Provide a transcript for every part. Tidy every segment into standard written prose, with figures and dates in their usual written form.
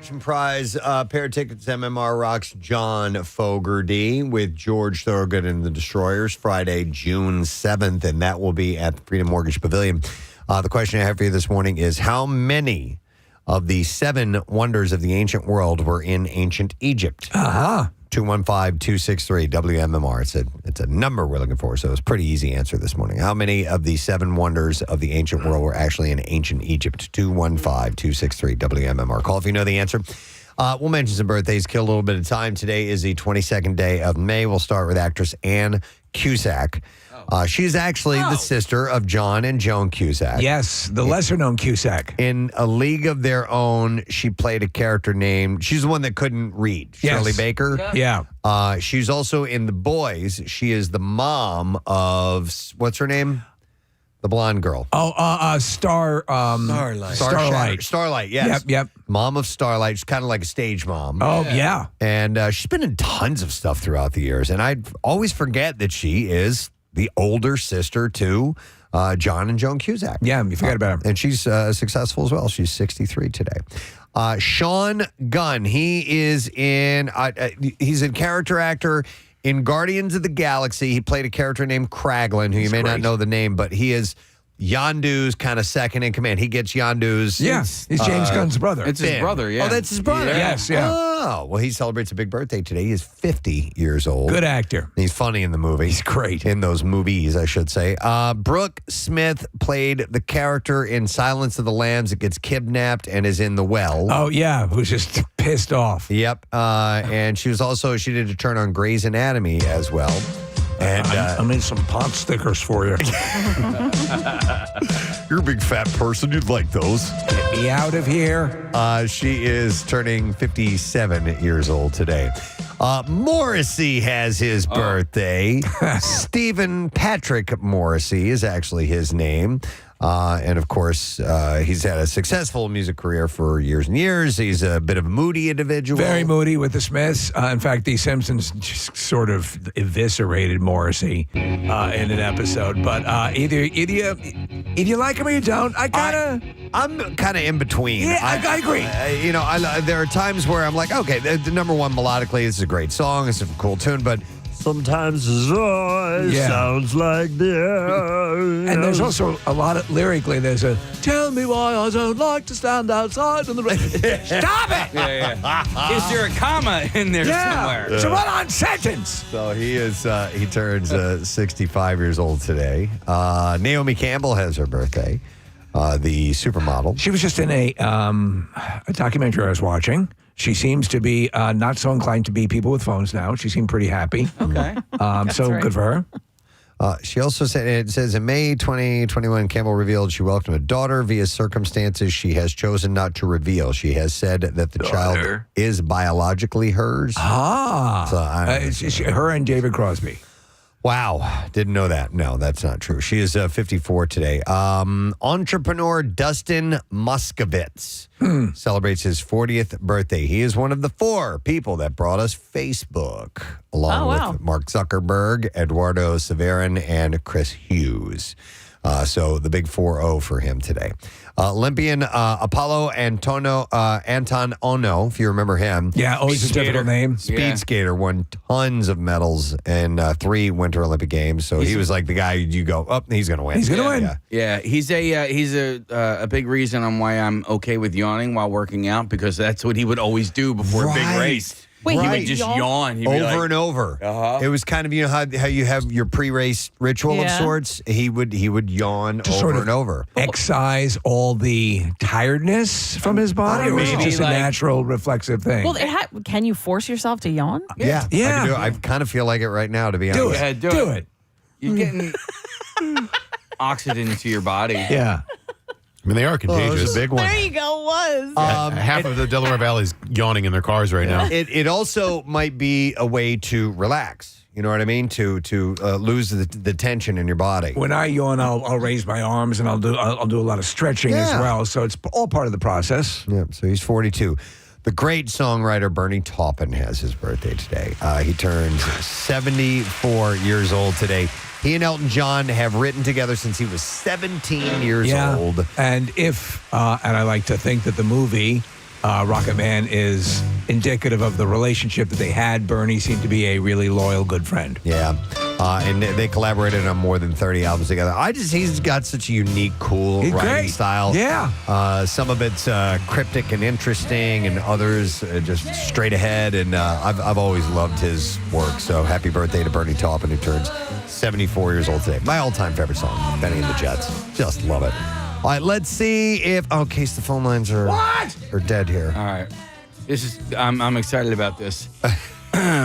Prize pair of tickets. MMR Rocks John Fogerty with George Thorogood and the Destroyers Friday, June 7th, and that will be at the Freedom Mortgage Pavilion. The question I have for you this morning is how many of the 7 wonders of the ancient world were in ancient Egypt? 215-263 WMMR. It's a number we're looking for, so it's a pretty easy answer this morning. How many of the 7 wonders of the ancient world were actually in ancient Egypt? 215-263 WMMR. Call if you know the answer. We'll mention some birthdays, kill a little bit of time. Today is the 22nd day of May. We'll start with actress Anne Cusack. She's actually the sister of John and Joan Cusack. Yes, the lesser-known Cusack. In A League of Their Own, she played a character named, she's the one that couldn't read, Shirley Baker. Yeah. She's also in The Boys. She is the mom of, what's her name? The blonde girl. Starlight. Starlight, yes. Yep. Mom of Starlight. She's kind of like a stage mom. Oh, yeah. And she's been in tons of stuff throughout the years. And I always forget that she is the older sister to John and Joan Cusack. Yeah, you forgot about her. And she's successful as well. She's 63 today. Sean Gunn, he's a character actor in Guardians of the Galaxy. He played a character named Kraglin, who you may not know the name, but he is Yondu's kind of second in command. He gets Yondu's. Yeah, he's James Gunn's brother. It's his brother, yeah. Oh, that's his brother? Yeah. Yes, yeah. Oh, well, he celebrates a big birthday today. He is 50 years old. Good actor. He's funny in the movie. He's great. In those movies, I should say. Brooke Smith played the character in Silence of the Lambs that gets kidnapped and is in the well. Oh, yeah, who's just pissed off. Yep. And she did a turn on Grey's Anatomy as well. And I made some pot stickers for you. You're a big fat person. You'd like those. Get me out of here. She is turning 57 years old today. Morrissey has his birthday. Stephen Patrick Morrissey is actually his name. And, of course, he's had a successful music career for years and years. He's a bit of a moody individual. Very moody with the Smiths. In fact, the Simpsons just sort of eviscerated Morrissey in an episode. But either you like him or you don't. I'm kind of in between. Yeah, I agree. There are times where I'm like, okay, the number one melodically, this is a great song. It's a cool tune, but sometimes his voice sounds like this. And there's also a lot of, lyrically, there's a, tell me why I don't like to stand outside in the rain. Stop it! Yeah. Is there a comma in there somewhere? It's a run-on sentence. So he turns 65 years old today. Naomi Campbell has her birthday. The supermodel. She was just in a documentary I was watching. She seems to be not so inclined to be people with phones now. She seemed pretty happy. Okay. So right. Good for her. She also said, it says in May 2021, Campbell revealed she welcomed a daughter via circumstances she has chosen not to reveal. She has said that the child is biologically hers. Her and David Crosby. Wow. Didn't know that. No, that's not true. She is 54 today. Entrepreneur Dustin Moskovitz celebrates his 40th birthday. He is one of the 4 people that brought us Facebook, along with Mark Zuckerberg, Eduardo Severin, and Chris Hughes. So the big 4-0 for him today. Olympian Apollo Anton Ono, if you remember him. Yeah, always a difficult name. Speed skater, won tons of medals in 3 Winter Olympic Games. So he was like the guy you go, he's going to win. He's going to win. Yeah, he's a big reason on why I'm okay with yawning while working out, because that's what he would always do before a big race. Wait, he would just yawn. He'd over and over. It was kind of, how you have your pre-race ritual of sorts. He would yawn over and over. Excise all the tiredness from his body, or is it just a natural reflexive thing? Well, can you force yourself to yawn? Yeah. I can do it. I kind of feel like it right now, to be honest. Do it. You're getting oxygen to your body. Yeah. I mean, they are contagious. It was a big one. There you go, half of the Delaware Valley is yawning in their cars right now. It also might be a way to relax. You know what I mean? To lose the tension in your body. When I yawn, I'll raise my arms and I'll do a lot of stretching as well. So it's all part of the process. Yep. So he's 42. The great songwriter Bernie Taupin has his birthday today. He turns 74 years old today. He and Elton John have written together since he was 17 years old. And and I like to think that the movie Rocket Man is indicative of the relationship that they had. Bernie seemed to be a really loyal, good friend. Yeah. And they collaborated on more than 30 albums together. He's got such a unique, cool He's writing great. style. Yeah. Some of it's cryptic and interesting, and others just straight ahead. And I've always loved his work. So happy birthday to Bernie Taupin, who turns 74 years old today. My all-time favorite song, Benny and the Jets. Just love it. All right, let's see if... Oh, in case the phone lines are dead here. All right. I'm excited about this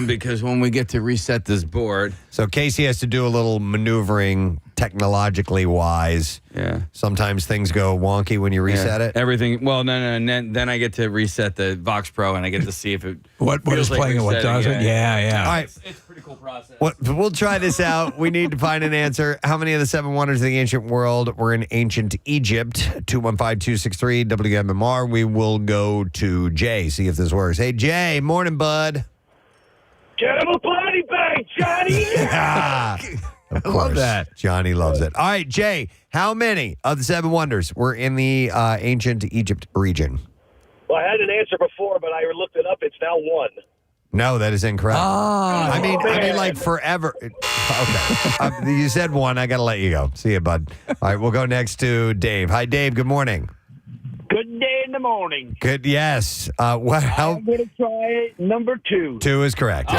because when we get to reset this board. So Casey has to do a little maneuvering technologically wise. Yeah. Sometimes things go wonky when you reset it. Everything. Well, no. And then I get to reset the Vox Pro and I get to see if it. What is feels like playing and what resetting. doesn't? Yeah. All right. It's a pretty cool process. We'll try this out. We need to find an answer. How many of the 7 wonders of the ancient world were in ancient Egypt? 215-263 WMMR. We will go to Jay, see if this works. Hey, Jay. Morning, bud. Get him a body bag, Johnny! Of I love course. that. Johnny loves it. All right, Jay. How many of the 7 wonders were in the ancient Egypt region? Well, I had an answer before, but I looked it up. It's now 1. No, that is incorrect. Ah. I mean, like forever. Okay. You said 1. I got to let you go. See you, bud. All right, we'll go next to Dave. Hi, Dave. Good morning. Good day in the morning. Good. Yes. I'm going to try number 2. 2 is correct. The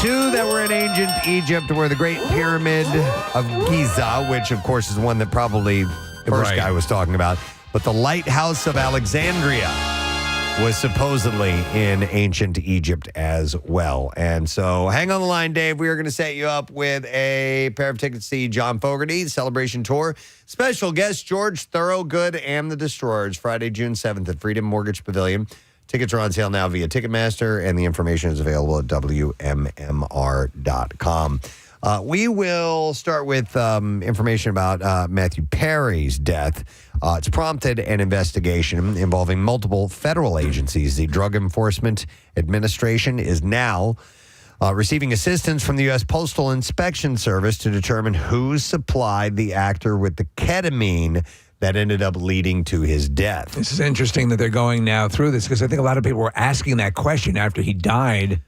2 that were in ancient Egypt were the Great Pyramid of Giza, which, of course, is the one that probably the first Right. guy was talking about. But the Lighthouse of Alexandria was supposedly in ancient Egypt as well. And so hang on the line, Dave. We are going to set you up with a pair of tickets to see John Fogerty, Celebration Tour. Special guest, George Thorogood and the Destroyers, Friday, June 7th at Freedom Mortgage Pavilion. Tickets are on sale now via Ticketmaster, and the information is available at WMMR.com. We will start with information about Matthew Perry's death. It's prompted an investigation involving multiple federal agencies. The Drug Enforcement Administration is now receiving assistance from the U.S. Postal Inspection Service to determine who supplied the actor with the ketamine that ended up leading to his death. This is interesting that they're going now through this because I think a lot of people were asking that question after he died.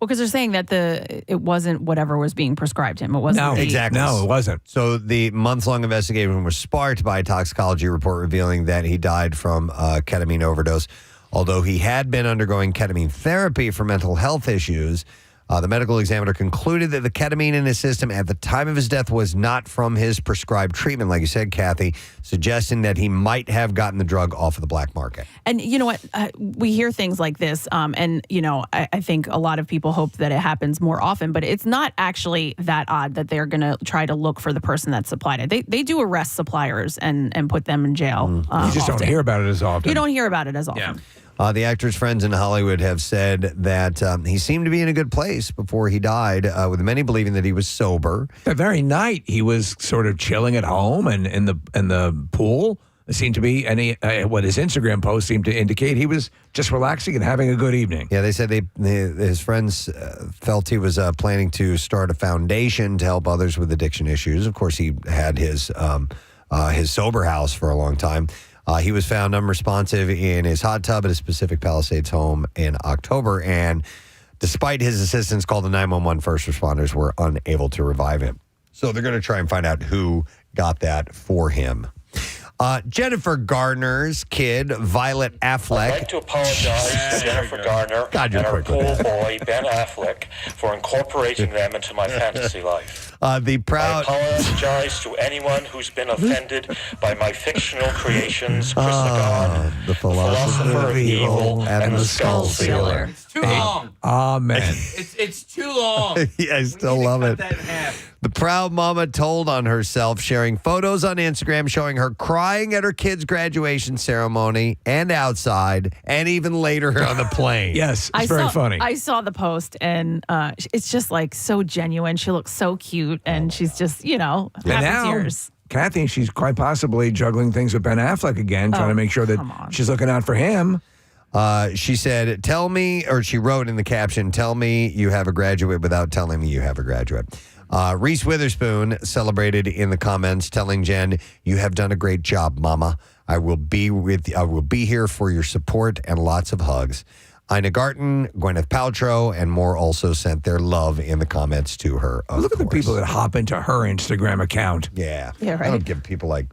Well, because they're saying that it wasn't whatever was being prescribed him. It wasn't. No, exactly. No, it wasn't. So the months-long investigation was sparked by a toxicology report revealing that he died from a ketamine overdose. Although he had been undergoing ketamine therapy for mental health issues, the medical examiner concluded that the ketamine in his system at the time of his death was not from his prescribed treatment, like you said, Kathy, suggesting that he might have gotten the drug off of the black market. And you know what? We hear things like this, and I think a lot of people hope that it happens more often. But it's not actually that odd that they're going to try to look for the person that supplied it. They do arrest suppliers and put them in jail. You just don't hear about it as often. You don't hear about it as often. Yeah. The actor's friends in Hollywood have said that he seemed to be in a good place before he died, with many believing that he was sober. That very night, he was sort of chilling at home and in the pool. It seemed to be, and what his Instagram post seemed to indicate, he was just relaxing and having a good evening. Yeah, they said his friends felt he was planning to start a foundation to help others with addiction issues. Of course, he had his sober house for a long time. He was found unresponsive in his hot tub at his Pacific Palisades home in October, and despite his assistance called the 911, first responders were unable to revive him. So they're going to try and find out who got that for him. Jennifer Garner's kid, Violet Affleck. I'd like to apologize to Jennifer Garner God, you're and her quick with pool that. boy, Ben Affleck, for incorporating them into my fantasy life. The I proud. apologize to anyone who's been offended by my fictional creations, Chris Lagarde, the philosopher of evil, and the skull sealer. It's too long. Amen. It's too long. Yeah, I still love it. Cut that in half. The proud mama told on herself, sharing photos on Instagram showing her crying at her kid's graduation ceremony and outside, and even later on the plane. Yes, it's very funny. I saw the post, and it's just like so genuine. She looks so cute, and she's just, and happy now, tears. Kathy, she's quite possibly juggling things with Ben Affleck again, trying to make sure come that on. she's looking out for him. She said, tell me, or she wrote in the caption, tell me you have a graduate without telling me you have a graduate. Reese Witherspoon celebrated in the comments, telling Jen, you have done a great job, Mama. I will be here for your support and lots of hugs. Ina Garten, Gwyneth Paltrow, and more also sent their love in the comments to her. Look at the people that hop into her Instagram account. Yeah. Yeah, right. I don't give people like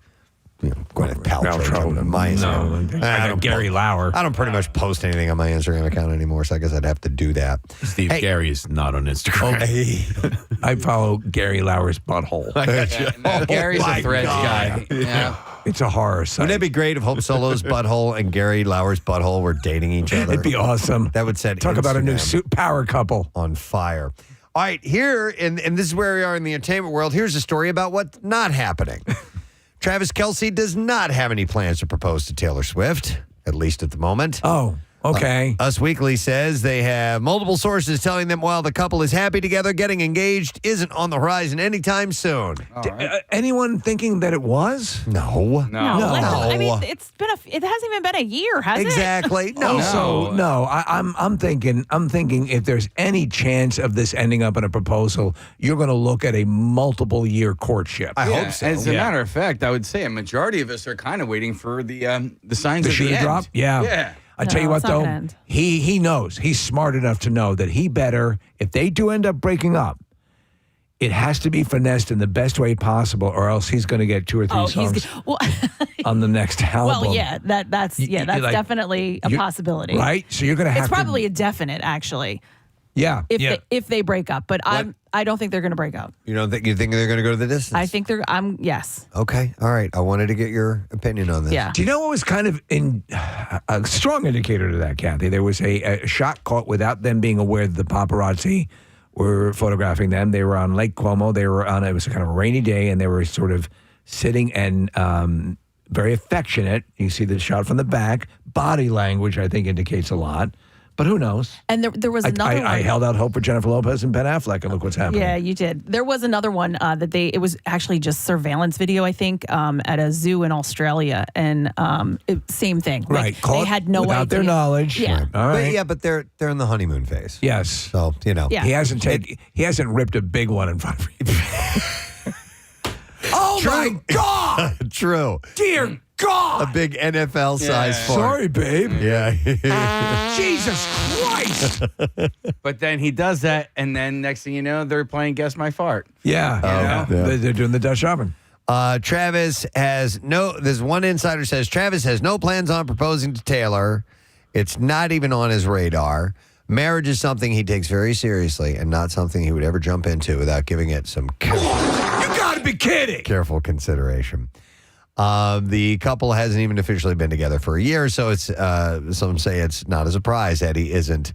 Gwyneth Paltrow on my Instagram. I got Gary Lauer. I don't pretty much post anything on my Instagram account anymore, so I guess I'd have to do that. Steve Gary is not on Instagram. I follow Gary Lauer's butthole. Gary's a threads guy. Yeah. It's a horror site. Wouldn't that be great if Hope Solo's butthole and Gary Lauer's butthole were dating each other? It'd be awesome. That would set Talk about a new Instagram power couple. on fire. All right, here, and this is where we are in the entertainment world. Here's a story about what's not happening. Travis Kelce does not have any plans to propose to Taylor Swift, at least at the moment. Oh, okay. Us Weekly says they have multiple sources telling them while the couple is happy together, getting engaged isn't on the horizon anytime soon. Anyone thinking that it was? No. I mean, it hasn't even been a year, has it? Exactly. No. Also, no. I'm thinking if there's any chance of this ending up in a proposal, you're going to look at a multiple year courtship. I hope so. As a matter of fact, I would say a majority of us are kind of waiting for the signs The of shoe the to end. drop? Yeah. Yeah. I tell you No, what, it's not though, gonna end. he knows. He's smart enough to know that he better, if they do end up breaking up, it has to be finessed in the best way possible, or else he's going to get 2 or 3 songs on the next album. Well, yeah, that's like, definitely a possibility. Right? So you're going to have It's to... probably a definite, actually, if they break up. But I don't think they're going to break up. You think they're going to go to the distance? I think yes. Okay. All right. I wanted to get your opinion on this. Yeah. Do you know what was kind of a strong indicator to that, Kathy? There was a shot caught without them being aware that the paparazzi were photographing them. They were on Lake Como. It was kind of a rainy day, and they were sort of sitting and very affectionate. You see the shot from the back. Body language, I think, indicates a lot. But who knows? And there was another one. I held out hope for Jennifer Lopez and Ben Affleck, and look what's happening. Yeah, you did. There was another one it was actually just surveillance video, I think, at a zoo in Australia, and same thing. Right. They had no without idea. their knowledge. Yeah. Right. All right. But they're in the honeymoon phase. Yes. So, Yeah. He hasn't ripped a big one in front of you. Oh my God! True. Dear God! A big NFL size fart. Sorry, babe. Yeah. Jesus Christ! But then he does that, and then next thing you know, they're playing Guess My Fart. Yeah. yeah. They're doing the Dutch oven. Travis has there's one insider says Travis has no plans on proposing to Taylor. It's not even on his radar. Marriage is something he takes very seriously and not something he would ever jump into without giving it some You gotta be kidding! careful consideration. The couple hasn't even officially been together for a year, so it's some say it's not a surprise that he isn't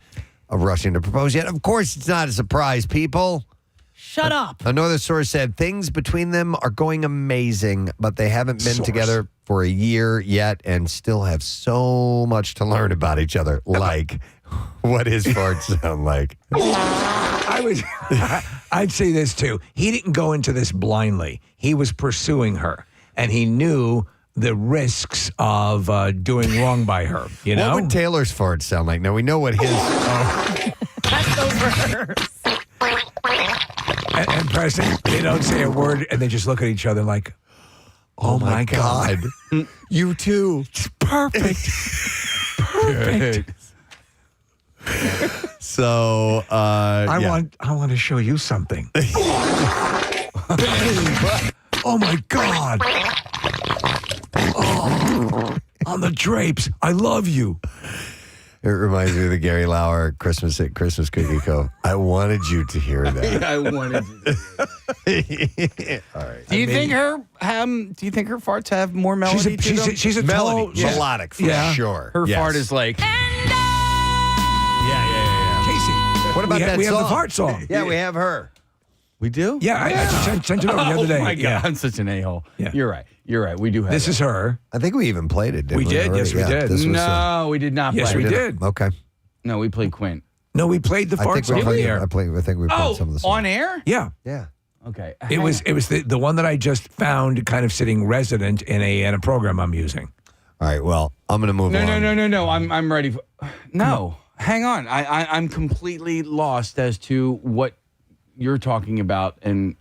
rushing to propose yet. Of course, it's not a surprise, people. Shut up. Another source said things between them are going amazing, but they haven't been together for a year yet and still have so much to learn about each other, like what his farts sound like. I'd say this too. He didn't go into this blindly. He was pursuing her, and he knew the risks of doing wrong by her. You know, What would Taylor's farts sound like? Now we know what his. That's those for hers. and Preston, they don't say a word, and they just look at each other like, "Oh my God, You too. it's perfect, perfect." So I want to show you something. Babe, oh my God. Oh, on the drapes. I love you. It reminds me of the Gary Lauer Christmas cookie co. I wanted you to hear that. I wanted to. All right. Do you think her farts have more melody to them? She's a Melody, tall, melodic for Yeah. sure. Her Yes. fart is like. Casey. What about that we song? have the fart song. Yeah, we have her. We do? Yeah, I just sent it over the other day. Oh my God, Yeah. I'm such an a-hole. Yeah. You're right. We do have This it. is her. I think we even played it. Didn't We did, already? yes, we did. This was, No, we did not Yes, play we it. did. Okay. No, we played Quint. No, we played the I fart think song we on the played. air. I think we played some of the songs. On air? Yeah. Yeah. Okay. It was the one that I just found kind of sitting resident in a program I'm using. All right, well, I'm going to move on. No. I'm ready. No, hang on. I'm completely lost as to what you're talking about. And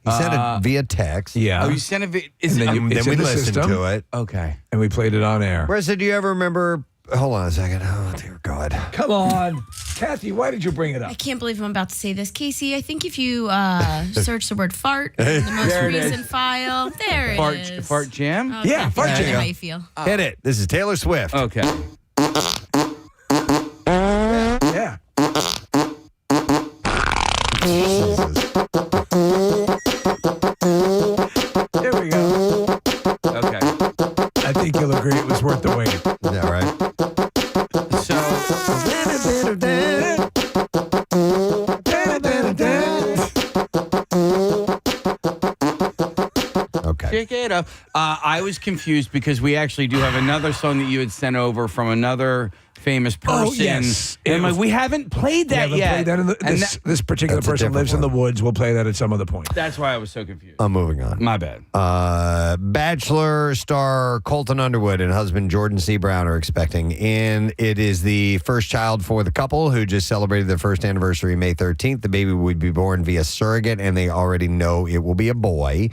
He sent it via text. Yeah. oh, you sent it. And then Then it's we in the listened system, to it. Okay. and we played it on air. Marissa, do you ever remember? Hold on a second. Oh, dear God. Come on. Kathy, why did you bring it I up? can't believe I'm about to say this. Casey, I think if you search the word fart in the most There it recent file, there it is. Fart jam? Okay. Yeah, fart I know jam. how you feel. Hit it. This is Taylor Swift. Okay. Yeah. There we go. Okay. I think you'll agree it was worth the wait. Yeah, right. So, Okay. pick it up. I was confused because we actually do have another song that you had sent over from another famous person. Oh, yes. And I'm It like, was- we haven't played that We haven't yet. played that in the, And this particular That's a person different lives in the one. woods. We'll play that at some other point. that's why I was so confused. I'm moving on. My bad. Bachelor star Colton Underwood and husband Jordan C. Brown are expecting. And it is the first child for the couple who just celebrated their first anniversary May 13th. The baby would be born via surrogate, and they already know it will be a boy.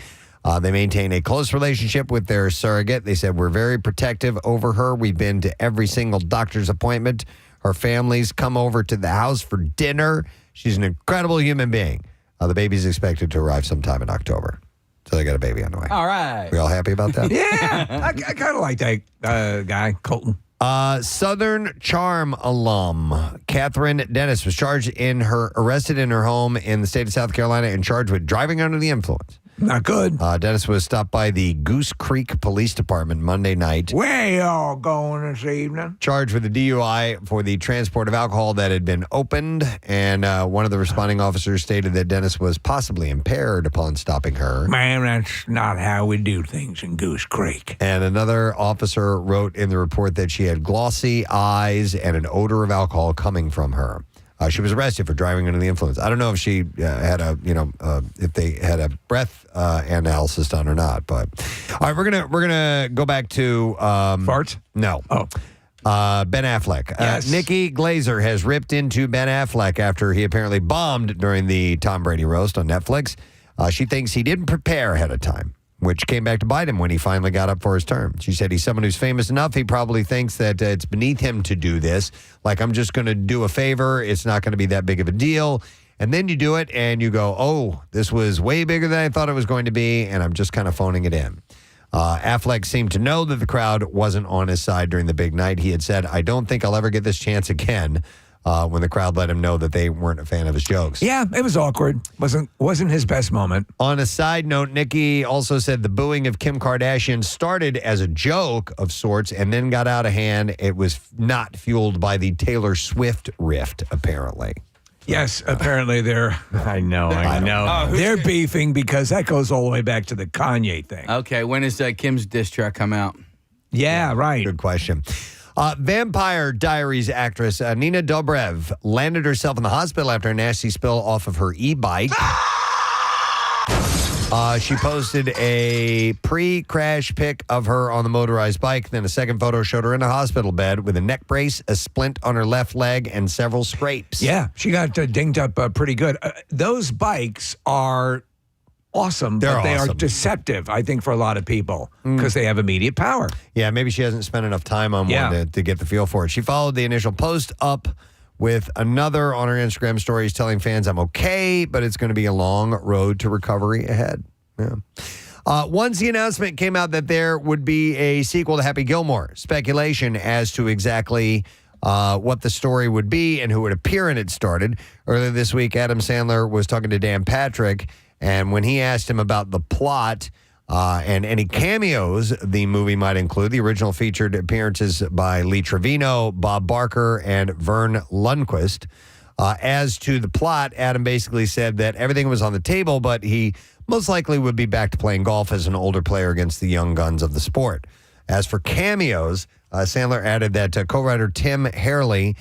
They maintain a close relationship with their surrogate. They said, we're very protective over her. We've been to every single doctor's appointment. Her family's come over to the house for dinner. She's an incredible human being. The baby's expected to arrive sometime in October. So they got a baby on the way. All right. We all happy about that? Yeah. I kind of like that guy, Colton. Southern Charm alum Catherine Dennis was arrested in her home in the state of South Carolina and charged with driving under the influence. Not good. Dennis was stopped by the Goose Creek Police Department Monday night, Where y'all going this evening? charged with a DUI for the transport of alcohol that had been opened. And one of the responding officers stated that Dennis was possibly impaired upon stopping her. Man, that's not how we do things in Goose Creek. And another officer wrote in the report that she had glossy eyes and an odor of alcohol coming from her. She was arrested for driving under the influence. I don't know if she had if they had a breath analysis done or not. But all right, we're gonna go back to Fart? No. Oh. Ben Affleck. Yes. Nikki Glazer has ripped into Ben Affleck after he apparently bombed during the Tom Brady roast on Netflix. She thinks he didn't prepare ahead of time, which came back to bite him when he finally got up for his term. She said he's someone who's famous enough. He probably thinks that it's beneath him to do this. Like, I'm just going to do a favor. It's not going to be that big of a deal. And then you do it and you go, oh, this was way bigger than I thought it was going to be, and I'm just kind of phoning it in. Affleck seemed to know that the crowd wasn't on his side during the big night. He had said, I don't think I'll ever get this chance again, when the crowd let him know that they weren't a fan of his jokes. Yeah, it was awkward. Wasn't his best moment. On a side note, Nikki also said the booing of Kim Kardashian started as a joke of sorts and then got out of hand. It was not fueled by the Taylor Swift rift, apparently. Yes, apparently they're. I know. They're beefing because that goes all the way back to the Kanye thing. Okay, when is Kim's diss track come out? Yeah, right. Good question. Vampire Diaries actress Nina Dobrev landed herself in the hospital after a nasty spill off of her e-bike. She posted a pre-crash pic of her on the motorized bike. Then a second photo showed her in a hospital bed with a neck brace, a splint on her left leg, and several scrapes. Yeah, she got dinged up pretty good. Those bikes are awesome, They're but they are awesome. deceptive, I think, for a lot of people because they have immediate power. Yeah, maybe she hasn't spent enough time on one to get the feel for it. She followed the initial post up with another on her Instagram stories telling fans, I'm okay, but it's going to be a long road to recovery ahead. Yeah. Once the announcement came out that there would be a sequel to Happy Gilmore, speculation as to exactly what the story would be and who would appear in it started. Earlier this week, Adam Sandler was talking to Dan Patrick, and when he asked him about the plot and any cameos the movie might include, the original featured appearances by Lee Trevino, Bob Barker, and Vern Lundquist. As to the plot, Adam basically said that everything was on the table, but he most likely would be back to playing golf as an older player against the young guns of the sport. As for cameos, Sandler added that co-writer Tim Herlihy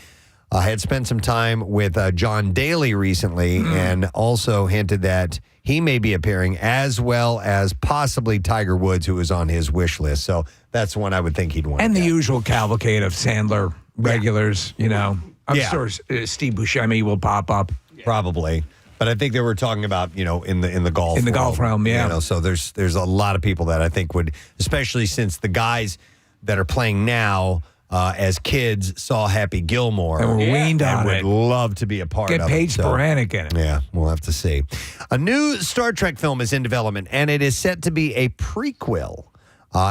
had spent some time with John Daly recently and also hinted that he may be appearing, as well as possibly Tiger Woods, who is on his wish list. So that's one I would think he'd want. And to the get. usual cavalcade of Sandler regulars, you know. I'm sure Steve Buscemi will pop up. Probably. But I think they were talking about, in the golf golf realm, yeah. So there's a lot of people that I think would, especially since the guys that are playing now as kids saw Happy Gilmore And were weaned on would it. love to be a part Get of Paige it. So, Spiranek in it. yeah, we'll have to see. A new Star Trek film is in development, and it is set to be a prequel.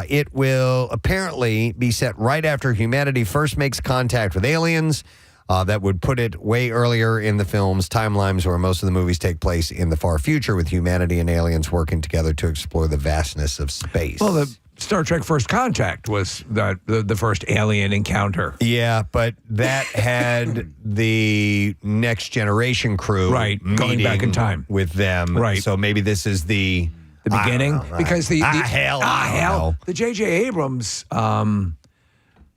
It will apparently be set right after humanity first makes contact with aliens. That would put it way earlier in the film's timelines, where most of the movies take place in the far future, with humanity and aliens working together to explore the vastness of space. Well, the Star Trek First Contact was the first alien encounter. Yeah, but that had the Next Generation crew going back in time with them. Right. So maybe this is the beginning, because the hell, the J.J. Abrams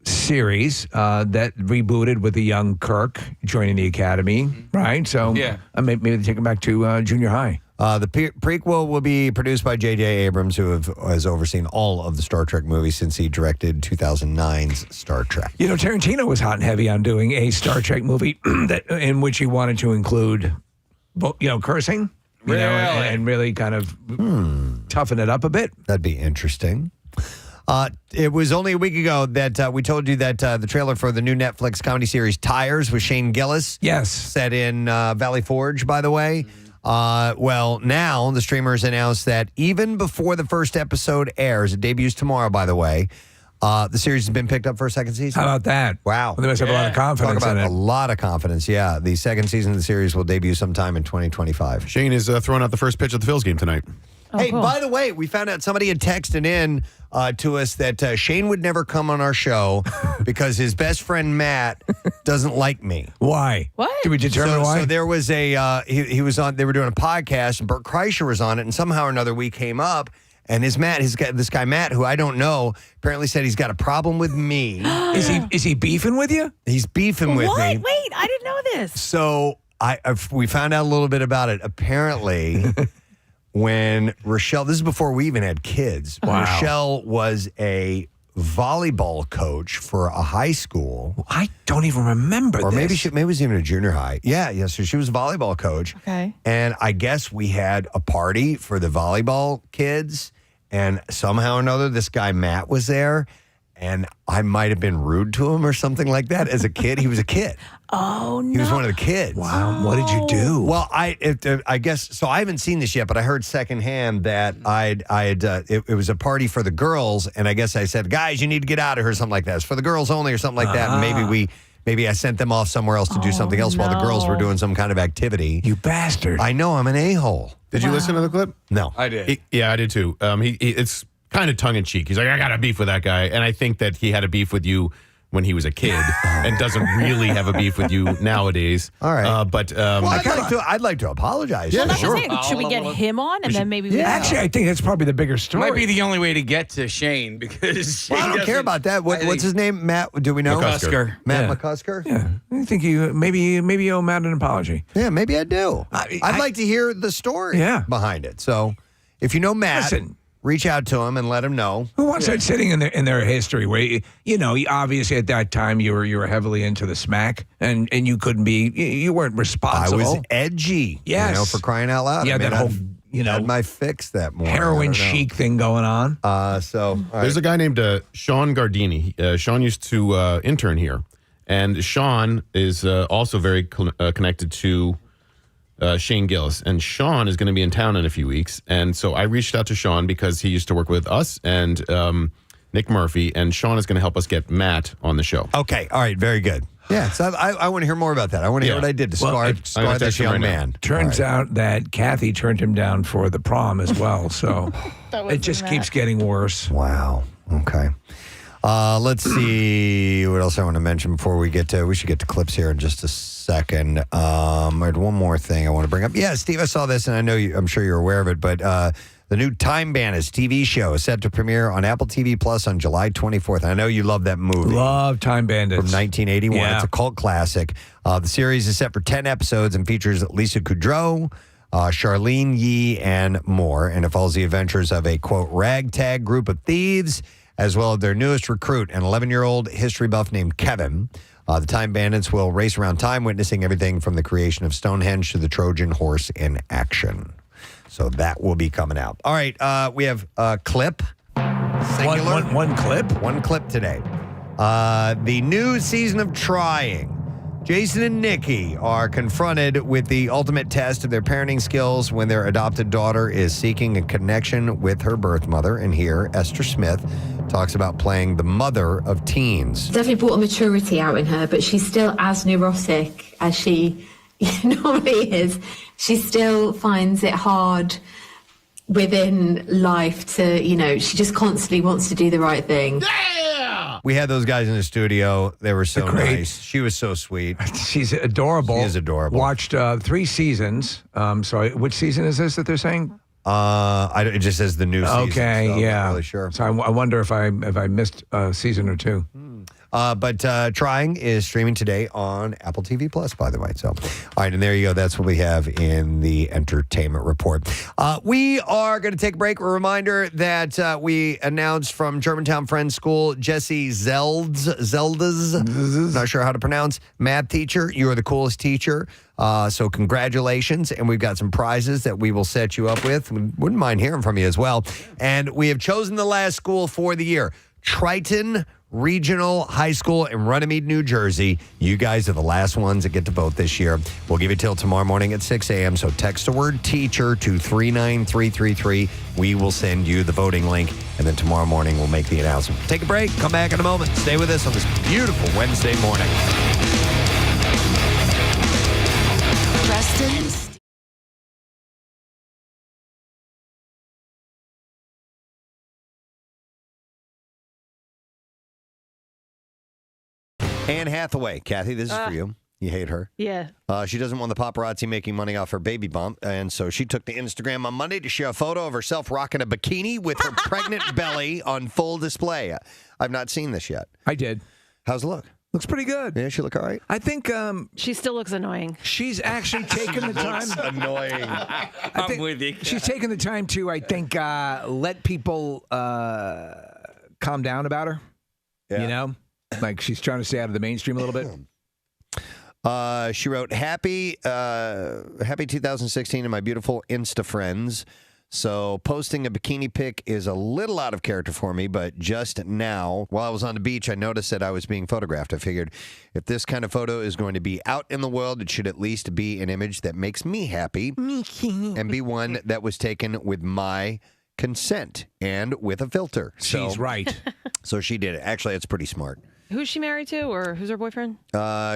series that rebooted with the young Kirk joining the Academy, right? So maybe they take him back to junior high. The prequel will be produced by J.J. Abrams, who has overseen all of the Star Trek movies since he directed 2009's Star Trek. Tarantino was hot and heavy on doing a Star Trek movie in which he wanted to include, cursing, and really kind of toughen it up a bit. That'd be interesting. It was only a week ago that we told you that the trailer for the new Netflix comedy series Tires with Shane Gillis. Yes. Set in Valley Forge, by the way. Well, now the streamers announced that even before the first episode airs, it debuts tomorrow, by the way, the series has been picked up for a second season. How about that? Wow. Well, they must have a lot of confidence Talk in about it. a lot of confidence, yeah. The second season of the series will debut sometime in 2025. Shane is throwing out the first pitch at the Phils game tonight. Hey, by the way, we found out somebody had texted in to us that Shane would never come on our show because his best friend Matt doesn't like me. Why? What? Did we determine why? So there was he was on. They were doing a podcast, and Bert Kreischer was on it, and somehow or another we came up, and this guy Matt, who I don't know, apparently said he's got a problem with me. Is he beefing with you? He's beefing with me. Wait, I didn't know this. So we found out a little bit about it. Apparently. When Rochelle, this is before we even had kids. Wow. Rochelle was a volleyball coach for a high school. I don't even remember Or this. maybe it was even a junior high. Yeah. So she was a volleyball coach. Okay. And I guess we had a party for the volleyball kids. And somehow or another, this guy Matt was there. And I might have been rude to him or something like that as a kid. He was a kid. Oh, no. He was one of the kids. Wow. What did you do? Well, I guess so. I haven't seen this yet, but I heard secondhand that it was a party for the girls, and I guess I said, "Guys, you need to get out of here," or something like that. It's for the girls only, or something like that. And maybe I sent them off somewhere else to do something else while the girls were doing some kind of activity. You bastard. I know I'm an a-hole. Did you listen to the clip? No, I did. Yeah, I did too. It's kind of tongue in cheek. He's like, I got a beef with that guy, and I think that he had a beef with you when he was a kid, and doesn't really have a beef with you nowadays. All right. But I'd like to apologize. Yeah, Well, that's sure. what I'm saying. Should we get him on and then maybe we Actually, I think that's probably the bigger story. Might be the only way to get to Shane because Well, I don't care about that. What's his name? Matt? Do we know? McCusker. Matt Yeah. McCusker. Yeah, I think maybe you owe Matt an apology. Yeah, maybe I do. I'd like to hear the story behind it. So, if you know Matt, Listen. reach out to him and let him know. Who wants that sitting in their history? Where obviously at that time you were heavily into the smack, and you couldn't be, you weren't I responsible. was edgy. Yes. For crying out loud. Yeah, I mean, that whole had my fix that morning. heroin I don't know. chic thing going on. All There's a guy named Sean Gardini. Sean used to intern here, and Sean is also very connected to Shane Gillis. And Sean is going to be in town in a few weeks, and so I reached out to Sean because he used to work with us and Nick Murphy, and Sean is going to help us get Matt on the show. Okay. All right. Very good. Yeah. So I want to hear more about that. I want to hear Yeah. what I did to Well, scar I'm gonna this text him young right now. man. Turns out that Kathy turned him down for the prom as well. So it just keeps getting worse. Wow. Okay. Let's see what else I want to mention before we get to. We should get to clips here in just a second. I had one more thing I want to bring up. Yeah, Steve, I saw this, and I know I'm sure you're aware of it, but the new Time Bandits TV show is set to premiere on Apple TV Plus on July 24th. I know you love that movie. Love Time Bandits. From 1981. Yeah. It's a cult classic. The series is set for 10 episodes and features Lisa Kudrow, Charlene Yee, and more. And it follows the adventures of a, quote, ragtag group of thieves, as well as their newest recruit, an 11-year-old history buff named Kevin. The Time Bandits will race around time, witnessing everything from the creation of Stonehenge to the Trojan horse in action. So that will be coming out. All right, we have a clip. Singular. One clip? One clip today. The new season of Trying. Jason and Nikki are confronted with the ultimate test of their parenting skills when their adopted daughter is seeking a connection with her birth mother. And here, Esther Smith talks about playing the mother of teens. Definitely brought a maturity out in her, but she's still as neurotic as she normally is. She still finds it hard within life to, she just constantly wants to do the right thing. We had those guys in the studio. They were so Great. nice. She was so sweet. She's adorable. She is adorable. Watched 3 seasons. Sorry, which season is this that they're saying? It just says the new season. Okay, so I'm yeah. not really sure. So I wonder if I missed a season or 2. But Trying is streaming today on Apple TV Plus, by the way. So, all right, and there you go. That's what we have in the entertainment report. We are going to take a break. A reminder that we announced from Germantown Friends School, Jesse Zeldas, not sure how to pronounce, math teacher. You are the coolest teacher. So congratulations. And we've got some prizes that we will set you up with. We wouldn't mind hearing from you as well. And we have chosen the last school for the year, Triton Regional High School in Runnymede, New Jersey. You guys are the last ones that get to vote this year. We'll give you till tomorrow morning at 6 a.m. So text the word teacher to 39333. We will send you the voting link, and then tomorrow morning we'll make the announcement. Take a break. Come back in a moment. Stay with us on this beautiful Wednesday morning. Preston. Anne Hathaway. Kathy, this is for you. You hate her. Yeah. She doesn't want the paparazzi making money off her baby bump, and so she took to Instagram on Monday to share a photo of herself rocking a bikini with her pregnant belly on full display. I've not seen this yet. I did. How's it look? Looks pretty good. Yeah, she look all right? I think She still looks annoying. she's actually taken the time. Annoying. I think with you. She's taken the time to, I think, let people calm down about her. Yeah. You know? Like she's trying to stay out of the mainstream a little bit. She wrote, happy 2016 to my beautiful Insta friends. So posting a bikini pic is a little out of character for me, but just now, while I was on the beach, I noticed that I was being photographed. I figured if this kind of photo is going to be out in the world, it should at least be an image that makes me happy and be one that was taken with my consent and with a filter. She's right. So she did it. Actually, it's pretty smart. Who's she married to, or who's her boyfriend?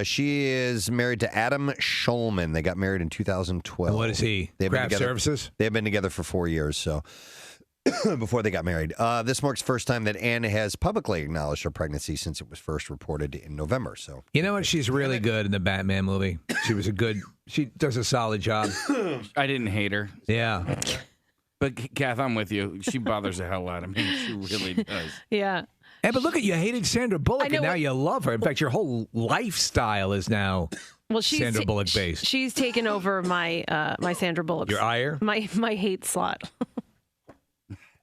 She is married to Adam Schulman. They got married in 2012. And what is he? Craft services? They've been together for 4 years, so before they got married. This marks the first time that Anne has publicly acknowledged her pregnancy since it was first reported in November. So You know what? She's really good in the Batman movie. She does a solid job. I didn't hate her. Yeah. But, Kath, I'm with you. She bothers the hell out of me. She really does. Yeah. Hey, but look at you hated Sandra Bullock, I know and now what- you love her. In fact, your whole lifestyle is now Well, she's Sandra Bullock based. She's taken over my my Sandra Bullock. Your ire? My hate slot.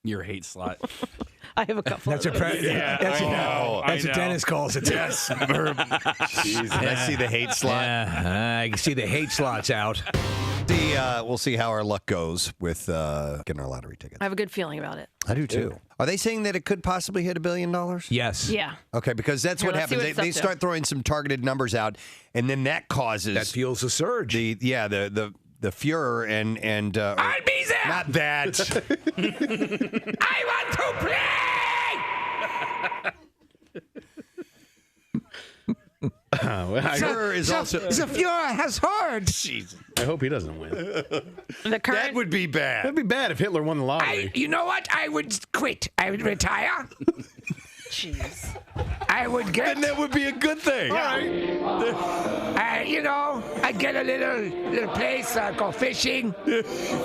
Your hate slot. I have a couple. That's a of those. that's what Dennis calls it. Yes. I see the hate slot. Yeah, I can see the hate slots out. We'll see how our luck goes with getting our lottery tickets. I have a good feeling about it. I do too. Are they saying that it could possibly hit $1 billion? Yes. Yeah. Okay, because that's Here, what let's see happens. what They it's up to. start throwing some targeted numbers out, and then that causes That fuels a surge. the furor and I'll be there. not that. I want to play. Furor is also. The Fuhrer has heard. I hope he doesn't win. The That current would be bad. That'd be bad if Hitler won the lottery. You know what? I would quit. I would retire. Jeez. I would get. Then that would be a good thing. All right. I'd get a little place, go fishing.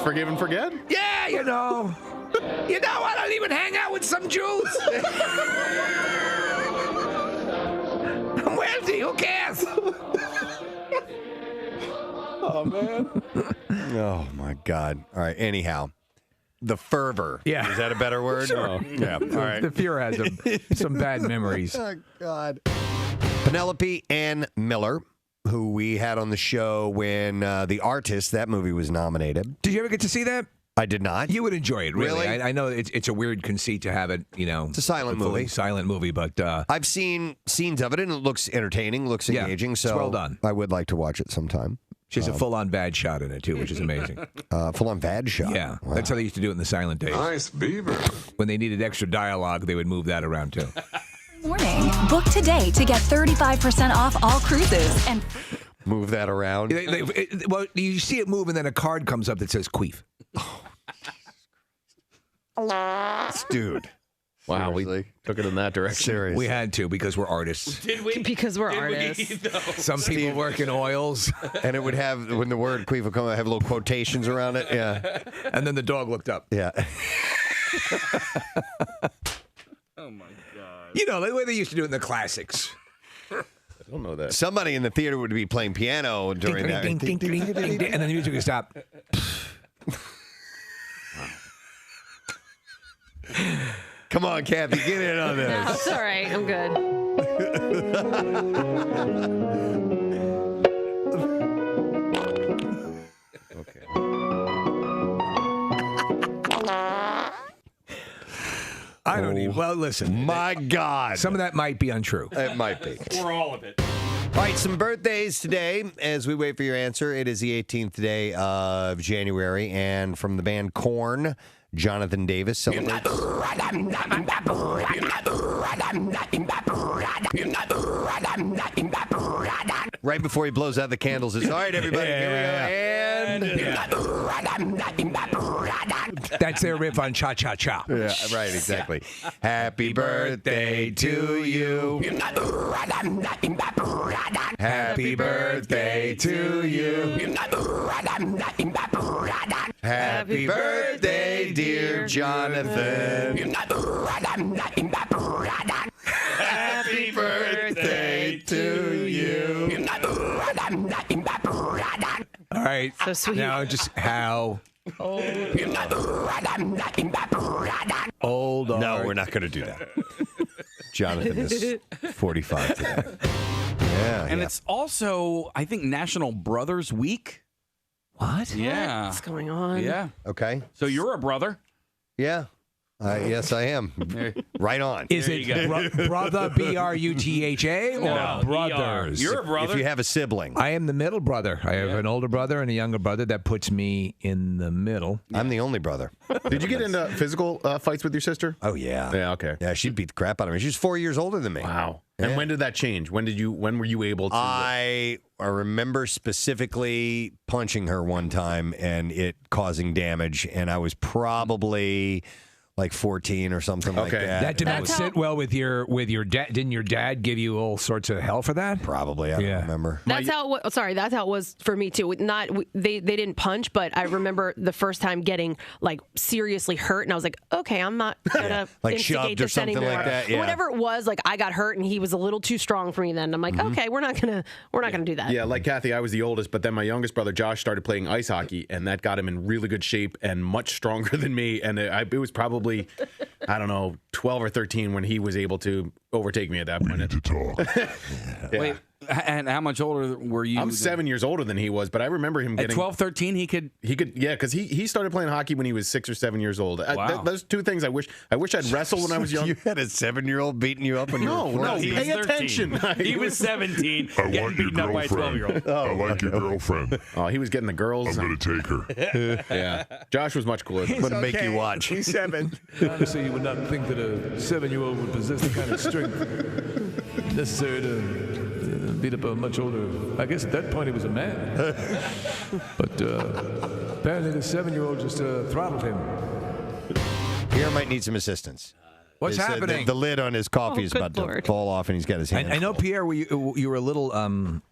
Forgive and forget? Yeah, You know what? I'll even hang out with some Jews. I'm wealthy. Who cares? Oh, man. Oh, my God. All right. Anyhow, the fervor. Yeah. Is that a better word? Sure. Yeah. All right. The Fuhrer has some bad memories. Oh, God. Penelope Ann Miller, who we had on the show when The Artist, that movie was nominated. Did you ever get to see that? I did not. You would enjoy it, really. Really? I know it's a weird conceit to have it, It's a silent fully movie. silent movie, but I've seen scenes of it, and it looks entertaining, looks Yeah, engaging. it's So well done. I would like to watch it sometime. she has a full-on bad shot in it, too, which is amazing. Full-on bad shot. Yeah, Wow. that's how they used to do it in the silent days. Nice beaver. When they needed extra dialogue, they would move that around, too. Warning. Book today to get 35% off all cruises and Move that around. Well, you see it move, and then a card comes up that says queef. Dude. Wow, Seriously? we took it in that direction. Serious. We had to because we're artists. Did we? Because we're artists. Some people work in oils, And it would have, when the word queef would come, have little quotations around it. Yeah. and then the dog looked up. Yeah. Oh, my God. The way they used to do it in the classics. I don't know that. Somebody in the theater would be playing piano during that. Ding, ding, ding, ding, ding, ding, and then the music would stop. Come on, Kathy, get in on this. No, it's all right. I'm good. Okay. I don't even. Well, listen. My God. Some of that might be untrue. It might be. Or all of it. All right, some birthdays today as we wait for your answer. It is the 18th day of January, and from the band Korn, Jonathan Davis celebrates. Right before he blows out the candles, it's all right, everybody, here we go. And That's their riff on Cha Cha Cha. yeah, right, exactly. Happy birthday to you. Happy birthday to you. Happy birthday, dear Jonathan. Happy birthday to you. All right. So sweet. Now, just how old are No, we're not going to do that. Jonathan is 45 today. Yeah. And yeah. it's also, I think, National Brothers Week. What? Yeah. What's going on? Yeah. Okay. So you're a brother. Yeah. Yes, I am. Right on. Is it brother, B-R-U-T-H-A, or No, brothers? You're a brother. If you have a sibling. I am the middle brother. I have an older brother and a younger brother. That puts me in the middle. I'm the only brother. Did you get into physical fights with your sister? Oh, yeah. Yeah, okay. Yeah, she'd beat the crap out of me. She's 4 years older than me. Wow. Yeah. And when did that change? When were you able to? I remember specifically punching her one time and it causing damage, and I was probably like 14 or something like Okay. that. That did not That's sit well with your dad. Didn't your dad give you all sorts of hell for that? Probably. I don't Yeah. remember. That's how. Sorry, that's how it was for me too. They didn't punch, but I remember the first time getting like seriously hurt, and I was like, okay, I'm not gonna Like instigate shoved or this something anymore. like that, yeah. Whatever it was, like I got hurt, and he was a little too strong for me. Then I'm like, okay, we're not gonna do that. Yeah, like Kathy, I was the oldest, but then my youngest brother Josh started playing ice hockey, and that got him in really good shape and much stronger than me. And it was probably, I don't know, 12 or 13 when he was able to overtake me at that point. To talk. Yeah. Wait, and how much older were you? I'm 7 years older than he was, but I remember him At getting 12, 13, he could. yeah, because he started playing hockey when he was 6 or 7 years old. Wow. Those two things I wish I'd wrestled when I was young. You had a 7-year-old beating you up when you were 14? he was pay 13. attention. He was 17, I getting want your beaten up by a girlfriend. 12-year-old. I like your girlfriend. Oh, he was getting the girls. I'm going to take her. Yeah, Josh was much cooler. I'm going to make you watch. He's 7. Honestly, you would not think that a 7-year-old would possess the kind of strength necessary to beat up a much older. I guess at that point he was a man. But apparently the 7-year-old just throttled him. Pierre might need some assistance. What's happening? The lid on his coffee is about to fall off, and he's got his hand. I know, Pierre, you were a little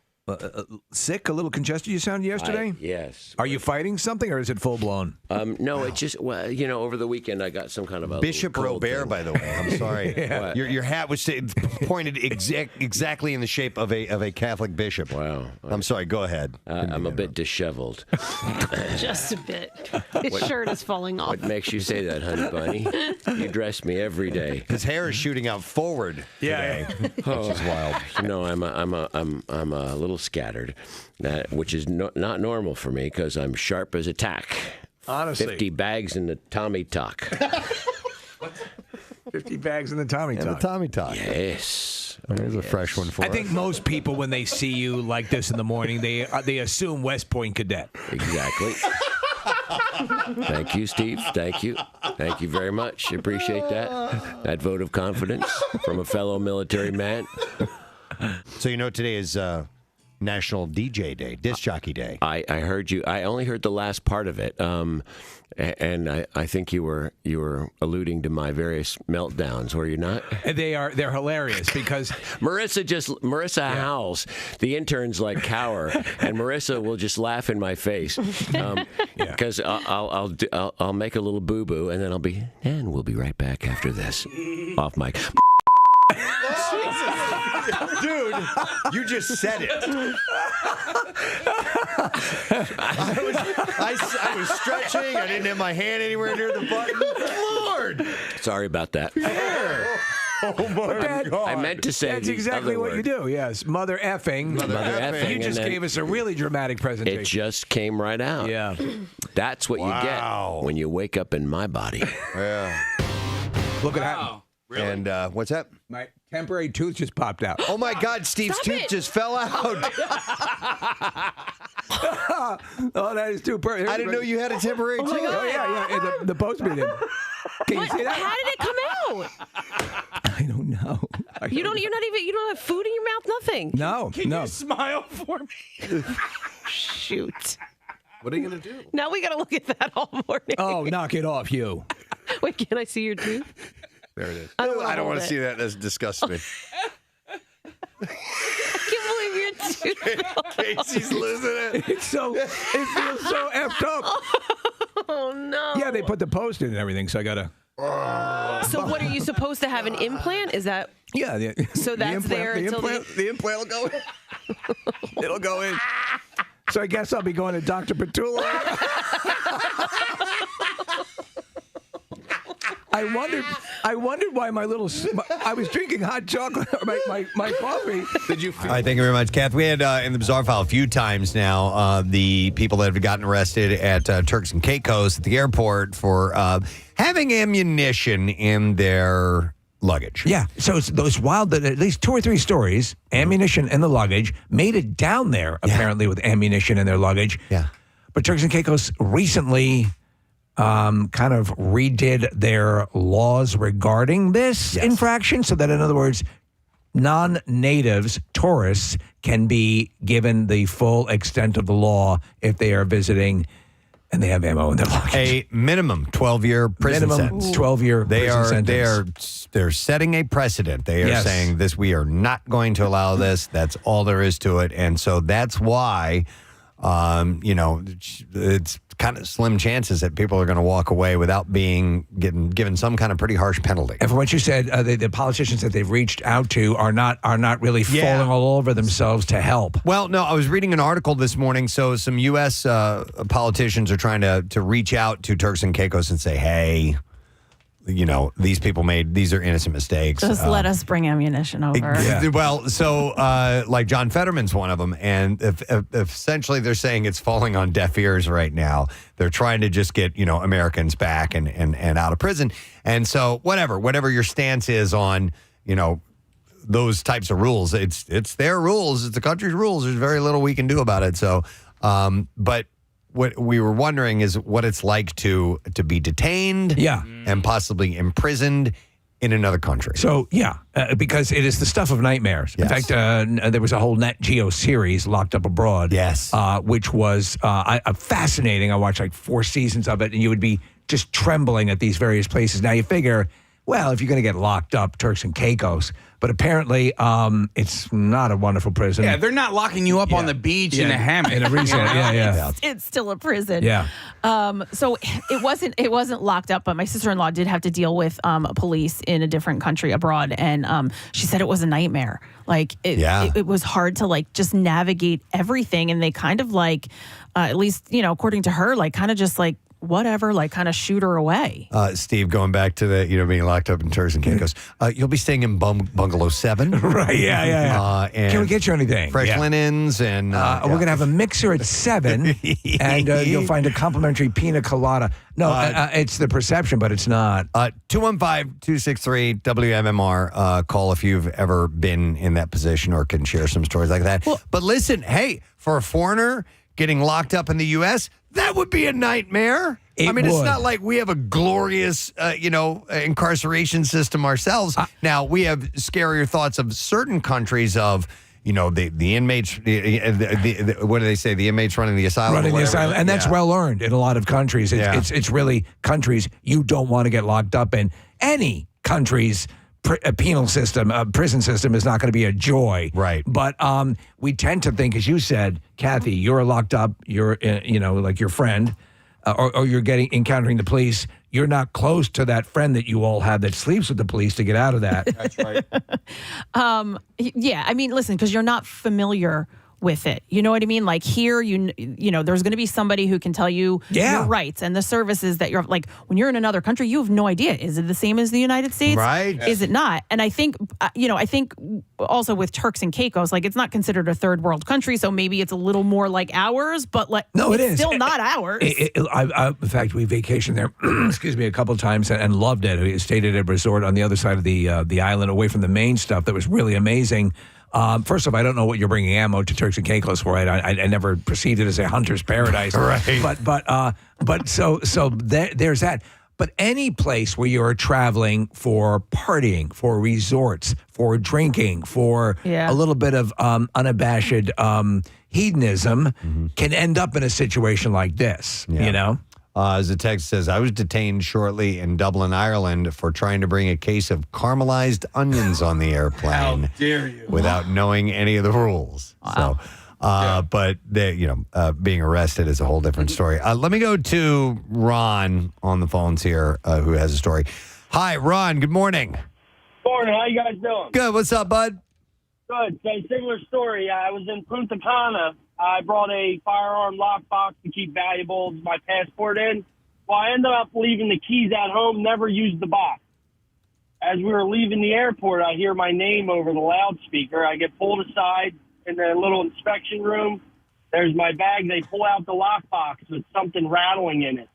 sick, a little congested. You sounded yesterday. Yes. Are you fighting something, or is it full blown? No, it just over the weekend I got some kind of a Bishop Robert, by the way. I'm sorry. Yeah. Your hat was pointed exactly in the shape of a Catholic bishop. Wow. I'm sorry. Go ahead. I'm a bit disheveled. Just a bit. His shirt is falling off. What makes you say that, honey bunny? You dress me every day. His hair is shooting out forward. Yeah. Today, which is wild. No, I'm a little scattered, which is not normal for me because I'm sharp as a tack. Honestly. 50 bags in the Tommy Tuck. 50 bags in the Tommy Tuck. And the Tommy Tuck. Yes. There's a fresh one for I think most people, when they see you like this in the morning, they assume West Point cadet. Exactly. Thank you, Steve. Thank you very much. Appreciate that vote of confidence from a fellow military man. So today is National DJ Day, Disc Jockey Day. I heard you. I only heard the last part of it, and I think you were alluding to my various meltdowns. Were you not? They're hilarious because Marissa howls. The interns cower, and Marissa will just laugh in my face because I'll make a little boo boo, and then we'll be right back after this. Off mic. Dude, you just said it. I was stretching. I didn't have my hand anywhere near the button. Lord. Sorry about that. Oh my God. I meant to say that's exactly what you do. Yes, mother effing. Mother effing. You just gave us a really dramatic presentation. It just came right out. Yeah. That's what you get when you wake up in my body. Yeah. Look at that. Really? And what's that? My temporary tooth just popped out. Oh my God, Steve's tooth just fell out. Oh, that is too perfect. I didn't know you had a temporary tooth. Oh yeah. The postman did. Can you see that? How did it come out? I don't know. You don't have food in your mouth. Nothing. No. Can you smile for me? Shoot. What are you going to do? Now we got to look at that all morning. Oh, knock it off, you. Wait, can I see your tooth? There it is. I don't want to see that. That disgusts me. I can't believe your tooth. Casey's losing it. It feels so effed up. Oh no. Yeah, they put the post in and everything, so I gotta. So what are you supposed to have an implant? Is that? Yeah. So that's there until the implant will go in. It'll go in. So I guess I'll be going to Dr. Petula. I wondered why I was drinking hot chocolate, my coffee. Did you feel? All right, thank you very much, Kath. We had in the Bizarre File a few times now the people that have gotten arrested at Turks and Caicos at the airport for having ammunition in their luggage. Yeah, so it's wild that at least 2 or 3 stories, ammunition in the luggage, made it down there apparently with ammunition in their luggage. Yeah. But Turks and Caicos recently kind of redid their laws regarding this infraction so that, in other words, non-natives, tourists, can be given the full extent of the law if they are visiting and they have ammo in their luggage. A minimum 12-year prison sentence. 12-year prison sentence. They're setting a precedent. They are saying this. We are not going to allow this. That's all there is to it. And so that's why, it's kind of slim chances that people are going to walk away without being given some kind of pretty harsh penalty. And from what you said, the politicians that they've reached out to are not really falling all over themselves to help. Well, no, I was reading an article this morning. So some U.S. Politicians are trying to reach out to Turks and Caicos and say, hey, these people these are innocent mistakes. Just let us bring ammunition over. Well, so like John Fetterman's one of them. And if essentially they're saying it's falling on deaf ears right now. They're trying to just get, Americans back and out of prison. And so whatever your stance is on, those types of rules, it's their rules. It's the country's rules. There's very little we can do about it. So, but what we were wondering is what it's like to be detained and possibly imprisoned in another country. So, because it is the stuff of nightmares. Yes. In fact, there was a whole Nat Geo series, Locked Up Abroad, which was fascinating. I watched like 4 seasons of it, and you would be just trembling at these various places. Now, you figure well, if you're going to get locked up, Turks and Caicos. But apparently, it's not a wonderful prison. Yeah, they're not locking you up on the beach in a hammock. In a resort. Yeah. It's still a prison. Yeah. So it wasn't locked up, but my sister-in-law did have to deal with police in a different country abroad, and she said it was a nightmare. Like it was hard to like just navigate everything, and they kind of like, at least according to her, like kind of just like whatever, like kind of shoot her away. Steve, going back to the being locked up in Turks and Caicos, you'll be staying in bungalow 7, right? Yeah. And can we get you anything? Fresh linens, and we're gonna have a mixer at 7, and you'll find a complimentary pina colada. No, it's the perception, but it's not. 215-263-WMMR. Call if you've ever been in that position or can share some stories like that. But listen, hey, for a foreigner getting locked up in the U.S., that would be a nightmare. It it's would. not like we have a glorious, incarceration system ourselves. Now, we have scarier thoughts of certain countries of, the inmates, what do they say? The inmates running the asylum. Running the asylum. And that's well earned in a lot of countries. It's really countries you don't want to get locked up in. Any country's penal system, prison system is not going to be a joy. Right. But we tend to think, as you said, Kathy, you're locked up, you're, like your friend, or you're encountering the police. You're not close to that friend that you all have that sleeps with the police to get out of that. That's right. Yeah, I mean, listen, because you're not familiar with it. You know what I mean? Like here, there's going to be somebody who can tell you your rights and the services that you're like. When you're in another country, you have no idea. Is it the same as the United States? Right. Is it not? And I think, I think also with Turks and Caicos, like it's not considered a third world country, so maybe it's a little more like ours, but like it is still not ours. In fact, we vacationed there, excuse me, a couple of times and loved it. We stayed at a resort on the other side of the island, away from the main stuff. That was really amazing. First off, I don't know what you're bringing ammo to Turks and Caicos for. I never perceived it as a hunter's paradise. Right. But so there's that. But any place where you're traveling for partying, for resorts, for drinking, for a little bit of unabashed hedonism can end up in a situation like this, As the text says, I was detained shortly in Dublin, Ireland for trying to bring a case of caramelized onions on the airplane. How dare you? Without knowing any of the rules. Wow. But being arrested is a whole different story. Let me go to Ron on the phones here, who has a story. Hi, Ron. Good morning. Morning. How you guys doing? Good. What's up, bud? Good. So, similar story. I was in Punta Cana. I brought a firearm lockbox to keep valuables, my passport in. Well, I ended up leaving the keys at home, never used the box. As we were leaving the airport, I hear my name over the loudspeaker. I get pulled aside in the little inspection room. There's my bag. They pull out the lockbox with something rattling in it.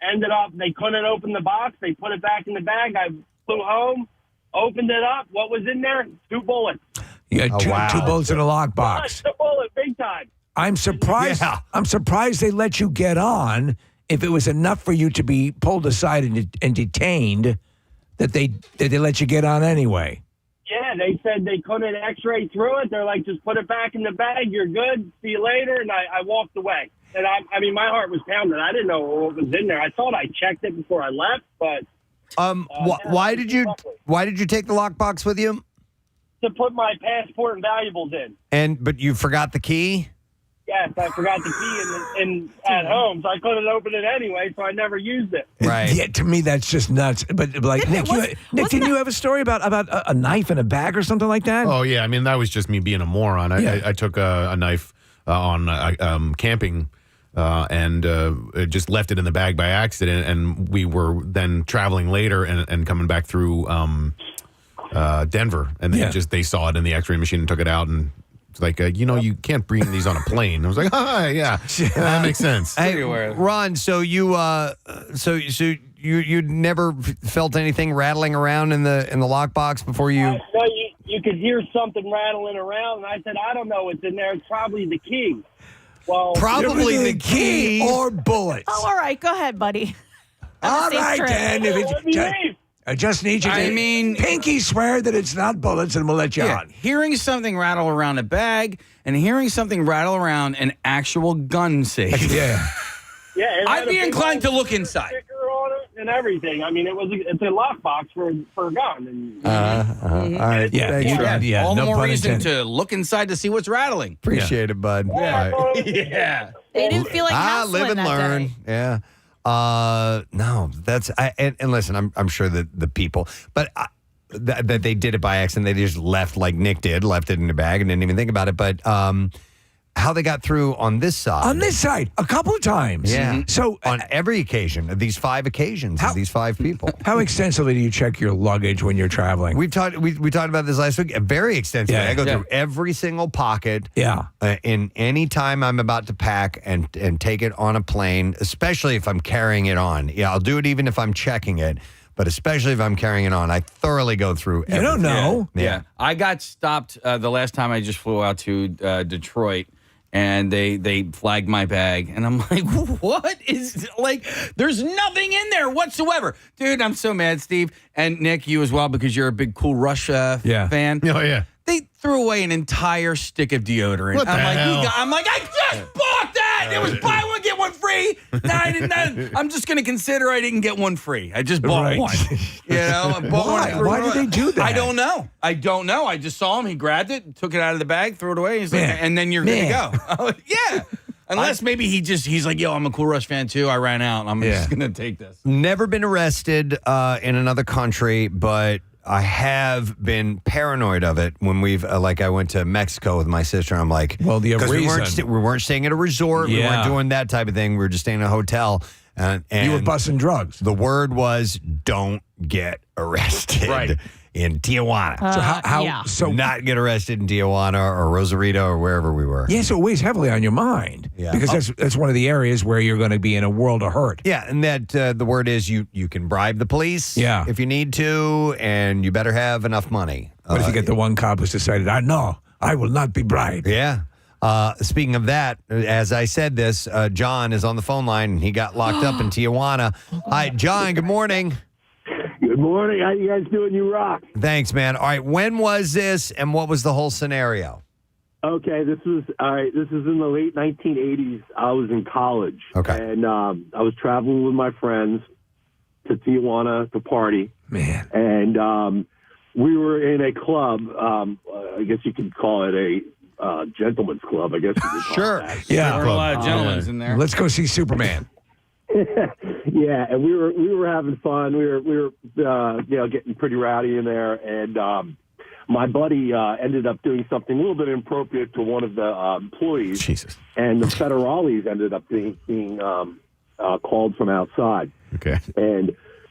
Ended up, they couldn't open the box. They put it back in the bag. I flew home, opened it up. What was in there? 2 bullets. Yeah, two bullets in a lockbox. A bullet, big time. I'm surprised. I'm surprised they let you get on. If it was enough for you to be pulled aside and detained, that they let you get on anyway. Yeah, they said they couldn't X-ray through it. They're like, just put it back in the bag. You're good. See you later. And I walked away. And I mean, my heart was pounding. I didn't know what was in there. I thought I checked it before I left, but why did you take the lockbox with you? To put my passport and valuables in. But you forgot the key? Yes, I forgot the key in at home, so I couldn't open it anyway, so I never used it. Right. Yeah, to me, that's just nuts. But like, Nick, didn't you have a story about a knife in a bag or something like that? Oh, yeah. I mean, that was just me being a moron. I took a knife on camping and just left it in the bag by accident. And we were then traveling later and coming back through Denver. And they saw it in the x-ray machine and took it out. And it's like, you can't bring these on a plane. I was like, yeah, that makes sense. Hey, Ron, so you never felt anything rattling around in the lockbox before you? Well, you could hear something rattling around, and I said, I don't know what's in there. It's probably the key. Well, probably the key or bullets. Oh, all right. Go ahead, buddy. All right, then. I just need you to pinky swear that it's not bullets and we'll let you on. Hearing something rattle around a bag and hearing something rattle around an actual gun safe. Yeah, I'd be inclined to look inside. Sticker on it, and everything. I mean, it's a lockbox for a gun. And, All right. Yeah, Thanks, you- Ron. yeah, All the no more pun reason intended. to look inside to see what's rattling. Appreciate it, bud. All right. Yeah. They didn't feel like house live and that learn. day. Yeah. No, that's and listen. I'm sure that the people, but that they did it by accident. They just left like Nick did, left it in the bag and didn't even think about it. But how they got through on this side? On this side, a couple of times. Yeah. So on every occasion of these 5 occasions of these 5 people. how extensively do you check your luggage when you're traveling? We talked about this last week very extensively. Yeah. I go through every single pocket. Yeah. In any time I'm about to pack and take it on a plane, especially if I'm carrying it on. Yeah, I'll do it even if I'm checking it, but especially if I'm carrying it on, I thoroughly go through everything. You don't know. Yeah. I got stopped the last time I just flew out to Detroit. And they flagged my bag, and I'm like, what is, like, there's nothing in there whatsoever. Dude, I'm so mad, Steve. And Nick, you as well, because you're a big Cool Rush fan. Oh, yeah. They threw away an entire stick of deodorant. What the hell? I'm like, I just bought that. It was buy one, get one free. I'm just going to consider I didn't get one free. I just bought one. You know, I bought Why? one. Why did they do that? I don't know. I just saw him. He grabbed it, took it out of the bag, threw it away. He's like, Man. and then you're good to go. I'm like, yeah. Unless maybe he's like, yo, I'm a Cool Rush fan too. I ran out. I'm just going to take this. Never been arrested in another country, but I have been paranoid of it when we've like I went to Mexico with my sister. I'm like, well, the 'cause reason we weren't staying at a resort. We weren't doing that type of thing. We were just staying in a hotel. And you were busting drugs. The word was, don't get arrested in Tijuana. So how so not get arrested in Tijuana or Rosarito or wherever we were. Yeah, so it weighs heavily on your mind. Yeah. Because that's one of the areas where you're going to be in a world of hurt. Yeah, and that the word is you can bribe the police if you need to, and you better have enough money. What if you get the one cop who's decided, I will not be bribed. Yeah. Speaking of that, as I said this, John is on the phone line, and he got locked up in Tijuana. Hi, John, good morning. Good morning. How you guys doing? You rock. Thanks, man. All right, when was this, and what was the whole scenario? Okay, this is in the late 1980s. I was in college. Okay. And I was traveling with my friends to Tijuana to party. Man. And we were in a club. I guess you could call it a gentleman's club, I guess you could call it that. Yeah. There were a lot of gentlemen in there. Let's go see Superman. Yeah, and we were having fun. We were getting pretty rowdy in there, and my buddy ended up doing something a little bit inappropriate to one of the employees. Jesus. And the federales ended up being called from outside. Okay. And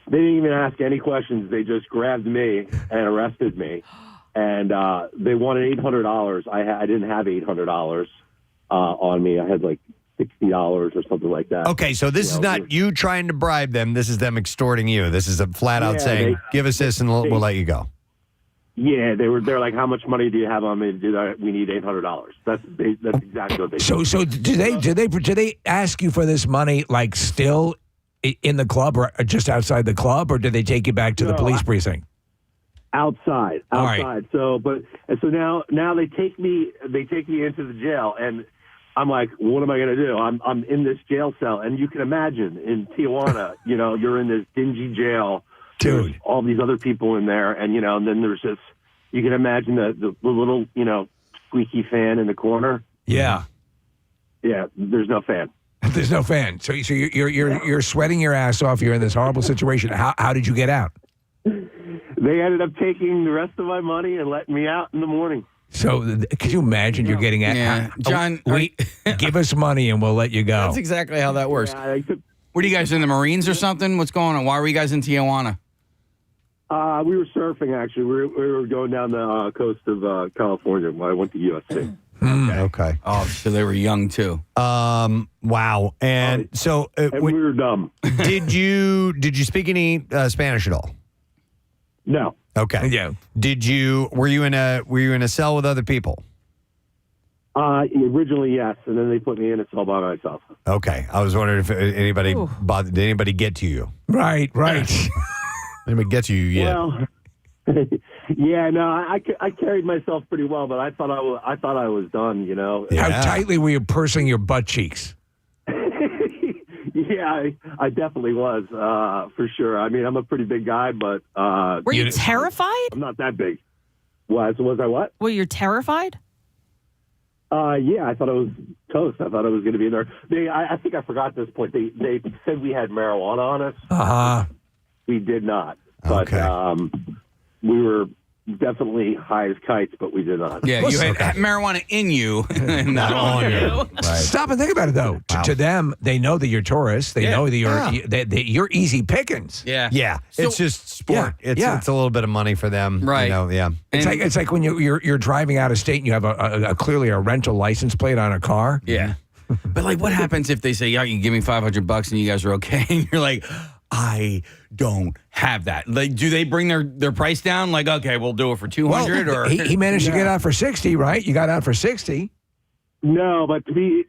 they didn't even ask any questions. They just grabbed me and arrested me. And they wanted $800. I didn't have $800 on me. I had like $60 or something like that. Okay, so this is not you trying to bribe them. This is them extorting you. This is a flat out saying, give us this and we'll let you go. Yeah, they're like, how much money do you have on me to do that? We need $800. That's exactly what they So do they ask you for this money like still in the club or just outside the club, or did they take you back to the police precinct? Outside. All right. So now they take me into the jail, and I'm like, what am I going to do? I'm in this jail cell, and you can imagine in Tijuana, you're in this dingy jail, dude. There's all these other people in there, and and then there's this. You can imagine the little squeaky fan in the corner. Yeah. Yeah. There's no fan. There's no fan. So you're sweating your ass off. You're in this horrible situation. How did you get out? They ended up taking the rest of my money and letting me out in the morning. So could you imagine you're getting out? Yeah. John, give us money and we'll let you go. That's exactly how that works. Yeah, What are you guys in the Marines or something? What's going on? Why were you guys in Tijuana? We were surfing, actually. We were going down the coast of California. I went to USC. Okay. Oh, so they were young too. Wow. And so and we were dumb. did you speak any Spanish at all? No. Okay. Yeah. Were you in a cell with other people? Originally, yes, and then they put me in a cell by myself. Okay. I was wondering if anybody bothered. Did anybody get to you? Right. Anybody get to you yet? Well, yeah, no, I carried myself pretty well, but I thought I was done. How tightly were you pursing your butt cheeks? Yeah, I definitely was, for sure. I mean, I'm a pretty big guy, but... Were you terrified? I'm not that big. Was I what? Were you terrified? Yeah, I thought it was toast. I thought it was going to be in there. I think I forgot this point. They said we had marijuana on us. Uh-huh. We did not. But we were definitely high as kites, but we did not. Yeah, you had marijuana in you, not on you. Right. Stop and think about it, though. Wow. To them, they know that you're tourists. They know that you're easy pickings. Yeah. Yeah. It's just sport. It's a little bit of money for them. Right. You know, yeah. It's like when you're driving out of state and you have a clearly a rental license plate on a car. Yeah. But like, what happens if they say, "Yeah, you can give me $500 and you guys are okay," and you're like, "I don't have that." Like, do they bring their price down? Like, okay, we'll do it for $200. Well, or he managed to get out for 60, right? You got out for 60. No, but to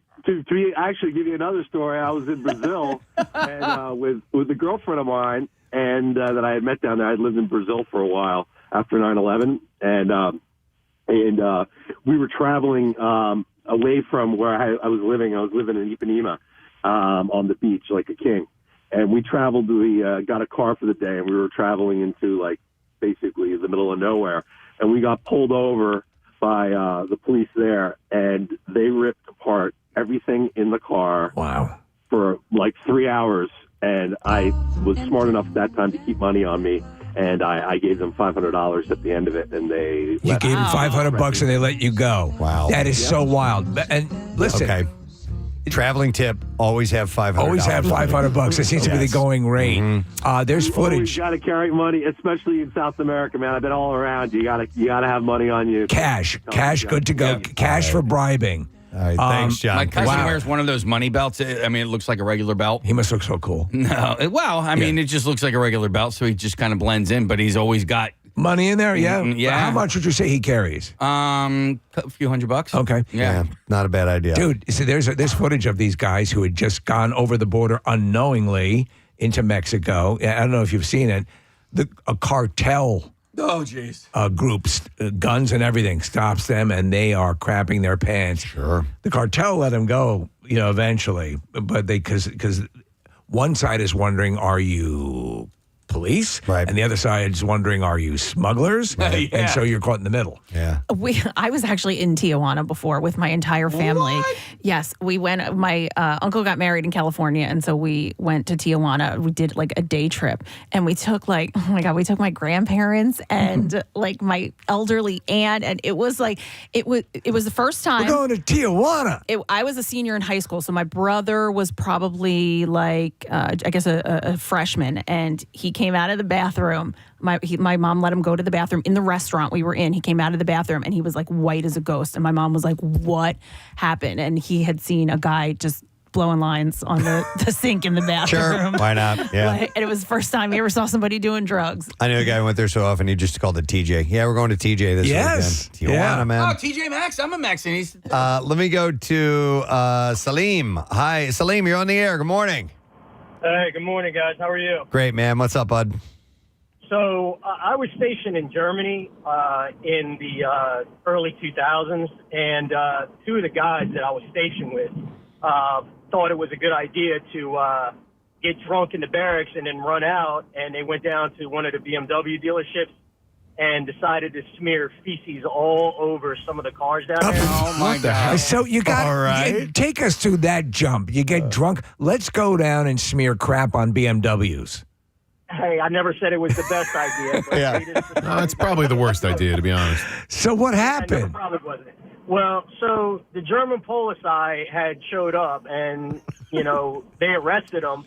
actually give you another story, I was in Brazil and with a girlfriend of mine and that I had met down there. I had lived in Brazil for a while after 9/11, and we were traveling away from where I was living. I was living in Ipanema on the beach like a king. And we traveled, got a car for the day, and we were traveling into, like, basically the middle of nowhere. And we got pulled over by the police there, and they ripped apart everything in the car. Wow. For, like, 3 hours. And I was smart enough at that time to keep money on me, and I gave them $500 at the end of it, and they... You gave them $500 and they let you go. Wow. That is so wild. And listen... Okay. Traveling tip, always have $500. Always have $500. It seems to be the going rate. There's You always footage. got to carry money, especially in South America, man. I've been all around. You gotta have money on you. Cash, good to go. Cash for bribing. All right, thanks, John. My cousin wears one of those money belts. I mean, it looks like a regular belt. He must look so cool. No, well, I mean, it just looks like a regular belt, so he just kind of blends in. But he's always got money in there. Yeah, yeah. How much would you say he carries? A few $100. Okay, yeah, not a bad idea, dude. So there's footage of these guys who had just gone over the border unknowingly into Mexico. I don't know if you've seen it. A cartel. Oh, jeez. Groups, guns and everything, stops them, and they are crapping their pants. Sure. The cartel let them go, eventually, but because one side is wondering, are you police? Right. And the other side is wondering, are you smugglers? Right. And so you're caught in the middle. Yeah. I was actually in Tijuana before with my entire family. What? Yes, we went. My uncle got married in California, and so we went to Tijuana. We did like a day trip, and we took we took my grandparents and like my elderly aunt, and it was the first time we're going to Tijuana. I was a senior in high school, so my brother was probably I guess a freshman, and he came out of the bathroom. My mom let him go to the bathroom in the restaurant we were in. He came out of the bathroom and he was like white as a ghost. And my mom was like, "What happened?" And he had seen a guy just blowing lines on the sink in the bathroom. Sure, why not? Yeah. And it was the first time he ever saw somebody doing drugs. I knew a guy who went there so often he just called it TJ. Yeah, we're going to TJ this weekend. Tijuana, man. Oh, TJ Maxx. I'm a Maxx. And he's... Let me go to Salim. Hi, Salim. You're on the air. Good morning. Hey, good morning, guys. How are you? Great, man. What's up, bud? So I was stationed in Germany in the early 2000s, and two of the guys that I was stationed with thought it was a good idea to get drunk in the barracks and then run out, and they went down to one of the BMW dealerships and decided to smear feces all over some of the cars down there. Oh, my God. So you got take us through that jump. You get drunk. Let's go down and smear crap on BMWs. Hey, I never said it was the best idea. But No, it's probably the worst idea, to be honest. So what It happened? probably wasn't. Well, so the German Polizei had showed up, and they arrested him.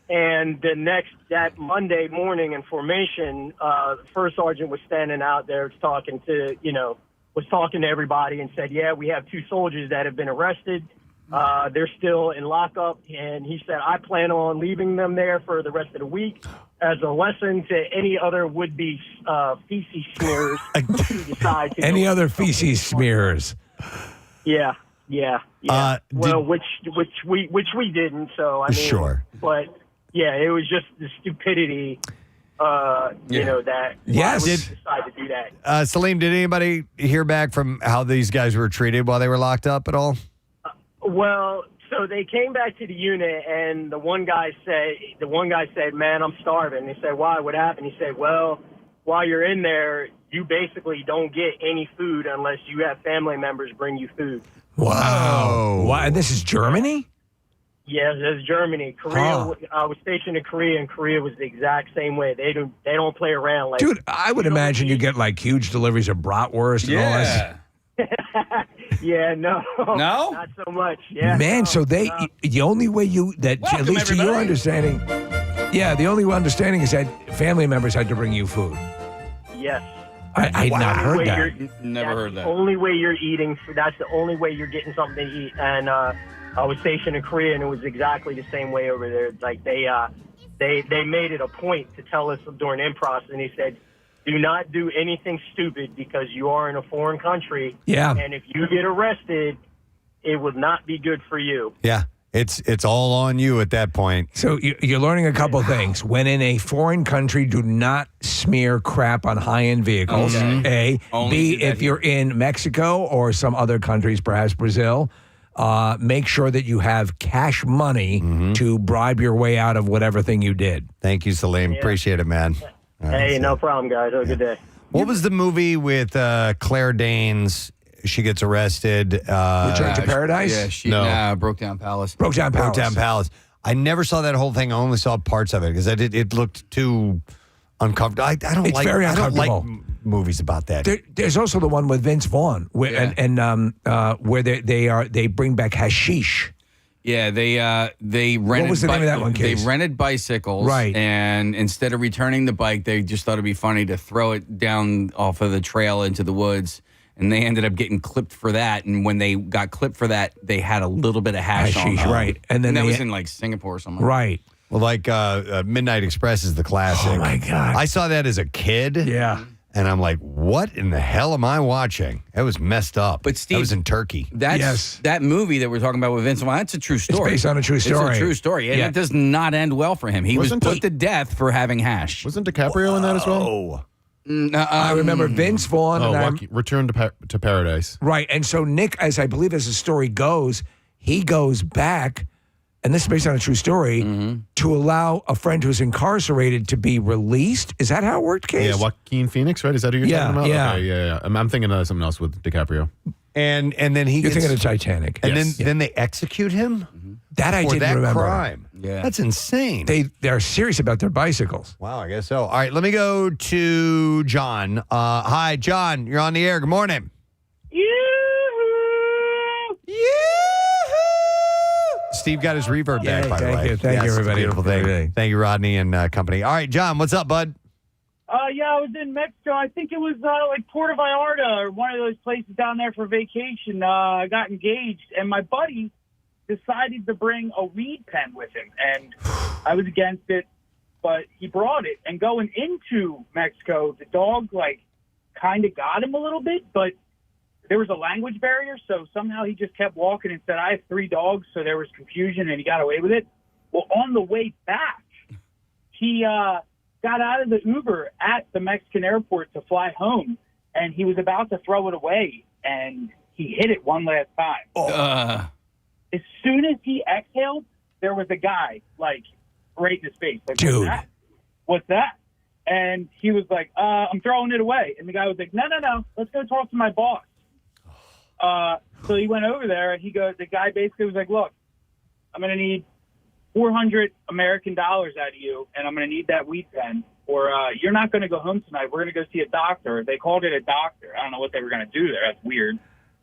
And that Monday morning in formation, the first sergeant was standing out there talking to everybody and said, "Yeah, we have 2 soldiers that have been arrested. They're still in lockup." And he said, "I plan on leaving them there for the rest of the week as a lesson to any other would-be feces smearers who decide to Any other feces smearers? Yeah. Which we didn't. So I mean, sure. But yeah, it was just the stupidity. That Yes. why we decided to do that. Salim, did anybody hear back from how these guys were treated while they were locked up at all? Well, So they came back to the unit, and the one guy said, "Man, I'm starving." He said, "Why? What happened?" He said, "Well, while you're in there, you basically don't get any food unless you have family members bring you food." Wow. Wow. And this is Germany? Yes, it's Germany. Korea. I was stationed in Korea, and Korea was the exact same way. They don't play around. Like, Dude, I would imagine you get like huge deliveries of bratwurst and all that. Yeah, no, not so much. Yeah, Man, so the only way at least to your understanding, the only understanding is that family members had to bring you food. Yes. I had not heard that. Never heard that. The only way you're eating. That's the only way you're getting something to eat. And I was stationed in Korea, and it was exactly the same way over there. Like they made it a point to tell us during improv, and they said, "Do not do anything stupid because you are in a foreign country. Yeah. And if you get arrested, it would not be good for you." Yeah. It's all on you at that point. So you're learning a couple things. When in a foreign country, do not smear crap on high-end vehicles, A. Only B, do that if you're in Mexico or some other countries, perhaps Brazil, make sure that you have cash money to bribe your way out of whatever thing you did. Thank you, Salim. Appreciate it, man. Hey, no problem, guys. Have a good day. What was the movie with Claire Danes? She gets arrested. Return to Paradise? Yeah, she Broke Down Palace. Broke Down Palace. I never saw that whole thing. I only saw parts of it because it looked too uncomfortable. I don't It's like. very I don't like uncomfortable. movies about that. There's also the one with Vince Vaughn, where where they bring back hashish. Yeah, they rented. What was the name of that one, They Case? rented bicycles, Right. And instead of returning the bike, they just thought it'd be funny to throw it down off of the trail into the woods. And they ended up getting clipped for that. And when they got clipped for that, they had a little bit of hashish on them. Right. And then that was in like Singapore or something. Right. Well, like Midnight Express is the classic. Oh, my God. I saw that as a kid. Yeah. And I'm like, what in the hell am I watching? It was messed up. But Steve, that was in Turkey. That movie that we're talking about with Vince Vaughn, that's a true story. It's based on a true story. It's a true story. And it does not end well for him. He was put to death for having hash. Wasn't DiCaprio in that as well? I remember Vince Vaughn. Return to Paradise. Right. And so Nick, as I believe as the story goes, he goes back, and this is based on a true story, to allow a friend who's incarcerated to be released. Is that how it worked, Case? Yeah, Joaquin Phoenix, right? Is that who you're talking about? Yeah. Okay, yeah. I'm thinking of something else with DiCaprio. And then You're thinking of Titanic. And Yes. then they execute him? That I for didn't that remember. crime. Yeah. That's insane. They're serious about their bicycles. Wow, I guess so. All right, let me go to John. Hi, John. You're on the air. Good morning. Steve got his reverb back, by the way. Thank you, Yes, it's a everybody. beautiful thing. Thank you, Rodney and company. All right, John, what's up, bud? Yeah, I was in Mexico. I think it was like Puerto Vallarta or one of those places down there for vacation. I got engaged, and my buddy decided to bring a weed pen with him, and I was against it, but he brought it. And going into Mexico, the dog kind of got him a little bit, but there was a language barrier, so somehow he just kept walking and said, "I have 3 dogs," so there was confusion, and he got away with it. Well, on the way back, he got out of the Uber at the Mexican airport to fly home, and he was about to throw it away, and he hit it one last time. As soon as he exhaled, there was a guy, right in his face. Like, dude. What's that? And he was like, I'm throwing it away. And the guy was like, no, let's go talk to my boss. So he went over there, and the guy basically was like, look, I'm going to need $400 American dollars out of you, and I'm going to need that weed pen, or you're not going to go home tonight. We're going to go see a doctor. They called it a doctor. I don't know what they were going to do there. That's weird.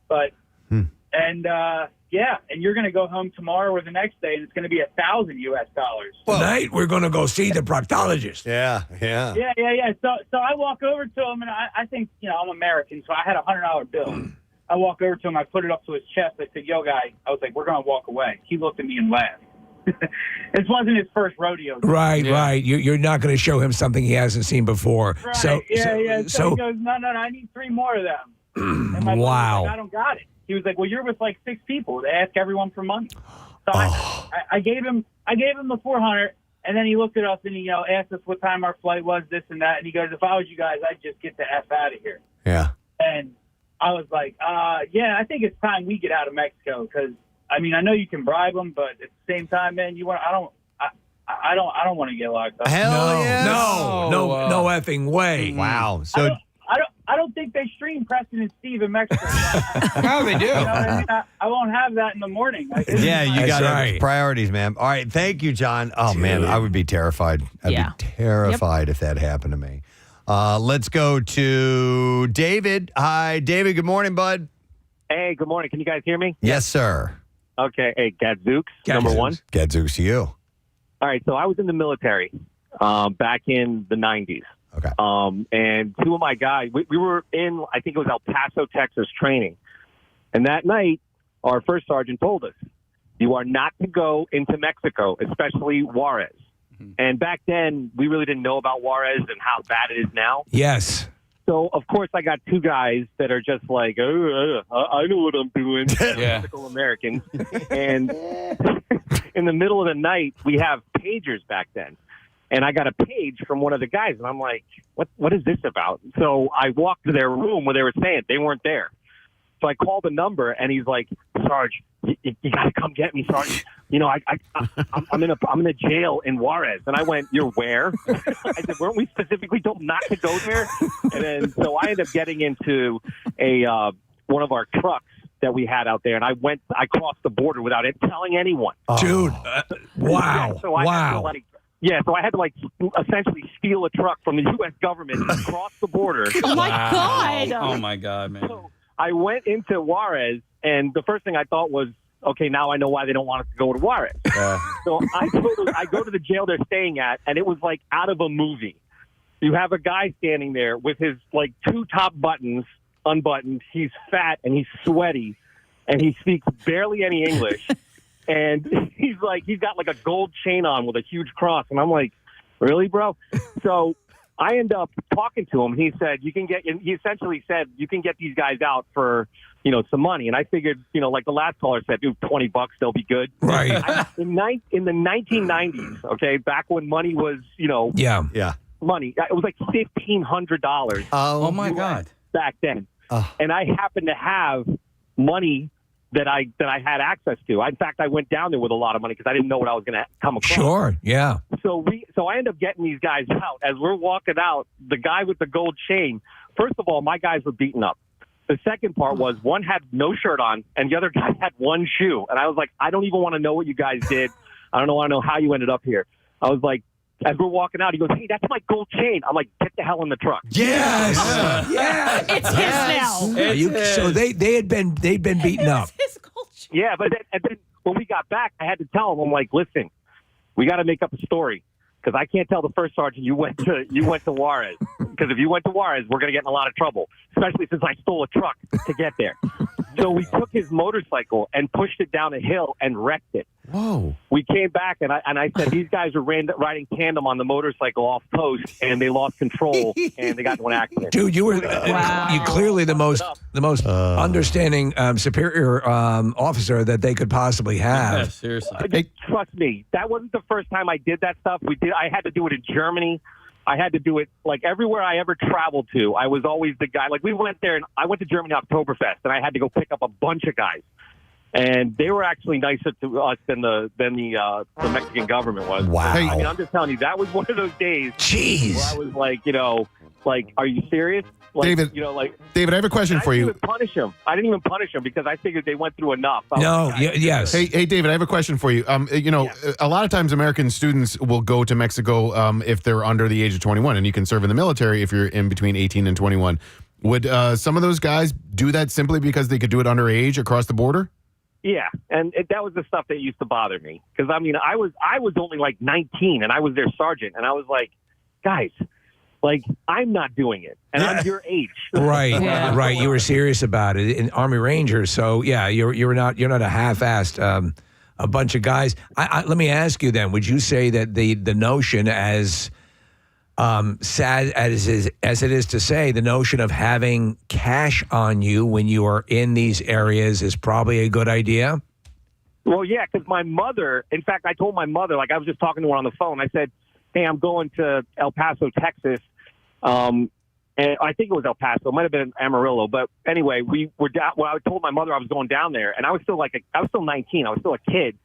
But, and you're going to go home tomorrow or the next day, and it's going to be $1,000 US. Tonight, we're going to go see the proctologist. Yeah. So I walk over to him, and I think, I'm American, so I had a $100 bill. I walk over to him, I put it up to his chest. I said, yo, guy, I was like, we're going to walk away. He looked at me and laughed. This wasn't his first rodeo. Right. You're not going to show him something he hasn't seen before. Right. So he goes, no, I need 3 more of them. And my buddy was like, I don't got it. He was like, well, you're with 6 people. They ask everyone for money. So I gave him the 400, and then he looked at us and he asked us what time our flight was, this and that, and he goes, if I was you guys, I'd just get the F out of here. Yeah. And I was like, I think it's time we get out of Mexico, because I mean, I know you can bribe them, but at the same time, man, I don't want to get locked up. Hell yes. No effing way. Wow. So I don't think they stream Preston and Steve in Mexico. No, they do. You know what I mean? I won't have that in the morning. yeah, you That's got right. priorities, man. All right, thank you, John. Oh man, I would be terrified. I'd Yeah. be terrified if that happened to me. Let's go to David. Hi, David. Good morning, bud. Hey, good morning. Can you guys hear me? Yes, sir. Okay. Hey, Gadzooks, number one. Gadzooks to you. All right. So I was in the military back in the 90s. Okay. And two of my guys, we were in, I think it was El Paso, Texas training. And that night, our first sergeant told us, you are not to go into Mexico, especially Juarez. And back then, we really didn't know about Juarez and how bad it is now. Yes. So, of course, I got two guys that are just like, oh, I know what I'm doing. Yeah. Typical Americans. And in the middle of the night, we have pagers back then. And I got a page from one of the guys, and I'm like, what is this about? So I walked to their room where they were saying they weren't there. So I called the number, and he's like, Sarge, you got to come get me, Sarge. You know, I'm in a jail in Juarez. And I went, you're where? I said, weren't we specifically told not to go there? And then so I ended up getting into one of our trucks that we had out there, and I crossed the border without it telling anyone. Dude, wow. Yeah, so I had to essentially steal a truck from the U.S. government across the border. Oh my God! Oh my God, man. So I went into Juarez, and the first thing I thought was, okay, now I know why they don't want us to go to Juarez. So I go to the jail they're staying at, and it was like out of a movie. You have a guy standing there with his like two top buttons unbuttoned. He's fat and he's sweaty, and he speaks barely any English. And he's got like a gold chain on with a huge cross. And I'm like, really, bro? So I end up talking to him. He said, he essentially said, you can get these guys out for, some money. And I figured, like the last caller said, dude, $20, they'll be good. Right. In the 1990s, okay, back when money was, Yeah. money, it was like $1,500. Oh my God. Back then. And I happened to have money that I had access to. In fact, I went down there with a lot of money because I didn't know what I was going to come across. Sure, yeah. So I end up getting these guys out. As we're walking out, the guy with the gold chain, first of all, my guys were beaten up. The second part was one had no shirt on and the other guy had one shoe. And I was like, I don't even want to know what you guys did. I don't want to know how you ended up here. I was like, as we're walking out, he goes, hey, that's my gold chain. I'm like, get the hell in the truck. Yes. Yeah. It's his now. So they'd been beaten up. Yeah, but then when we got back, I had to tell him, I'm like, listen, we got to make up a story because I can't tell the first sergeant you went to Juarez. Because if you went to Juarez, we're going to get in a lot of trouble, especially since I stole a truck to get there. So we took his motorcycle and pushed it down a hill and wrecked it. Whoa. We came back, and I said, these guys are riding tandem on the motorcycle off post, and they lost control, and they got into an accident. Dude, you were you clearly the most understanding superior officer that they could possibly have. Yeah, seriously. Trust me, that wasn't the first time I did that stuff. I had to do it in Germany. I had to do it like everywhere I ever traveled to. I was always the guy. Like we went there, and I went to Germany Oktoberfest, and I had to go pick up a bunch of guys. And they were actually nicer to us than the Mexican government was. Wow. I mean, I'm just telling you, that was one of those days. Jeez. Where I was like, are you serious? Like, David, David, I have a question for you. I didn't even punish them because I figured they went through enough. Yes. Hey, David, I have a question for you. A lot of times American students will go to Mexico if they're under the age of 21, and you can serve in the military if you're in between 18 and 21. Would some of those guys do that simply because they could do it underage across the border? Yeah, and that was the stuff that used to bother me because I mean I was only like 19 and I was their sergeant and I was like, guys, like I'm not doing it and I'm your age. Right, right. You were serious about it in Army Rangers, so yeah, you're not a half-assed a bunch of guys. Let me ask you then: would you say that the notion as sad as it is to say, the notion of having cash on you when you are in these areas is probably a good idea? Well, yeah, because my mother, in fact, I told my mother, like I was just talking to her on the phone. I said, hey, I'm going to El Paso, Texas, and And I think it was El Paso. It might have been Amarillo. But anyway, we were down. Well, I told my mother I was going down there, and I was still 19. I was still a kid.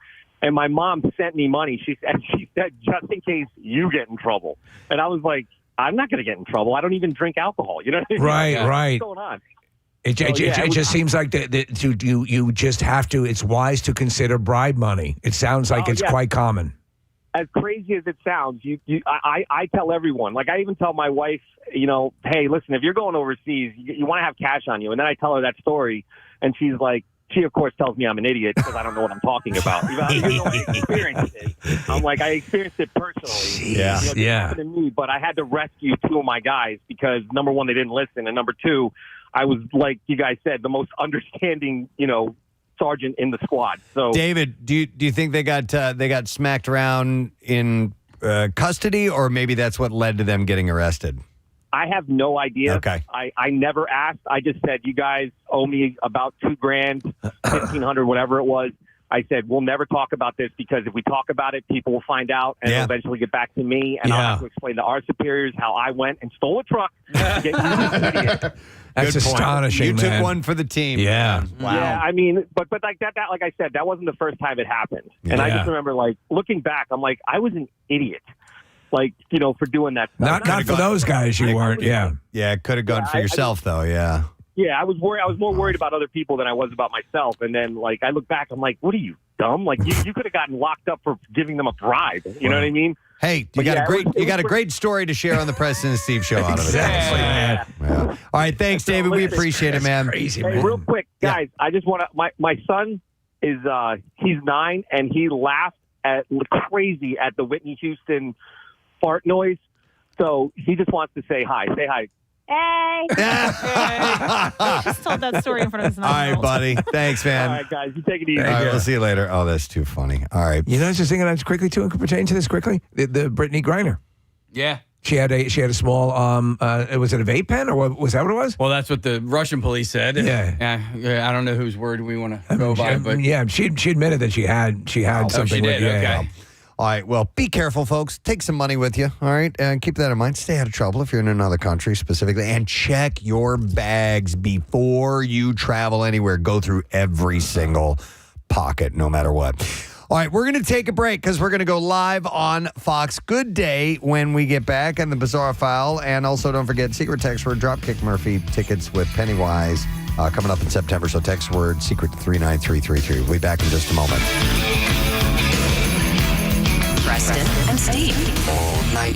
And my mom sent me money. She said, just in case you get in trouble. And I was like, I'm not going to get in trouble. I don't even drink alcohol. You know what I mean? Right. What's going on? It just seems like you just have to. It's wise to consider bribe money. It sounds like it's quite common. As crazy as it sounds, I tell everyone. Like I even tell my wife, hey, listen, if you're going overseas, you want to have cash on you. And then I tell her that story, and she's like, she of course tells me I'm an idiot because I don't know what I'm talking about. Even though I experienced it, I'm like I experienced it personally. Yeah, it happened to me, but I had to rescue 2 of my guys because number one, they didn't listen, and number 2, I was like you guys said, the most understanding, sergeant in the squad. So, David, do you think they got smacked around in custody, or maybe that's what led to them getting arrested? I have no idea. Okay. I never asked. I just said, you guys owe me about $2,000, $1,500, whatever it was. I said, we'll never talk about this because if we talk about it, people will find out and they'll eventually get back to me. And I'll have to explain to our superiors how I went and stole a truck to get That's astonishing, You man. took one for the team. Yeah. Wow. Yeah, I mean, but like that, like I said, that wasn't the first time it happened. And I just remember, like, looking back, I'm like, I was an idiot. Like, for doing that stuff. Not for those guys you weren't, Yeah, it could have gone for yourself, though, yeah. Yeah, I was worried. I was more worried about other people than I was about myself. And then, like, I look back, I'm like, what are you, dumb? Like, you could have gotten locked up for giving them a bribe. You know what I mean? Hey, you got a great story to share on the Preston and Steve show out of it. Exactly, man. Yeah. All right, thanks, David. We appreciate it, man. Crazy, Hey, man. real quick, guys, I just want to. My son is he's 9, and he laughed crazy at the Whitney Houston fart noise. So he just wants to say hi. Say hi. Hey. Just told that story in front of his 9-year-old. All right, buddy. Thanks, man. All right, guys, you take it easy. All right, we'll see you later. Oh, that's too funny. All right. You know, just thinking on quickly too, and pertaining to this quickly, the Brittany Griner. Yeah. She had a small was it a vape pen or what, was that what it was? Well, that's what the Russian police said. Yeah. I don't know whose word we want to go by, but she admitted that she had something. she did. With, Okay. All right, well, be careful, folks. Take some money with you, all right? And keep that in mind. Stay out of trouble if you're in another country specifically. And check your bags before you travel anywhere. Go through every single pocket, no matter what. All right, we're going to take a break because we're going to go live on Fox Good Day when we get back on the Bizarre File. And also, don't forget, Secret Text Word Dropkick Murphy tickets with Pennywise coming up in September. So text word secret to 39333. We'll be back in just a moment. Preston and Steve. All night.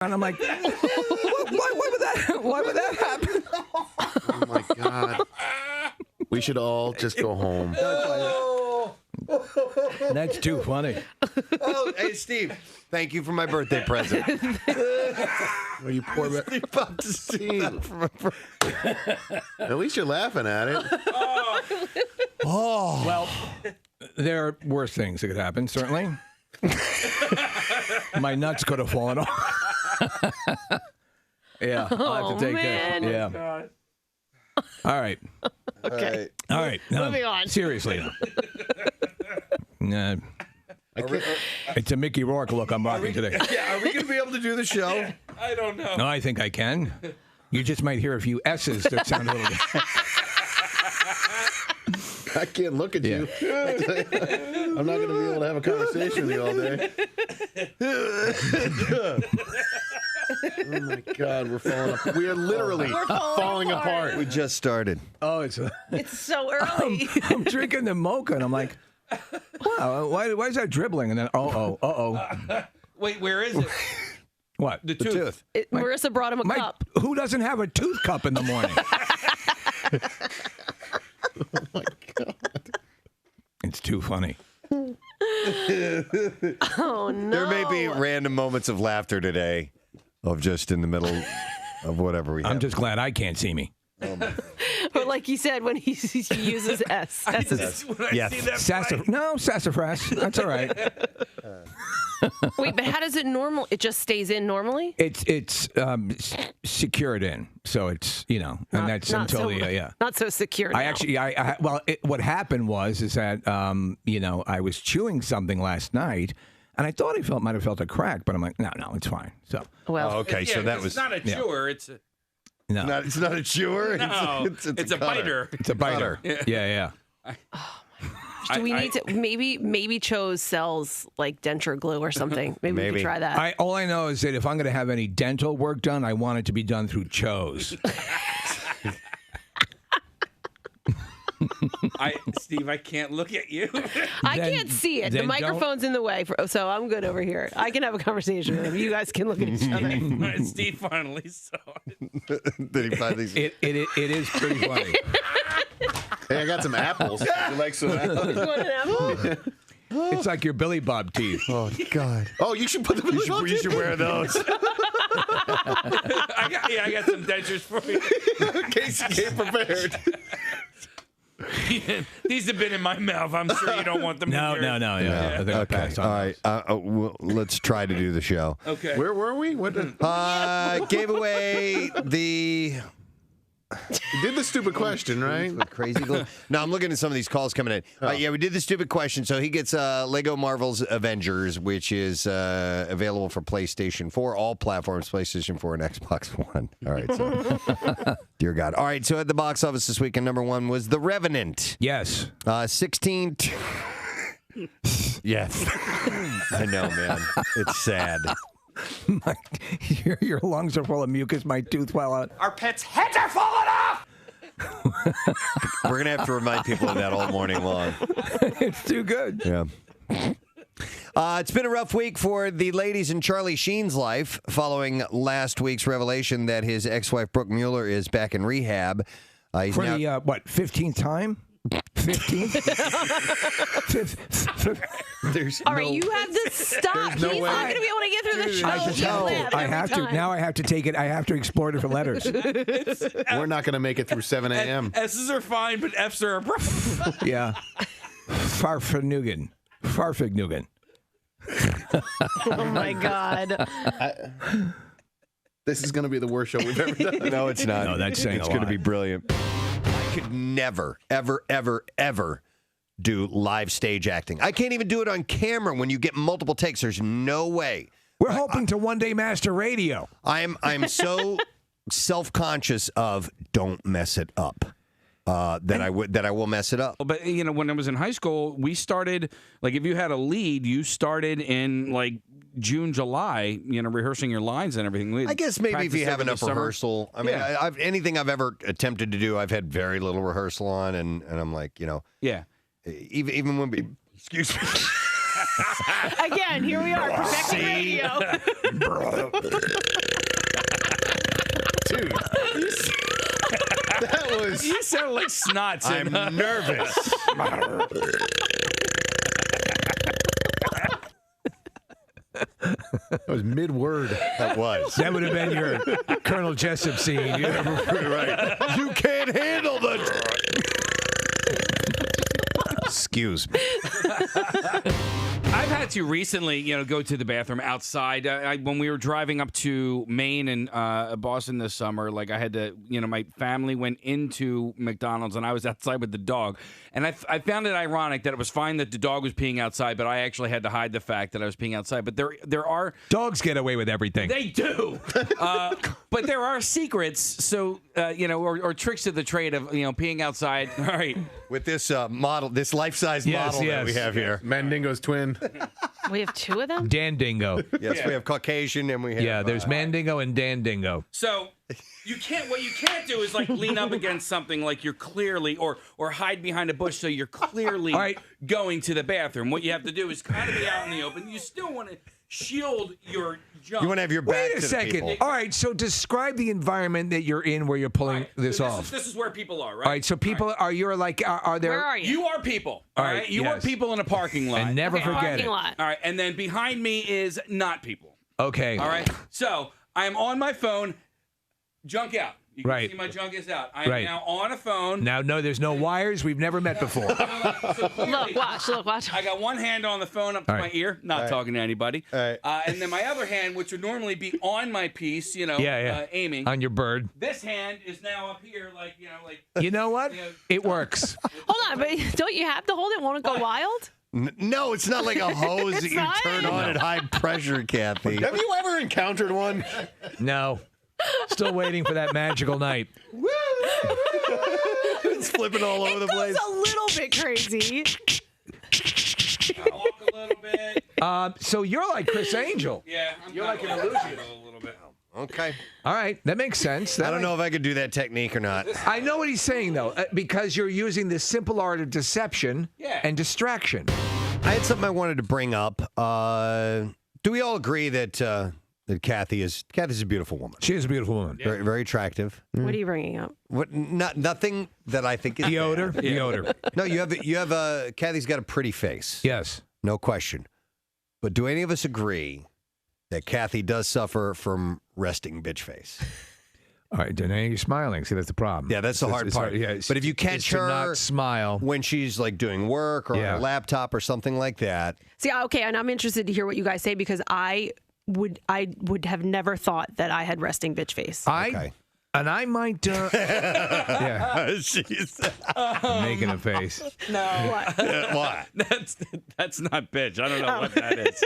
And I'm like, why would that happen? Oh my God. We should all just go home. That's too funny. Oh, hey, Steve. Thank you for my birthday present. Well, you poor about to see. At least you're laughing at it. Oh. Well, there are worse things that could happen, certainly. My nuts could have fallen off. Yeah, I'll have to take that. Yeah. God. All right. Okay. All right. No, Moving on. Seriously. It's a Mickey Rourke look I'm rocking today. Yeah, are we going to be able to do the show? I don't know. No, I think I can. You just might hear a few S's that sound a little bit. I can't look at you. I'm not going to be able to have a conversation with you all day. Oh my God, we're falling apart. We are literally falling apart. We just started. Oh, it's so early. I'm drinking the mocha, and I'm like, wow, why is that dribbling? And then, Wait, where is it? What? The tooth. Marissa brought him a cup. Who doesn't have a tooth cup in the morning? Oh my God. It's too funny. Oh, no. There may be random moments of laughter today, of just in the middle of whatever we have. I'm just glad I can't see me. But like you said, when he uses S. Sassafras. That's all right. Wait, but how does it normal? It just stays in normally? It's secured in, so it's and that's until not so secure. I actually what happened is that I was chewing something last night. And I thought might have felt a crack, but I'm like, no, it's fine. So, okay, so that was it's not a chewer. It's it's not a chewer. No, it's a biter. It's a biter. Yeah. Do we need to maybe Cho's sells like denture glue or something? Maybe we could try that. All I know is that if I'm going to have any dental work done, I want it to be done through Cho's. Steve, I can't look at you. I can't see it. The microphone's in the way, so I'm good over here. I can have a conversation with him. You guys can look at each other. Steve finally saw it. Did he finally see it? It is pretty funny. Hey, I got some apples. Would you like some apples? You want an apple? It's like your Billy Bob teeth. Oh, God. Oh, you should put them in the You should wear those. I got some dentures for you. In case you came prepared. These have been in my mouth. I'm sure you don't want them. No. Yeah. Okay. All right. Let's try to do the show. Okay. Where were we? What? Gave away the. You did the stupid question, right? Crazy glue. No, I'm looking at some of these calls coming in. Yeah, we did the stupid question. So he gets Lego Marvel's Avengers, which is available for PlayStation 4, all platforms, PlayStation 4 and Xbox One. All right. So, dear God. All right. So at the box office this weekend, number one was The Revenant. Yes. 16. Yes. I know, man. It's sad. Your lungs are full of mucus. My tooth fell out. Our pets' heads are falling off. We're going to have to remind people of that all morning long. It's too good. Yeah. It's been a rough week for the ladies in Charlie Sheen's life following last week's revelation that his ex-wife Brooke Mueller is back in rehab. He's for now, the 15th time? 15th? All right, you have to stop. He's not going to be able to get through the show. I have to. Now I have to take it. I have to explore different letters. We're not going to make it through 7 a.m. S's are fine, but F's are a problem. Yeah. Farfignugan. Oh, my God. This is going to be the worst show we've ever done. No, it's not. No, that's saying it's a going to lot. be brilliant. I could never, ever, ever, ever do live stage acting. I can't even do it on camera when you get multiple takes. There's no way. We're hoping to one day master radio. I'm so self-conscious of don't mess it up. That I will mess it up. But when I was in high school, we started if you had a lead, you started in June, July, rehearsing your lines and everything. I guess maybe if you have enough rehearsal. I mean, anything I've ever attempted to do, I've had very little rehearsal on, and I'm like, yeah. Even when we, excuse me. Again, here we are, perfecting radio. Dude. That was. You sound like snots. I'm nervous. That was mid-word. That was. That would have been your Colonel Jessup scene. Right. You can't handle the. Excuse me. I've had to recently, go to the bathroom outside. When we were driving up to Maine and Boston this summer, I had to, my family went into McDonald's and I was outside with the dog. And I found it ironic that it was fine that the dog was peeing outside, but I actually had to hide the fact that I was peeing outside. But there are... Dogs get away with everything. They do. But there are secrets, so, or tricks to the trade of, peeing outside. All right. With this model, this life-size model that we have here. Mandingo's twin. We have two of them? Dan Dingo. Yes, we have Caucasian and we have... Yeah, there's Mandingo and Dan Dingo. So what you can't do is lean up against something you're clearly or hide behind a bush so you're clearly going to the bathroom. What you have to do is kind of be out in the open. You still want to shield your jump. You want to have your back Wait to a the second. people. All right, so describe the environment that you're in where you're pulling this off. This is where people are, right? All right, so people are there? Where are you? You are people. All right. You are people in a parking lot. And never forget parking it. lot. All right, and then behind me is not people. Okay. All right. So I'm on my phone. Junk out. You can Right. see my junk is out. I am Right. now on a phone. Now, no, there's no wires. We've never met before. Look, watch. I got one hand on the phone up to All my right. ear, not talking to anybody. All right. And then my other hand, which would normally be on my piece, aiming. On your bird. This hand is now up here, like. You know what? It works. Hold on, but don't you have to hold it? Won't it go wild? No, it's not like a hose that It's you not? turn on at high pressure, Kathy. Have you ever encountered one? No. Still waiting for that magical night. It's flipping all over the place. It's a little bit crazy. I walk a little bit. So you're like Chris Angel. Yeah, You're like an illusionist. A little bit. Okay. All right, that makes sense. I don't know if I could do that technique or not. I know what he's saying, though, because you're using the simple art of deception and distraction. I had something I wanted to bring up. Do we all agree that that Kathy's a beautiful woman? She is a beautiful woman. Very, very attractive. What are you bringing up? What? Nothing that I think is The odor? bad. The odor. No, you have Kathy's got a pretty face. Yes. No question. But do any of us agree that Kathy does suffer from resting bitch face? All right, Danae, you're smiling. See, that's the problem. Yeah, that's the hard It's part. yeah, but if you catch it's to her not smile when she's like doing work or on Yeah. her laptop or something like that, See, okay, and I'm interested to hear what you guys say because I would have never thought that I had resting bitch face. And I might. Yeah. She's I'm making a face. No. What? What? That's not bitch. I don't know what that is.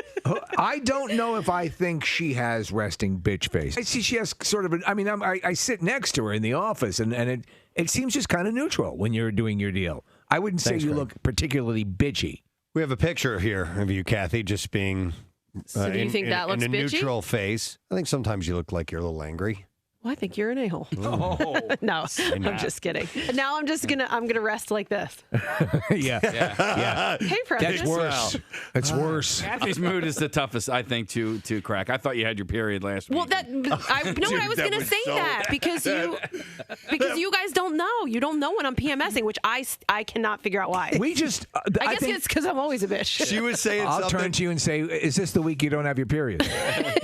I don't know if I think she has resting bitch face. I see she has sort of. I mean, I sit next to her in the office, and it seems just kind of neutral when you're doing your deal. I wouldn't say Thanks, you Craig. look particularly bitchy. We have a picture here of you, Kathy, just being So do you think that looks in a bitchy? neutral face. I think sometimes you look like you're a little angry. Well, I think you're an a-hole. Oh. No, I'm just kidding. Now I'm gonna rest like this. Yeah. Hey, Preston. That's worse. That's worse. Kathy's mood is the toughest, I think, to crack. I thought you had your period last week. Well, I was that going to was say so that because you guys don't know. You don't know when I'm PMSing, which I cannot figure out why. We just. I guess it's because I'm always a bitch. She was saying I'll something. turn to you and say, "Is this the week you don't have your period?"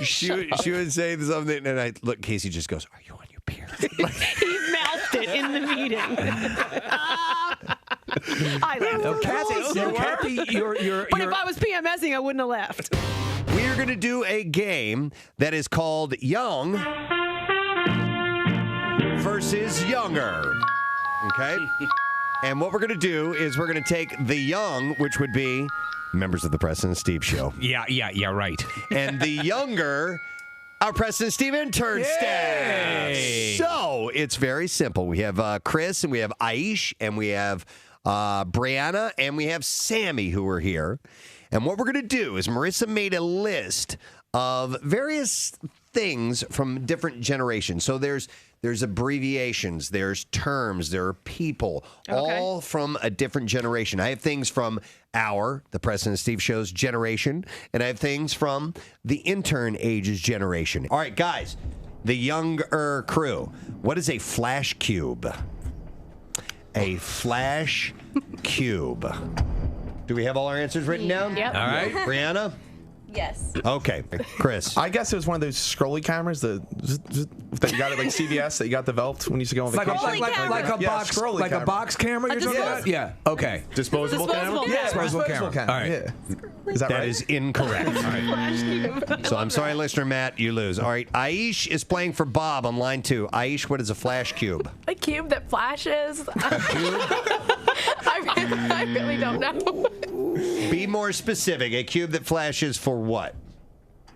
she would say something, and I look. Casey just goes, "Are you on your period?" He mouthed it in the meeting. I laughed. Kathy, you're. But if I was PMSing, I wouldn't have left. We are going to do a game that is called Young versus Younger. Okay? And what we're going to do is we're going to take the young, which would be members of the Preston and Steve show. Yeah, right. And the younger, our Preston and Steve intern staff. So it's very simple. We have Chris, and we have Aish, and we have Brianna, and we have Sammy who are here. And what we're going to do is Marissa made a list of various things from different generations. So there's abbreviations, there's terms, there are people, all from a different generation. I have things from the Preston and Steve show's generation, and I have things from the intern age's generation. All right, guys, the younger crew. What is a flash cube? A flash cube. Do we have all our answers written down? Yep. All right. Brianna? Yes. Okay. Chris? I guess it was one of those scrolly cameras that you got at like CVS that you got developed when you used to go on Like a, vacation. like a box, scrolly like camera. a box camera. You're talking about? Yeah. Okay. Disposable camera. Disposable Yeah, Disposable disposable camera. camera. All right. Yeah. Is that right? That is incorrect. All right. So I'm sorry, listener Matt, you lose. All right. Aish is playing for Bob on line 2. Aish, what is a flash cube? A cube that flashes. I really don't know. Be more specific. A cube that flashes for what?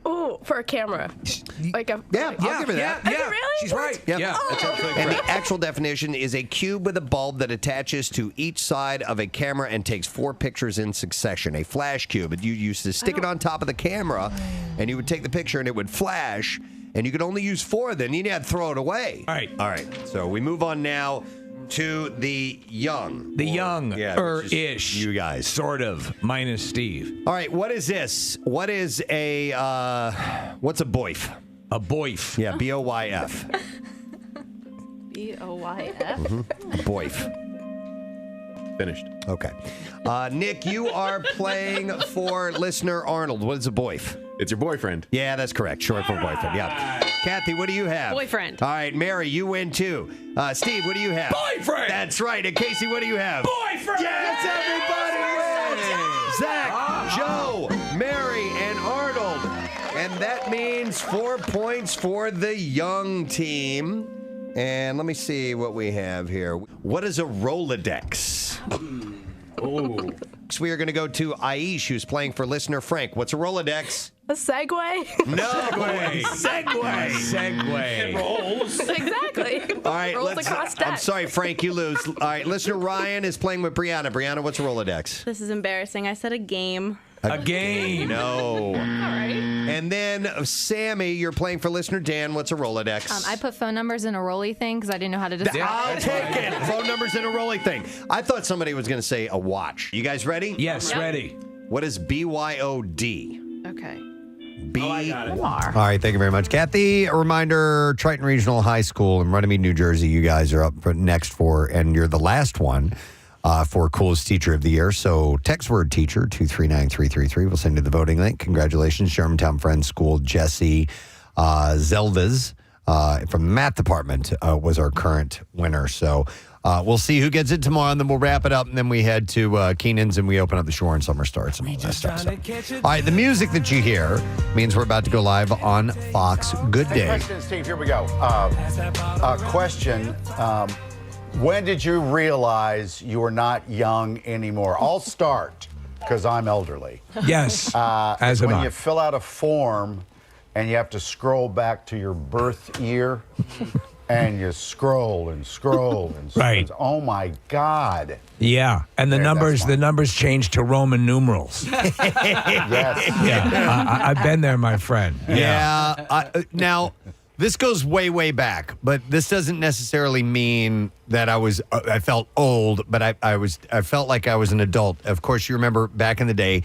Ooh, for a camera. Like a I'll give her that. Is it really? She's right. Yeah. And the actual definition is a cube with a bulb that attaches to each side of a camera and takes 4 pictures in succession. A flash cube. You used to stick it on top of the camera, and you would take the picture, and it would flash, and you could only use 4 then. You had to throw it away. All right. So we move on now to the young. The young which is ish. You guys. Sort of. Minus Steve. All right. What is this? What is a, what's a boif? A boif. Yeah, B-O-Y-F. B-O-Y-F? A boif. Finished. Okay. Nick, you are playing for listener Arnold. What is a boif? It's your boyfriend. Yeah, that's correct. Short for boyfriend. Yeah. Kathy, what do you have? Boyfriend. All right, Mary, you win too. Steve, what do you have? Boyfriend. That's right. And Casey, what do you have? Boyfriend. Yes, everybody wins. Zach, Joe, Mary, and Arnold. And that means 4 points for the young team. And let me see what we have here. What is a Rolodex? Oh. We are going to go to Aish, who's playing for listener Frank. What's a Rolodex? A Segway? No. Segway. It rolls. Exactly. All right, Rolls across decks. I'm sorry, Frank, you lose. All right, listener Ryan is playing with Brianna. Brianna, what's a Rolodex? This is embarrassing. I said a game. A game. No. All right. And then Sammy, you're playing for listener Dan. What's a Rolodex? I put phone numbers in a rolly thing because I didn't know how to describe I'll take it. Phone numbers in a rolly thing. I thought somebody was going to say a watch. You guys ready? Yes, ready. What is BYOD? Okay. I got it. All right, thank you very much, Kathy. A reminder, Triton Regional High School in Runnymede, New Jersey. You guys are up for next for, and you're the last one for Coolest Teacher of the Year. So text word teacher to 39333. We'll send you the voting link. Congratulations, Germantown Friends School. Jesse Zeldas from the math department was our current winner. So we'll see who gets it tomorrow, and then we'll wrap it up, and then we head to Keenan's, and we open up the Shore and Summer Starts and all that stuff. So. All right, the music that you hear means we're about to go live on Fox. Good day. Hey, Preston and Steve, here we go. Question. When did you realize you were not young anymore? I'll start, because I'm elderly. Yes, as am when I. you fill out a form and you have to scroll back to your birth year, and you scroll and scroll and scroll. Right. Oh, my God. Yeah, and the numbers change to Roman numerals. Yes. Yeah, I've been there, my friend. Yeah. Now, this goes way, way back, but this doesn't necessarily mean that I felt old, but I felt like I was an adult. Of course, you remember back in the day,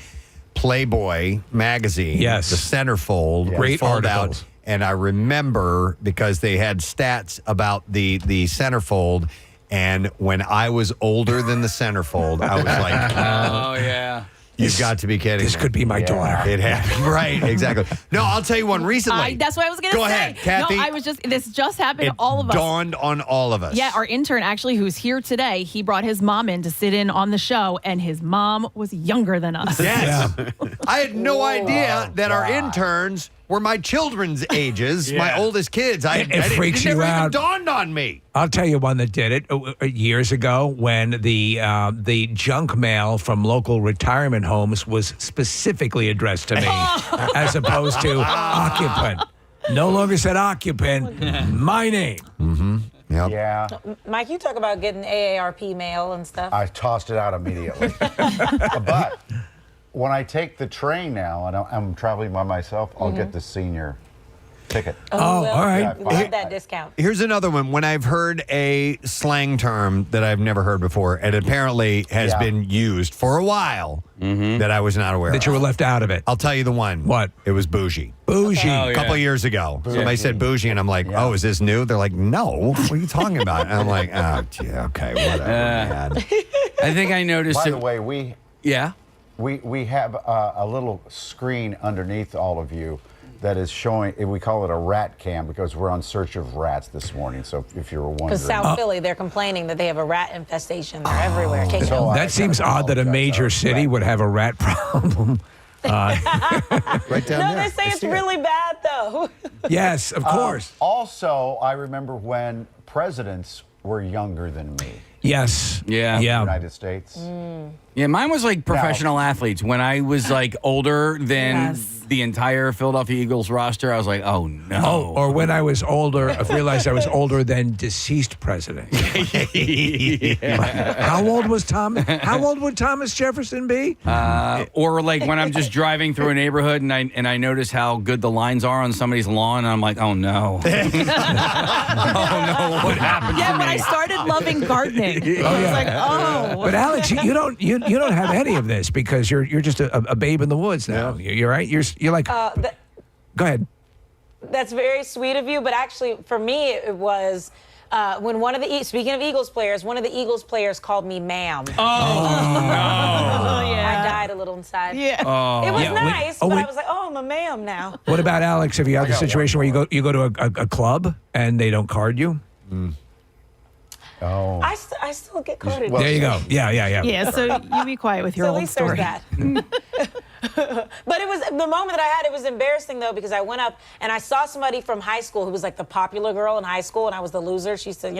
Playboy magazine, Yes. the centerfold, would Great fold articles. out. And I remember because they had stats about the centerfold, and when I was older than the centerfold, I was like, Oh, yeah. you've got to be kidding This me. could be my daughter. It happened. Right, exactly. No, I'll tell you one recently. That's what I was going to say. Go ahead, Kathy. No, this just happened to all of us. Dawned on all of us. Yeah, our intern actually, who's here today, he brought his mom in to sit in on the show, and his mom was younger than us. Yes. I had no idea that our interns were my children's ages, my oldest kids. It freaks it you never out. even dawned on me. I'll tell you one that did it years ago when the junk mail from local retirement homes was specifically addressed to me as opposed to occupant. No longer said occupant, my name. Mm-hmm. Yep. Yeah. Mike, you talk about getting AARP mail and stuff. I tossed it out immediately. But when I take the train now, and I'm traveling by myself, I'll get the senior ticket. Oh, all right. We love that discount. Here's another one. When I've heard a slang term that I've never heard before, and apparently has been used for a while, that I was not aware That of. you were left out of it. I'll tell you the one. What? It was bougie. Bougie. A couple years ago. Somebody said bougie, and I'm like, oh, is this new? They're like, no. What are you talking about? And I'm like, oh, gee, okay, whatever, man. I think I noticed By it. the way, we have a little screen underneath all of you that is showing, we call it a rat cam because we're on search of rats this morning. So if you were wondering. Because South Philly, they're complaining that they have a rat infestation. They're everywhere. In case you know. That seems odd that a major city would have a rat problem. Right down No, there. they say it's really bad, though. Yes, of course. Also, I remember when presidents were younger than me. Yes. Yeah. In the Yeah. United States. Yeah, mine was like professional athletes. When I was like older than the entire Philadelphia Eagles roster, I was like, oh no. Oh, or when I was older, I realized I was older than deceased president. How old was Thomas? How old would Thomas Jefferson be? Or like when I'm just driving through a neighborhood and I notice how good the lines are on somebody's lawn, and I'm like, oh no. Oh no, what happened Yeah, to when me? I started loving gardening, I was yeah. like, oh. But Alex, you don't have any of this because you're just a babe in the woods now. You're right. You're like. Go ahead. That's very sweet of you, but actually, for me, it was when one of the speaking of Eagles players, one of the Eagles players called me ma'am. Oh, no. I died a little inside. Yeah. Oh. It was Yeah, nice, but I was like, oh, I'm a ma'am now. What about Alex? Have you had the situation where you go to a club and they don't card you? Oh. I still get carded. There you go. Yeah. Yeah, so you be quiet with your So at old least there's story. that. But it was the moment that I had. It was embarrassing though because I went up and I saw somebody from high school who was like the popular girl in high school, and I was the loser. She said,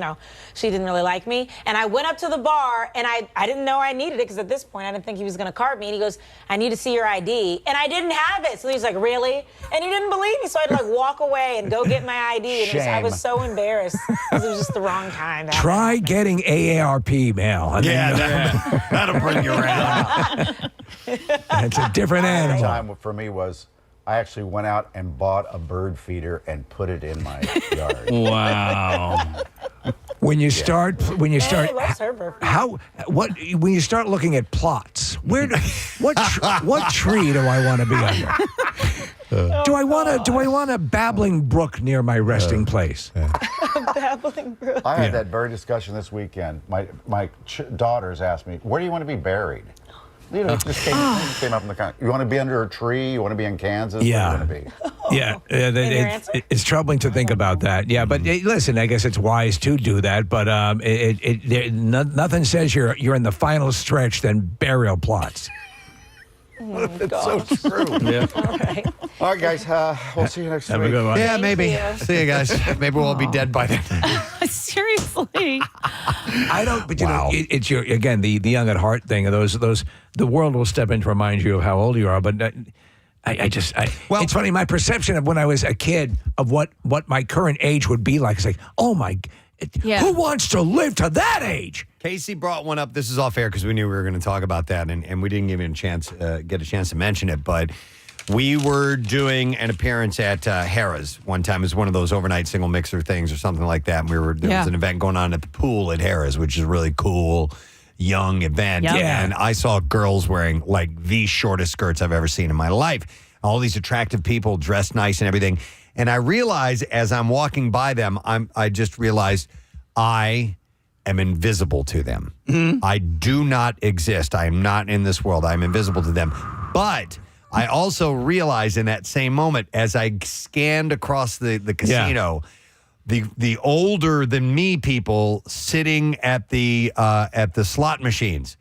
she didn't really like me. And I went up to the bar and I didn't know I needed it because at this point I didn't think he was going to card me. And he goes, "I need to see your ID," and I didn't have it. So he was like, "Really?" And he didn't believe me. So I had to like walk away and go get my ID. And I was so embarrassed because it was just the wrong time. Try getting AARP mail. And then, that'll bring you around. It's a different animal. The time for me was I actually went out and bought a bird feeder and put it in my yard. Wow. When you start, when you start looking at plots, what tree do I want to be under? Do I want a babbling brook near my resting place? Babbling brook. I had that very discussion this weekend. My daughters asked me, "Where do you want to be buried?" It just came up in the comment. You want to be under a tree? You want to be in Kansas? Yeah. Where do you want to be? Yeah, it's troubling to think about that. Yeah, but listen, I guess it's wise to do that. But nothing says you're in the final stretch than burial plots. It's so true. Yeah. All right, guys. We'll see you next Have a week. good one. Yeah, maybe. See you guys. Maybe we'll all be dead by then. Seriously. I don't. But you know, it's your the young at heart thing. Of those. The world will step in to remind you of how old you are. But it's funny. My perception of when I was a kid of what my current age would be like. It's like, oh my. Who wants to live to that age? Casey brought one up. This is off air because we knew we were going to talk about that, and we didn't give him get a chance to mention it. But we were doing an appearance at Harrah's one time. It was one of those overnight single mixer things or something like that. And there was an event going on at the pool at Harrah's, which is a really cool young event. Yep. Yeah. And I saw girls wearing like the shortest skirts I've ever seen in my life. All these attractive people dressed nice and everything. And I realized as I'm walking by them, I just realized I am invisible to them. I do not exist. I am not in this world. I am invisible to them. But I also realized in that same moment, as I scanned across the casino, the older than me people sitting at the slot machines,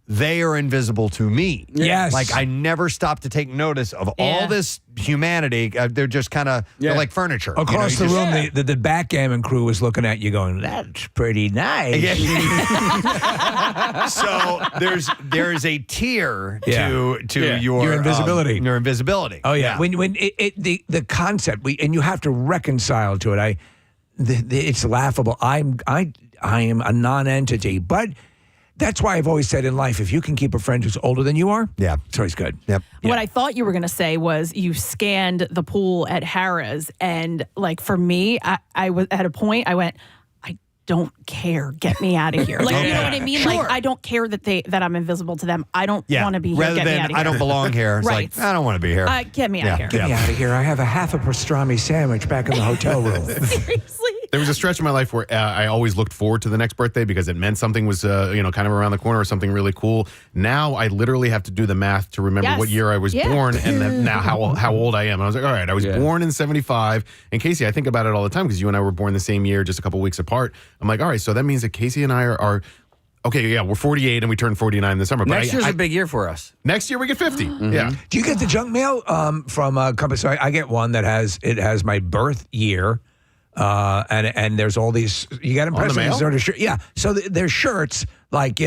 they are invisible to me. Yes. Like I never stopped to take notice of all this humanity. They're just kind of they're like furniture. Across the room, the backgammon crew was looking at you going, "That's pretty nice." So there is a tier to your invisibility. Your invisibility. Oh yeah. When the concept and you have to reconcile to it. It's laughable. I am a non-entity, but that's why I've always said in life, if you can keep a friend who's older than you are, it's always good. Yep. What I thought you were going to say was you scanned the pool at Harrah's, and like for me, I was at a point I went, I don't care. Get me out of here. Like you know what I mean? Sure. Like I don't care that I'm invisible to them. I don't want to be here. Rather Get me than out of here. I don't belong here. It's Right. like I don't want to be here. Get me out of here. Get me out of here. I have a half a pastrami sandwich back in the hotel room. Seriously. There was a stretch in my life where I always looked forward to the next birthday because it meant something was, kind of around the corner or something really cool. Now I literally have to do the math to remember what year I was born and then now how old I am. And I was like, all right, I was born in 75. And Casey, I think about it all the time because you and I were born the same year, just a couple weeks apart. I'm like, all right, so that means that Casey and I are okay, yeah, we're 48 and we turn 49 this summer. But Next year's a big year for us. Next year we get 50. Yeah. Do you get the junk mail from a company? So I get one that has my birth year. And there's all these you got On the mail? sort of so there's shirts like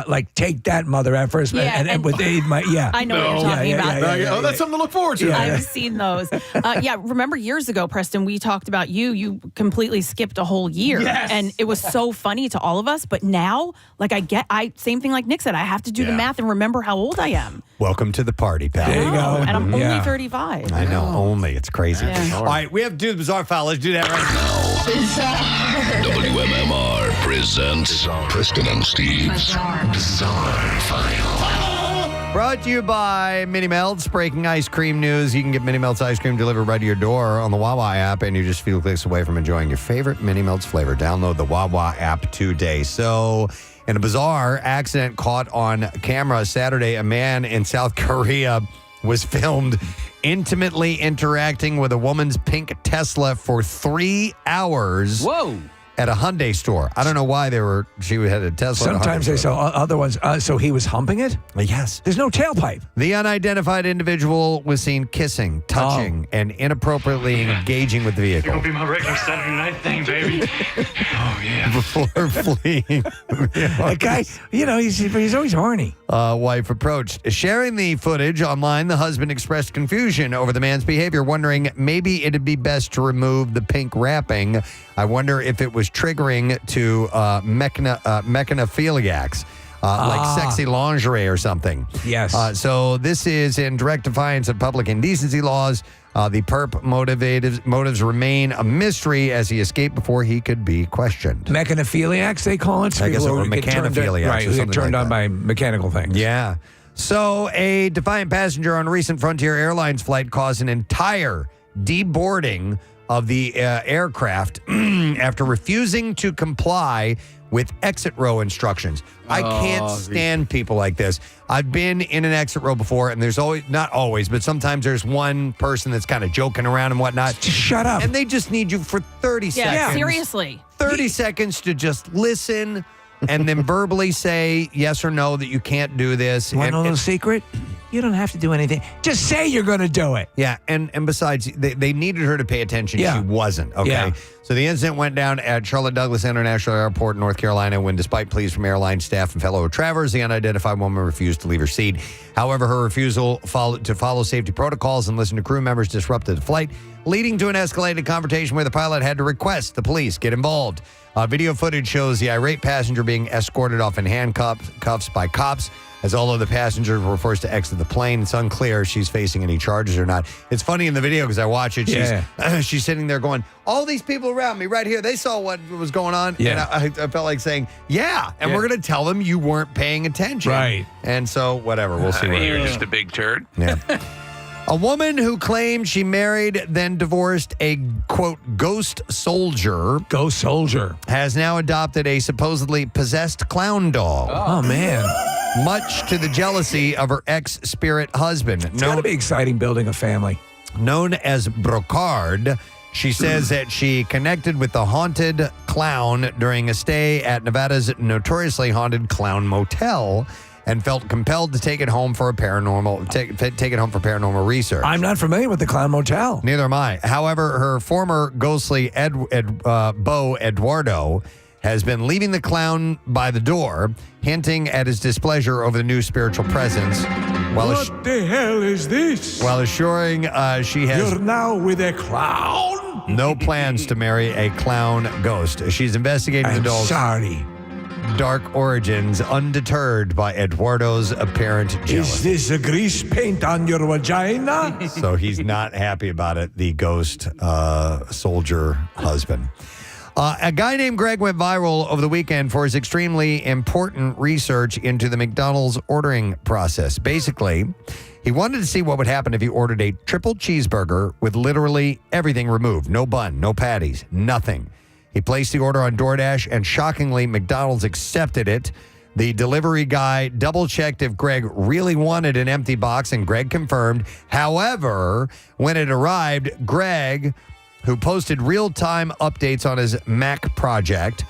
like take that mother effers and with my I know what you're talking about. That's something to look forward to. I've seen those. Remember years ago, Preston, we talked about you completely skipped a whole year. Yes. And it was so funny to all of us. But now, like same thing like Nick said, I have to do the math and remember how old I am. Welcome to the party, pal. There you go. And I'm only 35. I know, only. It's crazy. Yeah. All right, we have to do the Bizarre File. Let's do that right now. WMMR presents Preston and Steve's Bizarre File. Brought to you by Mini Melts. Breaking ice cream news. You can get Mini Melts ice cream delivered right to your door on the Wawa app, and you're just a few clicks away from enjoying your favorite Mini Melts flavor. Download the Wawa app today. So, in a bizarre accident caught on camera Saturday, a man in South Korea was filmed intimately interacting with a woman's pink Tesla for 3 hours. Whoa. At a Hyundai store. I don't know why she had a Tesla. Sometimes they sell other ones. So he was humping it? Yes. There's no tailpipe. The unidentified individual was seen kissing, touching, and inappropriately engaging with the vehicle. You're going to be my regular Saturday night thing, baby. Oh, yeah. Before fleeing. That guy, he's always horny. Wife approached. Sharing the footage online, the husband expressed confusion over the man's behavior, wondering maybe it'd be best to remove the pink wrapping. I wonder if it was triggering to mechanophiliacs, like sexy lingerie or something. Yes. So this is in direct defiance of public indecency laws. The perp motives remain a mystery as he escaped before he could be questioned. Mechanophiliacs, they call it. I guess People or who get turned- mechanophiliacs Right, or who something get turned like on by mechanical things. Yeah. So a defiant passenger on a recent Frontier Airlines flight caused an entire deboarding of the aircraft after refusing to comply with exit row instructions. I can't stand people like this. I've been in an exit row before, and there's always, not always, but sometimes there's one person that's kind of joking around and whatnot. Just shut up. And they just need you for 30 seconds. Yeah, seriously. 30 seconds to just listen and then verbally say yes or no that you can't do this. Want and, a little secret? You don't have to do anything. Just say you're going to do it. Yeah, and besides, they needed her to pay attention. Yeah. She wasn't, okay? Yeah. So the incident went down at Charlotte Douglas International Airport in North Carolina when, despite pleas from airline staff and fellow travelers, the unidentified woman refused to leave her seat. However, her refusal to follow safety protocols and listen to crew members disrupted the flight, leading to an escalated confrontation where the pilot had to request the police get involved. Video footage shows the irate passenger being escorted off in handcuffs by cops, as all of the passengers were forced to exit the plane. It's unclear if she's facing any charges or not. It's funny in the video because I watch it. She's sitting there going, all these people around me right here, they saw what was going on. Yeah. And I felt like saying, and we're going to tell them you weren't paying attention. Right. And so, whatever, we'll see. You're just a big turd. Yeah. A woman who claimed she married, then divorced a, quote, ghost soldier. Ghost soldier. Has now adopted a supposedly possessed clown dog. Oh man. Much to the jealousy of her ex-spirit husband. It's got to be exciting building a family. Known as Brocard, she says that she connected with the haunted clown during a stay at Nevada's notoriously haunted Clown Motel and felt compelled to take it home for paranormal research. I'm not familiar with the Clown Motel. Neither am I. However, her former ghostly beau Eduardo has been leaving the clown by the door, hinting at his displeasure over the new spiritual presence. What the hell is this? While assuring she has You're now with a clown? no plans to marry a clown ghost. She's investigating the doll's dark origins, undeterred by Eduardo's apparent jealousy. Is this a grease paint on your vagina? So he's not happy about it, the ghost soldier husband. A guy named Greg went viral over the weekend for his extremely important research into the McDonald's ordering process. Basically, he wanted to see what would happen if he ordered a triple cheeseburger with literally everything removed. No bun, no patties, nothing. He placed the order on DoorDash, and shockingly, McDonald's accepted it. The delivery guy double-checked if Greg really wanted an empty box, and Greg confirmed. However, when it arrived, Greg, who posted real-time updates on his Mac project,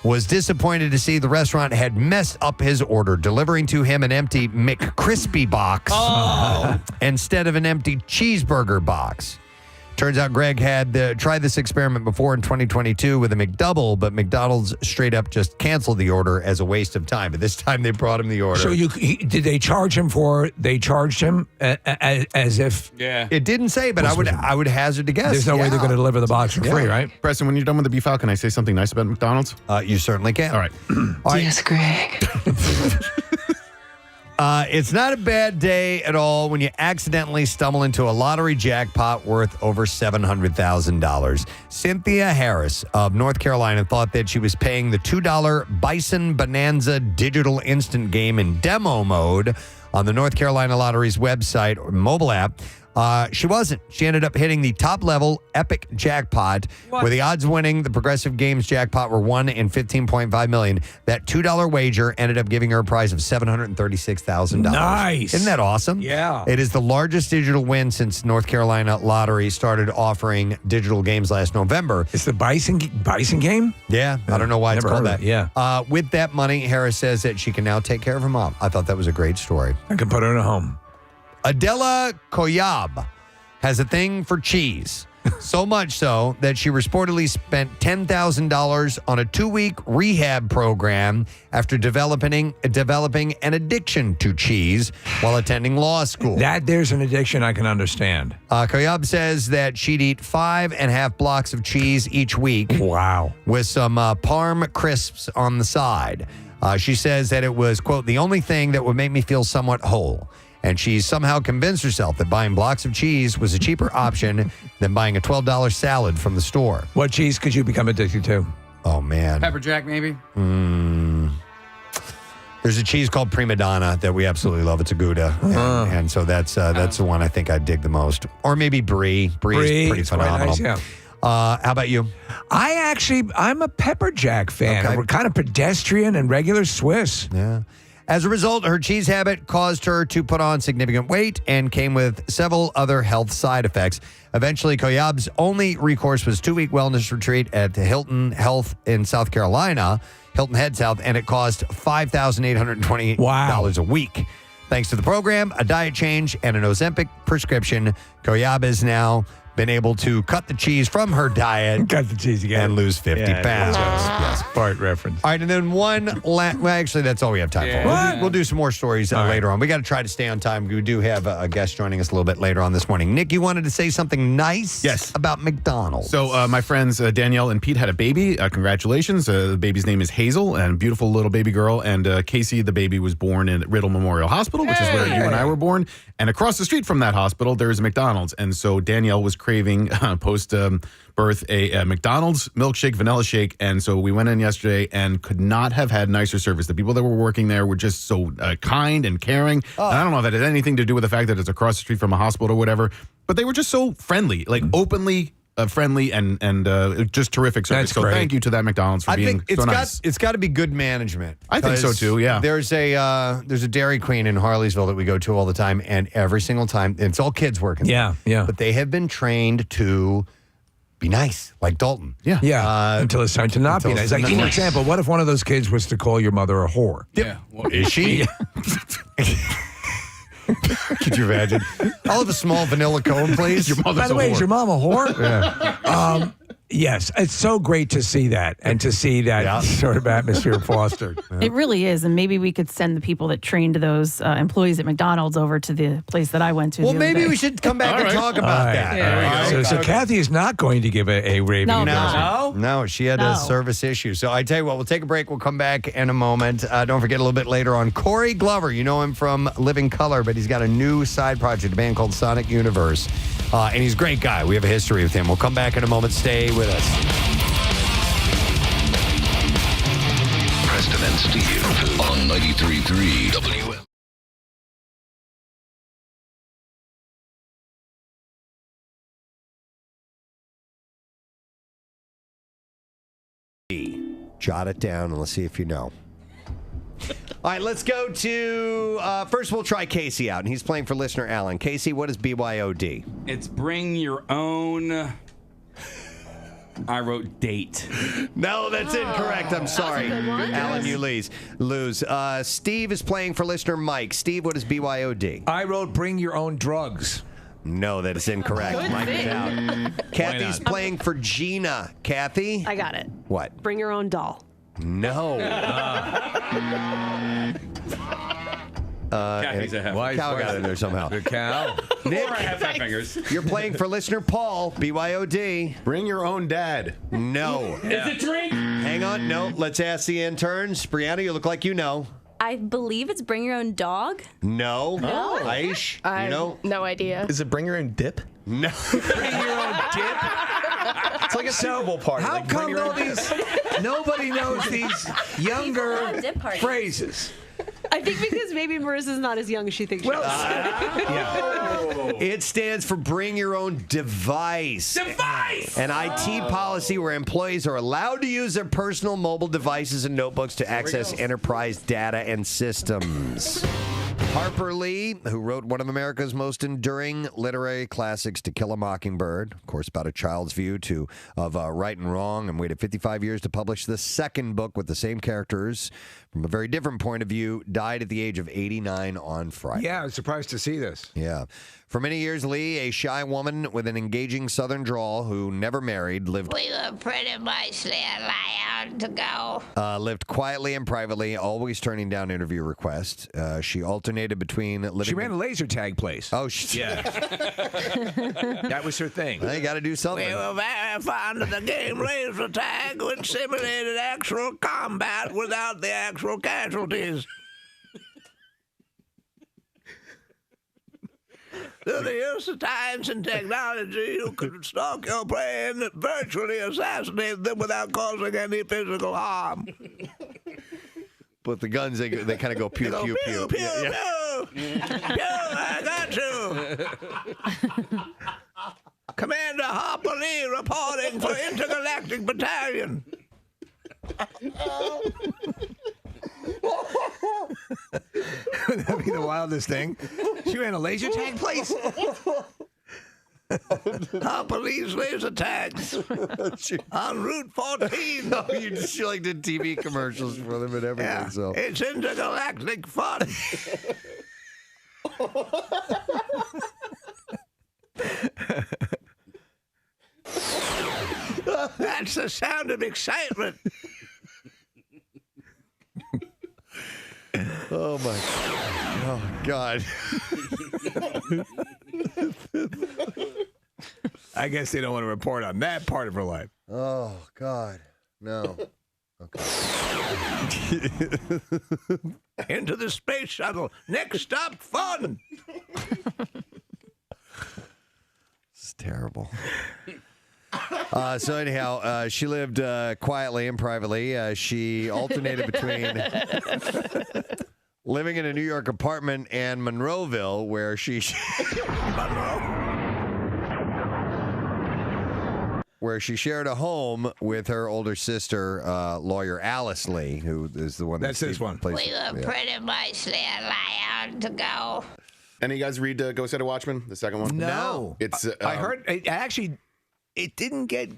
was disappointed to see the restaurant had messed up his order, delivering to him an empty McCrispy box instead of an empty cheeseburger box. Turns out Greg had tried this experiment before in 2022 with a McDouble, but McDonald's straight up just canceled the order as a waste of time. But this time they brought him the order. So did they charge him for? They charged him as if. Yeah. It didn't say, but I would hazard to guess. There's no way they're going to deliver the box for free, right? Preston, when you're done with the beef, how can I say something nice about McDonald's? You certainly can. All right. Yes, Greg. It's not a bad day at all when you accidentally stumble into a lottery jackpot worth over $700,000. Cynthia Harris of North Carolina thought that she was paying the $2 Bison Bonanza digital instant game in demo mode on the North Carolina Lottery's website or mobile app. She wasn't. She ended up hitting the top-level epic jackpot, where the odds winning the Progressive Games jackpot were 1 in 15.5 million. That $2 wager ended up giving her a prize of $736,000. Nice. Isn't that awesome? Yeah. It is the largest digital win since North Carolina Lottery started offering digital games last November. It's the Bison game? Yeah. I don't know why it's Never called heard of that. it, yeah. With that money, Harris says that she can now take care of her mom. I thought that was a great story. I can put her in a home. Adela Koyab has a thing for cheese. So much so that she reportedly spent $10,000 on a 2-week rehab program after developing an addiction to cheese while attending law school. There's an addiction I can understand. Koyab says that she'd eat 5.5 blocks of cheese each week. Wow. With some Parm crisps on the side. She says that it was, quote, the only thing that would make me feel somewhat whole. And she somehow convinced herself that buying blocks of cheese was a cheaper option than buying a $12 salad from the store. What cheese could you become addicted to? Oh, man. Pepper Jack, maybe? There's a cheese called Prima Donna that we absolutely love. It's a Gouda. And so that's the one I think I dig the most. Or maybe Brie. Brie is pretty phenomenal. Nice, yeah. How about you? I'm a Pepper Jack fan. Okay. We're kind of pedestrian and regular Swiss. Yeah. As a result, her cheese habit caused her to put on significant weight and came with several other health side effects. Eventually, Koyab's only recourse was 2-week wellness retreat at the Hilton Health in South Carolina, Hilton Head South, and it cost $5,820 a week. Thanks to the program, a diet change, and an Ozempic prescription, Koyab has now been able to cut the cheese from her diet. Cut the cheese again. And lose 50 pounds. Yes. Fart reference. All right, and then well, actually, that's all we have time for. We'll do some more stories later on. We got to try to stay on time. We do have a guest joining us a little bit later on this morning. Nick, you wanted to say something nice about McDonald's. So my friends Danielle and Pete had a baby. Congratulations. The baby's name is Hazel, and beautiful little baby girl. And Casey, the baby, was born in Riddle Memorial Hospital, which is where you and I were born. And across the street from that hospital, there is a McDonald's. And so Danielle was craving post-birth a McDonald's milkshake, vanilla shake. And so we went in yesterday and could not have had nicer service. The people that were working there were just so kind and caring. And I don't know if that has anything to do with the fact that it's across the street from a hospital or whatever, but they were just so friendly, like openly friendly and just terrific service. So thank you to that McDonald's for being so nice. It's got to be good management. I think so too. Yeah. There's a Dairy Queen in Harleysville that we go to all the time, and every single time it's all kids working. Yeah, yeah. But they have been trained to be nice, like Dalton. Yeah. Until it's time to not be nice. Like, for example, what if one of those kids was to call your mother a whore? Yeah. Well, is she? Could you imagine? I'll have a small vanilla cone, please. By the way, is your mom a whore? Yeah. Yes, it's so great to see that and to see that sort of atmosphere fostered. It really is. And maybe we could send the people that trained those employees at McDonald's over to the place that I went to. Well, the other maybe day. we should come back and talk about that. Yeah. So Kathy is not going to give a raving endorsement. No, she had a service issue. So I tell you what, we'll take a break. We'll come back in a moment. Don't forget a little bit later on, Corey Glover. You know him from Living Color, but he's got a new side project, a band called Sonic Universe. And he's a great guy. We have a history with him. We'll come back in a moment. Stay with us. Preston and Steve on 93.3 WM. Jot it down and let's see if you know. All right, let's go to, first we'll try Casey out, and he's playing for listener Alan. Casey, what is BYOD? It's bring your own... I wrote date. No, that's incorrect. I'm sorry. Alan, you lose. Steve is playing for listener Mike. Steve, what is BYOD? I wrote bring your own drugs. No, that is incorrect. Mike is out. Kathy's playing for Gina. Kathy? I got it. What? Bring your own doll. No. Kathy's a half. Cow got in there somehow. The cow. Nick, Or I have fat fingers. you're playing for listener Paul. BYOD. Bring your own dad. No. Is it drink? Hang on. No. Let's ask the interns. Brianna, you look like you know. I believe it's bring your own dog. No. Aish, you know? No idea. Is it bring your own dip? No. Bring your own dip. It's like a Super Bowl party. How like, bring come your own nobody knows these younger dip parties. phrases? I think because maybe Marissa's not as young as she thinks she is. It stands for Bring Your Own Device. An IT policy where employees are allowed to use their personal mobile devices and notebooks to access enterprise data and systems. Harper Lee, who wrote one of America's most enduring literary classics, To Kill a Mockingbird, of course, about a child's view of right and wrong, and waited 55 years to publish the second book with the same characters from a very different point of view, died at the age of 89 on Friday. Yeah, I was surprised to see this. Yeah. For many years, Lee, a shy woman with an engaging southern drawl who never married, lived We were pretty much allowed to go. lived quietly and privately, always turning down interview requests. She alternated between living. She ran a laser tag place. Oh, yeah. That was her thing. They got to do something. We were very fond of the game laser tag, which simulated actual combat without the actual casualties. Through the use of science and technology, you could stalk your prey and virtually assassinate them without causing any physical harm. But the guns, they kind of go pew, pew, pew. Pew, Yeah. pew. Pew, I got you. Commander Harper Lee reporting for Intergalactic Battalion. Wouldn't that be the wildest thing? She ran a laser tag place. Harper Lee's laser tags on Route 14. No, she like did TV commercials for them and everything. Yeah, So it's intergalactic fun. That's the sound of excitement. Oh my God. I guess they don't want to report on that part of her life. Oh God. No. Into the space shuttle. Next stop, fun. This is terrible. So anyhow, she lived quietly and privately. She alternated between living in a New York apartment and Monroeville, where where she shared a home with her older sister, lawyer Alice Lee, who is the one That's this one. We were pretty much allowed to go. Any of you guys read Ghost Headed Watchmen, the second one? No. It's I heard, it didn't get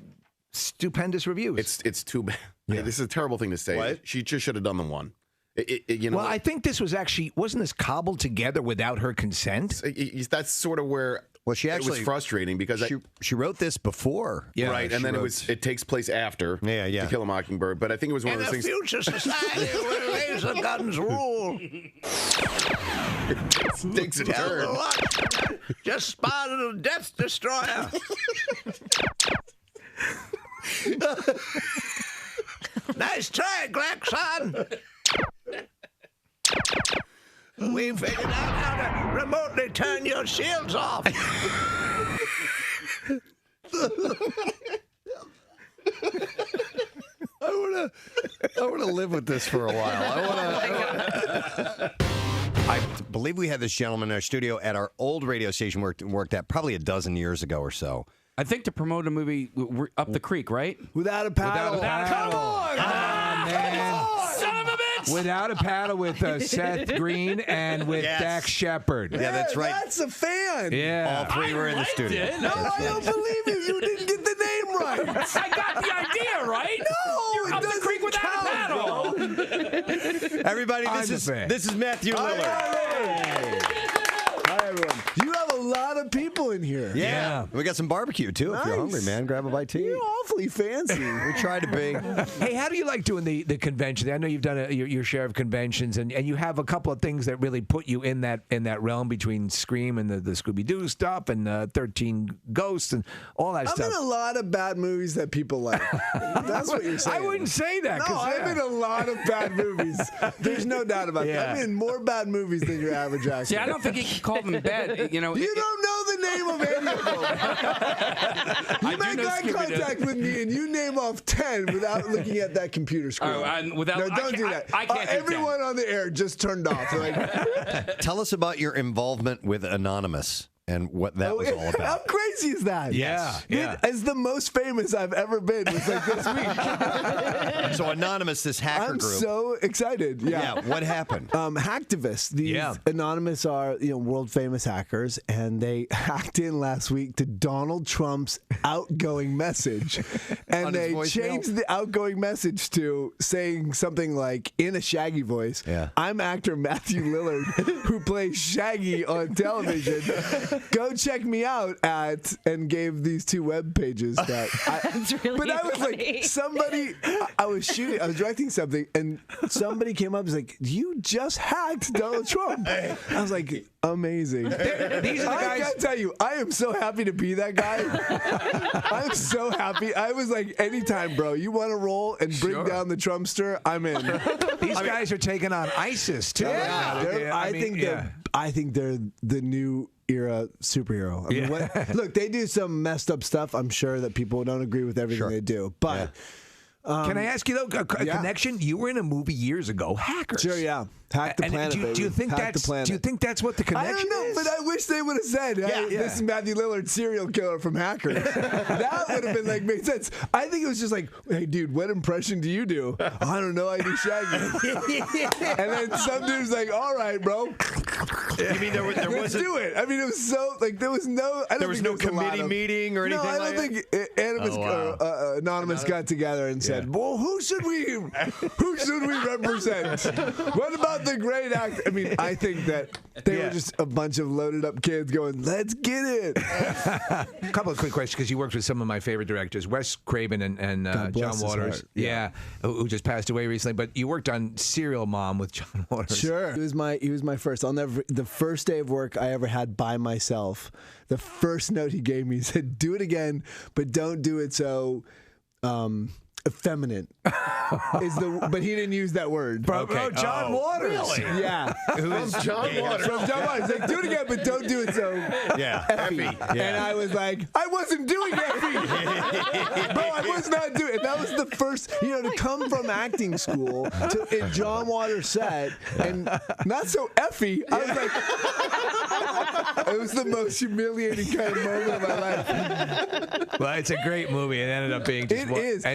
stupendous reviews. It's too bad. Yeah. This is a terrible thing to say. What? She just should have done the one. Well, I think this was wasn't this cobbled together without her consent? That's sort of where. Well, she it was actually frustrating because she wrote this before, right? And then it takes place after, To Kill a Mockingbird. But I think it was one In of a those things. future society where laser guns rule. Takes a Tell turn. you what, just spotted a Death Destroyer. Nice try, Glaxon. We figured out how to remotely turn your shields off. I want to live with this for a while. I believe we had this gentleman in our studio at our old radio station worked at probably a dozen years ago or so. I think to promote a movie, we're Up the Creek, right? Without a paddle. Come on! man. Son of a bitch! Without a paddle with Seth Green and with Dax Shepard. Yeah, that's right. That's a fan. Yeah. All three were in the studio. No, I don't believe you. You didn't get the name right. I got the idea right. No, You're Up the Creek without a paddle. Everybody, this is Matthew Lillard. Hi, everyone. You have a lot of people in here. Yeah. We got some barbecue, too. If you're hungry, man, grab a bite to eat. You're awfully fancy. We try to be. Hey, how do you like doing the convention? I know you've done your share of conventions, and you have a couple of things that really put you in that realm between Scream and the Scooby-Doo stuff and 13 Ghosts and all that stuff. I'm in a lot of bad movies that people like. That's what you're saying. I wouldn't say that. No, I'm in a lot of bad movies. There's no doubt about that. I'm in more bad movies than your average actor. See, I don't think you can call them bad. You know, you don't know the name of any of them. You make eye contact with me and you name off 10 without looking at that computer screen. No, don't do that. I can't do everyone 10. on the air just turned off. They're like, Tell us about your involvement with Anonymous and what that was all how about. crazy is that? Yes. Man, it's the most famous I've ever been. It's like this week. So Anonymous, this hacker I'm group. so excited. Yeah. What happened? Hacktivists. These Anonymous are world famous hackers, and they hacked in last week to Donald Trump's outgoing message, and On his they voicemail? changed the outgoing message to saying something like in a Shaggy voice. I'm actor Matthew Lillard, who plays Shaggy on television. Go check me out at, and gave these 2 web pages that That's really but I was funny. like, somebody, I was directing something, and somebody came up and was like, you just hacked Donald Trump. I was like, amazing. These are the I guys. gotta tell you, I am so happy to be that guy. I'm so happy. I was like, anytime, bro, you want to roll and bring down the Trumpster, I'm in. These guys are taking on ISIS too. I think they're the new era superhero. I mean, look, they do some messed up stuff. I'm sure that people don't agree with everything they do, but. Can I ask you though a connection? You were in a movie years ago, Hackers. Sure, yeah. Hack the planet, baby. Do you think Hack the that's? planet. Do you think that's what the connection I don't know, is? but I wish they would have said, hey, this is Matthew Lillard, serial killer from Hackers. That would have been like, made sense. I think it was just like, hey, dude, what impression do you do? I don't know, I do Shaggy. And then some dude's like, all right, bro. You mean there Let's wasn't? do it. I mean, it was so, like, there was no, I don't There was think no a lot committee of- meeting or anything No, I like don't that? think Anonymous got together and said, well, who should we represent? What about the great actor? I mean, I think that they were just a bunch of loaded up kids going, let's get it. A couple of quick questions because you worked with some of my favorite directors, Wes Craven and God bless John his Waters. heart. Yeah. Who just passed away recently. But you worked on Serial Mom with John Waters. Sure. He was my first. The first day of work I ever had by myself, the first note he gave me, he said, do it again, but don't do it so effeminate. But he didn't use that word. John Waters. Really? Yeah. Who's John Waters? From John Waters. Like, do it again, but don't do it so effy. And I was like, I wasn't doing effy. Bro, I was not doing it. That was the first, to come from acting school to in John Waters' set and not so effy. I was like, it was the most humiliating kind of moment of my life. Well, it's a great movie. It ended up being just It is.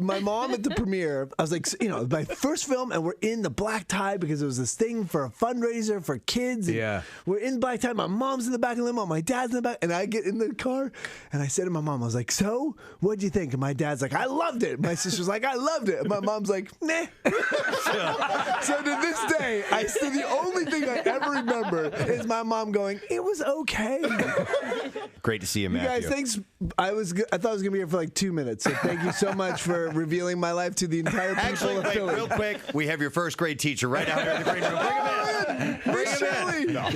My mom at the premiere, I was like, my first film, and we're in the black tie because it was this thing for a fundraiser for kids. And we're in black tie. My mom's in the back of the limo. My dad's in the back. And I get in the car, and I said to my mom, I was like, so, what'd you think? And my dad's like, I loved it. My sister's like, I loved it. And my mom's like, nah. So to this day, the only thing I ever remember is my mom going, it was okay. Great to see you, You Matthew. guys, thanks. I thought I was going to be here for like 2 minutes. So thank you so much for revealing my life to the entire people Actually, of wait, Philly. real quick, we have your first grade teacher right out here in the green room. Bring him in. Bring him in. No.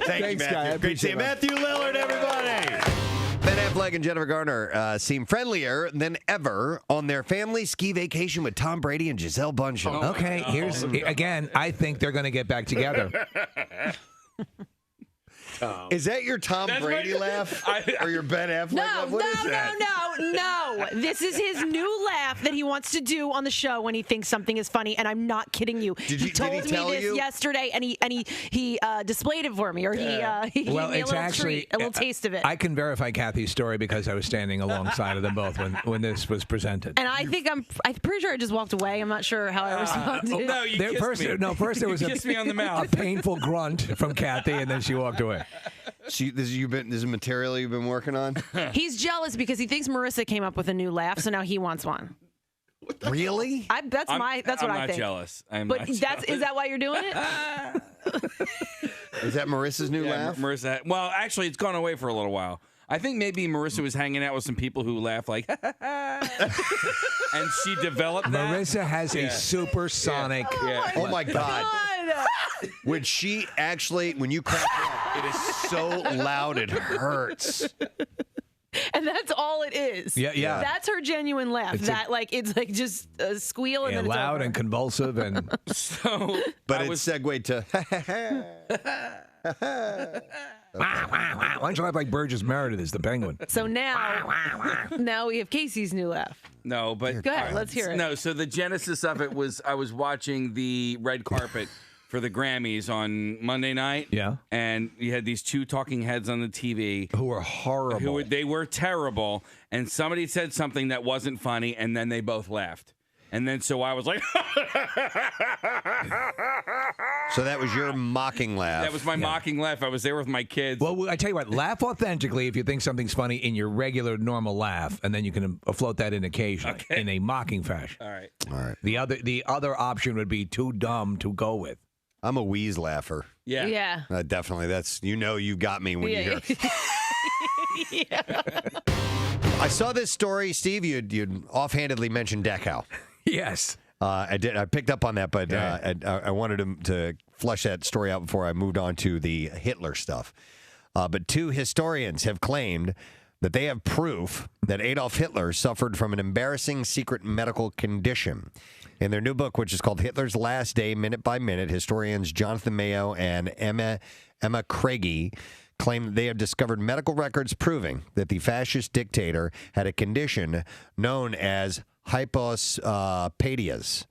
Thank you, Guy. I Matthew. Great to see you. appreciate it. Matthew Lillard, everybody. Ben Affleck and Jennifer Garner seem friendlier than ever on their family ski vacation with Tom Brady and Giselle Bundchen. Okay, again, I think they're going to get back together. Is that your Tom Brady laugh or your Ben Affleck laugh? What is that? No. This is his new laugh that he wants to do on the show when he thinks something is funny, and I'm not kidding you. He told me tell this you? yesterday, and he displayed it for me, or he gave me a little treat, a little taste of it. I can verify Kathy's story because I was standing alongside of them both when this was presented. And I think I'm pretty sure I just walked away. I'm not sure how I responded. No, you kissed me. First there was Kissed me on the mouth. a painful grunt from Kathy, and then she walked away. This is material you've been working on? He's jealous because he thinks Marissa came up with a new laugh, so now he wants one. Really? That's what I think. I'm not jealous. But is that why you're doing it? Is that Marissa's new laugh? Marissa. Well, actually, it's gone away for a little while. I think maybe Marissa was hanging out with some people who laugh like, and she developed that. Marissa has a supersonic. Oh my God. When you crack up, it is so loud it hurts. And that's all it is. Yeah. That's her genuine laugh. It's like just a squeal and then it's loud over. and convulsive and So, but it segued to Why don't you laugh like Burgess Meredith is the penguin? So now we have Casey's new laugh. No, but Go ahead, let's hear it. No, so the genesis of it was I was watching the red carpet for the Grammys on Monday night. Yeah. And you had these two talking heads on the TV. Who were horrible. They were terrible. And somebody said something that wasn't funny, and then they both laughed. And then so I was like, So that was your mocking laugh. that was my mocking laugh. I was there with my kids. Well, I tell you what, laugh authentically if you think something's funny in your regular, normal laugh, and then you can float that in occasionally in a mocking fashion. All right. All right. The other option would be too dumb to go with. I'm a wheeze laugher. Yeah. Yeah. Definitely. That's, you got me when you hear. Yeah. I saw this story, Steve. You'd offhandedly mentioned Dachau. Yes. I did. I picked up on that, but I wanted to flesh that story out before I moved on to the Hitler stuff. But two historians have claimed that they have proof that Adolf Hitler suffered from an embarrassing secret medical condition. In their new book, which is called Hitler's Last Day, Minute by Minute, historians Jonathan Mayo and Emma Craigie claim that they have discovered medical records proving that the fascist dictator had a condition known as hypospadias,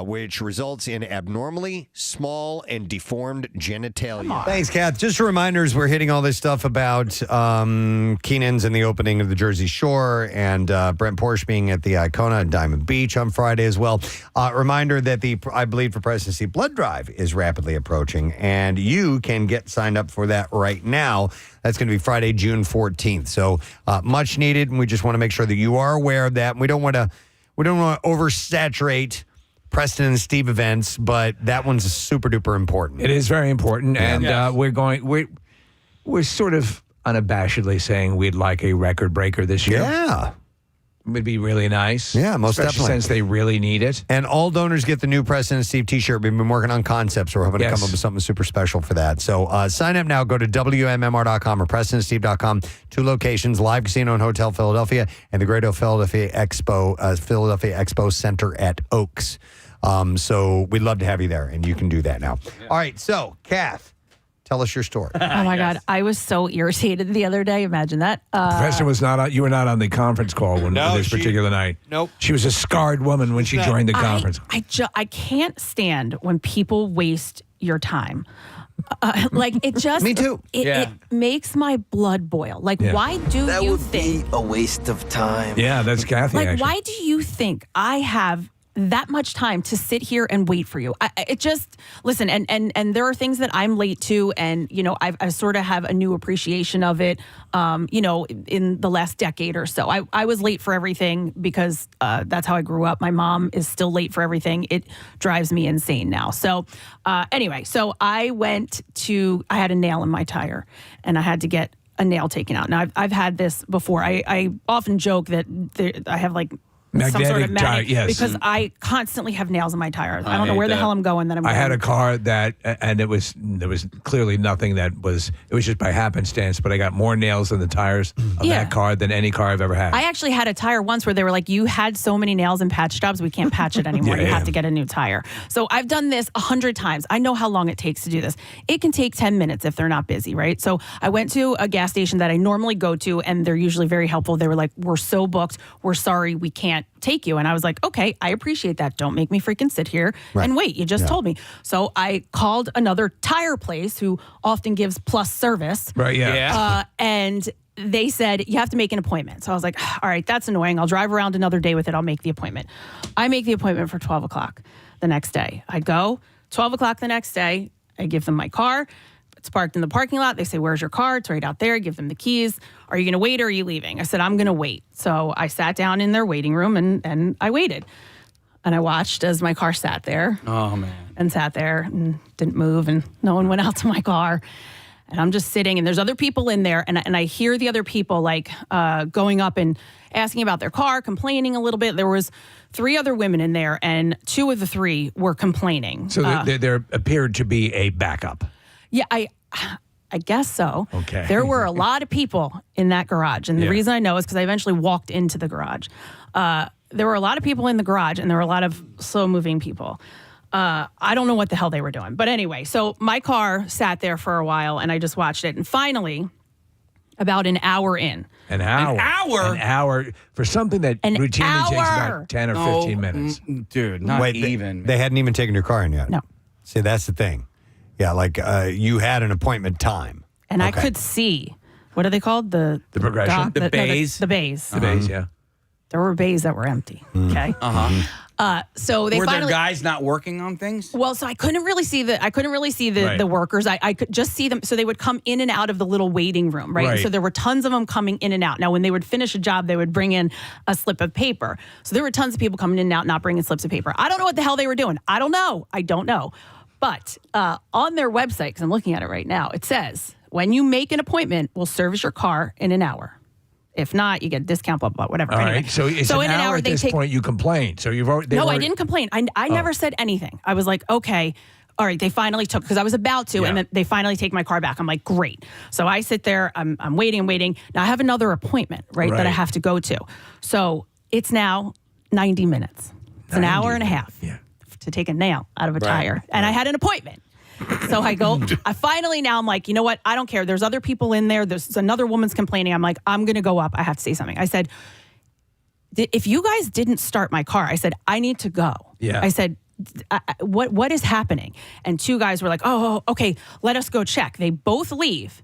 which results in abnormally small and deformed genitalia. Thanks, Kath. Just reminders, we're hitting all this stuff about Keenan's and the opening of the Jersey Shore and Brent Porsche being at the Icona and Diamond Beach on Friday as well. Reminder that the I Bleed for Presidency blood drive is rapidly approaching, and you can get signed up for that right now. That's going to be Friday, June 14th. So much needed, and we just want to make sure that you are aware of that. And we don't want to oversaturate Preston and Steve events, but that one's super duper important. It is very important, and we're sort of unabashedly saying we'd like a record breaker this year. Yeah. It would be really nice. Yeah, most especially definitely. since they really need it. And all donors get the new Preston and Steve t-shirt. We've been working on concepts. We're hoping to come up with something super special for that. So sign up now. Go to WMMR.com or PrestonandSteve.com. 2 locations, Live Casino and Hotel Philadelphia and the Great Philadelphia Expo Center at Oaks. So we'd love to have you there, and you can do that now. Yeah. All right, so, Kath, tell us your story. Oh, my God. I was so irritated the other day. Imagine that. Preston was not. You were not on the conference call this particular night. Nope. She was a scarred woman when she joined the conference. I can't stand when people waste your time. It just Me too. It makes my blood boil. Why do that you would think be a waste of time? Yeah, that's Kathy. Actually. why do you think I have that much time to sit here and wait for you? Listen, and there are things that I'm late to, and I sort of have a new appreciation of it. In the last decade or so, I was late for everything because that's how I grew up. My mom is still late for everything. It drives me insane now. So anyway, I had a nail in my tire, and I had to get a nail taken out. Now I've had this before. I often joke that I have some sort of magnetic, yes. because I constantly have nails in my tires. I don't know where the hell I'm going. I had a car there was clearly nothing it was just by happenstance, but I got more nails in the tires of that car than any car I've ever had. I actually had a tire once where they were like, you had so many nails and patch jobs, we can't patch it anymore. You have to get a new tire. So I've done this 100 times. I know how long it takes to do this. It can take 10 minutes if they're not busy, right? So I went to a gas station that I normally go to, and they're usually very helpful. They were like, we're so booked. We're sorry, we can't take you. And I was like, okay, I appreciate that. Don't make me freaking sit here and wait. You just told me. So I called another tire place who often gives plus service. Right, yeah. And they said, you have to make an appointment. So I was like, all right, that's annoying. I'll drive around another day with it. I'll make the appointment. I make the appointment for 12 o'clock the next day. I go, 12 o'clock the next day. I give them my car. It's parked in the parking lot. They say, where's your car? It's right out there. Give them the keys. Are you going to wait or are you leaving? I said, I'm going to wait. So I sat down in their waiting room and I waited. And I watched as my car sat there. Oh, man. And sat there and didn't move, and no one went out to my car. And I'm just sitting, and there's other people in there, and I hear the other people going up and asking about their car, complaining a little bit. There was 3 other women in there, and 2 of the 3 were complaining. So there appeared to be a backup. Yeah, I guess so. Okay. There were a lot of people in that garage, and the reason I know is because I eventually walked into the garage. There were a lot of people in the garage, and there were a lot of slow-moving people. I don't know what the hell they were doing. But anyway, so my car sat there for a while and I just watched it. And finally, about an hour in. An hour. An hour? An hour for something that routinely takes hour. about 10 or 15 minutes. Dude, not Wait, even. They hadn't even taken your car in yet. No. See, that's the thing. Yeah, like you had an appointment time. And I could see, what are they called? The progression? The bays? The bays. The bays, yeah. There were bays that were empty. Okay. So they Were finally. there guys not working on things? Well, so I couldn't really see the Right. the workers. I could just see them. So they would come in and out of the little waiting room, right? Right. So there were tons of them coming in and out. Now, when they would finish a job, they would bring in a slip of paper. So there were tons of people coming in and out, not bringing slips of paper. I don't know what the hell they were doing. I don't know. But on their website, because I'm looking at it right now, it says when you make an appointment, we'll service your car in an hour. If not, you get a discount, blah, blah, whatever. All Anyway. right. So it's in an hour at they this take. point. You complained. So you've already. No, I didn't complain. I never said anything. I was like, okay, all right. They finally took, because I was about to, and then they finally take my car back. I'm like, great. So I sit there. I'm waiting. Now I have another appointment, right, that I have to go to. So it's now 90 minutes. It's an hour and a half to take a nail out of a tire, and I had an appointment. So I go, I'm like, you know what? I don't care. There's other people in there. There's another woman's complaining. I'm like, I'm going to go up. I have to say something. I said, if you guys didn't start my car, I said, I need to go. Yeah. I said, what is happening? And two guys were like, oh, okay, let us go check. They both leave.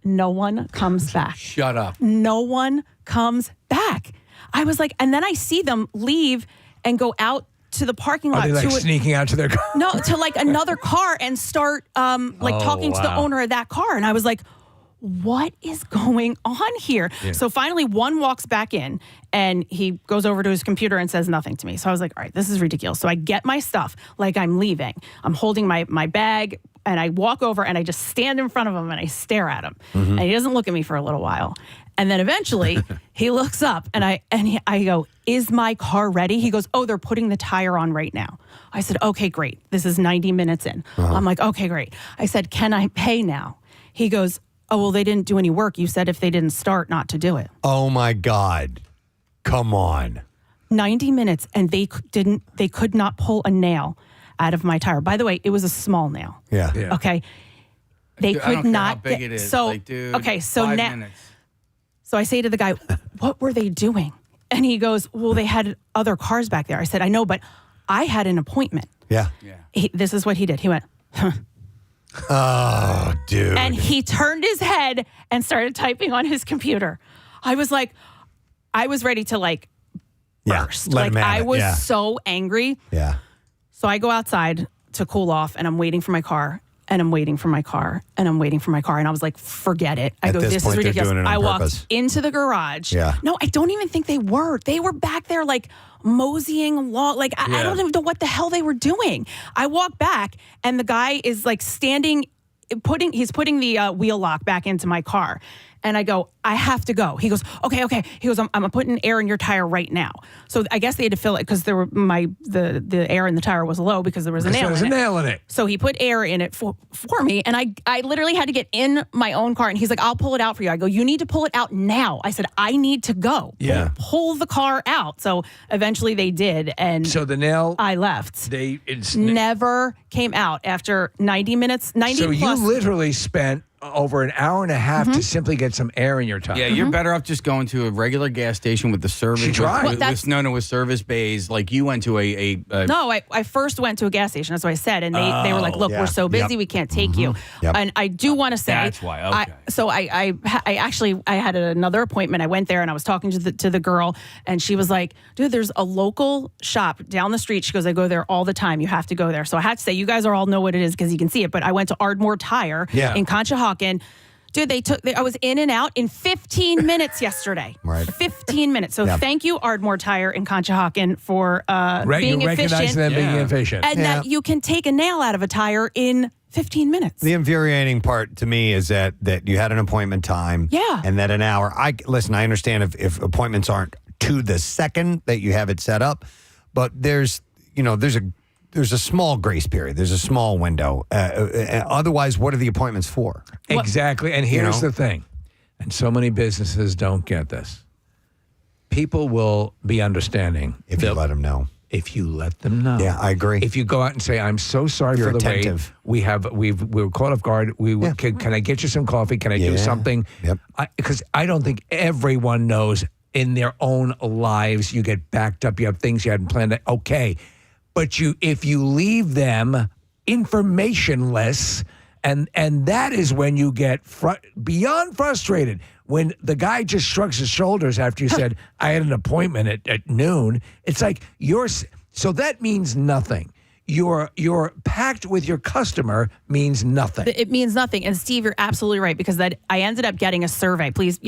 No one comes back. Shut up. No one comes back. I was like, and then I see them leave and go out to the parking lot. Are they like to sneaking out to their car? No, to like another car and start talking to the wow. owner of that car. And I was like, what is going on here? Yeah. So finally one walks back in and he goes over to his computer and says nothing to me. So I was like, all right, this is ridiculous. So I get my stuff like I'm leaving. I'm holding my bag and I walk over and I just stand in front of him and I stare at him. And he doesn't look at me for a little while. And then eventually he looks up and I go, is my car ready? He goes, oh, they're putting the tire on right now. I said, okay, great. This is 90 minutes in. I'm like, okay, great. I said, can I pay now? He goes, oh, well, they didn't do any work. You said if they didn't start, not to do it. Oh my God. Come on. 90 minutes and they could not pull a nail out of my tire. By the way, it was a small nail. Yeah. Okay. They Dude, I could don't care not how big get, it is. So Like, dude, okay, so 5 now minutes. so I say to the guy, what were they doing? And he goes, well, they had other cars back there. I said, I know, but I had an appointment. Yeah. This is what he did. He went, huh. Oh, dude. And he turned his head and started typing on his computer. I was like, I was ready to like burst. let him have I it. was Yeah. so angry. Yeah. So I go outside to cool off and I'm waiting for my car and I'm waiting for my car and I'm waiting for my car. And I was like, forget it. I At go, this this point, is they're ridiculous. doing it on I walked purpose. into the garage. Yeah. No, I don't even think they were. They were back there like moseying along. Like, I don't even know what the hell they were doing. I walk back and the guy is like standing, he's putting the wheel lock back into my car. And I go, I have to go. He goes, okay. He goes, I'm putting air in your tire right now. So I guess they had to fill it because there were the air in the tire was low because there was a nail in it. So he put air in it for me. And I literally had to get in my own car. And he's like, I'll pull it out for you. I go, you need to pull it out now. I said, I need to go. Yeah. Pull the car out. So eventually they did. And So the nail. I left. It's Never came out after 90 minutes. 90 So plus. you literally spent over an hour and a half to simply get some air in your tire. Yeah, you're better off just going to a regular gas station with the service. She tried. With service bays. Like you went to a No, I first went to a gas station. That's what I said. And they were like, look, we're so busy, we can't take you. Yep. And I do want to say. That's why, okay. I had another appointment. I went there and I was talking to the girl and she was like, dude, there's a local shop down the street. She goes, I go there all the time. You have to go there. So I had to say, you guys all know what it is because you can see it. But I went to Ardmore Tire in Conshohocken. Dude, I was in and out in 15 minutes yesterday. Right. 15 minutes. So thank you, Ardmore Tire in Conshohocken, for being you recognize efficient. them being efficient. And that you can take a nail out of a tire in 15 minutes. The infuriating part to me is that you had an appointment time. Yeah. And that an hour. I understand if appointments aren't to the second that you have it set up, but there's a small grace period. There's a small window. Otherwise, what are the appointments for? Exactly. And here's the thing. And so many businesses don't get this. People will be understanding. If you let them know. if you let them know. Yeah, I agree. If you go out and say, I'm so sorry You're for the attentive. wait. We were caught off guard. Can I get you some coffee? Can I do something? Yep. Because I don't think everyone knows in their own lives you get backed up. You have things you hadn't planned. Okay. But if you leave them informationless, and that is when you get beyond frustrated. When the guy just shrugs his shoulders after you said, I had an appointment at noon, it's like so that means nothing. You're packed with your customer means nothing. It means nothing. And Steve, you're absolutely right, because I ended up getting a survey. Please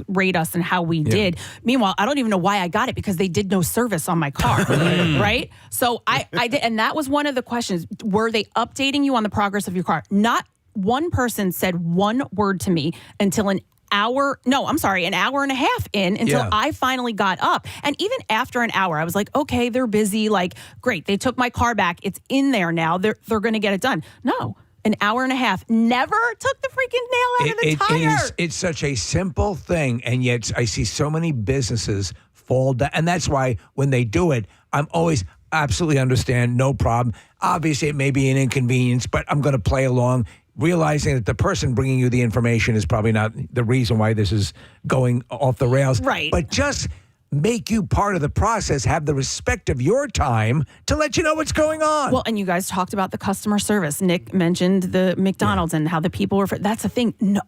rate us and how we did. Meanwhile, I don't even know why I got it, because they did no service on my car. Right? So I did, and that was one of the questions. Were they updating you on the progress of your car? Not one person said one word to me until an hour and a half in until I finally got up. And even after an hour, I was like, okay, they're busy. Like, great. They took my car back. It's in there now. They're going to get it done. No, an hour and a half. Never took the freaking nail out of the tire. It's such a simple thing. And yet I see so many businesses fall down. And that's why when they do it, I'm always absolutely understand. No problem. Obviously, it may be an inconvenience, but I'm going to play along, realizing that the person bringing you the information is probably not the reason why this is going off the rails. Right. But just make you part of the process, have the respect of your time to let you know what's going on. Well, and you guys talked about the customer service. Nick mentioned the McDonald's and how the people were, that's the thing. No,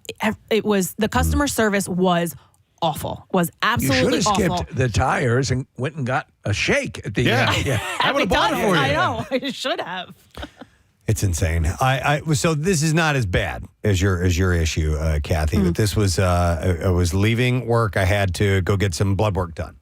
it was, the customer service was awful, was absolutely you should have skipped the tires and went and got a shake at the end. I would have bought it for you. I know, I should have. It's insane. So this is not as bad as your issue, Kathy. But this was I was leaving work. I had to go get some blood work done,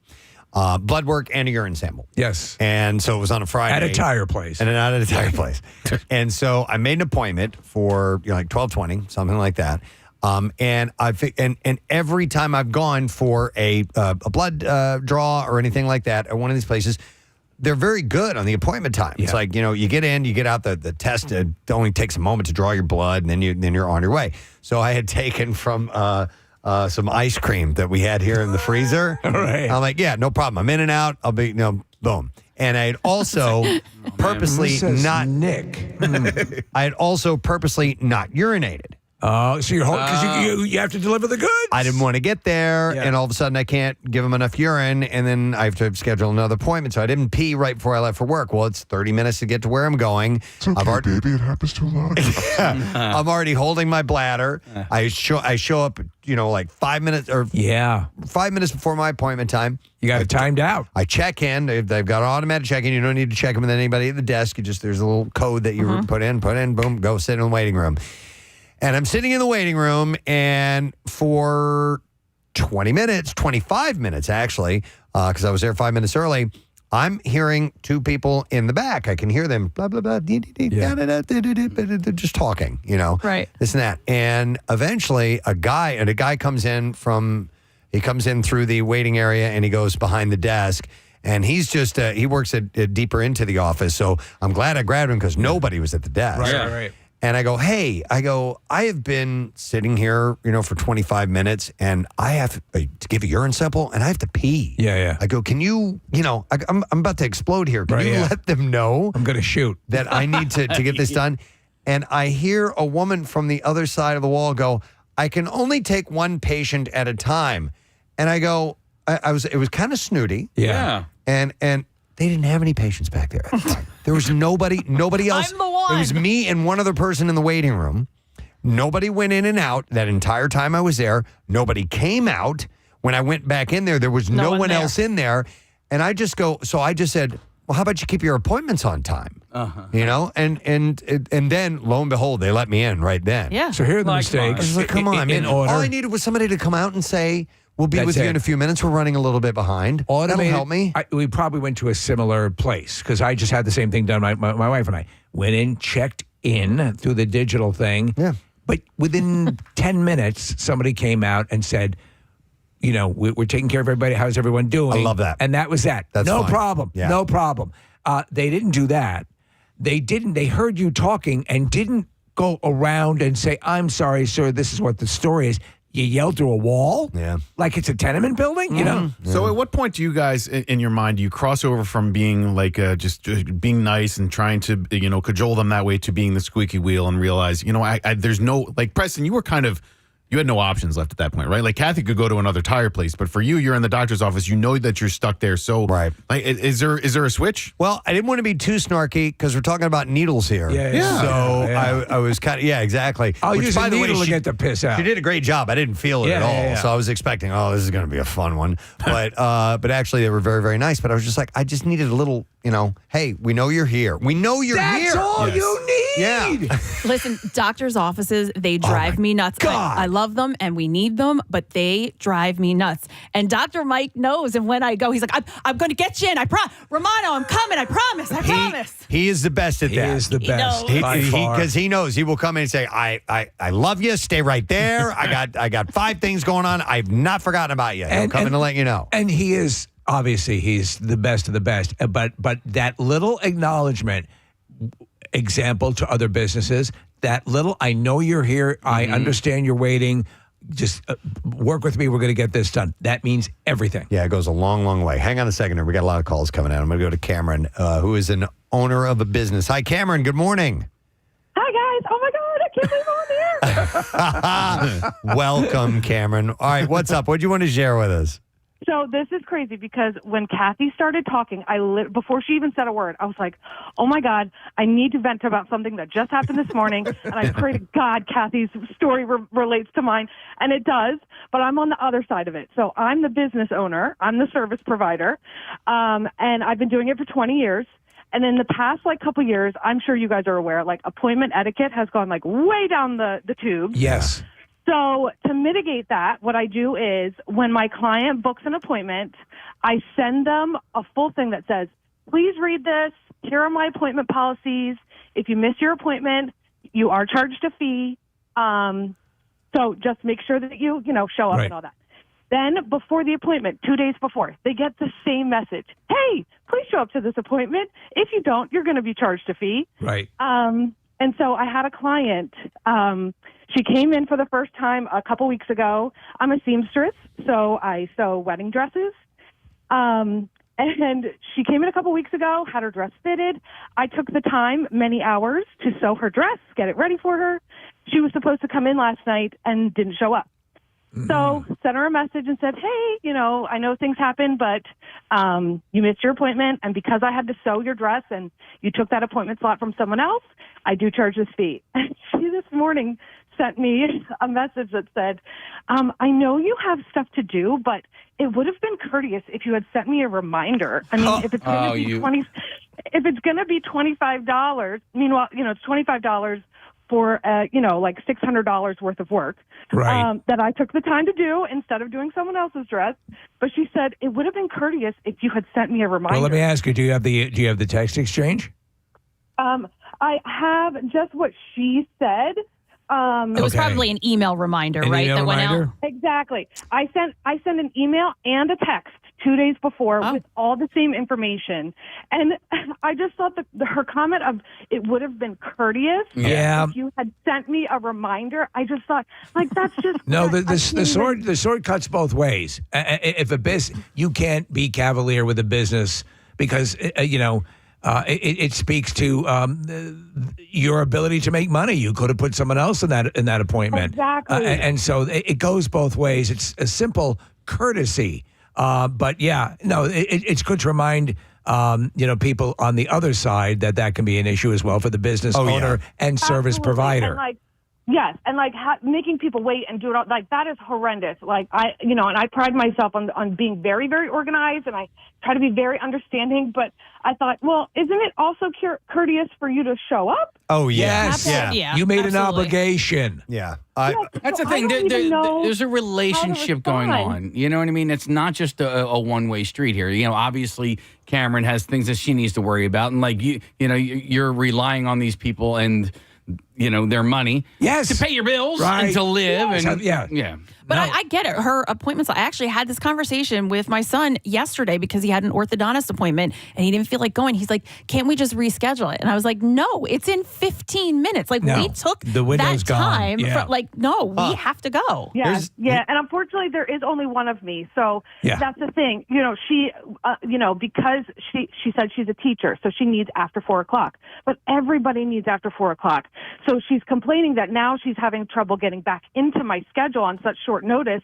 blood work and a urine sample. Yes, and so it was on a Friday at a tire place, and not at a tire place. And so I made an appointment for like 12:20, something like that. And and every time I've gone for a blood draw or anything like that at one of these places, they're very good on the appointment time. It's like, you get in, you get out the test. It only takes a moment to draw your blood, and then you're on your way. So I had taken from some ice cream that we had here in the freezer. All right. I'm like, yeah, no problem. I'm in and out. I'll be, boom. And I had also purposely not Nick. I had also purposely not urinated. Oh, so because you have to deliver the goods. I didn't want to get there, and all of a sudden I can't give them enough urine, and then I have to schedule another appointment. So I didn't pee right before I left for work. Well, it's 30 minutes to get to where I'm going. It's okay, baby. It happens to a lot of people. I'm already holding my bladder. I show up, like 5 minutes 5 minutes before my appointment time. You got it timed out. I check in. They've got automatic check-in. You don't need to check them with anybody at the desk. There's a little code that you put in, boom, go sit in the waiting room. And I'm sitting in the waiting room, and for 25 minutes actually, because I was there 5 minutes early, I'm hearing two people in the back. I can hear them, blah, blah, blah, just talking, Right. This and that. And eventually a guy comes in through the waiting area, and he goes behind the desk. And he's just, he works deeper into the office. So I'm glad I grabbed him because nobody was at the desk. Right. And I go, hey, I have been sitting here, for 25 minutes, and I have to give a urine sample, and I have to pee. Yeah. I go, can you, I'm about to explode here. Can you let them know? I'm going to shoot. That I need to get this done? And I hear a woman from the other side of the wall go, I can only take one patient at a time. And I go, it was kind of snooty. Yeah. And they didn't have any patients back there. There was nobody else. I'm the one. It was me and one other person in the waiting room. Nobody went in and out that entire time I was there. Nobody came out. When I went back in there was no one else in there. And I just said, well, how about you keep your appointments on time? And then lo and behold, they let me in right then. Yeah. So here are the mistakes. I was like, come on, man. Order. All I needed was somebody to come out and say, we'll be with you in a few minutes. We're running a little bit behind. That'll help me. We probably went to a similar place because I just had the same thing done. My wife and I went in, checked in through the digital thing. Yeah. But within 10 minutes, somebody came out and said, we're taking care of everybody. How's everyone doing? I love that. And that was that. That's no fine. problem. Yeah. No problem. They didn't do that. They didn't. They heard you talking and didn't go around and say, I'm sorry, sir, this is what the story is. you yell through a wall. Yeah. Like it's a tenement building, you know? So at what point do you guys, in your mind, do you cross over from being like just being nice and trying to, cajole them that way to being the squeaky wheel and realize, there's no, like Preston, you were kind of, you had no options left at that point, right? Like Kathy could go to another tire place, but for you, you're in the doctor's office. You know that you're stuck there. So, right. Like, is there a switch? Well, I didn't want to be too snarky because we're talking about needles here. Yeah. So I was kind of, exactly. I'll Which, use by a the way, needle to she- get the piss out. She did a great job. I didn't feel it at all. Yeah. So I was expecting, this is going to be a fun one. But actually, they were very, very nice. But I was just like, I just needed a little, hey, we know you're here. We know you're here. That's all you need. Yeah. Listen, doctors' offices, they drive me nuts. I love them and we need them, but they drive me nuts. And Dr. Mike knows. And when I go, he's like, I'm going to get you in. Romano, I'm coming. I promise. I promise. He is the best at that. He is the best. Because he knows. He will come in and say, I love you. Stay right there. I got 5 things going on. I've not forgotten about you. He'll come in and let you know. And he is, obviously, he's the best of the best. But that little acknowledgement, example to other businesses, that little, I know you're here. I understand you're waiting. Just work with me. We're going to get this done. That means everything. Yeah, it goes a long, long way. Hang on a second here. We got a lot of calls coming in. I'm going to go to Cameron, who is an owner of a business. Hi, Cameron. Good morning. Hi, guys. Oh, my God. I can't believe I'm here. Welcome, Cameron. All right, what's up? What do you want to share with us? So this is crazy because when Kathy started talking, before she even said a word, I was like, oh, my God, I need to vent about something that just happened this morning. And I pray to God Kathy's story relates to mine. And it does, but I'm on the other side of it. So I'm the business owner. I'm the service provider. And I've been doing it for 20 years. And in the past, couple years, I'm sure you guys are aware, appointment etiquette has gone, way down the tube. Yes. So to mitigate that, what I do is when my client books an appointment, I send them a full thing that says, please read this. Here are my appointment policies. If you miss your appointment, you are charged a fee. So just make sure that you show up and all that. Then before the appointment, 2 days before, they get the same message. Hey, please show up to this appointment. If you don't, you're going to be charged a fee. Right. And so I had a client. She came in for the first time a couple weeks ago. I'm a seamstress, so I sew wedding dresses. And she came in a couple weeks ago, had her dress fitted. I took the time, many hours, to sew her dress, get it ready for her. She was supposed to come in last night and didn't show up. So sent her a message and said, hey, I know things happen, but you missed your appointment. And because I had to sew your dress and you took that appointment slot from someone else, I do charge this fee. And she this morning sent me a message that said, I know you have stuff to do, but it would have been courteous if you had sent me a reminder. I mean, if it's going to be $25, meanwhile, it's $25 for, $600 worth of work that I took the time to do instead of doing someone else's dress. But she said it would have been courteous if you had sent me a reminder. Well, let me ask you, do you have the text exchange? I have just what she said. It was probably an email reminder, right? Email that reminder? went out. Exactly. I sent an email and a text 2 days before with all the same information. And I just thought her comment of it would have been courteous if you had sent me a reminder. I just thought, that's just... No, the sword cuts both ways. If a business, you can't be cavalier with a business because, it speaks to your ability to make money. You could have put someone else in that appointment. Exactly. And so it goes both ways. It's a simple courtesy. But it's good to remind people on the other side that can be an issue as well for the business owner and service provider. And yes, and making people wait and do it all, that is horrendous. And I pride myself on being very, very organized, and I try to be very understanding. But I thought, well, isn't it also courteous for you to show up? Oh, yes. Yeah. You made an obligation. Yeah. That's the thing. There's a relationship going on. You know what I mean? It's not just a one-way street here. Obviously, Cameron has things that she needs to worry about, and you're relying on these people, and their money. Yes. To pay your bills Right. and to live. Yes. And Yeah. But I get it. Her appointments. I actually had this conversation with my son yesterday because he had an orthodontist appointment and he didn't feel like going. He's like, "Can't we just reschedule it?" And I was like, "No, it's in 15 minutes. Like No, we took the window's that time. gone. Yeah. We have to go." Yeah, and unfortunately, there is only one of me, so Yeah. that's the thing. She, because she said she's a teacher, so she needs after 4:00. But everybody needs after 4:00. So she's complaining that now she's having trouble getting back into my schedule on such short notice.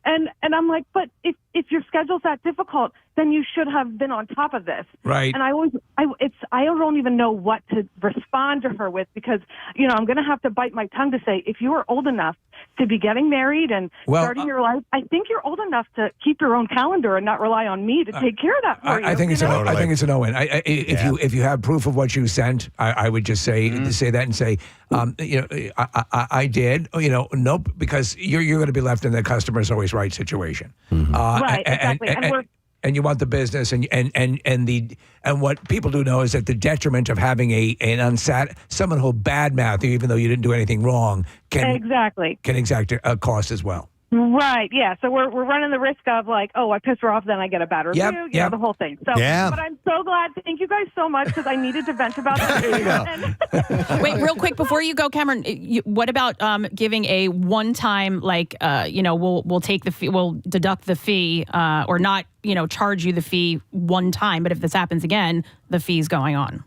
And I'm like, but if your schedule's that difficult, then you should have been on top of this. Right. And I don't even know what to respond to her with because, I'm going to have to bite my tongue to say, if you are old enough to be getting married and starting your life, I think you're old enough to keep your own calendar and not rely on me to take care of that for you. I think it's I think it's a no-win. If you have proof of what you sent, I would just say that and say, I did. Nope, because you're going to be left in the customer's always right situation. Right, exactly. And you want the business, and what people do know is that the detriment of having someone who'll badmouth you, even though you didn't do anything wrong, can exact a cost as well. Right, yeah. So we're running the risk of I pissed her off, then I get a bad review, the whole thing. So, but I'm so glad. Thank you guys so much because I needed to vent about that. There you go. Wait, real quick before you go, Cameron. What about giving a one-time we'll take the fee, we'll deduct the fee, or not charge you the fee one time, but if this happens again, the fee's going on.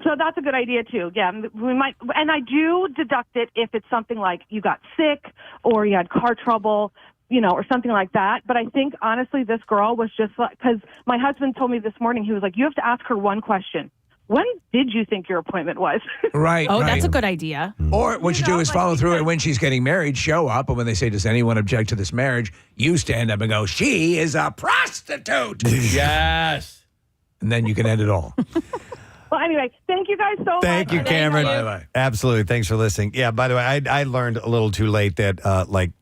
So that's a good idea too. Yeah, we might, and I do deduct it if it's something like you got sick or you had car trouble, or something like that. But I think honestly, this girl was just because my husband told me this morning, he was like, "You have to ask her one question. When did you think your appointment was?" Right. Oh, that's a good idea. Or what you do is follow through, and when she's getting married, show up, and when they say, "Does anyone object to this marriage?" you stand up and go, "She is a prostitute." Yes. And then you can end it all. Well, anyway, thank you guys so much. Thank you, Cameron. Bye-bye. Absolutely. Thanks for listening. Yeah, by the way, I learned a little too late that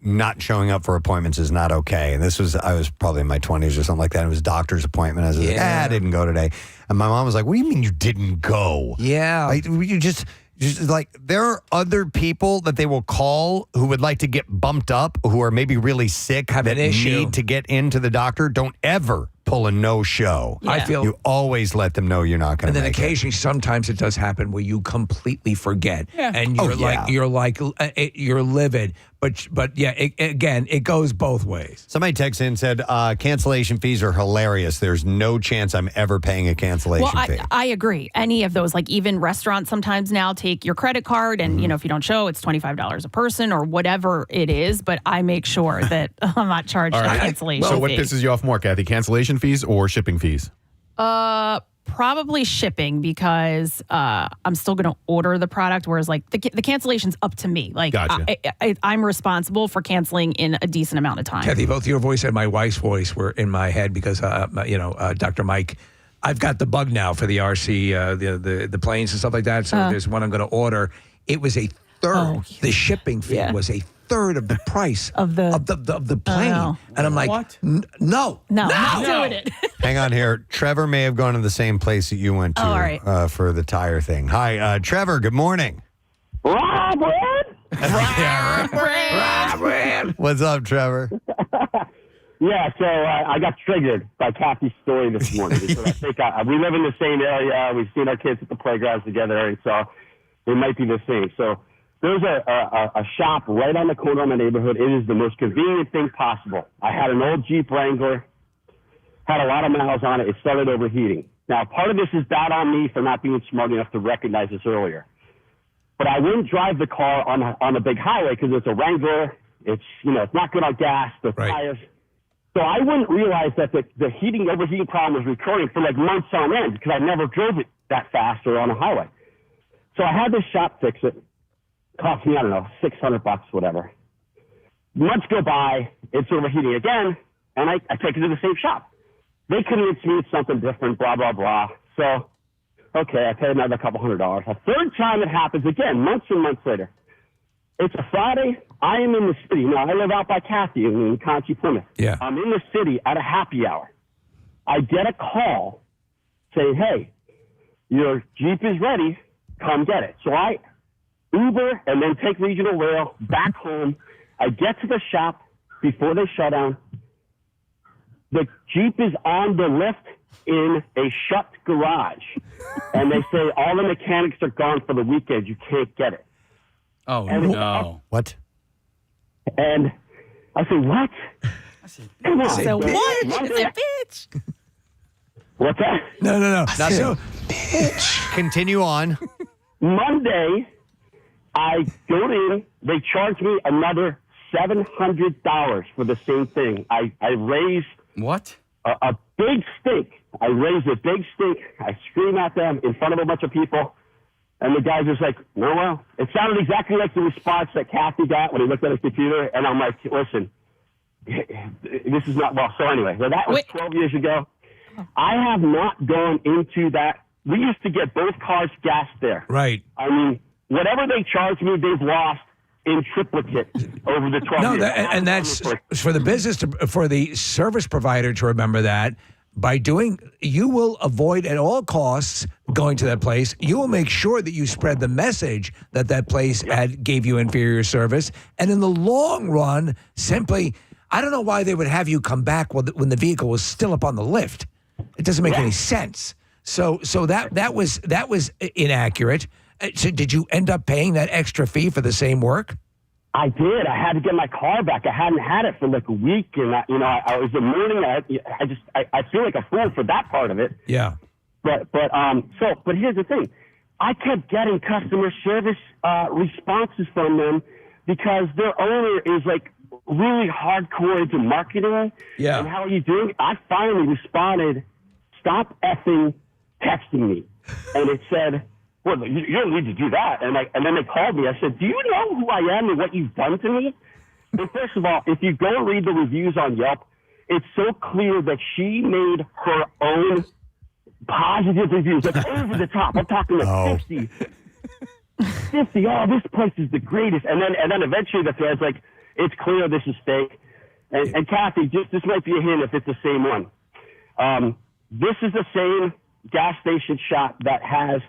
not showing up for appointments is not okay. And I was probably in my 20s or something like that. It was a doctor's appointment. I was like, I didn't go today. And my mom was like, "What do you mean you didn't go?" Yeah. You just there are other people that they will call who would like to get bumped up, who are maybe really sick, have an issue, need to get into the doctor. Don't ever pull a no-show. Yeah. I feel you always let them know you're not going to. And then occasionally, sometimes it does happen where you completely forget, and you're livid. But yeah, it goes both ways. Somebody texted in and said cancellation fees are hilarious. There's no chance I'm ever paying a cancellation fee. I agree. Any of those, like even restaurants sometimes now take your credit card, and if you don't show, it's $25 a person or whatever it is. But I make sure that I'm not charged a cancellation fee. So what pisses you off more, Kathy? Cancellation fees or shipping fees? Probably shipping because I'm still going to order the product, whereas like the cancellation's up to me. Like Gotcha. I'm responsible for canceling in a decent amount of time. Kathy, both your voice and my wife's voice were in my head because Dr. Mike, I've got the bug now for the RC, the planes and stuff like that. So there's one I'm going to order. It was a third. The shipping fee was a third of the price of the plane. And I'm like, what? No, not doing it. Hang on here. Trevor may have gone to the same place that you went to for the tire thing. Hi, Trevor. Good morning. Robert. What's up, Trevor? Yeah, so I got triggered by Kathy's story this morning because I think we live in the same area. We've seen our kids at the playgrounds together, and so it might be the same. So there's a shop right on the corner of my neighborhood. It is the most convenient thing possible. I had an old Jeep Wrangler, had a lot of miles on it. It started overheating. Now, part of this is bad on me for not being smart enough to recognize this earlier. But I wouldn't drive the car on a big highway because it's a Wrangler. It's not good on gas, the tires. So I wouldn't realize that the overheating problem was recurring for like months on end because I never drove it that fast or on a highway. So I had this shop fix it. Cost me, I don't know, $600, whatever. Months go by, it's overheating again, and I take it to the same shop. They convince me it's something different, blah, blah, blah. So, okay, I pay another couple $100. A third time it happens again, months and months later. It's a Friday. I am in the city. Now, I live out by Kathy in Conchie, Plymouth. Yeah. I'm in the city at a happy hour. I get a call saying, hey, your Jeep is ready. Come get it. So I Uber, and then take regional rail back home. I get to the shop before they shut down. The Jeep is on the lift in a shut garage. And they say all the mechanics are gone for the weekend. You can't get it. Oh, and no. What? And I said, what? Come on. So what? Monday- It's a bitch. What's that? No. Nothing. So, Continue on. Monday, I go in. They charge me another $700 for the same thing. I raise What? a big stink. I raise a big stink. I scream at them in front of a bunch of people. And the guy's just like, no, well, it sounded exactly like the response that Kathy got when he looked at his computer. And I'm like, listen, this is not, well, so anyway, so that was 12 years ago. I have not gone into that. We used to get both cars gassed there. right. I mean, whatever they charged me, they've lost in triplicate over the 12 No, years. and that's for the business, for the service provider to remember that. By doing, you will avoid at all costs going to that place. You will make sure that you spread the message that that place gave you inferior service. And in the long run, simply, I don't know why they would have you come back when the vehicle was still up on the lift. It doesn't make any sense. So that was inaccurate. So did you end up paying that extra fee for the same work? I did. I had to get my car back. I hadn't had it for like a week, and I was the morning. I feel like a fool for that part of it. Yeah. But here's the thing. I kept getting customer service responses from them because their owner is like really hardcore into marketing. Yeah. And how are you doing? I finally responded, stop effing texting me. And it said, well, you don't need to do that. And then they called me. I said, do you know who I am and what you've done to me? And first of all, if you go read the reviews on Yelp, it's so clear that she made her own positive reviews. Like over the top. I'm talking like 50. 50. Oh, this place is the greatest. And then eventually the thread's like, it's clear this is fake. And Kathy, this might be a hint if it's the same one. This is the same gas station shop that has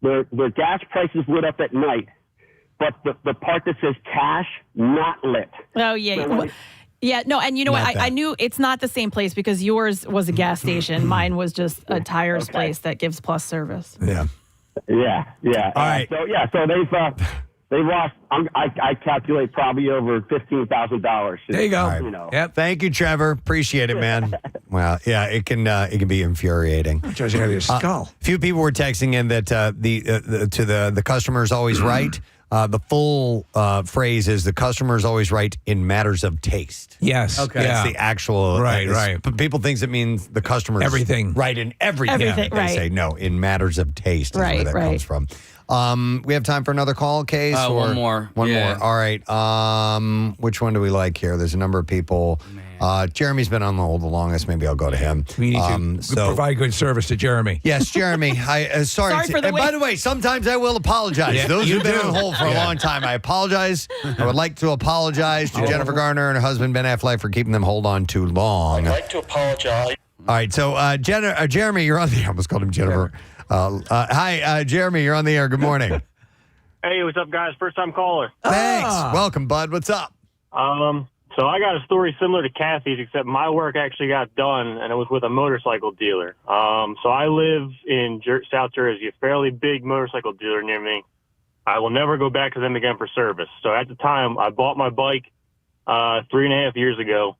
their gas prices lit up at night, but the part that says cash, not lit. Oh, yeah. So Yeah, no, and you know what? I knew it's not the same place because yours was a gas station. Mine was just a tires place that gives plus service. Yeah. Yeah. All right. So they've lost. I calculate probably over $15,000. There you go. All right. You know. Yep. Thank you, Trevor. Appreciate it, man. Well, yeah, it can be infuriating. Charge you out of your skull. Few people were texting in that the customer is always right. The full phrase is the customer is always right in matters of taste. Yes. Okay. That's the actual Right. But people think it means the customer is Everything. right in everything. Everything, They right. say no in matters of taste is where that comes from. We have time for another call, Case? One more. One Yeah. more. All right. Which one do we like here? There's a number of people. Jeremy's been on the hold the longest. Maybe I'll go to him. We need to provide good service to Jeremy. Yes, Jeremy. Sorry. Sorry for the and wait. by the way, sometimes I will apologize. Yeah, Those you who've been do. on hold for a long time, I apologize. I would like to apologize to Jennifer Garner and her husband Ben Affleck for keeping them hold on too long. I'd like to apologize. All right, so Jeremy, you're on the. I almost called him Jennifer. Hi, Jeremy. You're on the air. Good morning. Hey, what's up, guys? First time caller. Thanks. Welcome, bud. What's up? So I got a story similar to Kathy's, except my work actually got done, and it was with a motorcycle dealer. So I live in South Jersey, a fairly big motorcycle dealer near me. I will never go back to them again for service. So at the time, I bought my bike 3.5 years ago.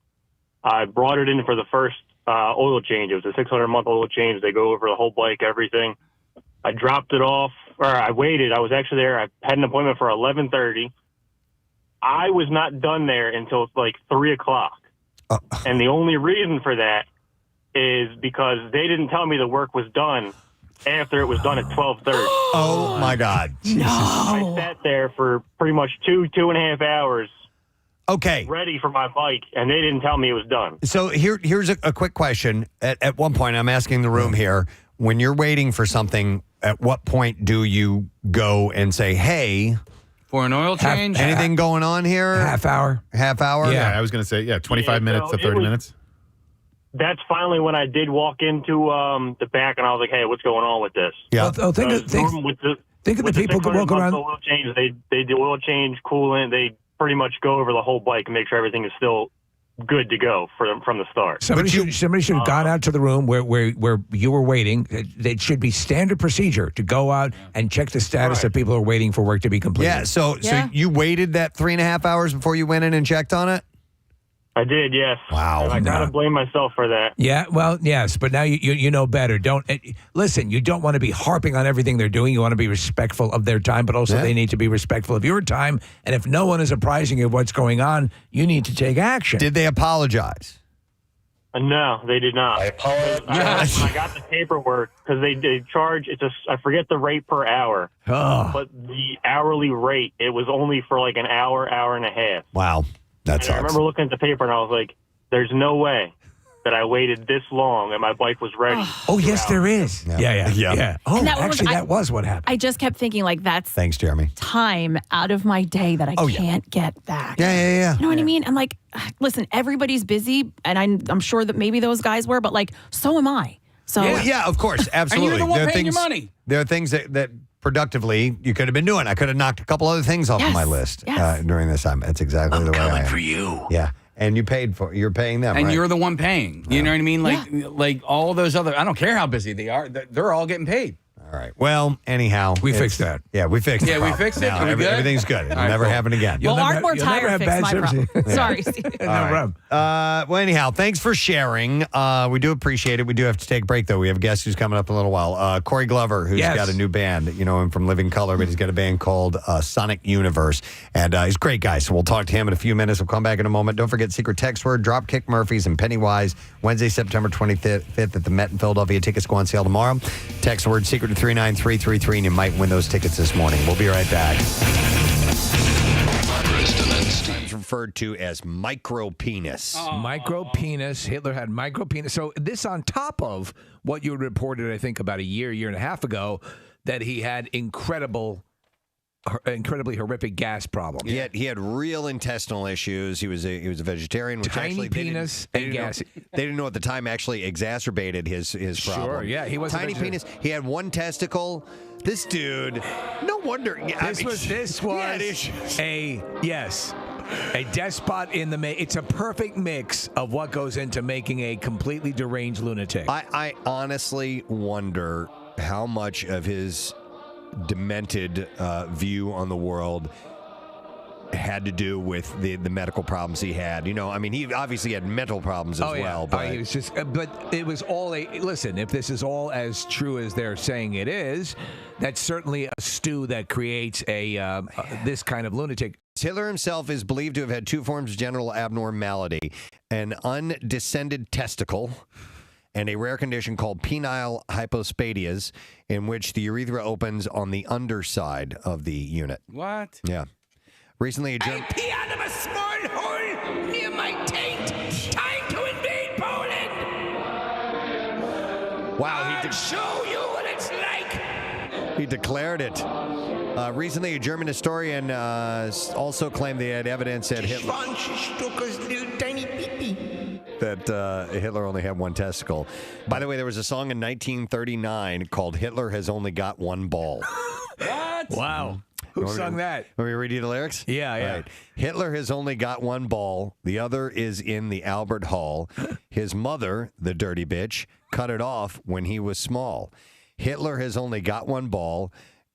I brought it in for the first oil change. It was a 600-month oil change. They go over the whole bike, everything. I dropped it off, or I waited. I was actually there. I had an appointment for 11:30. I was not done there until like 3 o'clock. And the only reason for that is because they didn't tell me the work was done after it was done at 12:30. Oh, my God. No. I sat there for pretty much 2.5 hours. Okay. Ready for my bike, and they didn't tell me it was done. So here's a quick question. At one point, I'm asking the room here, when you're waiting for something, at what point do you go and say, hey... For an oil change? Anything going on here? Half hour. Half hour? Yeah, I was going to say, 25 minutes to 30 minutes. That's finally when I did walk into the back, and I was like, hey, what's going on with this? Yeah. Well, Think of the people who walk around. Oil change, they do oil change, coolant. They pretty much go over the whole bike and make sure everything is still good to go from the start. Somebody should have gone out to the room where you were waiting. It should be standard procedure to go out and check the status of people who are waiting for work to be completed. Yeah, so you waited that 3.5 hours before you went in and checked on it? I did, yes. Wow. And I kind of blame myself for that. Yeah, well, yes, but now you know better. Don't listen. You don't want to be harping on everything they're doing. You want to be respectful of their time, but also they need to be respectful of your time. And if no one is apprising you of what's going on, you need to take action. Did they apologize? No, they did not. I apologize. When I got the paperwork, because they charge, I forget the rate per hour, but the hourly rate, it was only for like an hour, hour and a half. Wow. That sucks. I remember looking at the paper and I was like, there's no way that I waited this long and my bike was ready. Oh, yes, there is. Yeah. Oh, And that was what happened. I just kept thinking, like, that's Thanks, Jeremy. time out of my day that I can't get back. Yeah. You know what I mean? I'm like, listen, everybody's busy, and I'm sure that maybe those guys were, but like, so am I. So Yeah, of course. Absolutely. And you're the one There are paying your things- money. There are things that productively you could have been doing. I could have knocked a couple other things off of my list during this time. That's exactly the way I am. for you. Yeah. And you're paying them, And right? you're the one paying. You know what I mean? Like all those other, I don't care how busy they are, they're all getting paid. All right. Well, anyhow. We fixed that. Yeah, we fixed it. Yeah, we fixed it. Now, Are we good? everything's good. It'll All right, never cool. happen again. well, Ardmore you'll Tire never have fixed bad my service. problem. Sorry, Steve. No problem. Well, anyhow, thanks for sharing. We do appreciate it. We do have to take a break, though. We have a guest who's coming up in a little while. Corey Glover, who's got a new band. You know him from Living Color, but he's got a band called Sonic Universe. And he's a great guy, so we'll talk to him in a few minutes. We'll come back in a moment. Don't forget secret text word, Dropkick Murphys and Pennywise, Wednesday, September 25th at the Met in Philadelphia. Tickets go on sale tomorrow. Text word secret to 39333, and you might win those tickets this morning. We'll be right back. Preston and Steve. It's referred to as micro penis. Micro penis. Hitler had micro penis. So this on top of what you reported, I think, about a year and a half ago, that he had incredibly horrific gas problems. He had real intestinal issues. He was a vegetarian. Which Tiny actually penis and gas. They didn't know at the time actually exacerbated his problem. Sure, yeah, he was a tiny vegetarian. penis. He had one testicle. This dude, no wonder. This was a despot in the it's a perfect mix of what goes into making a completely deranged lunatic. I honestly wonder how much of his demented view on the world had to do with the medical problems he had. You know, I mean, he obviously had mental problems as well. But he was just, but it was all listen, if this is all as true as they're saying it is, that's certainly a stew that creates this kind of lunatic. Hitler himself is believed to have had two forms of genital abnormality, an undescended testicle and a rare condition called penile hypospadias, in which the urethra opens on the underside of the unit. What? Yeah. Recently, a German... pee out of a small hole near my taint. Time to invade Poland. Wow, I'll show you what it's like. he declared it. Recently, a German historian also claimed they had evidence that Hitler... little tiny pee-pee. that Hitler only had one testicle. By the way, there was a song in 1939 called Hitler Has Only Got One Ball. What? Wow. Who sung that? Let me read you the lyrics? Yeah. Right. Hitler has only got one ball. The other is in the Albert Hall. His mother, the dirty bitch, cut it off when he was small. Hitler has only got one ball.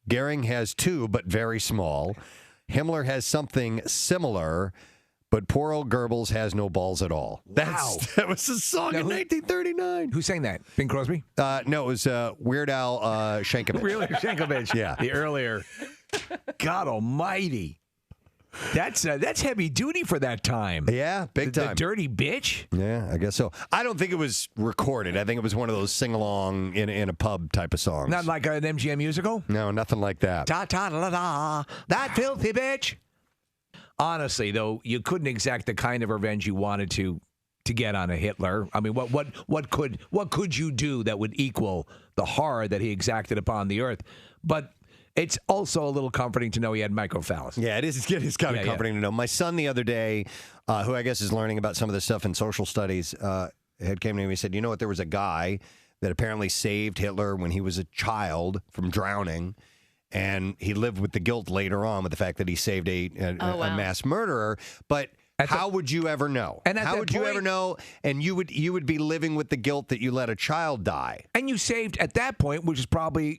Goering has two, but very small. Himmler has something similar, but poor old Goebbels has no balls at all. Wow. That was a song in 1939. Who sang that? Bing Crosby? No, it was Weird Al Yankovic. Really? Yankovic. Yeah. The earlier. God almighty. That's heavy duty for that time. Yeah, big time. The dirty bitch? Yeah, I guess so. I don't think it was recorded. I think it was one of those sing-along in a pub type of songs. Not like an MGM musical? No, nothing like that. Ta-ta-da-da, that filthy bitch. Honestly, though, you couldn't exact the kind of revenge you wanted to get on a Hitler. I mean, what could you do that would equal the horror that he exacted upon the earth? But it's also a little comforting to know he had microphallus. Yeah, it is. It's kind of comforting to know. My son the other day, who I guess is learning about some of this stuff in social studies, had came to me and he said, you know what, there was a guy that apparently saved Hitler when he was a child from drowning. And he lived with the guilt later on with the fact that he saved a mass murderer. But how would you ever know? And how would you ever know? And you would be living with the guilt that you let a child die. And you saved at that point, which is probably,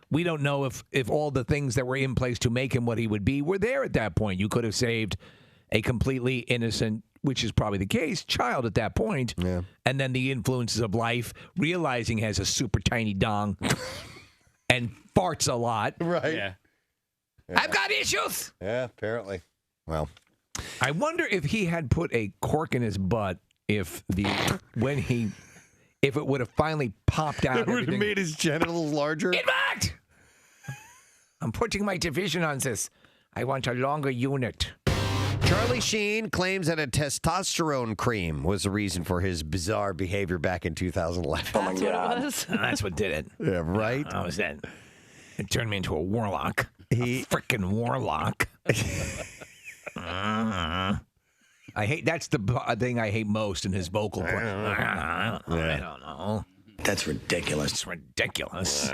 we don't know if all the things that were in place to make him what he would be were there at that point. You could have saved a completely innocent, which is probably the case, child at that point. Yeah. And then the influences of life, realizing he has a super tiny dong and farts a lot. Right. Yeah. I've got issues. Yeah, apparently. Well, I wonder if he had put a cork in his butt, if it would have finally popped out. It would have made his genitals larger. In fact, I'm putting my division on this. I want a longer unit. Charlie Sheen claims that a testosterone cream was the reason for his bizarre behavior back in 2011. Oh, my God. That's what did it. Yeah, right? That was it. It turned me into a warlock. A freaking warlock. I hate. That's the thing I hate most in his vocal. I don't know. That's ridiculous. It's ridiculous.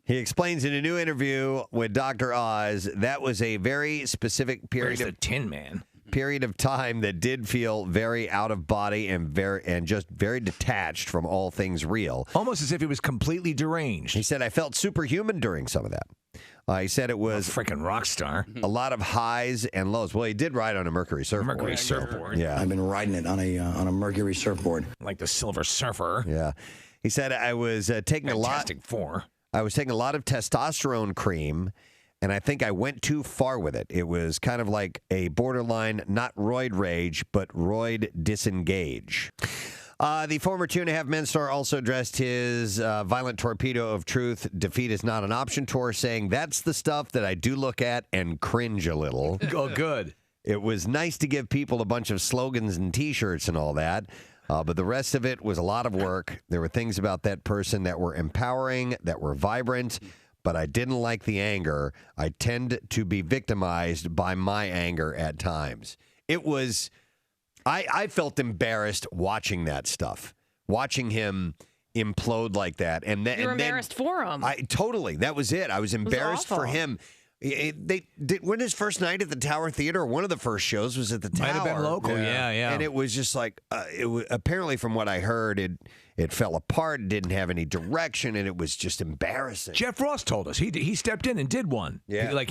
He explains in a new interview with Dr. Oz that was a very specific period Where's the Tin Man? Period of time that did feel very out of body and just very detached from all things real. Almost as if he was completely deranged. He said, I felt superhuman during some of that. He said it was a freaking rock star. A lot of highs and lows. Well, he did ride on a Mercury surfboard. Surfboard. Yeah. I've been riding it on a Mercury surfboard. Like the Silver Surfer. Yeah. He said, I was taking Fantastic Four. I was taking a lot of testosterone cream, and I think I went too far with it. It was kind of like a borderline, not roid rage, but roid disengage. The former 2.5 Men star also addressed his violent torpedo of truth, defeat is not an option tour, saying, that's the stuff that I do look at and cringe a little. Oh, good. It was nice to give people a bunch of slogans and T-shirts and all that. But the rest of it was a lot of work. There were things about that person that were empowering, that were vibrant, but I didn't like the anger. I tend to be victimized by my anger at times. It was, I felt embarrassed watching that stuff, watching him implode like that. And then, You're embarrassed for him. Totally. That was it. I was embarrassed for him. When his first night at the Tower Theater, one of the first shows was at the Tower. Might have been local, yeah. And it was just like, apparently from what I heard, it fell apart, it didn't have any direction, and it was just embarrassing. Jeff Ross told us he stepped in and did one. Yeah.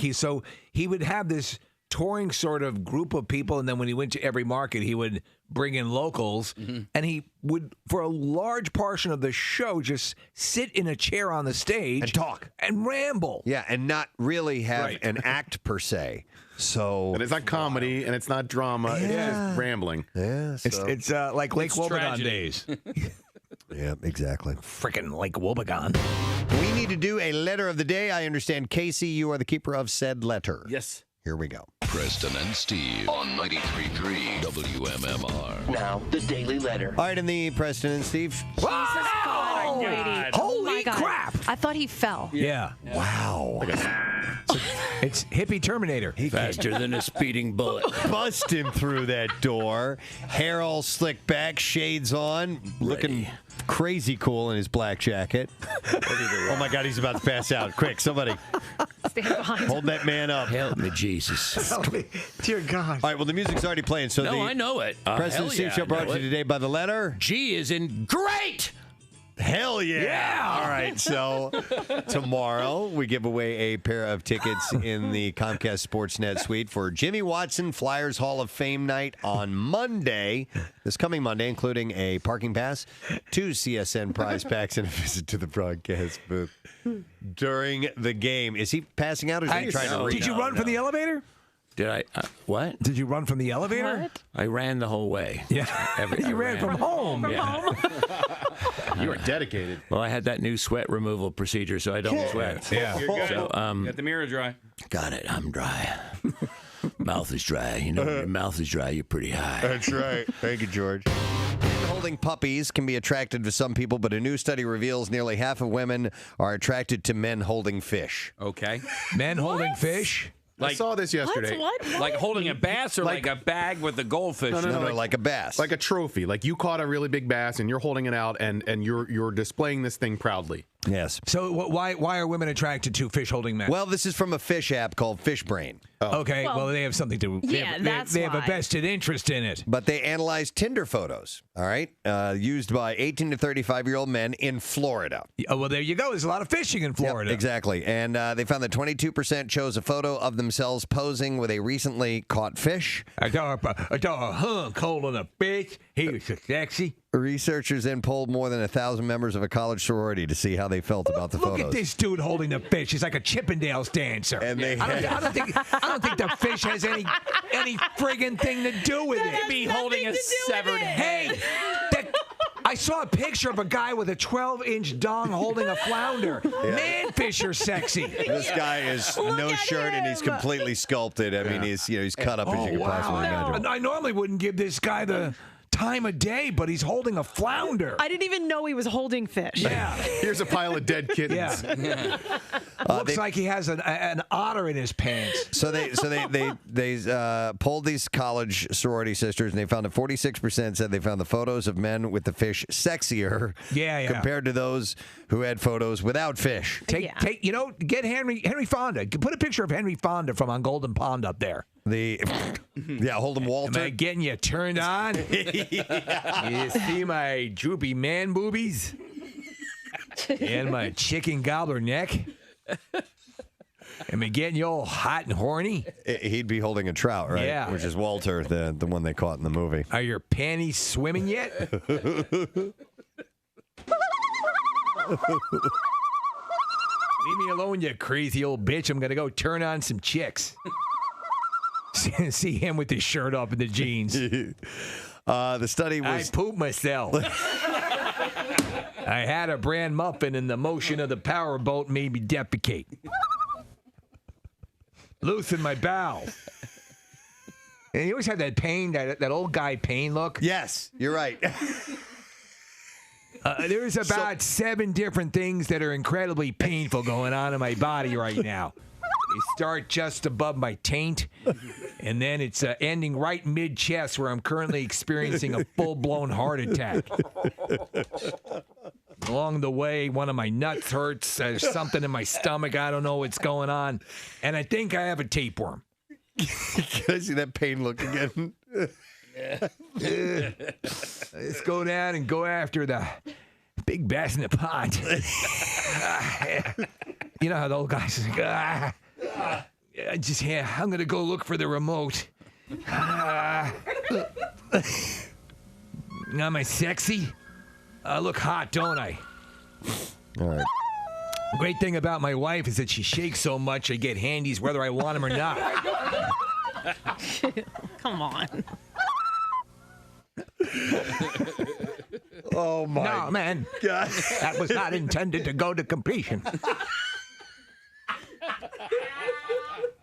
He would have this touring sort of group of people, and then when he went to every market, he would bring in locals, and he would, for a large portion of the show, just sit in a chair on the stage and talk and ramble. Yeah, and not really have an act per se. So, and it's not comedy and it's not drama. It's just rambling. Yeah, it's like Lake Wobegon days. Yeah, exactly. Frickin' Lake Wobegon. We need to do a letter of the day. I understand, Casey, you are the keeper of said letter. Yes. Here we go. Preston and Steve on 93.3 WMMR. Now, the Daily Letter. All right, in the Preston and Steve. Holy crap! I thought he fell. Yeah. Wow. It's hippie Terminator. Faster than a speeding bullet. Busting through that door. Hair all slicked back, shades on, looking crazy cool in his black jacket. Oh, my God, he's about to pass out. Quick, somebody. Stand behind. Hold that man up. Help me, Jesus. Help me. Dear God. All right, well, the music's already playing. So I know it. Preston and Steve Show brought to you today by the letter G is in great. Hell yeah. Yeah. All right. So tomorrow we give away a pair of tickets in the Comcast Sportsnet suite for Jimmy Watson Flyers Hall of Fame night on Monday, this coming Monday, including a parking pass, 2 CSN prize packs, and a visit to the broadcast booth during the game. Is he passing out or is he trying to read? Did you run from the elevator? Did I? What? Did you run from the elevator? What? I ran the whole way. Yeah. I You ran from home. You were dedicated. Well, I had that new sweat removal procedure, so I don't sweat. Yeah. You're good. So, Got the mirror dry. got it. I'm dry. Mouth is dry. You know, when your mouth is dry, you're pretty high. That's right. Thank you, George. Holding puppies can be attractive to some people, but a new study reveals nearly half of women are attracted to men holding fish. Okay. Men holding fish. I saw this yesterday. What? Like holding a bass or like a bag with a goldfish? No, like a bass. Like a trophy. Like you caught a really big bass and you're holding it out and you're displaying this thing proudly. Yes. So why are women attracted to fish holding men? Well, this is from a fish app called Fish Brain. Okay, well, they have something to. They have a vested interest in it. But they analyzed Tinder photos, all right, used by 18 to 35-year-old men in Florida. Oh, well, there you go. There's a lot of fishing in Florida. Yep, exactly. And they found that 22% chose a photo of themselves posing with a recently caught fish. I saw a hunk holding a fish. He was so sexy. Researchers then polled more than 1,000 members of a college sorority to see how they felt about the photos. Look at this dude holding the fish. He's like a Chippendales dancer. And they I don't think the fish has any friggin' thing to do with it. He'd be holding a severed Hey, I saw a picture of a guy with a 12-inch dong holding a flounder. Man, fish are sexy. This guy is no shirt and he's completely sculpted. I mean, he's cut up as you can possibly imagine. I normally wouldn't give this guy the time of day, but he's holding a flounder. I didn't even know he was holding fish. Yeah. Here's a pile of dead kittens. Looks like he has an otter in his pants. So they polled these college sorority sisters, and they found that 46% said they found the photos of men with the fish sexier compared to those who had photos without fish. Get Henry Fonda. Put a picture of Henry Fonda from On Golden Pond up there. Hold him, Walter. Am I getting you turned on? You see my droopy man boobies? And my chicken gobbler neck? Am I getting you all hot and horny? He'd be holding a trout, right? Yeah. Which is Walter, the one they caught in the movie. Are your panties swimming yet? Leave me alone, you crazy old bitch. I'm going to go turn on some chicks. See him with his shirt off and the jeans. The study was... I pooped myself. I had a bran muffin and the motion of the power boat made me defecate. Loosen my bowels. And you always have that pain, that old guy pain look. Yes, you're right. There's about 7 different things that are incredibly painful going on in my body right now. They start just above my taint, and then it's ending right mid-chest where I'm currently experiencing a full-blown heart attack. Along the way, one of my nuts hurts. There's something in my stomach. I don't know what's going on. And I think I have a tapeworm. Can I see that pain look again? Let's go down and go after the big bass in the pond. You know how the old guys are like, I'm going to go look for the remote. Am I sexy? I look hot, don't I? All right. The great thing about my wife is that she shakes so much I get handies whether I want them or not. Come on. Oh, my No, man. God. That was not intended to go to completion.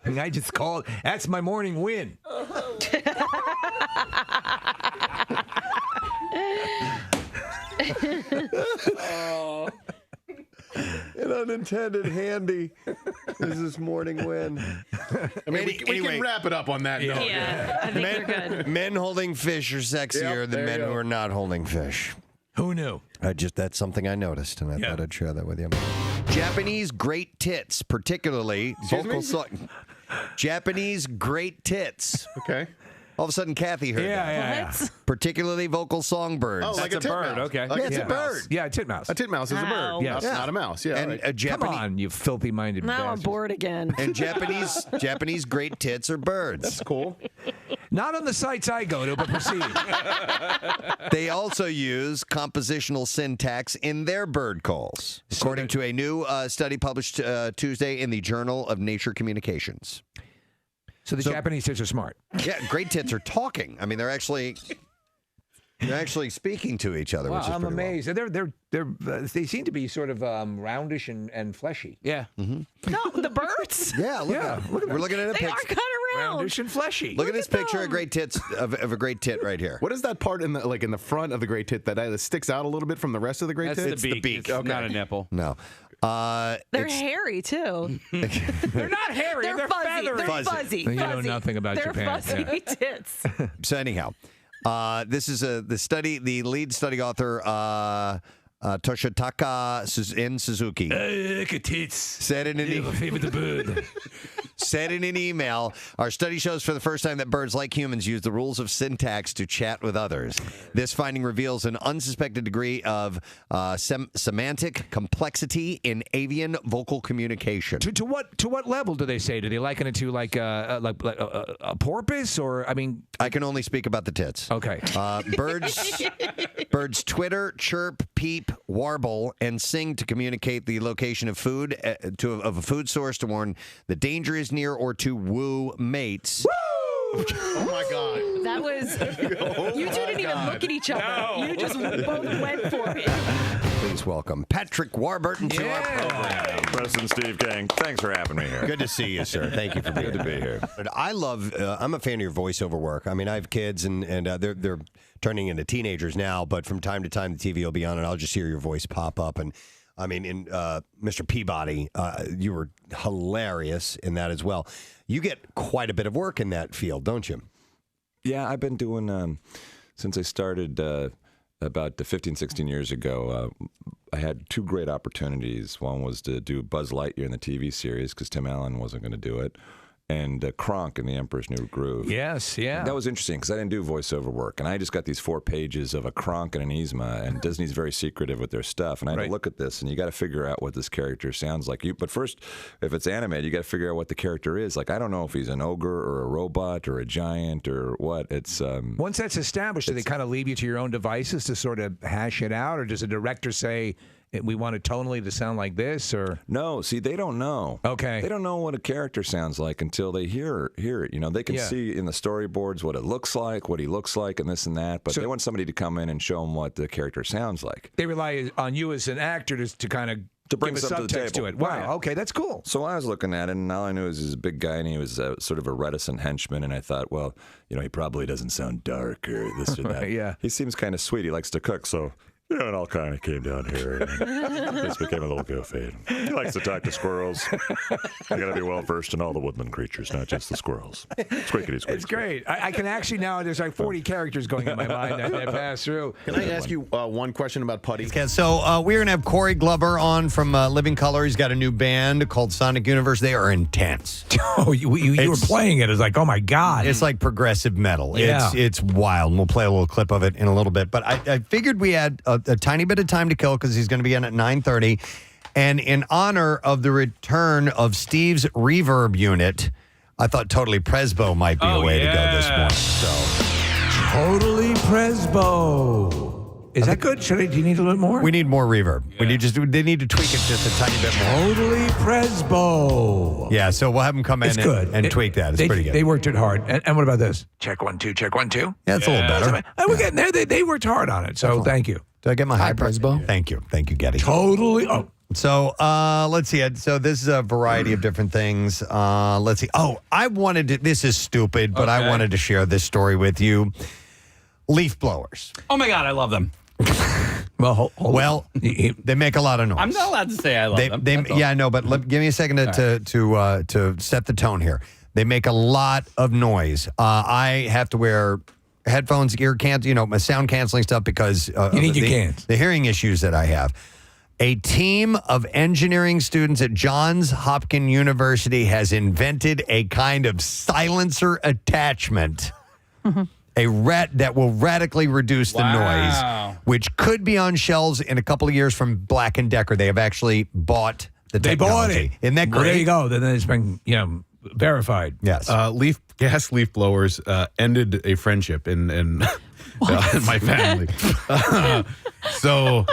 And I just called. That's my morning win. An unintended handy is this morning win. I mean, we can wrap it up on that note. Yeah, I think we're good. Men holding fish are sexier Yep, than there men you who go. are not holding fish. Who knew? That's something I noticed, and I thought I'd share that with you. Japanese great tits, particularly vocal song. Japanese great tits. Okay. All of a sudden, Kathy heard that. Yeah. Particularly vocal songbirds. Oh, like a titmouse. Okay. Like Yeah, it's a bird. mouse. Yeah, a titmouse. A titmouse is a bird. Ow. Yes. Not a mouse. Yeah. And right. a Come Japanese on, you filthy-minded Now I'm bastards. bored again. and Japanese great tits are birds. That's cool. Not on the sites I go to, but proceed. They also use compositional syntax in their bird calls, according to a new study published Tuesday in the Journal of Nature Communications. So the Japanese tits are smart. Yeah, great tits are talking. I mean, they're actually speaking to each other, Wow, which is I'm pretty amazed. They seem to be sort of roundish and fleshy. Yeah. No, the birds. Yeah, we're looking at a They are picture. kind of round. Roundish and fleshy. Look at this picture of great tits of a great tit right here. What is that part in the front of the great tit that sticks out a little bit from the rest of the great tit? That's the beak. It's not a nipple. No. They're hairy too. They're not hairy. They're fuzzy. feathery. They're fuzzy. You know nothing about They're Japan. fuzzy tits. So anyhow, this is the lead study author Toshitaka in Suzuki. Said in an email, our study shows for the first time that birds, like humans, use the rules of syntax to chat with others. This finding reveals an unsuspected degree of semantic complexity in avian vocal communication. To what level do they say? Do they liken it to like a porpoise, or I mean? I can only speak about the tits. Okay. Birds twitter, chirp, peep, warble, and sing to communicate the location of food of a food source, to warn the danger is near, or to woo mates. Oh my God. That was. You two didn't even look at each other. No. You just both went for it. Please welcome Patrick Warburton to our program. Preston, Steve King, thanks for having me here. Good to see you, sir. Thank you for being Good to be here. But I love. I'm a fan of your voiceover work. I mean, I have kids, and they're turning into teenagers now. But from time to time, the TV will be on, and I'll just hear your voice pop up. And I mean, in Mr. Peabody, you were hilarious in that as well. You get quite a bit of work in that field, don't you? Yeah, I've been doing since I started about 15, 16 years ago. I had two great opportunities. One was to do Buzz Lightyear in the TV series because Tim Allen wasn't going to do it. And Kronk in The Emperor's New Groove. Yes, yeah. That was interesting because I didn't do voiceover work. And I just got these 4 pages of a Kronk and an Yzma, and Disney's very secretive with their stuff. And I had to look at this, and you got to figure out what this character sounds like. But first, if it's animated, you got to figure out what the character is. Like, I don't know if he's an ogre or a robot or a giant or what. It's once that's established, do they kind of leave you to your own devices to sort of hash it out? Or does the director say, we want it tonally to sound like this, or no? See, they don't know. Okay, they don't know what a character sounds like until they hear it. You know, they can see in the storyboards what it looks like, what he looks like, and this and that. But they want somebody to come in and show them what the character sounds like. They rely on you as an actor to kind of to bring give a something to the subtext table. to it. Wow, Right. okay, that's cool. So I was looking at it, and all I knew is he's a big guy, and he was sort of a reticent henchman. And I thought, well, you know, he probably doesn't sound dark or this or that. Yeah, he seems kind of sweet. He likes to cook, so. You know, it all kind of came down here. And this became a little goofy. He likes to talk to squirrels. You got to be well versed in all the woodland creatures, not just the squirrels. Squeakity squeak. It's great. I can actually now. There's like 40 characters going in my mind that pass through. Can I ask you one question about putty? Okay, so we're going to have Corey Glover on from Living Color. He's got a new band called Sonic Universe. They are intense. Oh, you were playing it. It's like, oh, my God. It's like progressive metal. Yeah. It's wild. And we'll play a little clip of it in a little bit. But I figured we had a tiny bit of time to kill because he's going to be in at 9:30. And in honor of the return of Steve's reverb unit, I thought Totally Presbo might be a way to go this morning. So Totally Presbo. Is that good? Do you need a little bit more? we need more reverb. They need to tweak it just a tiny bit more. Totally Presbo. Yeah, so we'll have them come in It's good. and tweak that. It's pretty good. They worked it hard. And what about this? Check 1 2. Check 1 2. Yeah, it's a little better. We're getting there. They worked hard on it. So thank you. Did I get my high Presbo? Thank you, Getty. Totally. Oh. So let's see. So this is a variety of different things. Let's see. Oh, I wanted to. This is stupid, but I wanted to share this story with you. Leaf blowers. Oh my God, I love them. Well, they make a lot of noise. I'm not allowed to say I love them. Yeah, I know, but give me a second to set the tone here. They make a lot of noise. I have to wear headphones, ear cans, my sound canceling stuff because you need your cans. The hearing issues that I have. A team of engineering students at Johns Hopkins University has invented a kind of silencer attachment. That will radically reduce the noise, which could be on shelves in a couple of years from Black & Decker. They have actually bought the technology. They bought it. Isn't that great? Well, there you go. Then it's been verified. Yes. Gas leaf blowers ended a friendship in my family. So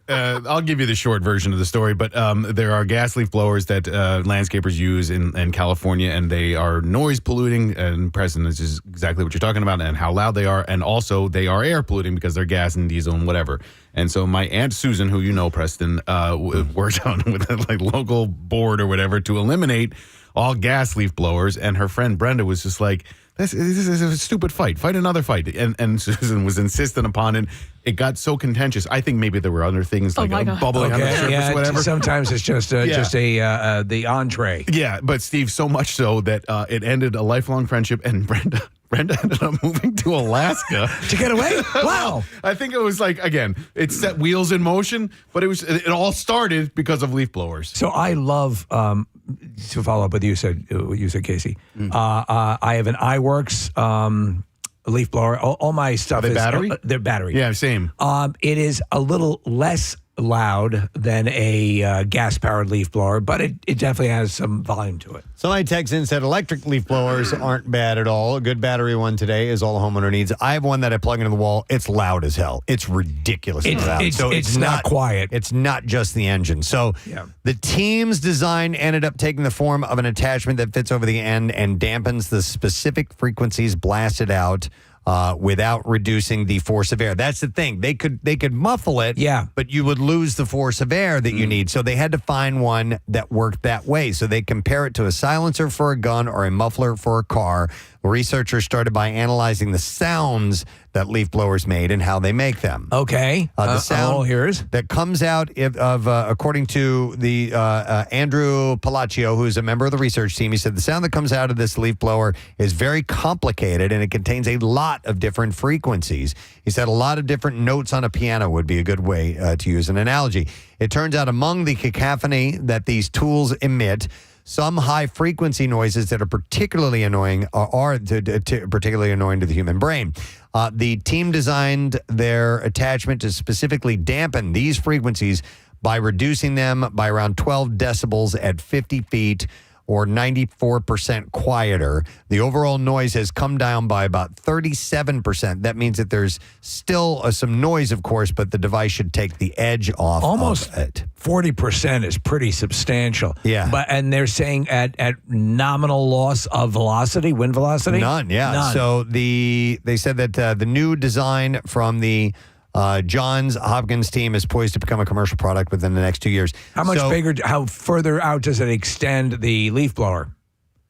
I'll give you the short version of the story, but there are gas leaf blowers that landscapers use in California, and they are noise polluting. And Preston, this is exactly what you're talking about, and how loud they are, and also they are air polluting because they're gas and diesel and whatever. And so my Aunt Susan, who you know, Preston, worked on with a local board or whatever to eliminate all gas leaf blowers, and her friend Brenda was just like, This is a stupid fight. Fight another fight. And Susan was insistent upon it. It got so contentious. I think maybe there were other things like bubbling on the surface or whatever. Sometimes it's just the entree. Yeah, but Steve, so much so that it ended a lifelong friendship, and Brenda ended up moving to Alaska to get away. Wow. I think it was like, again, it set wheels in motion, but it all started because of leaf blowers. So I love to follow up with what you said, Casey. I have an iWorks leaf blower. All my stuff is battery. They're battery. Yeah, same. It is a little less loud than a gas-powered leaf blower, but it definitely has some volume to it. Somebody texted in said electric leaf blowers aren't bad at all. A good battery one today is all a homeowner needs. I have one that I plug into the wall. It's loud as hell. It's ridiculously loud. It's not quiet. It's not just the engine. So the team's design ended up taking the form of an attachment that fits over the end and dampens the specific frequencies blasted out without reducing the force of air. That's the thing. They could muffle it, but you would lose the force of air that you need. So they had to find one that worked that way. So they compare it to a silencer for a gun or a muffler for a car. Researchers started by analyzing the sounds that leaf blowers made and how they make them. Okay. The sound that comes out according to the Andrew Palacio, who's a member of the research team, he said the sound that comes out of this leaf blower is very complicated and it contains a lot of different frequencies. He said a lot of different notes on a piano would be a good way to use an analogy. It turns out among the cacophony that these tools emit, some high-frequency noises that are particularly annoying particularly annoying to the human brain. The team designed their attachment to specifically dampen these frequencies by reducing them by around 12 decibels at 50 feet or 94% quieter. The overall noise has come down by about 37%. That means that there's still some noise, of course, but the device should take the edge off of it. 40% is pretty substantial. Yeah. And they're saying at nominal loss of velocity, wind velocity? None, yeah. None. So they said that the new design from the Johns Hopkins team is poised to become a commercial product within the next 2 years. How further out does it extend the leaf blower?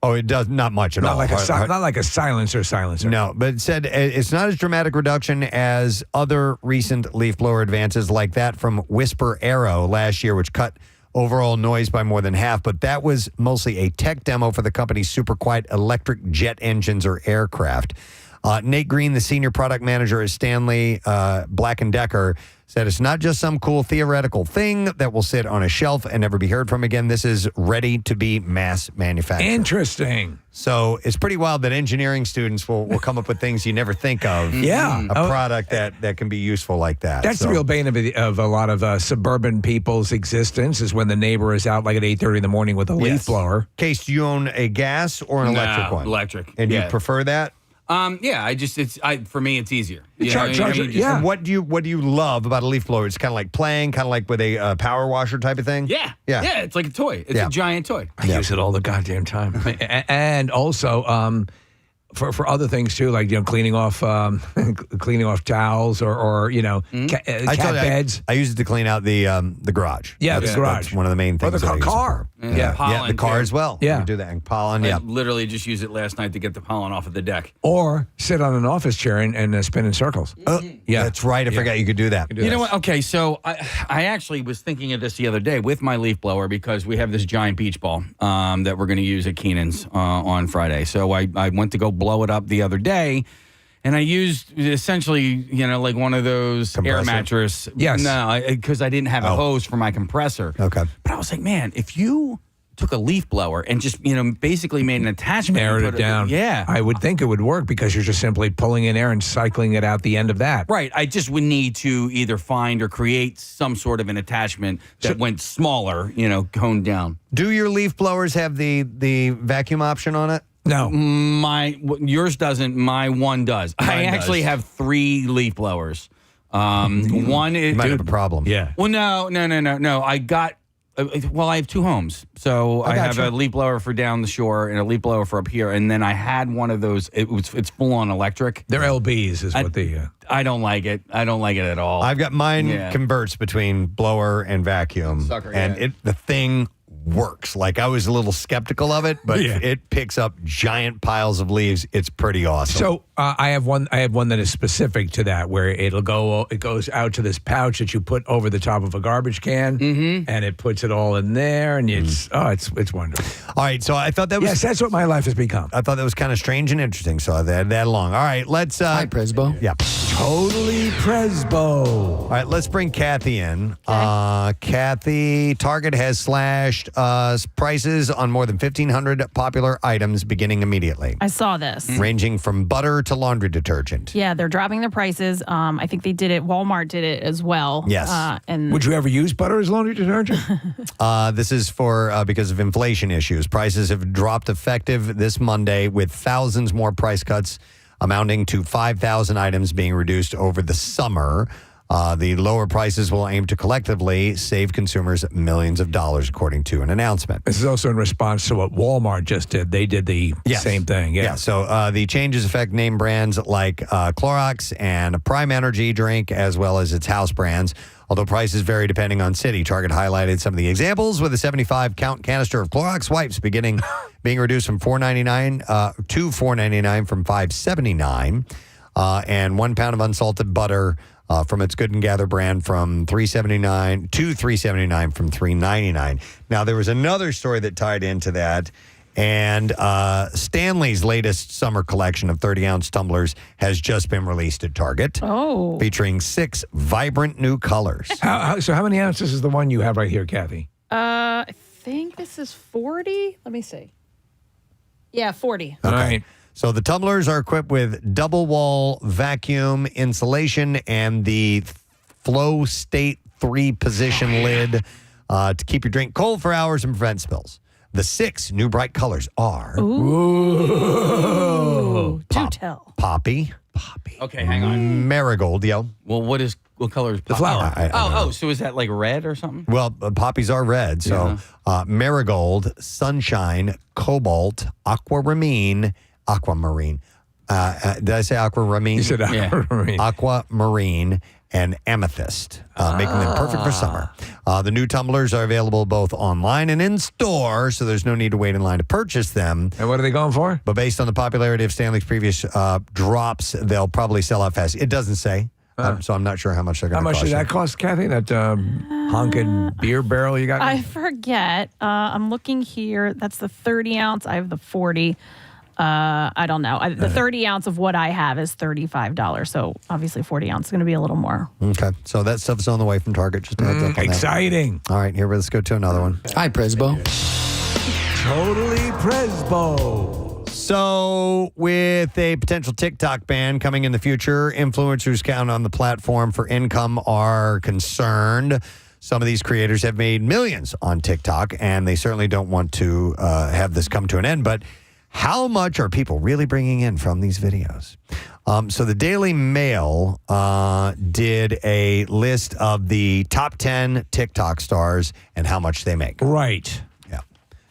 Oh, it does not much at all. Not like a silencer. No, but it said it's not as dramatic reduction as other recent leaf blower advances like that from Whisper Aero last year, which cut overall noise by more than half. But that was mostly a tech demo for the company's super quiet electric jet engines or aircraft. Nate Green, the senior product manager at Stanley Black & Decker, said it's not just some cool theoretical thing that will sit on a shelf and never be heard from again. This is ready to be mass manufactured. Interesting. So it's pretty wild that engineering students will come up with things you never think of. Yeah. A product that can be useful like that. That's the real bane of a lot of suburban people's existence is when the neighbor is out like at 8:30 in the morning with a leaf blower. Case, do you own a gas or an electric one? Electric. And you prefer that? Yeah, for me, it's easier. And what do you love about a leaf blower? It's kind of like playing, kind of like with a power washer type of thing? Yeah. It's like a toy. It's a giant toy. I use it all the goddamn time. And also, for other things too, like cleaning off towels or cat beds. I use it to clean out the garage. Yeah, the garage. That's one of the main things. Or the car. Yeah, the car as well. Yeah, we do that. And pollen. I literally just used it last night to get the pollen off of the deck. Or sit on an office chair and spin in circles. Yeah, that's right. I forgot you could do that. You know what? Okay, so I actually was thinking of this the other day with my leaf blower because we have this giant beach ball that we're going to use at Keenan's on Friday. So I went to go blow it up the other day, and I used essentially, like one of those compressor? air mattress. Yes. No, because I didn't have a hose for my compressor. Okay. But I was like, man, if you took a leaf blower and just, basically made an attachment. Narrowed and it down. Yeah. I would think it would work because you're just simply pulling in air and cycling it out the end of that. Right. I just would need to either find or create some sort of an attachment that went smaller, honed down. Do your leaf blowers have the vacuum option on it? No. Yours doesn't. My one does. I actually have 3 leaf blowers. One is... You might have a problem. Yeah. Well, no. I got... I have 2 homes. So I have a leaf blower for down the shore and a leaf blower for up here. And then I had one of those. It's full on electric. They're LBs is what they... I don't like it. I don't like it at all. I've got mine converts between blower and vacuum. Sucker, and the thing works. Like I was a little skeptical of it, but it picks up giant piles of leaves. It's pretty awesome. So I have one that is specific to that, where it goes out to this pouch that you put over the top of a garbage can, and it puts it all in there, and it's wonderful. All right, so I thought that was that's what my life has become. I thought that was kind of strange and interesting, so I added that along. All right, let's. Hi, Presbo. Yeah, totally Presbo. All right, let's bring Kathy in. Kathy, Target has slashed prices on more than 1,500 popular items beginning immediately. I saw this. Ranging from butter to laundry detergent. Yeah, they're dropping their prices. I think they did it. Walmart did it as well. Yes. And would you ever use butter as laundry detergent? This is for because of inflation issues. Prices have dropped effective this Monday with thousands more price cuts amounting to 5,000 items being reduced over the summer. The lower prices will aim to collectively save consumers millions of dollars, according to an announcement. This is also in response to what Walmart just did. They did the same thing. Yeah. So the changes affect name brands like Clorox and Prime Energy drink, as well as its house brands. Although prices vary depending on city. Target highlighted some of the examples with a 75-count canister of Clorox wipes being reduced from $4.99 to $4.99 from $5.79, and 1 pound of unsalted butter from its Good and Gather brand from $3.79 to $3.79 from $3.99. Now, there was another story that tied into that, and Stanley's latest summer collection of 30-ounce tumblers has just been released at Target. Oh. Featuring 6 vibrant new colors. So how many ounces is the one you have right here, Kathy? I think this is 40. Let me see. Yeah, 40. Okay. All right. So the tumblers are equipped with double wall vacuum insulation and the Flow State 3-position lid to keep your drink cold for hours and prevent spills. The 6 new bright colors are Do tell. Poppy. Okay, hang on. Marigold, Well, what color is the flower? I don't know. So is that like red or something? Well, poppies are red. So marigold, sunshine, cobalt, aquamarine. Did I say aquamarine? You said aquamarine. Aquamarine and amethyst, making them perfect for summer. The new tumblers are available both online and in store, so there's no need to wait in line to purchase them. And what are they going for? But based on the popularity of Stanley's previous drops, they'll probably sell out fast. It doesn't say, so I'm not sure how much they're going to cost. How much did that cost, Kathy? That honkin' beer barrel you got? I forget. I'm looking here. That's the 30 ounce. I have the 40. I don't know. The 30 ounce of what I have is $35. So obviously 40 ounce is going to be a little more. Okay. So that stuff's on the way from Target. Just a heads up on that. Exciting. All right. Here, let's go to another one. Hi, Presbo. Totally Presbo. So, with a potential TikTok ban coming in the future, influencers count on the platform for income are concerned. Some of these creators have made millions on TikTok, and they certainly don't want to have this come to an end. But how much are people really bringing in from these videos? So the Daily Mail did a list of the top 10 TikTok stars and how much they make. Right. Yeah.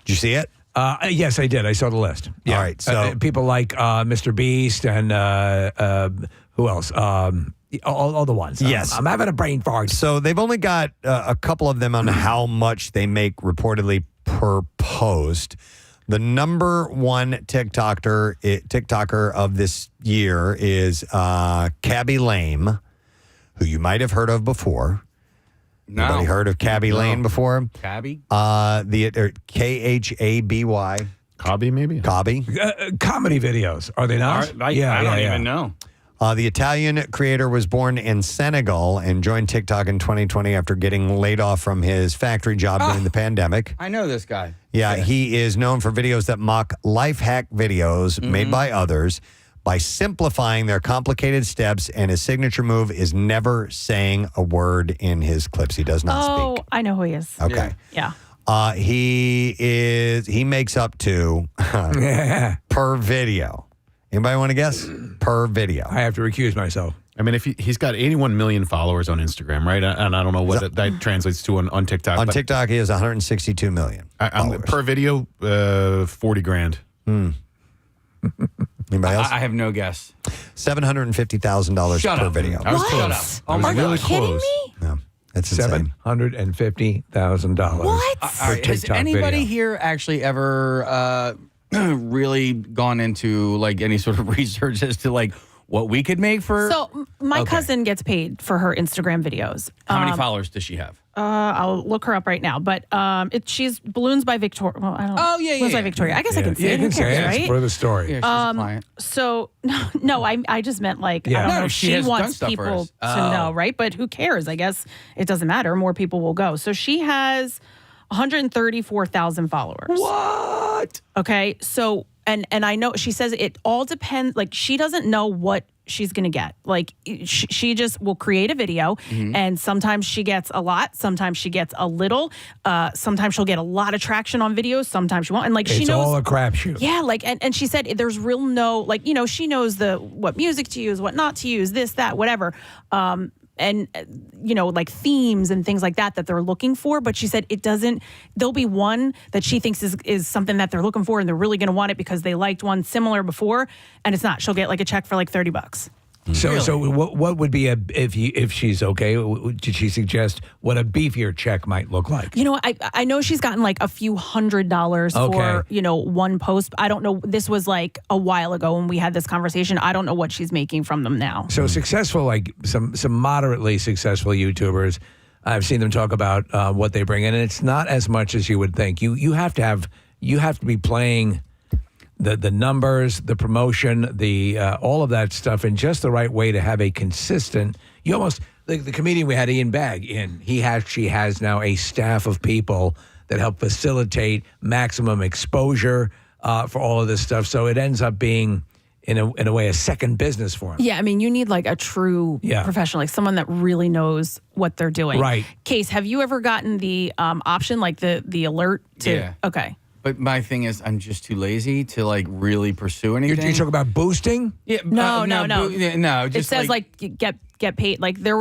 Did you see it? Yes, I did. I saw the list. Yeah. All right. So people like Mr. Beast and who else? All the ones. Yes. I'm having a brain fart. So they've only got a couple of them on how much they make reportedly per post. The number one TikToker of this year is Cabby Lame, who you might have heard of before. No. Anybody heard of Cabby Lane before? Cabby? Khaby. Cobby, maybe? Cobby. Comedy videos, are they not? I don't even know. The Italian creator was born in Senegal and joined TikTok in 2020 after getting laid off from his factory job during the pandemic. I know this guy. Yeah, he is known for videos that mock life hack videos made by others by simplifying their complicated steps, and his signature move is never saying a word in his clips. He does not speak. Oh, I know who he is. Okay. Yeah. He makes up to per video. Anybody want to guess? Per video. I have to recuse myself. I mean, if he's got 81 million followers on Instagram, right? And I don't know what that translates to on TikTok. On TikTok, he has 162 million. Per video, 40 grand. Anybody else? I have no guess. $750,000 per video. I was close. Shut up. I was Are really you kidding close. me? Yeah. That's insane. $750,000. What? Has anybody here actually ever really gone into like any sort of research as to like what we could make for? So my cousin gets paid for her Instagram videos. How many followers does she have? I'll look her up right now. But she's Balloons by Victoria. Well, I don't. Oh yeah, Balloons by Victoria. I guess I can say it. Who cares, right? For the story. Yeah, she's a client. So no, I just meant like I don't know. she has wants done stuff for people us. to know, right? But who cares? I guess it doesn't matter. More people will go. So she has 134,000 followers. What? Okay, so and I know she says it all depends. Like she doesn't know what she's gonna get. Like she just will create a video, and sometimes she gets a lot, sometimes she gets a little, sometimes she'll get a lot of traction on videos, sometimes she won't. And like she It's knows all a crapshoot. Yeah, like and she said there's real like she knows what music to use, what not to use, this, that, whatever. And like themes and things like that they're looking for, but she said there'll be one that she thinks is something that they're looking for and they're really going to want it because they liked one similar before, and it's not. She'll get like a check for like $30. So what would be if she's okay? Did she suggest what a beefier check might look like? I know she's gotten like a few $100 for one post. I don't know. This was like a while ago when we had this conversation. I don't know what she's making from them now. So successful, like some moderately successful YouTubers, I've seen them talk about what they bring in, and it's not as much as you would think. You have to be playing the numbers, the promotion, the all of that stuff in just the right way to have a consistent. You almost the comedian we had, Ian Bagg, in. She has now a staff of people that help facilitate maximum exposure for all of this stuff. So it ends up being in a way a second business for him. Yeah, I mean, you need like a true professional, like someone that really knows what they're doing. Right. Case, have you ever gotten the option, like the alert to? Yeah. Okay. But my thing is, I'm just too lazy to like really pursue anything. You're talking about boosting? Yeah. No. Just it says like get paid. Like they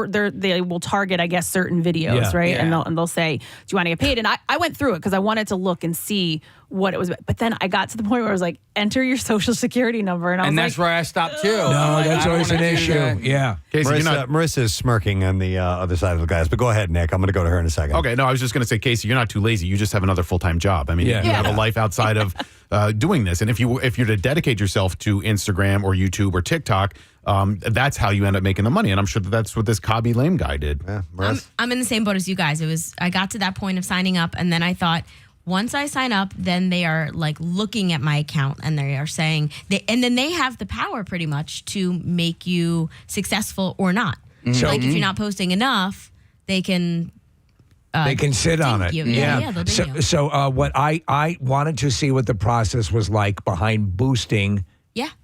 will target, I guess, certain videos, right? Yeah. And they'll say, "Do you want to get paid?" And I went through it because I wanted to look and see what it was. But then I got to the point where I was like, "Enter your social security number," and I was that's where I stopped too. No, that's always an issue. Yeah. Casey, Marissa is smirking on the other side of the glass. But go ahead, Nick. I'm going to go to her in a second. Okay, no, I was just going to say, Casey, you're not too lazy. You just have another full-time job. I mean, you have a life outside of doing this. And if you're to dedicate yourself to Instagram or YouTube or TikTok, that's how you end up making the money. And I'm sure that's what this Cobby Lame guy did. Yeah, I'm in the same boat as you guys. I got to that point of signing up, and then I thought, once I sign up, then they are like looking at my account and they are saying, and then they have the power pretty much to make you successful or not. So like if you're not posting enough, they can sit on it. Yeah, they'll ding you. So what I wanted to see what the process was like behind boosting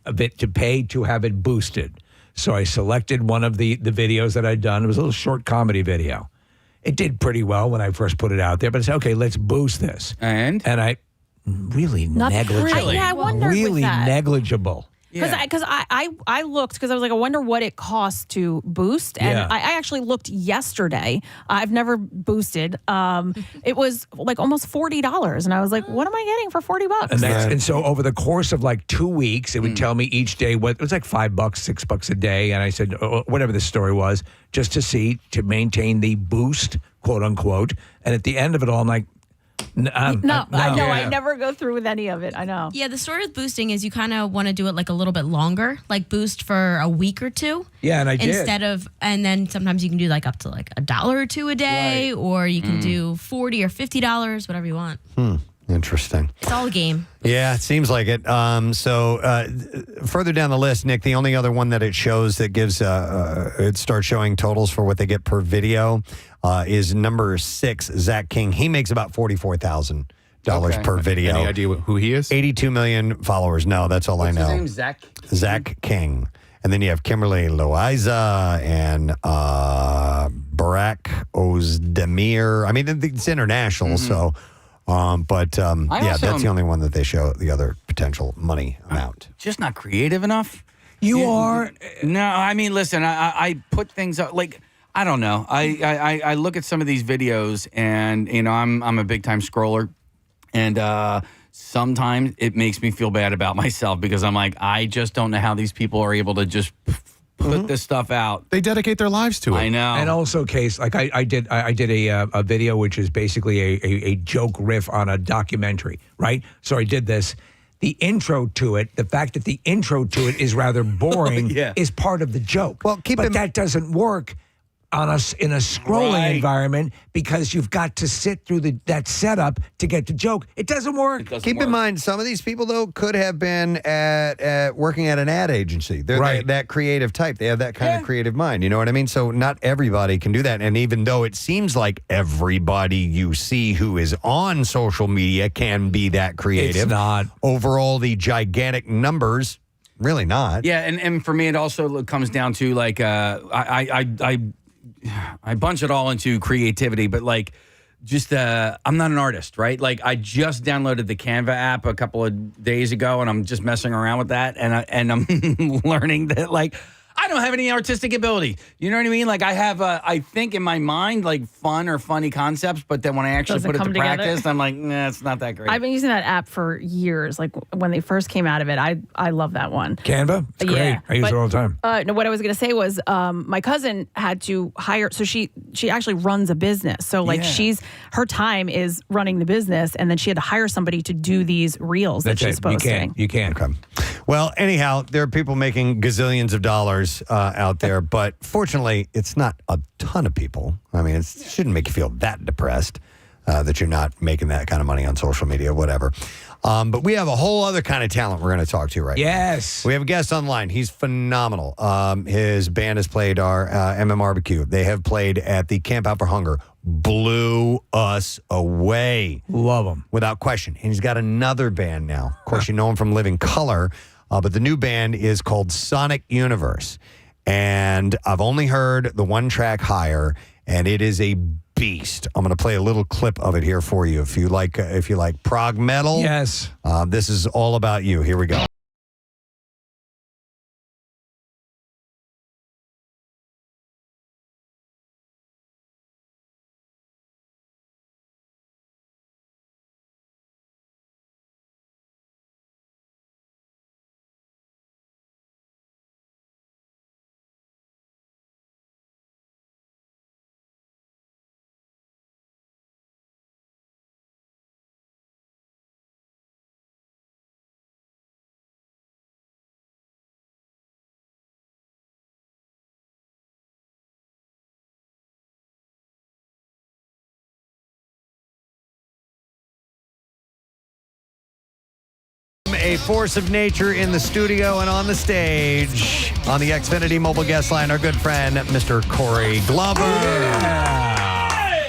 a bit to pay to have it boosted. So I selected one of the videos that I'd done. It was a little short comedy video. It did pretty well when I first put it out there, but I said, okay, let's boost this. And I really negligible. Really? Yeah, I wondered really with that. Negligible. Because I looked, because I was like, I wonder what it costs to boost. And I actually looked yesterday. I've never boosted. It was like almost $40. And I was like, what am I getting for $40? And so over the course of like 2 weeks, it would tell me each day it was like $5, $6 a day. And I said, whatever the story was, just to maintain the boost, quote unquote. And at the end of it all, I'm like, I know. I never go through with any of it. I know. Yeah, the story with boosting is you kind of want to do it like a little bit longer, like boost for a week or two. Yeah, and I did. And then sometimes you can do like up to like $1 or $2 a day, or you can do $40 or $50, whatever you want. Interesting. It's all a game. Yeah, it seems like it. So further down the list, Nick, the only other one that it shows that gives it starts showing totals for what they get per video is number 6, Zach King. He makes about $44,000 per video. Any idea who he is? 82 million followers. No, that's all I know. What's his name? Zach King. And then you have Kimberly Loaiza and Barack Ozdemir. I mean, it's international, so... that's the only one that they show the other potential money amount. Just not creative enough. You are? No, I mean, listen, I put things up, like, I don't know. I look at some of these videos and, I'm a big time scroller, and sometimes it makes me feel bad about myself because I'm like, I just don't know how these people are able to just put this stuff out. They dedicate their lives to it. I know. And also, Case, like I did a video which is basically a joke riff on a documentary, right? So I did this. The intro to it, the fact that the intro to it is rather boring, is part of the joke. Well, that doesn't work on us in a scrolling environment because you've got to sit through that setup to get the joke. It doesn't work. Keep in mind, some of these people, though, could have been at working at an ad agency. They're that creative type. They have that kind of creative mind. You know what I mean? So not everybody can do that. And even though it seems like everybody you see who is on social media can be that creative, It's not. Overall, the gigantic numbers, really not. Yeah, and for me, it also comes down to like I bunch it all into creativity, but like just I'm not an artist, right? Like I just downloaded the Canva app a couple of days ago, and I'm just messing around with that, and I'm learning that like I don't have any artistic ability. You know what I mean? Like I have, I think in my mind, like fun or funny concepts, but then when I actually Doesn't put it to come together. practice, I'm like, nah, it's not that great. I've been using that app for years. Like when they first came out of it, I love that one. Canva? It's great. Yeah, I use but, it all the time. No, what I was going to say was my cousin had to hire, so she actually runs a business. So like her time is running the business, and then she had to hire somebody to do these reels that she's posting. You can't. Okay. Well, anyhow, there are people making gazillions of dollars out there, but fortunately, it's not a ton of people. I mean, it shouldn't make you feel that depressed that you're not making that kind of money on social media, whatever. But we have a whole other kind of talent we're going to talk to right now. Yes. We have a guest online. He's phenomenal. His band has played our MMRBQ. They have played at the Camp Out for Hunger. Blew us away. Love him. Without question. And he's got another band now. Of course, you know him from Living Color. But the new band is called Sonic Universe. And I've only heard the one track Higher, and it is a beast. I'm going to play a little clip of it here for you. If you like prog metal, yes, this is all about you. Here we go. A force of nature in the studio and on the stage. On the Xfinity mobile guest line, our good friend, Mr. Corey Glover.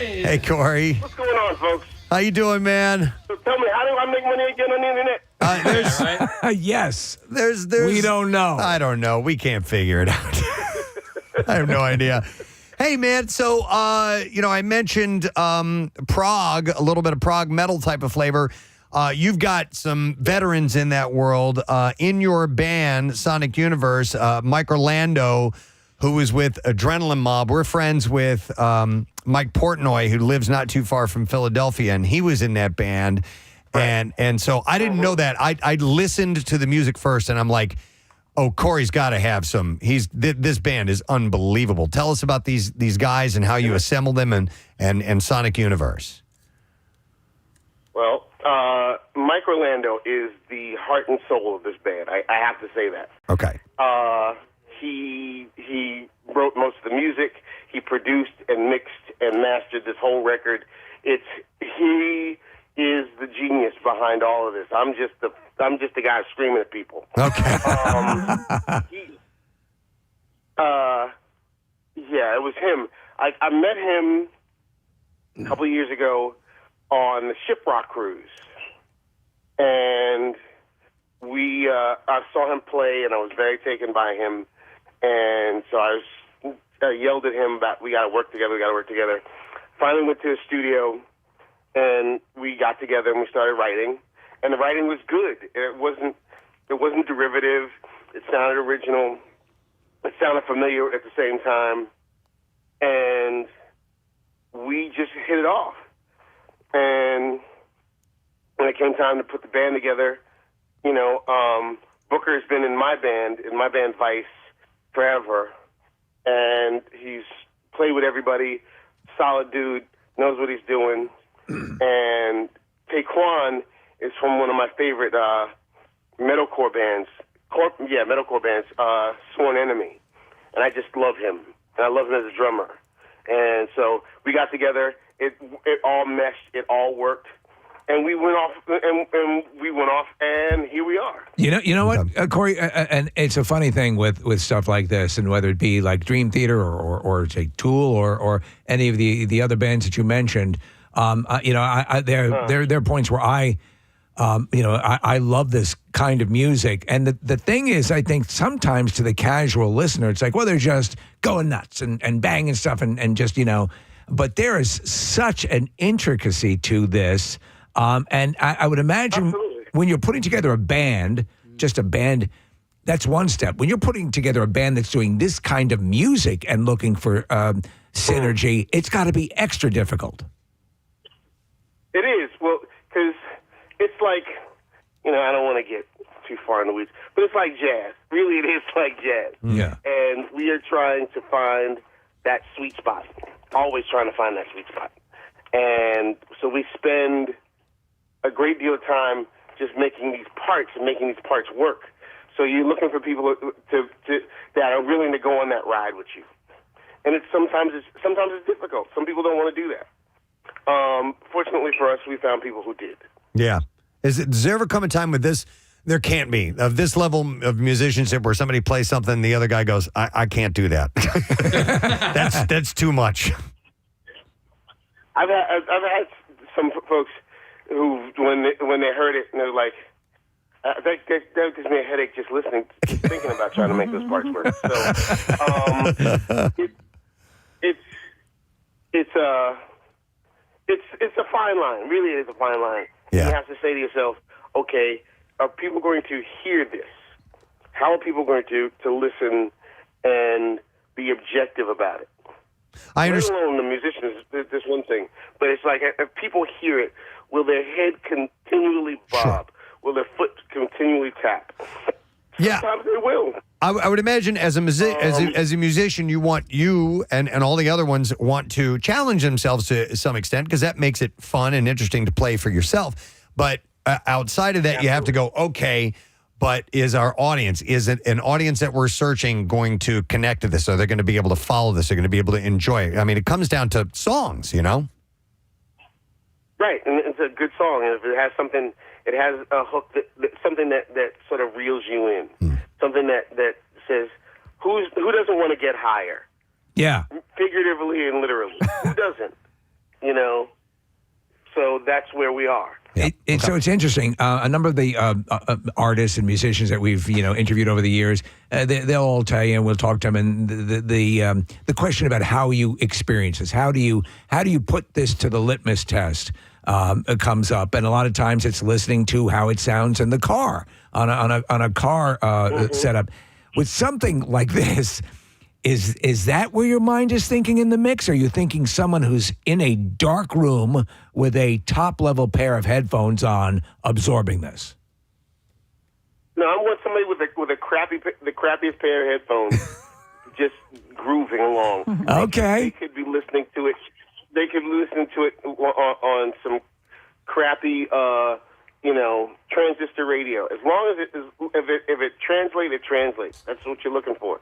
Hey, Corey. What's going on, folks? How you doing, man? So tell me, how do I make money again on the internet? Yes. There's. We don't know. I don't know. We can't figure it out. I have no idea. Hey, man. So, I mentioned prog, a little bit of prog metal type of flavor. You've got some veterans in that world. In your band, Sonic Universe, Mike Orlando, who is with Adrenaline Mob. We're friends with Mike Portnoy, who lives not too far from Philadelphia, and he was in that band. And so I didn't know that. I listened to the music first, and I'm like, oh, Corey's got to have some. This band is unbelievable. Tell us about these guys and how you assembled them and Sonic Universe. Well, Mike Orlando is the heart and soul of this band. I have to say that. Okay. He wrote most of the music. He produced and mixed and mastered this whole record. He is the genius behind all of this. I'm just the guy screaming at people. Okay. Yeah, it was him. I met him a couple of years ago on the Shiprock cruise, and I saw him play, and I was very taken by him, and so I yelled at him about we got to work together. Finally went to his studio, and we got together and we started writing, and the writing was good. It wasn't derivative. It sounded original. It sounded familiar at the same time, and we just hit it off. And when it came time to put the band together, Booker has been in my band Vice, forever, and he's played with everybody. Solid dude, knows what he's doing. And Taekwon is from one of my favorite metalcore bands. Metalcore bands, Sworn Enemy. And I just love him. And I love him as a drummer. And so we got together. It all meshed. It all worked. And we went off, and here we are. You know what, Corey? And it's a funny thing with stuff like this, and whether it be like Dream Theater or say Tool or any of the other bands that you mentioned. There are points where I love this kind of music. And the thing is, I think sometimes to the casual listener, it's like, well, they're just going nuts and banging stuff and just, but there is such an intricacy to this. And I would imagine when you're putting together a band, just a band, that's one step. When you're putting together a band that's doing this kind of music and looking for synergy, it's got to be extra difficult. It is. Well, because it's like, I don't want to get too far in the weeds, but it's like jazz. Really, it is like jazz. Yeah. And we are trying to find that sweet spot. Always trying to find that sweet spot. And so we spend a great deal of time just making these parts and making these parts work. So you're looking for people to that are willing to go on that ride with you. And sometimes it's difficult. Some people don't want to do that. Fortunately for us, we found people who did. Yeah. Does there ever come a time with this? There can't be of this level of musicianship where somebody plays something, the other guy goes, "I can't do that." That's too much. I've had some folks who, when they heard it, and they're like, that gives me a headache just listening, thinking about trying to make those parts work. So it's a fine line. Really, it is a fine line. Yeah. You have to say to yourself, okay, are people going to hear this? How are people going to listen and be objective about it? I understand. Let alone the musicians, this one thing. But it's like, if people hear it, will their head continually bob? Sure. Will their foot continually tap? Yeah. Sometimes they will. I would imagine as a musician, you and all the other ones want to challenge themselves to some extent because that makes it fun and interesting to play for yourself. But outside of that, you have to go, okay, but is an audience that we're searching going to connect to this? Are they going to be able to follow this? Are they going to be able to enjoy it? I mean, it comes down to songs, Right, and it's a good song. And if it has something, it has a hook, something that sort of reels you in. Something that says, who doesn't want to get higher? Yeah. Figuratively and literally. Who doesn't? So that's where we are. So it's interesting. A number of the artists and musicians that we've interviewed over the years, they'll all tell you, and we'll talk to them. And the question about how you experience this, how do you put this to the litmus test, comes up, and a lot of times it's listening to how it sounds in the car on a car setup. With something like this, is that where your mind is thinking in the mix? Are you thinking someone who's in a dark room with a top-level pair of headphones on absorbing this? No, I want somebody with the crappiest pair of headphones just grooving along. Okay. They could be listening to it. They could listen to it on some crappy, transistor radio. As long as if it translates, it translates. That's what you're looking for.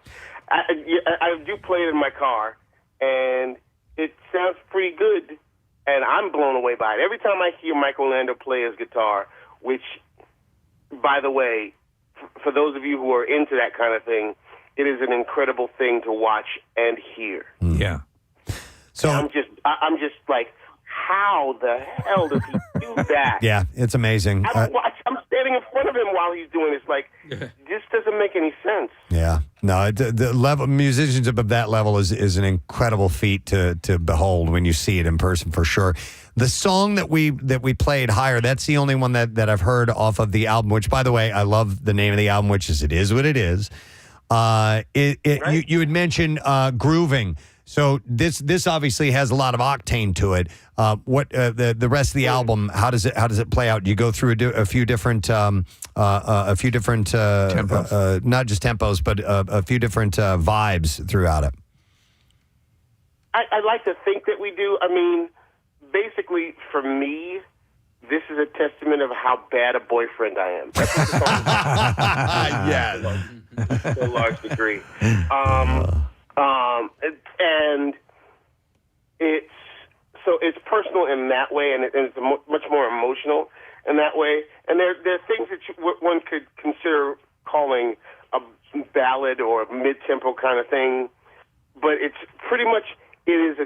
I do play it in my car, and it sounds pretty good, and I'm blown away by it. Every time I hear Mike Orlando play his guitar, which, by the way, for those of you who are into that kind of thing, it is an incredible thing to watch and hear. Yeah. So I'm just like, how the hell does he do that? Yeah, it's amazing. I'm standing in front of him while he's doing this. Like, this doesn't make any sense. Yeah, no, the level musicians of that level is an incredible feat to behold when you see it in person, for sure. The song that we played, Higher, that's the only one that I've heard off of the album. Which, by the way, I love the name of the album, which is "It Is What It Is." Right? You had mentioned grooving. So this obviously has a lot of octane to it. What the rest of the album? How does it play out? You go through a few different tempos, not just tempos, but a few different vibes throughout it. I like to think that we do. I mean, basically, for me, this is a testament of how bad a boyfriend I am. That's what the song is. To a large degree. And it's personal in that way, and it's much more emotional in that way. And there are things that one could consider calling a ballad or mid-tempo kind of thing, but it's pretty much. It is,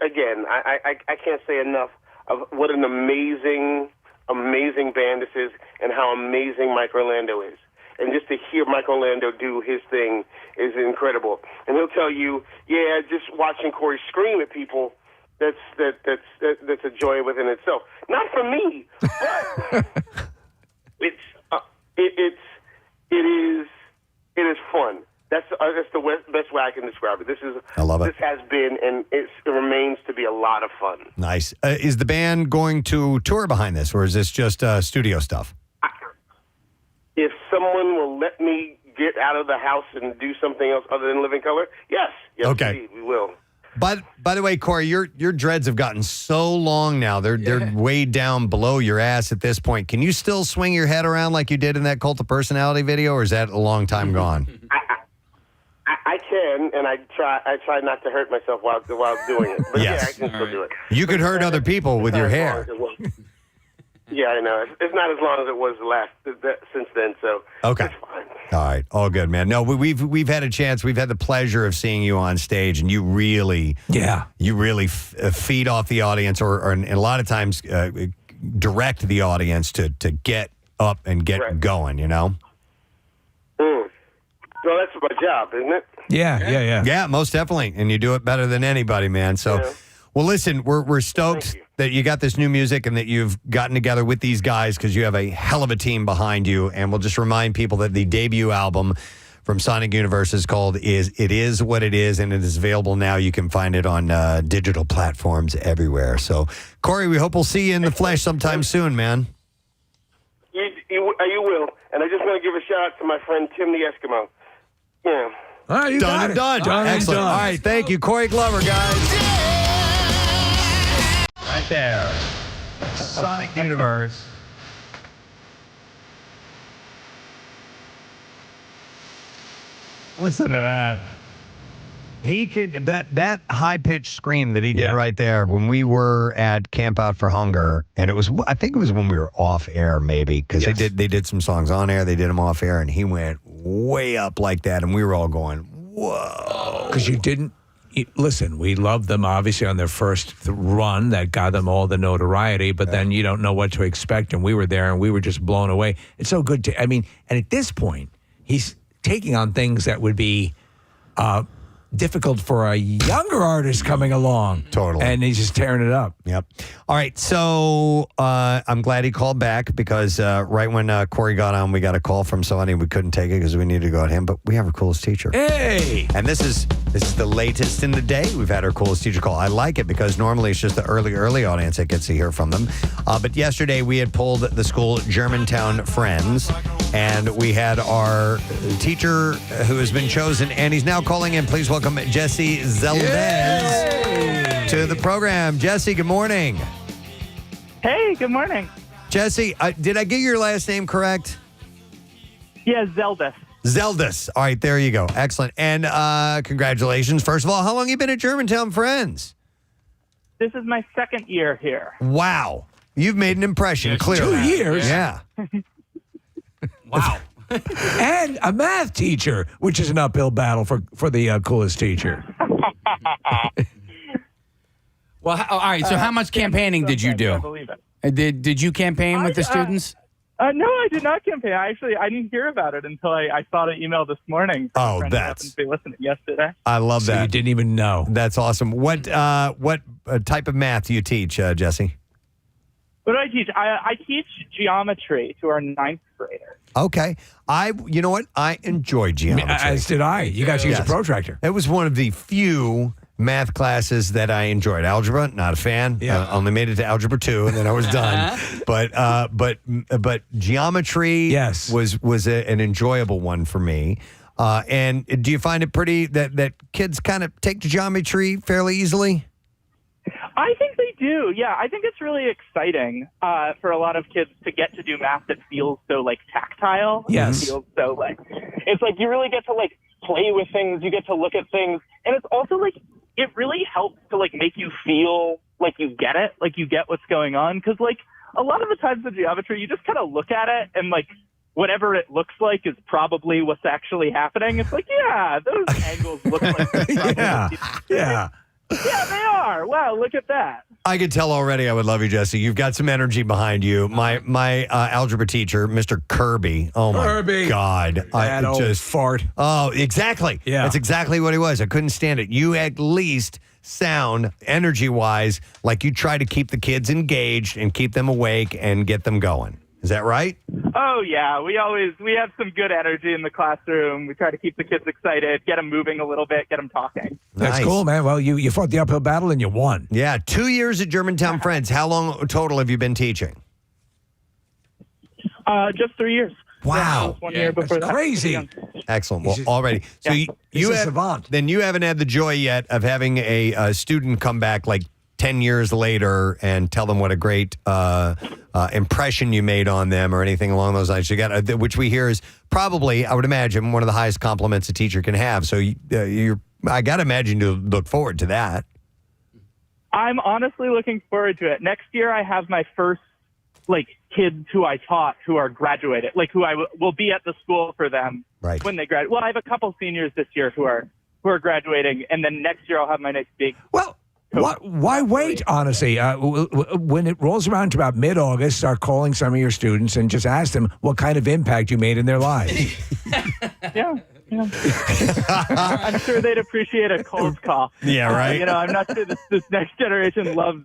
again, I can't say enough of what an amazing band this is and how amazing Mike Orlando is. And just to hear Mike Orlando do his thing is incredible. And he'll tell you, yeah, just watching Corey scream at people, that's a joy within itself. Not for me, but it is fun. That's the best way I can describe it. I love it. This has been and it remains to be a lot of fun. Nice. Is the band going to tour behind this, or is this just studio stuff? If someone will let me get out of the house and do something else other than Living Color, yes, Okay. indeed, we will. But by the way, Corey, your dreads have gotten so long now; they're way down below your ass at this point. Can you still swing your head around like you did in that Cult of Personality video, or is that a long time gone? I can, and I try not to hurt myself while doing it. But Yes. yeah, I can still do it. You could hurt other people with your hair. Yeah, I know. It's not as long as it was since then. So Okay. it's fine. All right, all good, man. No, we've had a chance. We've had the pleasure of seeing you on stage, and you really feed off the audience, and a lot of times direct the audience to get up and get going. You know. Well, that's my job, isn't it? Yeah, most definitely, and you do it better than anybody, man. So, well, listen, we're stoked that you got this new music and that you've gotten together with these guys because you have a hell of a team behind you. And we'll just remind people that the debut album from Sonic Universe is called It Is What It Is, and it is available now. You can find it on digital platforms everywhere. So, Corey, we hope we'll see you in the flesh sometime soon, man. You will. And I just want to give a shout out to my friend Tim the Eskimo. Yeah. All right, you Done got and it. done. Done and Excellent. done. All right, thank you, Corey Glover, guys. Right there. Sonic Universe. Listen to that. He could that high pitched scream that he did right there when we were at Camp Out for Hunger, and I think it was when we were off air, maybe, because they did some songs on air, they did them off air, and he went way up like that, and we were all going, whoa. Because you didn't listen. We loved them obviously on their first run that got them all the notoriety, but then you don't know what to expect, and we were there, and we were just blown away. It's so good to. I mean, and at this point, he's taking on things that would be difficult for a younger artist coming along. Totally. And he's just tearing it up. Yep. All right. So I'm glad he called back because right when Corey got on, we got a call from somebody. We couldn't take it because we needed to go at him, but we have our coolest teacher. Hey! And this is the latest in the day. We've had our coolest teacher call. I like it because normally it's just the early audience that gets to hear from them. But yesterday we had pulled the school Germantown Friends, and we had our teacher who has been chosen, and he's now calling in. Please welcome Jesse Zeldez to the program. Jesse, good morning. Hey, good morning. Jesse, did I get your last name correct? Yeah, Zeldez. Zeldez. All right, there you go. Excellent. And congratulations. First of all, how long have you been at Germantown Friends? This is my second year here. Wow. You've made an impression, clearly. 2 years? Yeah. Wow. And a math teacher, which is an uphill battle for the coolest teacher. Well, all right. So, how much campaigning did you do? I believe it. Did you campaign with the students? No, I did not campaign. I didn't hear about it until I saw the email this morning. Oh, Friend who happened to be listening yesterday. I love So that. you didn't even know. That's awesome. What type of math do you teach, Jesse? What do I teach? I teach geometry to our 9th graders. Okay. You know what? I enjoy geometry. As did I. You guys use a protractor. It was one of the few math classes that I enjoyed. Algebra, not a fan. Yeah. Only made it to algebra 2, and then I was done. But geometry was an enjoyable one for me. And do you find it pretty that kids kind of take to geometry fairly easily? I think they do. Yeah, I think it's really exciting for a lot of kids to get to do math that feels so like tactile. Yes. It feels so like it's like you really get to like play with things. You get to look at things, and it's also like it really helps to like make you feel like you get it, like you get what's going on. Because like a lot of the times in geometry, you just kind of look at it and like whatever it looks like is probably what's actually happening. It's like, yeah, those angles look like they're Yeah. Yeah, they are. Wow, look at that. I could tell already I would love you, Jesse. You've got some energy behind you. My algebra teacher, Mr. Kirby. Oh, my God. That old fart. Oh, exactly. Yeah. That's exactly what he was. I couldn't stand it. You at least sound, energy-wise, like you try to keep the kids engaged and keep them awake and get them going. Is that right? Oh, yeah. We have some good energy in the classroom. We try to keep the kids excited, get them moving a little bit, get them talking. That's cool, man. Well, you fought the uphill battle and you won. Yeah, 2 years at Germantown Friends. How long total have you been teaching? Just 3 years. Wow. 1 year before that. Crazy. Excellent. Well, already. So Yeah. you haven't had the joy yet of having a student come back like 10 years later and tell them what a great impression you made on them or anything along those lines. You got, which we hear is probably, I would imagine, one of the highest compliments a teacher can have. So I got to imagine you look forward to that. I'm honestly looking forward to it. Next year, I have my first kids who I taught who are graduated, who I will be at the school for them when they graduate. Well, I have a couple seniors this year who are graduating, and then next year I'll have my next big. Why wait, honestly? When it rolls around to about mid-August, start calling some of your students and just ask them what kind of impact you made in their lives. Yeah. I'm sure they'd appreciate a cold call. Yeah, right. I'm not sure this next generation loves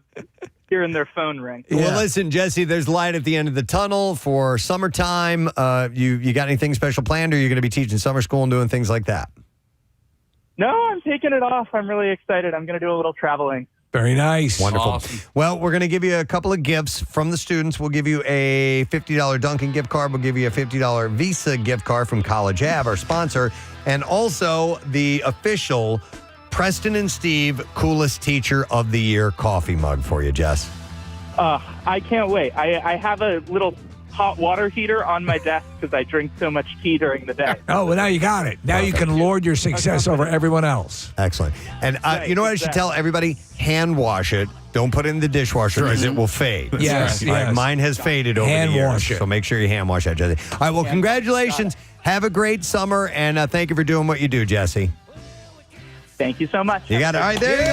hearing their phone ring. Well, listen, Jesse, there's light at the end of the tunnel for summertime. You got anything special planned, or are you going to be teaching summer school and doing things like that? No, I'm taking it off. I'm really excited. I'm going to do a little traveling. Very nice. Wonderful. Awesome. Well, we're going to give you a couple of gifts from the students. We'll give you a $50 Dunkin' gift card. We'll give you a $50 Visa gift card from College Ave, our sponsor, and also the official Preston and Steve Coolest Teacher of the Year coffee mug for you, Jess. I can't wait. I have a little hot water heater on my desk because I drink so much tea during the day. Oh, well, now you got it. Now you can lord your success over everyone else. Excellent. And you know what I should tell everybody? Hand wash it. Don't put it in the dishwasher because it will fade. Yes, All right, yes. mine has faded over Hand the years. wash it. So make sure you hand wash that, Jesse. All right, well, congratulations. Have a great summer, and thank you for doing what you do, Jesse. Thank you so much. You got it. All right, there you go.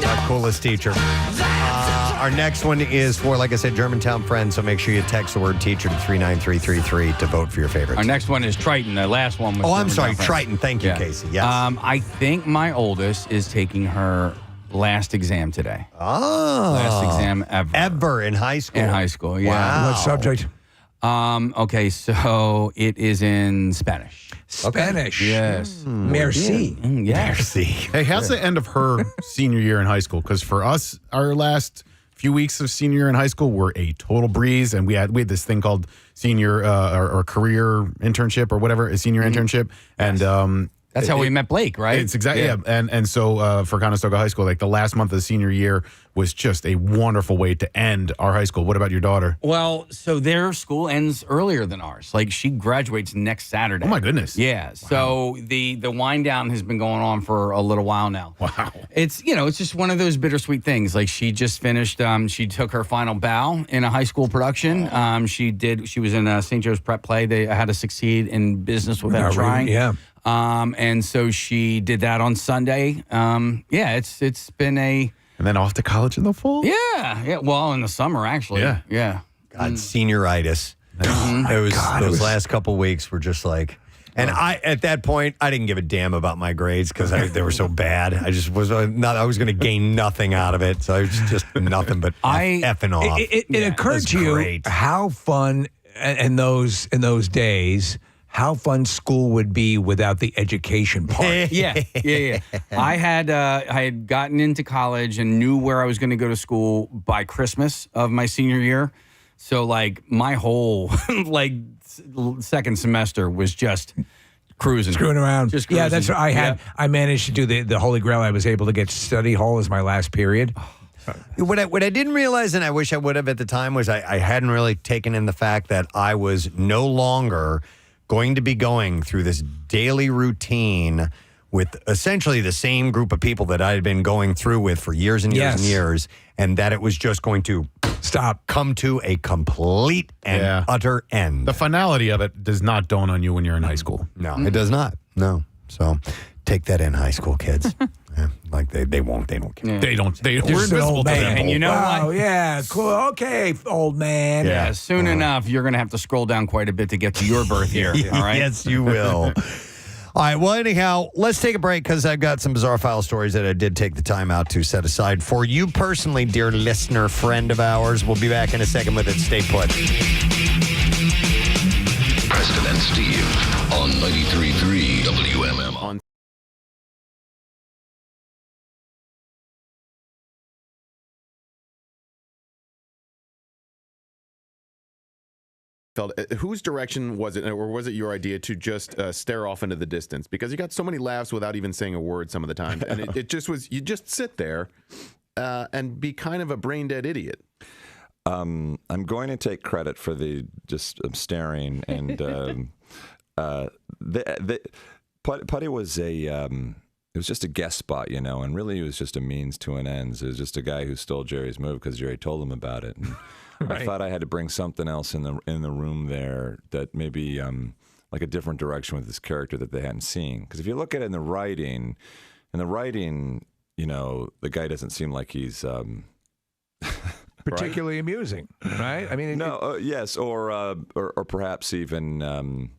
Our coolest teacher. Our next one is for, like I said, Germantown Friends. So make sure you text the word teacher to 39333 to vote for your favorites. Our next one is Triton. The last one was. Oh, I'm sorry, Germantown Triton. Friends. Thank you, Casey. Yes. I think my oldest is taking her last exam today. Oh. Last exam ever. Ever in high school? In high school, yeah. Wow. What subject? Okay, so it is in Spanish. Spanish. Yes. Merci. Yes. Merci. Hey, how's the end of her senior year in high school? Because for us, our last few weeks of senior year in high school were a total breeze, and we had this thing called senior or career internship or whatever, a senior internship, and that's how we met Blake, right? It's exactly and so for Conestoga High School, like the last month of the senior year was just a wonderful way to end our high school. What about your daughter? Well, so their school ends earlier than ours. Like she graduates next Saturday. Oh my goodness! Yeah. Wow. So the wind down has been going on for a little while now. Wow. It's it's just one of those bittersweet things. Like she just finished. She took her final bow in a high school production. She was in a St. Joe's prep play. They had to succeed in business without trying. Yeah. And so she did that on Sunday. It's been and then off to college in the fall. Yeah. Well, in the summer actually. Yeah. God, senioritis. Those last couple weeks were just like, and at that point I didn't give a damn about my grades because they were so bad. I just was not. I was going to gain nothing out of it, so I was just nothing but effing off. It occurred to you how fun in those days. how fun school would be without the education part. Yeah. I had gotten into college and knew where I was going to go to school by Christmas of my senior year. So like my whole second semester was just cruising, Screwing around. Just cruising. Yeah, that's what I had. Yeah. I managed to do the Holy Grail. I was able to get study hall as my last period. What I didn't realize, and I wish I would have at the time, was I hadn't really taken in the fact that I was no longer going to be going through this daily routine with essentially the same group of people that I had been going through with for years and years and years, and that it was just going to come to a complete and utter end. The finality of it does not dawn on you when you're in high school. No, it does not. No. So take that in, high school kids. Like they won't. They don't care. They don't. We're Just an invisible old to man. them. And you know Wow, what? yeah, cool. Okay, old man. Yeah, soon enough, you're going to have to scroll down quite a bit to get to your birth year. All right? Yes, you will. All right. Well, anyhow, let's take a break because I've got some bizarre file stories that I did take the time out to set aside for you personally, dear listener, friend of ours. We'll be back in a second with it. Stay put. Preston and Steve on 93.3 WMMR. Whose direction was it, or was it your idea to just stare off into the distance? Because you got so many laughs without even saying a word some of the time, and it just was, you just sit there and be kind of a brain dead idiot. I'm going to take credit for the just staring, and Putty was it was just a guest spot, and really it was just a means to an end. It was just a guy who stole Jerry's move because Jerry told him about it. And I thought I had to bring something else in the room there that maybe like a different direction with this character that they hadn't seen. Because if you look at it in the writing, the guy doesn't seem like he's Particularly amusing, right? I mean, yes, or perhaps even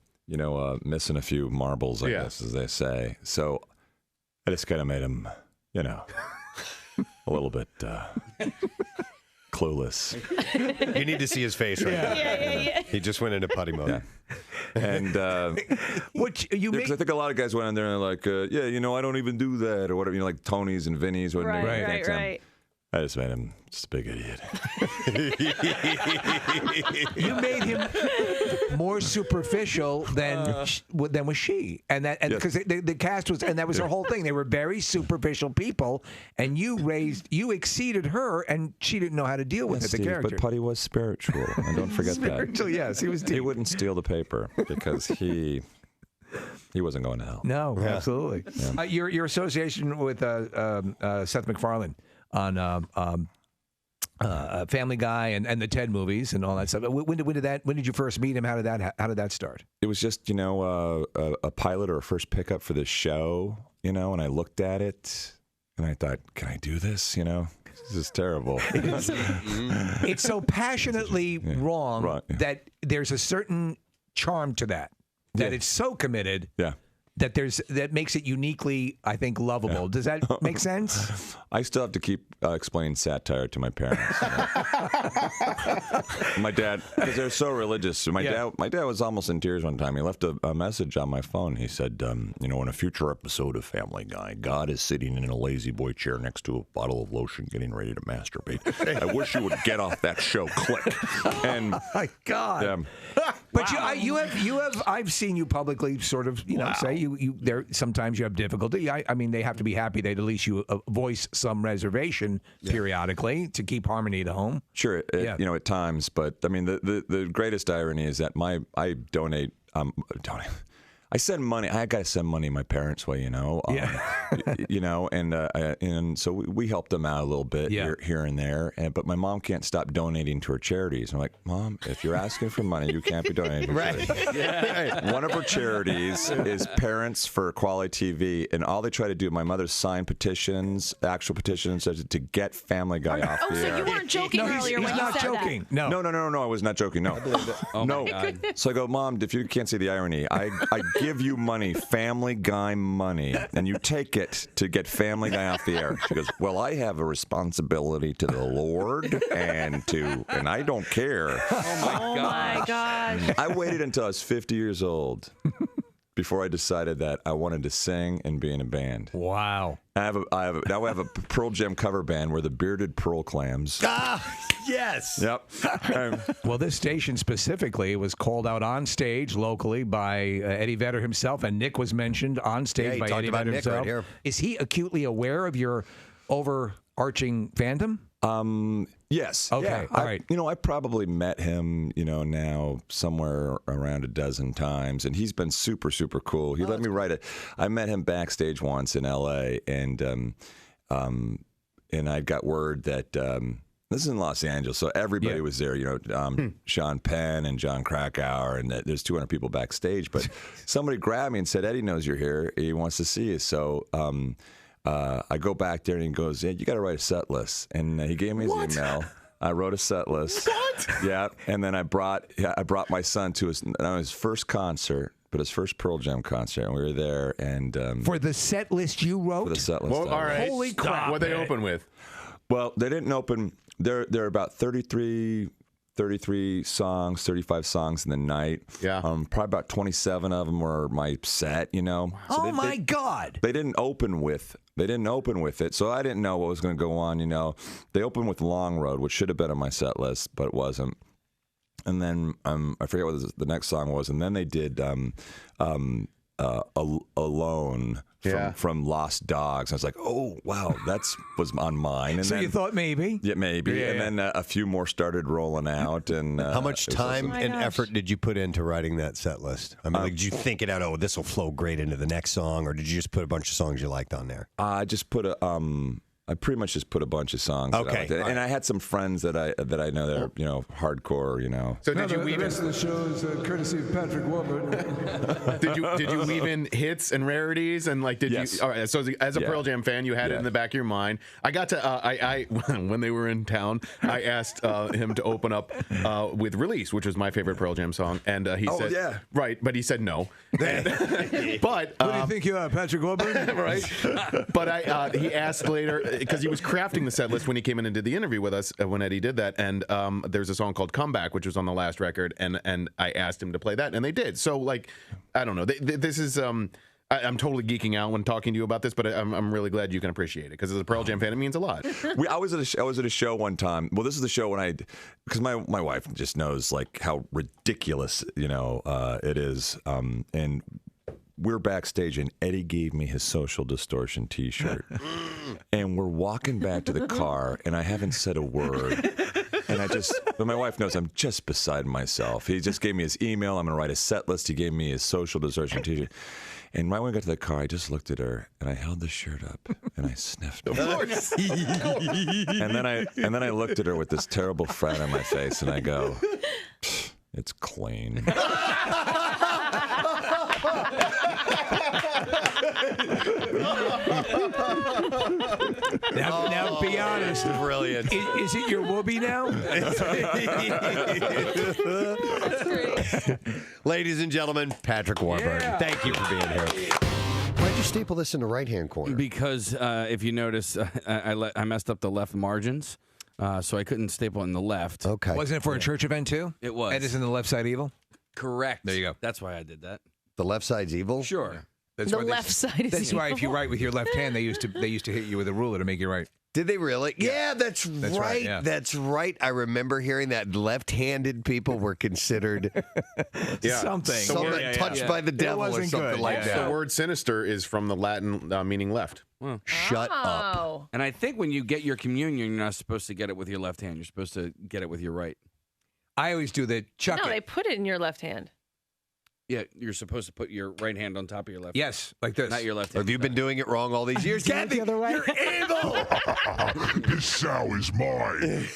missing a few marbles, I guess, as they say. So I just kind of made him, a little bit clueless. You need to see his face right now. Yeah. He just went into putty mode. Yeah. And I think a lot of guys went in there and they're like, I don't even do that, or whatever, like Tony's and Vinny's. Right. I just made him just a big idiot. You made him more superficial than was she, and that because the cast was, and that was her whole thing. They were very superficial people, and you exceeded her, and she didn't know how to deal with it. The Steve, character, but Putty was spiritual, and don't forget that. Spiritual, yes, he was. He wouldn't steal the paper because he wasn't going to hell. No, absolutely. Yeah. Your association with Seth MacFarlane on Family Guy and the Ted movies and all that stuff. When did you first meet him? How did that start? It was just a pilot or a first pickup for this show, and I looked at it and I thought, can I do this? This is terrible. It's so passionately wrong that there's a certain charm to that it's so committed. Yeah. That makes it uniquely, I think, lovable. Does that make sense? I still have to keep explaining satire to my parents. My dad, because they're so religious. My dad was almost in tears one time. He left a message on my phone. He said, in a future episode of Family Guy, God is sitting in a lazy boy chair next to a bottle of lotion getting ready to masturbate. I wish you would get off that show. Click. And my God. But you have I've seen you publicly sort of say you there sometimes you have difficulty. I mean they have to be happy that at least you voice some reservation periodically to keep harmony at home. Sure, at times. But I mean the greatest irony is that I donate. I send money. I got to send money my parents' way, and so we helped them out a little bit here and there. But my mom can't stop donating to her charities. I'm like, Mom, if you're asking for money, you can't be donating to charities. One of her charities is Parents for Quality TV, and all they try to do, my mother signed petitions, actual petitions, to get Family Guy off the air. So you weren't joking earlier when you said joking. that. No, I was not joking. No. Oh my God. So I go, Mom, if you can't see the irony, I give you money, Family Guy money, and you take it to get Family Guy off the air. She goes, well, I have a responsibility to the Lord and I don't care. Oh my gosh. I waited until I was 50 years old before I decided that I wanted to sing and be in a band. Wow. Now I have a Pearl Jam cover band. We're the Bearded Pearl Clams. Yes. Yep. Well, this station specifically was called out on stage locally by Eddie Vedder himself, and Nick was mentioned on stage he by talked Eddie about Vedder Nick himself. right here. Is he acutely aware of your overarching fandom? Yes. Okay. Yeah. All right. I probably met him, now somewhere around a dozen times, and he's been super, super cool. He let me write it. I met him backstage once in L.A., and I got word that this is in Los Angeles, so everybody was there. Sean Penn and John Krakauer, and there's 200 people backstage. But somebody grabbed me and said, "Eddie knows you're here. He wants to see you." So. I go back there and he goes, "Yeah, you got to write a set list." And he gave me his email. I wrote a set list. What? Yeah, and then I brought my son to his first concert, but his first Pearl Jam concert, and we were there. And for the set list you wrote? For the set list. Well, all right. Holy crap! What they open with? Well, they didn't open. There are about 33 songs, 35 songs in the night. Yeah. Probably about 27 of them were my set, So my God. They didn't open with it, so I didn't know what was going to go on, They opened with Long Road, which should have been on my set list, but it wasn't. And then I forget what the next song was, and then they did Alone from Lost Dogs. I was like, oh, wow, was on mine. And so then, you thought maybe? Yeah, maybe. Yeah, and then a few more started rolling out. And how much time and effort did you put into writing that set list? I mean, did you think it out, oh, this will flow great into the next song, or did you just put a bunch of songs you liked on there? I just put I pretty much just put a bunch of songs. Okay. And I had some friends that I know that are, hardcore, So did you weave the rest of the show is courtesy of Patrick Warburton. Did you weave in hits and rarities and Yes. All right. So as a Pearl Jam fan, you had it in the back of your mind. I got to I when they were in town, I asked him to open up with "Release," which was my favorite Pearl Jam song, and he said, yeah. right, but he said no. But Who do you think you are, Patrick Warburton? right. But he asked later because he was crafting the set list when he came in and did the interview with us when Eddie did that, and there's a song called "Comeback," which was on the last record, and I asked him to play that, and they did. So I don't know. This is I'm totally geeking out when talking to you about this, but I'm really glad you can appreciate it because as a Pearl Jam fan, it means a lot. I was at a show one time. Well, this is the show when because my wife just knows how ridiculous it is, and we're backstage and Eddie gave me his Social Distortion T-shirt, and we're walking back to the car, and I haven't said a word. And but my wife knows I'm just beside myself. He just gave me his email. I'm going to write a set list. He gave me his Social Distortion T-shirt. And right when we got to the car, I just looked at her and I held the shirt up and I sniffed it. Of course. and then I looked at her with this terrible frown on my face and I go, "It's clean." Now be honest. Brilliant. Is it your whoopee now? That's great. Ladies and gentlemen, Patrick Warburton. Yeah. Thank you for being here. Why'd you staple this in the right-hand corner? Because if you notice, I messed up the left margins, so I couldn't staple in the left. Okay. Wasn't it for a church event too? It was. And isn't the left side evil? Correct. There you go. That's why I did that. The left side's evil? Sure. That's The why left side is That's why if you evil. write with your left hand, they used to hit you with a ruler to make you right. Did they really? Yeah, that's right. right, yeah. That's right. I remember hearing that left-handed people were considered something. touched by the devil or wasn't something good. like The that. word "sinister" is from the Latin meaning left. Shut up. Oh. And I think when you get your communion, you're not supposed to get it with your left hand. You're supposed to get it with your right. I always do the chuck No, it. they put it in your left hand. Yeah, you're supposed to put your right hand on top of your left. Yes, like this. Not your left Have hand. you been doing it wrong all these years? Kathy, the other way. you're evil. This sow is mine.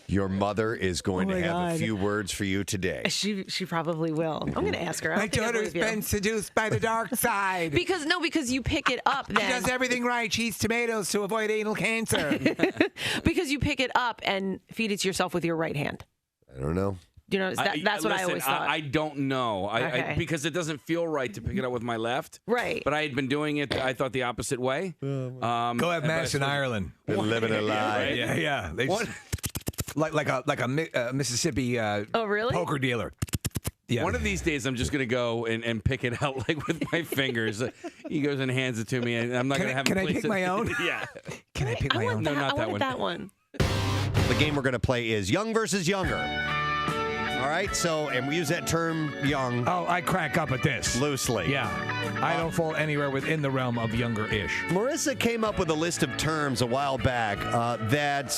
Your mother is going Oh to my have a God. few words for you today. She probably will. I'm going to ask her. I don't think I believe you. seduced by the dark side. Because you pick it up then. everything right. She eats tomatoes to avoid anal cancer. Because you pick it up and feed it to yourself with your right hand. I don't know. You know, that's what I always thought. I don't know. Okay. Because it doesn't feel right to pick it up with my left. Right. But I had been doing it, I thought, the opposite way. Go have mass in Ireland. Living a lie. Yeah. They like a Mississippi really? poker dealer. Yeah. One of these days, I'm just going to go and pick it out like with my fingers. He goes and hands it to me, and I'm not going to have. Can I pick my own? Yeah. Can I pick my own? No, not I that wanted one. that one. The game we're going to play is Young versus Younger. All right, and we use that term young. Oh, I crack up at this. Loosely. Yeah. I don't fall anywhere within the realm of younger-ish. Marissa came up with a list of terms a while back that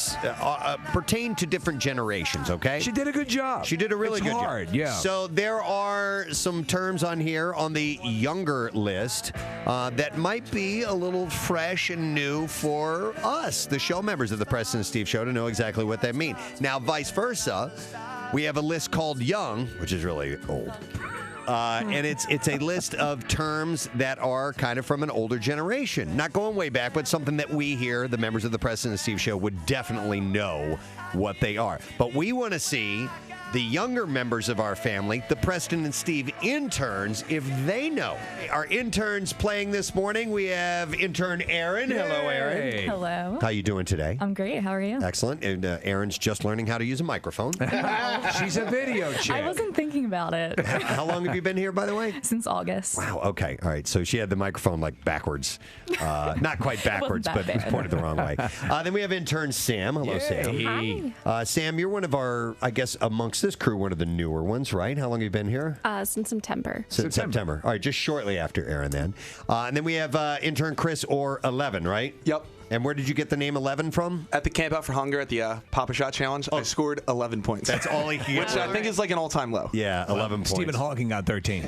pertain to different generations, okay? She did a good job. She did a really It's good hard, job. yeah. So there are some terms on here on the younger list that might be a little fresh and new for us, the show members of the Preston and Steve Show, to know exactly what they mean. Now, vice versa, we have a list called Young, which is really old. And it's a list of terms that are kind of from an older generation. Not going way back, but something that we here, the members of the Preston and Steve Show, would definitely know what they are. But we want to see the younger members of our family, the Preston and Steve interns, if they know. Our interns playing this morning, we have intern Aaron. Yay. Hello, Aaron. Hello. How you doing today? I'm great. How are you? Excellent. And Aaron's just learning how to use a microphone. She's a video chick. I wasn't thinking about it. How long have you been here, by the way? Since August. Wow. Okay. All right. So she had the microphone like backwards. Not quite backwards, that but it was bad. pointed the wrong way. Then we have intern Sam. Hello, Sam. Hi. Sam, you're one of our, I guess, amongst this crew, one of the newer ones, right? How long have you been here? Since September. Since September. All right. Just shortly after Aaron then. And then we have intern Chris, or 11, right? Yep. And where did you get the name 11 from? At the Camp Out for Hunger at the Papa Shot Challenge, I scored 11 points. That's all he can get. Which I think is like an all-time low. Yeah, 11 points. Stephen Hawking got 13.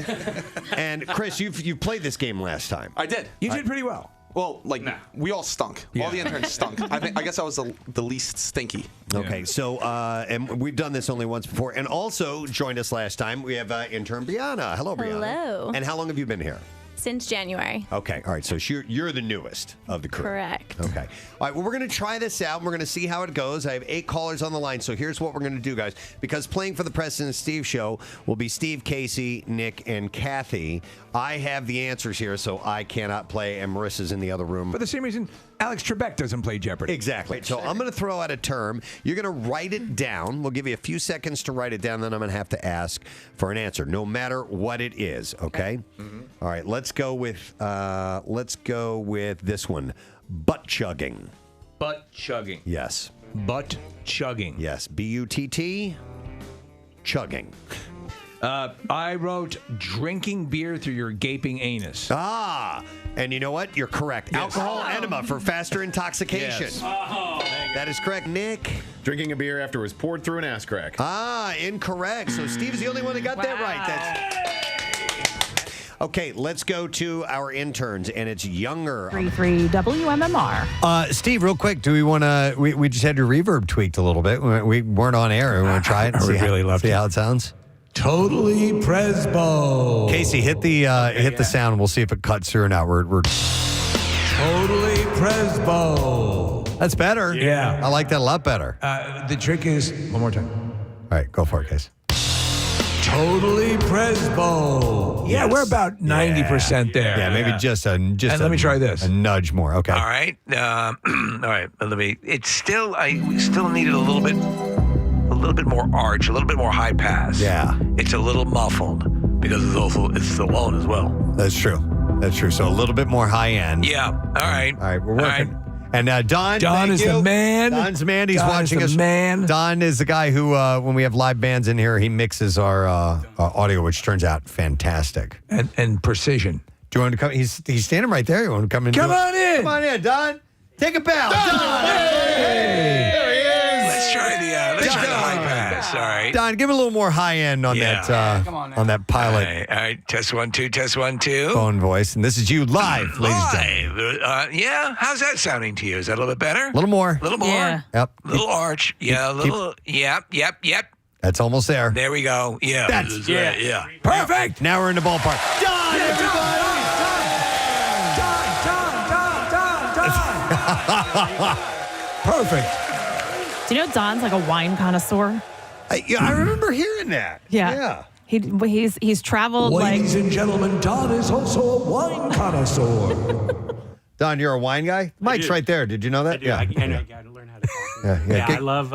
And Chris, you played this game last time. I did. You did pretty well. Well, we all stunk. Yeah. All the interns stunk. I guess I was the least stinky. Okay, so and we've done this only once before, and also joined us last time. We have intern Brianna. Hello, Brianna. Hello. And how long have you been here? Since January. Okay, all right. So you're the newest of the crew. Correct. Okay. All right. Well, we're going to try this out. And we're going to see how it goes. I have 8 callers on the line. So here's what we're going to do, guys. Because playing for the Preston and Steve Show will be Steve, Casey, Nick, and Kathy. I have the answers here, so I cannot play, and Marissa's in the other room. For the same reason Alex Trebek doesn't play Jeopardy. Exactly. So I'm going to throw out a term. You're going to write it down. We'll give you a few seconds to write it down. Then I'm going to have to ask for an answer, no matter what it is. Okay. Mm-hmm. All right. Let's go with this one. Butt chugging. Butt chugging. Yes. Butt chugging. Yes. BUTT. Chugging. I wrote drinking beer through your gaping anus. Ah, and you know what? You're correct. Yes. Alcohol enema for faster intoxication. Yes. That is correct. Nick? Drinking a beer after it was poured through an ass crack. Ah, incorrect. So Steve's the only one that got that right. Okay, let's go to our interns, and it's Younger. 33 WMMR. Steve, real quick, do we want to? We just had your reverb tweaked a little bit. We weren't on air. We want to try it. I would really love see to. how it sounds. Totally Presbo. Casey, hit the sound. We'll see if it cuts through or not. We're Totally Presbo. That's better. Yeah. I like that a lot better. The trick is, one more time. All right, go for it, Casey. Totally Presbo. Yeah, we're about 90% there. Yeah, maybe just And let me try this. A nudge more. Okay. All right. All right. It's still, we still needed a little bit more arch, a little bit more high pass. Yeah. It's a little muffled because it's the loan as well. That's true. So a little bit more high end. Yeah. All right. All right, we're working. And Don Don is the man. Don's the man. He's Don watching is us. the man. Don is the guy who, when we have live bands in here, he mixes our audio, which turns out fantastic. And precision. Do you want to come? He's standing right there. You want to come in? Come on in. Come on in, Don. Take a bow. Don. Hey. There he is. Let's try the high pass. All right. Don, give it a little more high end on that on that pilot All right. Test 1 2. Test 1 2. phone voice. And this is you live, ladies and gentlemen. Yeah. How's that sounding to you? Is that a little bit better? A little more. A little more. Yeah. Yep. Little arch. Yeah. A little. Yep. That's almost there. There we go. Yeah. That's yeah. Perfect. Now we're in the ballpark. Don, everybody. Perfect. Do you know Don's like a wine connoisseur? I remember hearing that. Yeah. He's traveled Ladies like. and gentlemen, Don is also a wine connoisseur. Don, you're a wine guy? Mike's right there. Did you know that? I do. I got to learn how to talk. Yeah. I love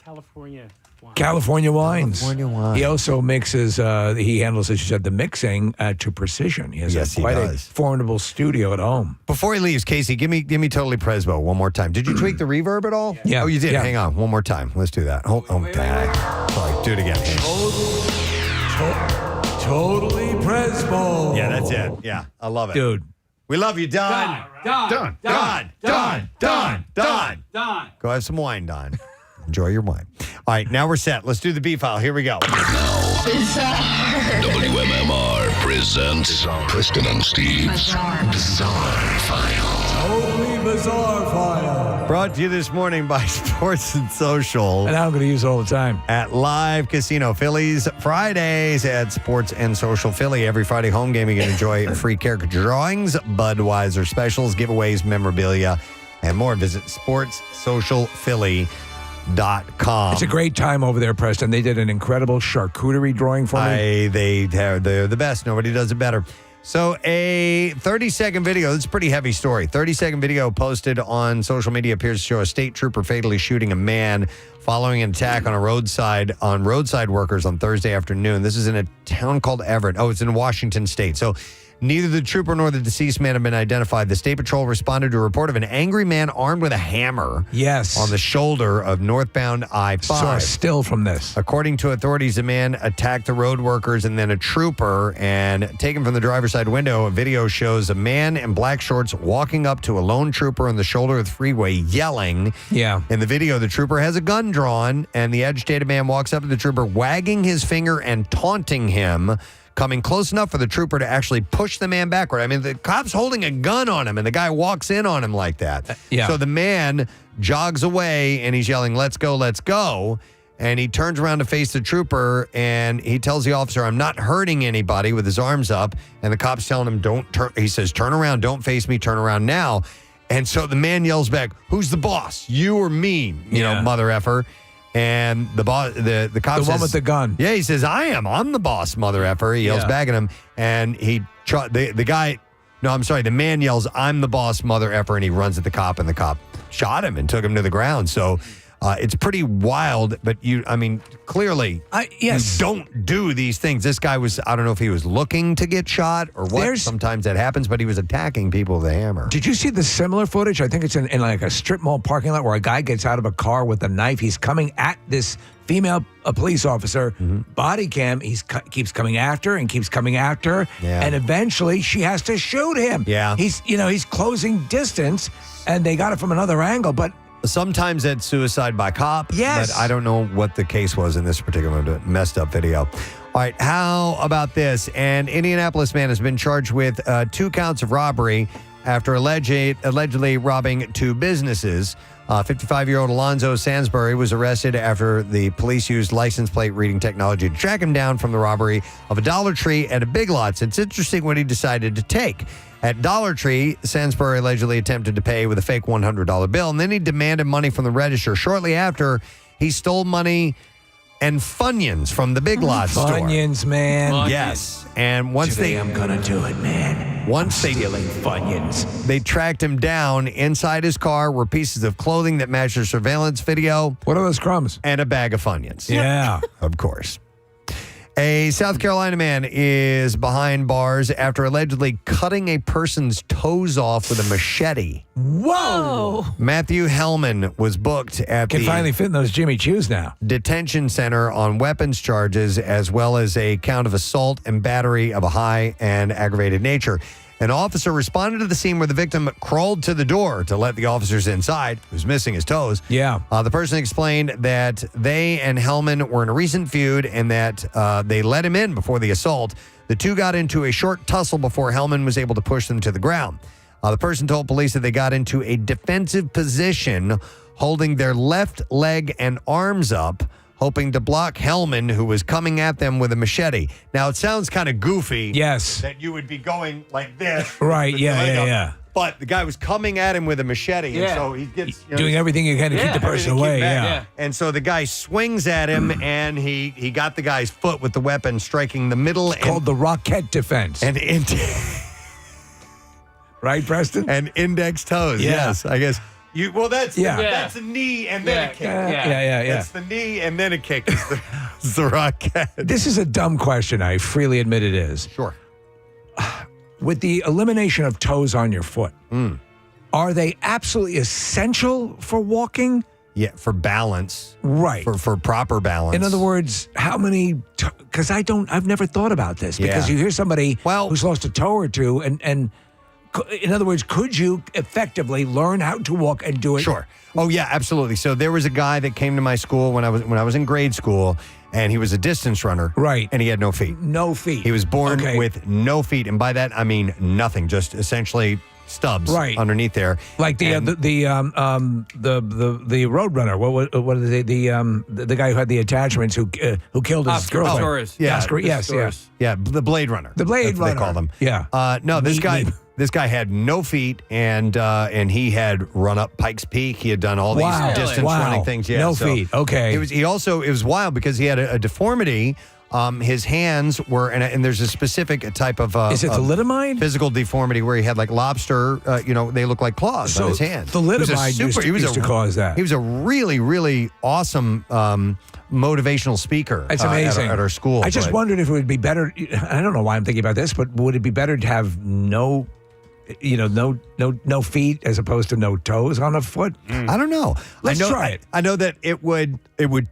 California. California wines. California wines. He also mixes. He handles, as you said, the mixing to precision. He has quite a formidable studio at home. Before he leaves, Casey, give me Totally Presbo one more time. Did you tweak the reverb at all? Yeah. Oh, you did. Yeah. Hang on, one more time. Let's do that. Hold on. Sorry, do it again. Totally Presbo. Yeah, that's it. Yeah, I love it, dude. We love you, Don. Don. Go have some wine, Don. Enjoy your wine. All right, now we're set. Let's do the B file. Here we go. WMMR presents Preston and Steve's Bizarre File. Totally Bizarre File. Brought to you this morning by Sports and Social. And I'm going to use it all the time. At Live Casino Phillies, Fridays at Sports and Social Philly. Every Friday home game, you can enjoy free character drawings, Budweiser specials, giveaways, memorabilia, and more. Visit sportssocialphilly.com. It's a great time over there, Preston. They did an incredible charcuterie drawing for me. They're the best. Nobody does it better. So a 30-second video, this is a pretty heavy story. 30-second video posted on social media appears to show a state trooper fatally shooting a man following an attack on roadside workers on Thursday afternoon. This is in a town called Everett. Oh, it's in Washington State. So neither the trooper nor the deceased man have been identified. The State Patrol responded to a report of an angry man armed with a hammer. Yes. On the shoulder of northbound I-5. Saw a still from this. According to authorities, the man attacked the road workers and then a trooper. And taken from the driver's side window, a video shows a man in black shorts walking up to a lone trooper on the shoulder of the freeway yelling. Yeah. In the video, the trooper has a gun drawn, and the agitated man walks up to the trooper, wagging his finger and taunting him, coming close enough for the trooper to actually push the man backward. I mean, the cop's holding a gun on him, and the guy walks in on him like that. Yeah. So the man jogs away, and he's yelling, "Let's go, let's go." And he turns around to face the trooper, and he tells the officer, "I'm not hurting anybody," with his arms up. And the cop's telling him, "Don't turn." He says, "Turn around, don't face me, turn around now." And so the man yells back, "Who's the boss, you or me? You know, mother effer." And the boss, the cop The says, one with the gun. Yeah, he says, I'm the boss, mother effer. He yells back at him, and the man yells, "I'm the boss, mother effer," and he runs at the cop, and the cop shot him and took him to the ground. So it's pretty wild, but clearly, you don't do these things. This guy I don't know if he was looking to get shot or what. Sometimes that happens, but he was attacking people with a hammer. Did you see the similar footage? I think it's in like a strip mall parking lot where a guy gets out of a car with a knife. He's coming at this female police officer. Body cam. He keeps coming after and keeps coming after. Yeah. And eventually she has to shoot him. Yeah. He's closing distance, and they got it from another angle, but sometimes it's suicide by cop. Yes. But I don't know what the case was in this particular messed up video. All right, how about this? An Indianapolis man has been charged with 2 counts of robbery after allegedly robbing 2 businesses. 55-year-old Alonzo Sansbury was arrested after the police used license plate reading technology to track him down from the robbery of a Dollar Tree at a Big Lots. It's interesting what he decided to take. At Dollar Tree, Sansbury allegedly attempted to pay with a fake $100 bill, and then he demanded money from the register. Shortly after, he stole money and Funyuns from the Big Lots store. Funyuns, man. Yes. And I'm gonna do it, man. Stealing Funyuns. They tracked him down. Inside his car were pieces of clothing that matched the surveillance video. What are those crumbs? And a bag of Funyuns. Yeah. Of course. A South Carolina man is behind bars after allegedly cutting a person's toes off with a machete. Whoa! Matthew Hellman was booked at Can finally fit in those Jimmy Choos now. detention center on weapons charges, as well as a count of assault and battery of a high and aggravated nature. An officer responded to the scene where the victim crawled to the door to let the officers inside, who's missing his toes. Yeah. The person explained that they and Hellman were in a recent feud and that they let him in before the assault. The two got into a short tussle before Hellman was able to push them to the ground. The person told police that they got into a defensive position, holding their left leg and arms up, hoping to block Hellman, who was coming at them with a machete. Now, it sounds kind of goofy. Yes. That you would be going like this. Right, with your leg up, But the guy was coming at him with a machete, and Yeah. so he gets Doing everything you can to keep the person away. Yeah. And so the guy swings at him, and he got the guy's foot with the weapon, striking the middle. It's called the Rocket Defense. And right, Preston? And index toes. Yeah. Yes, I guess. That's a knee and then a kick. Yeah. It's the knee and then a kick. It's the rocket. This is a dumb question. I freely admit it is. Sure. With the elimination of toes on your foot, are they absolutely essential for walking? Yeah, for balance. Right. For proper balance. In other words, how many? Because I've never thought about this. Because you hear somebody who's lost a toe or two, and in other words, could you effectively learn how to walk and do it? Sure. Oh yeah, absolutely. So there was a guy that came to my school when I was in grade school, and he was a distance runner. Right. And he had no feet. No feet. He was born with no feet, and by that I mean nothing, just essentially stubs underneath there. Like the Roadrunner. What are they? The guy who had the attachments who killed his girlfriend. Yeah, the Blade Runner. The Blade That's what Runner. they call them. Yeah. No, this guy had no feet, and he had run up Pikes Peak. He had done all these distance running things. Yeah, no feet. Okay. It was wild because he had a deformity. His hands were, and there's a specific type of is it thalidomide? Physical deformity where he had like lobster. They look like claws on his hands. Thalidomide used to cause that. He was a really, really awesome motivational speaker. It's amazing at our school. I just wondered if it would be better. I don't know why I'm thinking about this, but would it be better to have no feet as opposed to no toes on a foot? I don't know. Let's try it. I know that it would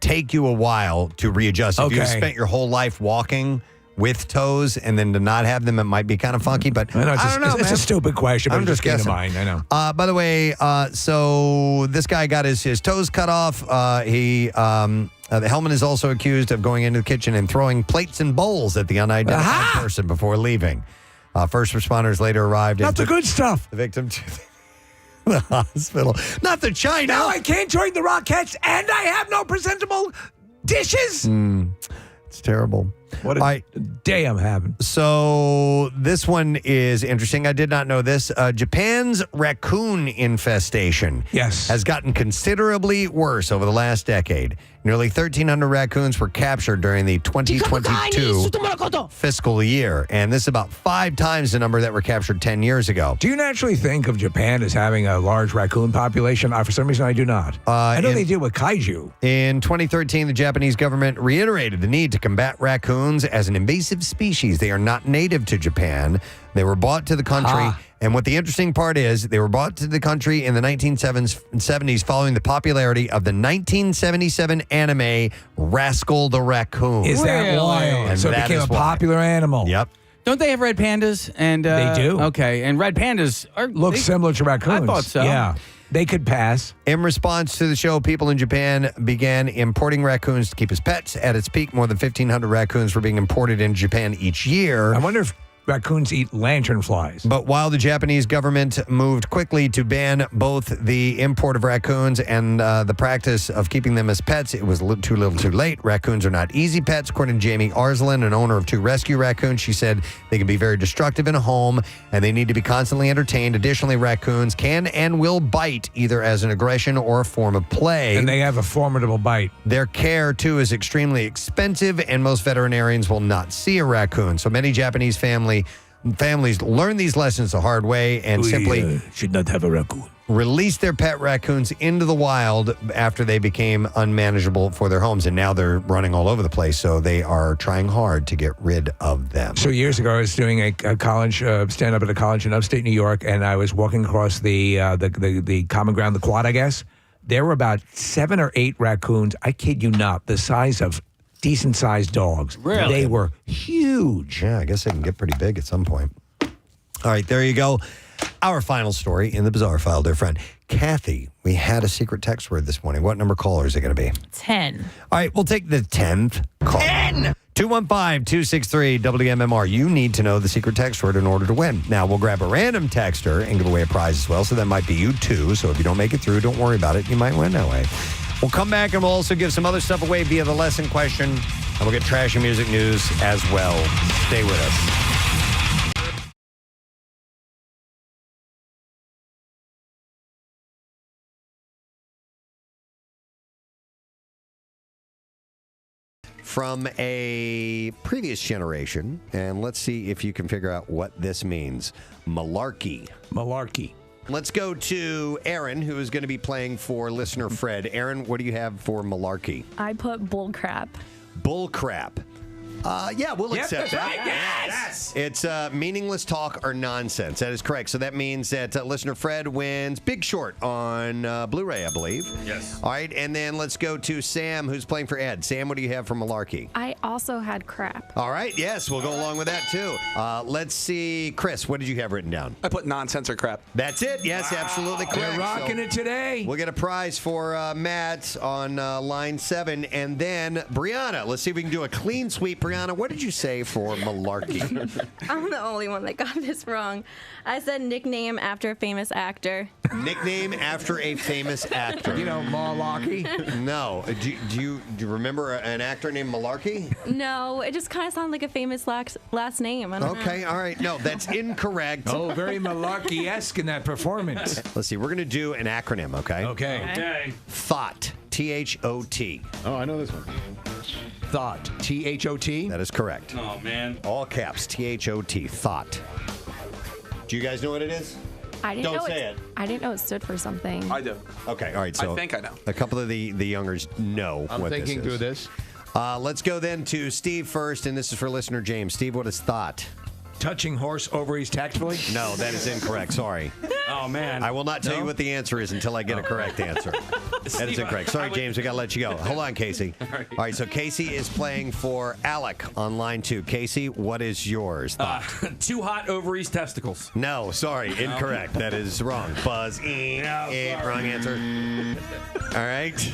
take you a while to readjust. If you spent your whole life walking with toes and then to not have them, it might be kind of funky. But I don't know. It's a stupid question, but I'm it just came to guessing. mind. I know. By the way, so this guy got his toes cut off. The helmet is also accused of going into the kitchen and throwing plates and bowls at the unidentified person before leaving. First responders later arrived. Not the good stuff. The victim to the hospital. Not the China. Now I can't join the Rockettes, and I have no presentable dishes. It's terrible. What a day I'm having. So this one is interesting. I did not know this. Japan's raccoon infestation has gotten considerably worse over the last decade. Nearly 1,300 raccoons were captured during the 2022 fiscal year, and this is about 5 times the number that were captured 10 years ago. Do you naturally think of Japan as having a large raccoon population? For some reason, I do not. I know they deal with kaiju. In 2013, the Japanese government reiterated the need to combat raccoons as an invasive species. They are not native to Japan. They were brought to the country. And what the interesting part is, they were brought to the country in the 1970s following the popularity of the 1977 anime Rascal the Raccoon. Is that wild? And So it that became is a why. popular animal. Yep. Don't they have red pandas? And They do. Okay, and red pandas Look similar to raccoons. I thought so. Yeah. They could pass. In response to the show, people in Japan began importing raccoons to keep as pets. At its peak, more than 1,500 raccoons were being imported into Japan each year. I wonder if raccoons eat lanternflies. But while the Japanese government moved quickly to ban both the import of raccoons and the practice of keeping them as pets, it was too little too late. Raccoons are not easy pets. According to Jamie Arslan, an owner of 2 rescue raccoons, she said they can be very destructive in a home and they need to be constantly entertained. Additionally, raccoons can and will bite either as an aggression or a form of play. And they have a formidable bite. Their care, too, is extremely expensive, and most veterinarians will not see a raccoon. So many Japanese families learn these lessons the hard way and simply should not have a raccoon. Release their pet raccoons into the wild after they became unmanageable for their homes. And now they're running all over the place, so they are trying hard to get rid of them. So years ago, I was doing a college stand-up at a college in upstate New York, and I was walking across the common ground, the quad, I guess. There were about 7 or 8 raccoons, I kid you not, the size of decent-sized dogs. Really? They were huge. Yeah, I guess they can get pretty big at some point. All right, there you go. Our final story in the Bizarre File, dear friend. Kathy, we had a secret text word this morning. What number caller is it going to be? 10. All right, we'll take the 10th call. 10! 215-263-WMMR. You need to know the secret text word in order to win. Now, we'll grab a random texter and give away a prize as well, so that might be you too. So if you don't make it through, don't worry about it. You might win that way. We'll come back and we'll also give some other stuff away via the lesson question, and we'll get trashy music news as well. Stay with us. from a previous generation, and let's see if you can figure out what this means. Malarkey. Malarkey. Let's go to Aaron, who is going to be playing for listener Fred. Aaron, what do you have for malarkey? I put bull crap. Bull crap. Yeah, we'll Yep, accept that's that. right. Yes! It's meaningless talk or nonsense. That is correct. So that means that listener Fred wins Big Short on Blu-ray, I believe. Yes. All right, and then let's go to Sam, who's playing for Ed. Sam, what do you have for malarkey? I also had crap. All right, yes, we'll go along with that too. Let's see, Chris, what did you have written down? I put nonsense or crap. That's it. Yes, absolutely correct. They're rocking it today. We'll get a prize for Matt on line 7. And then Brianna, let's see if we can do a clean sweep. Brianna, what did you say for malarkey? I'm the only one that got this wrong. I said nickname after a famous actor. Nickname after a famous actor. You know, Malarkey? No. Do you remember an actor named Malarkey? No, it just kind of sounded like a famous last name. I don't know. Okay, all right. No, that's incorrect. Oh, very Malarkey-esque in that performance. Let's see. We're going to do an acronym, okay? Okay. Thought. T-H-O-T. Oh, I know this one. Thought. T-H-O-T? That is correct. Oh, man. All caps. T-H-O-T. Thought. Do you guys know what it is? I didn't Don't know say it. I didn't know it stood for something. I do. Okay, all right. So I think I know. A couple of the youngers know I'm what thinking this is. through this. Let's go then to Steve first, and this is for listener James. Steve, what is thought? Touching horse ovaries tactfully? No, that is incorrect. Sorry. Oh, man. I will not tell you what the answer is until I get a correct answer. That is incorrect. Sorry, James. We got to let you go. Hold on, Casey. All right, so Casey is playing for Alec on line 2. Casey, what is yours? Thought? Too hot ovaries testicles. No, sorry. Incorrect. That is wrong. Buzz. Wrong answer. All right.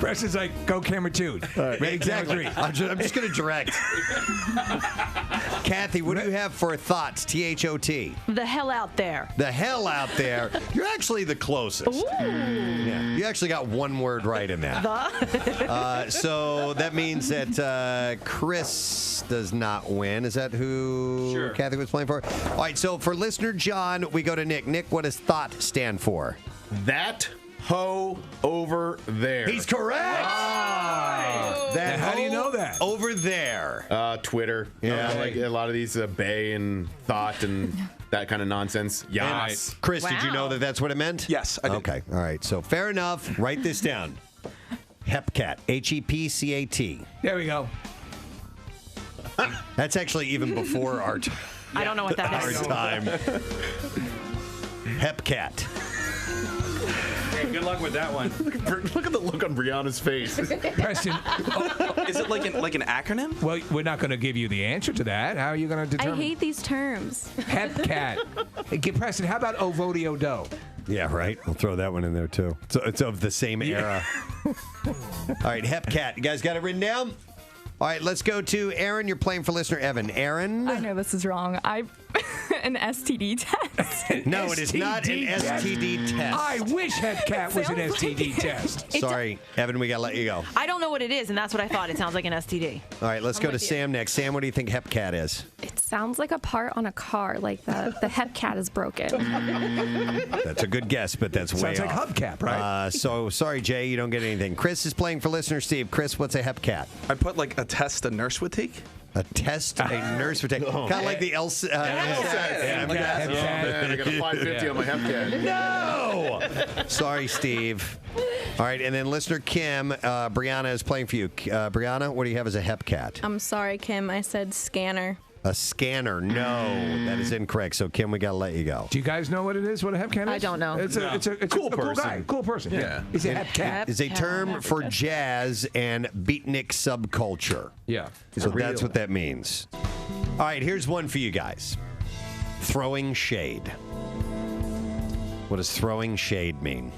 Preston's like, go camera 2. Ready, Exactly. I'm just going to direct. Kathy, what do you have for thoughts? T-H-O-T. The hell out there. The hell out there. You're actually the closest. Yeah, you actually got one word right in that. So that means that Chris does not win. Is that who Kathy was playing for? All right, so for listener John, we go to Nick. Nick, what does thought stand for? That hoe over there. He's correct. That How do you know that? Over there. Twitter. Yeah. Like a lot of these Bay and Thought and that kind of nonsense. Yes. Chris, did you know that that's what it meant? Yes, I did. Okay, all right. So fair enough. Write this down. Hepcat. H-E-P-C-A-T. There we go. That's actually even before our I don't know what that is. our time. Hepcat. Hey, good luck with that one. Look at the look on Brianna's face. Preston, Is it like an acronym? well, we're not going to give you the answer to that. How are you going to I determine? hate these terms. Hepcat. Hey, Preston, how about Ovodio Doe? Yeah, right. We'll throw that one in there too. So it's of the same era. All right, Hepcat. You guys got it written down? All right, let's go to Aaron. You're playing for listener Evan. Aaron? I know this is wrong. An STD test. No, it is not an STD test. I wish Hepcat was an Sounds like STD it. test. Sorry, Evan, we got to let you go. I don't know what it is, and that's what I thought. It sounds like an STD. All right, let's go to Sam next. Sam, what do you think Hepcat is? It sounds like a part on a car, like the hepcat is broken. That's a good guess, but that's way Sounds like off. hubcap, right? So sorry, Jay, you don't get anything. Chris is playing for listener Steve. Chris, what's a Hepcat? I put like a test a nurse would take. A test a nurse would take. Kind of like the LSAT. Yeah, man, I got a 550 on my Hepcat. No! Sorry, Steve. All right, and then listener Kim, Brianna is playing for you. Brianna, what do you have as a Hepcat? I'm sorry, Kim. I said scanner. A scanner. No, that is incorrect. So, Kim, we got to let you go. Do you guys know what it is? What a Hepcat is? I don't know. It's a Cool cool person. guy. Cool person. Yeah. He's a Hepcat. Is a term for jazz and beatnik subculture. Yeah. So that's what that means. All right, here's one for you guys. Throwing shade. What does throwing shade mean?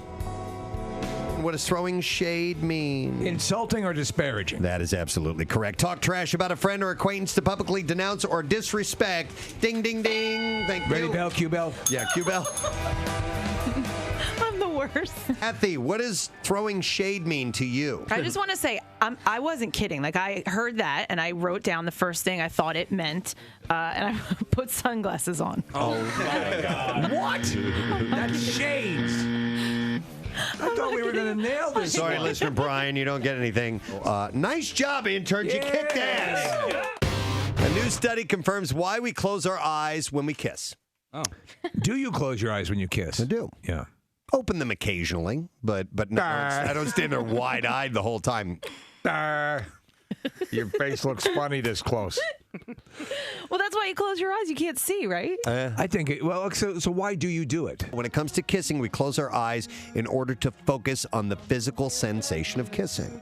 What does throwing shade mean? Insulting or disparaging? That is absolutely correct. Talk trash about a friend or acquaintance to publicly denounce or disrespect. Ding, ding, ding. Thank Ready, you. Bell? Q Bell? Yeah, Q Bell. I'm the worst. Kathy, what does throwing shade mean to you? I just want to say, I wasn't kidding. Like, I heard that, and I wrote down the first thing I thought it meant, and I put sunglasses on. Oh, my God. What? That's shades. I thought we were going to nail this. Sorry, one. listener Brian, you don't get anything. Nice job, interns. You kicked ass. A new study confirms why we close our eyes when we kiss. Oh. Do you close your eyes when you kiss? I do. Yeah. Open them occasionally, but no, I don't stand there wide-eyed the whole time. Your face looks funny this close. Well, that's why you close your eyes. You can't see, right? I think so why do you do it? When it comes to kissing, we close our eyes in order to focus on the physical sensation of kissing.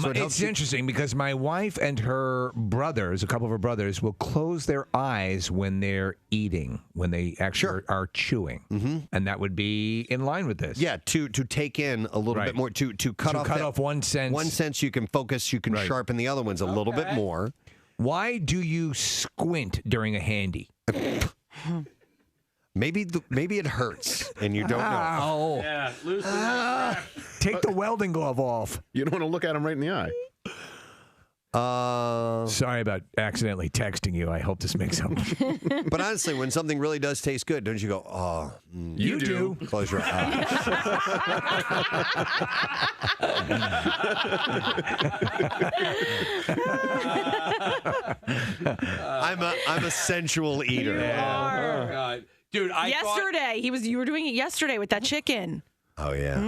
So It's interesting because my wife and her brothers, a couple of her brothers, will close their eyes when they're eating, when they actually are chewing. Mm-hmm. And that would be in line with this. Yeah, to take in a little bit more, to cut off one sense. One sense you can focus, you can sharpen the other ones a little bit more. Why do you squint during a handy? Maybe it hurts and you don't know. Oh. Yeah, loosen that. Take the welding glove off. You don't want to look at him right in the eye. Sorry about accidentally texting you. I hope this makes sense. But honestly, when something really does taste good, don't you go, oh, you do. Close your eyes. I'm a sensual eater. Oh, God. Dude, yesterday you were doing it yesterday with that chicken. Oh yeah,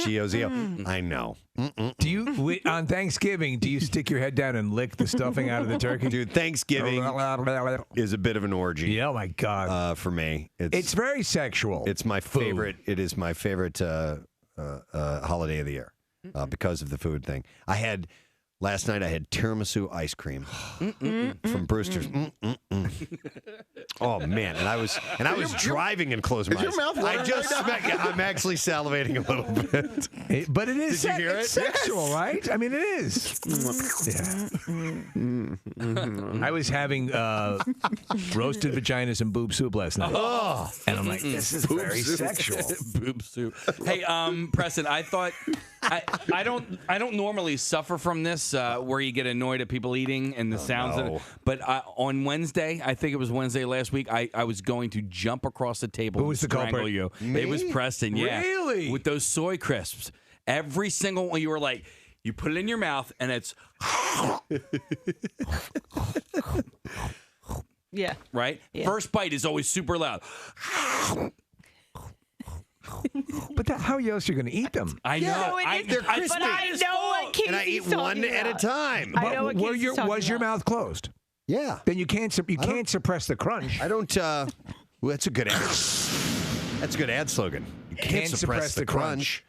G-O-Z-O. I know. Do you on Thanksgiving? Do you stick your head down and lick the stuffing out of the turkey? Dude, Thanksgiving is a bit of an orgy. Yeah, oh my God. For me, it's very sexual. It's my favorite. It is my favorite holiday of the year because of the food thing. Last night I had tiramisu ice cream from Brewster's. Oh man, and I was driving and closing my eyes. Your mouth watering I'm actually salivating a little bit. But it is. Did you hear it? Sexual, right? I mean, it is. I was having roasted vaginas and boob soup last night. Oh, and I'm like, this is very sexual. Boob soup. Hey, Preston, I thought I don't normally suffer from this where you get annoyed at people eating and the sounds of it. But on Wednesday, I think it was Wednesday last week, I was going to jump across the table and strangle you. Me? It was Preston, yeah. Really? With those soy crisps. Every single one, you were like, you put it in your mouth and it's yeah. Right? Yeah. First bite is always super loud. But how else are you going to eat them? I know. They're crispy. But I know what Casey's And I eat one at a time. I know what Casey's talking Was your about. mouth closed? Yeah. Then you can't suppress the crunch. I don't. Well, that's a good ad. That's a good ad slogan. You can't suppress the crunch.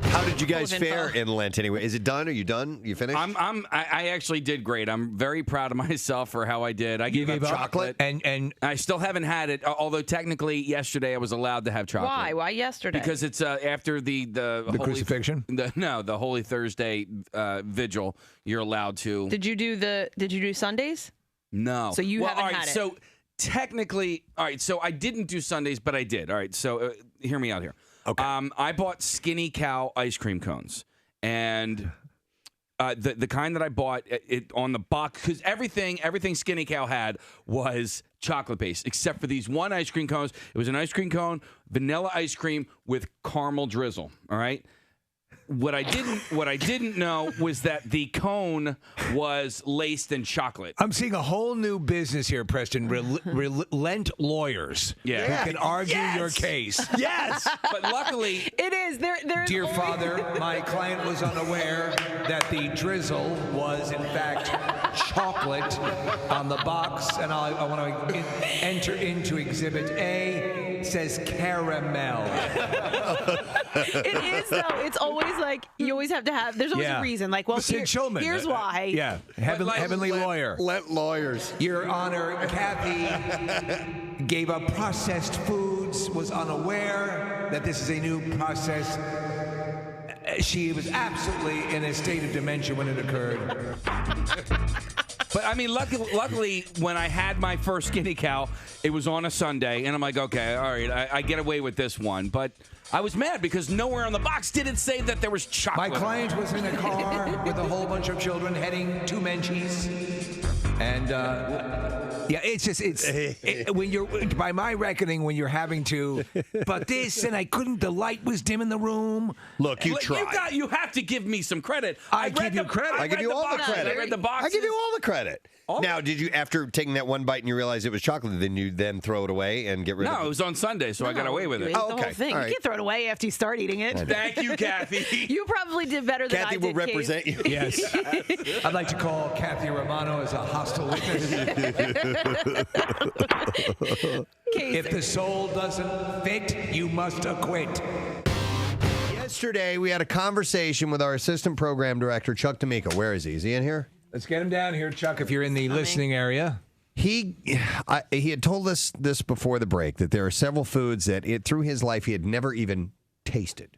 How did you guys fare in Lent anyway? Is it done? Are you done? You finished? I actually did great. I'm very proud of myself for how I did. I gave up chocolate, and I still haven't had it. Although technically yesterday I was allowed to have chocolate. Why? Why yesterday? Because it's after the Holy, crucifixion. The Holy Thursday vigil. You're allowed to. Did you do Sundays? No. So you haven't had it. So technically, all right. So I didn't do Sundays, but I did. All right. So hear me out here. Okay. I bought Skinny Cow ice cream cones, and the kind that I bought it on the box, because everything Skinny Cow had was chocolate based, except for these one ice cream cones. It was an ice cream cone, vanilla ice cream with caramel drizzle. All right. What I didn't know was that the cone was laced in chocolate. I'm seeing a whole new business here, Preston. Relent lawyers who can argue your case. Yes. But luckily, it is. There's Dear Father, my client was unaware that the drizzle was, in fact, chocolate on the box, and I want to enter into Exhibit A. It says caramel. It is, though. It's always like you always have to have. There's always a reason. Like, well, here's why. Yeah, heavenly lawyer. Let lawyers. Your Honor, Kathy gave up processed foods, was unaware that this is a new process. She was absolutely in a state of dementia when it occurred. But I mean, luckily, when I had my first Skinny Cow, it was on a Sunday, and I'm like, okay, all right, I get away with this one. But I was mad because nowhere on the box did it say that there was chocolate. My client was in a car with a whole bunch of children heading to Menchie's, and Yeah, it's just when you're by my reckoning when you're having to, but this and I couldn't. The light was dim in the room. Look, you tried. You have to give me some credit. I give you credit. I give you all the credit. I read the boxes. I give you all the credit. Now, did you, after taking that one bite and you realized it was chocolate, then you throw it away and get rid of it? No, it was on Sunday, so I got away with it. The whole thing. All You right. can't throw it away after you start eating it. Thank you, Kathy. You probably did better than Kathy I did. will represent Case. you. Yes. I'd like to call Kathy Romano as a hostile witness. If the soul doesn't fit, you must acquit. Yesterday, we had a conversation with our assistant program director, Chuck D'Amico. Where is he? Is he in here? Let's get him down here, Chuck, if you're in the listening area. He had told us this before the break, that there are several foods that through his life he had never even tasted.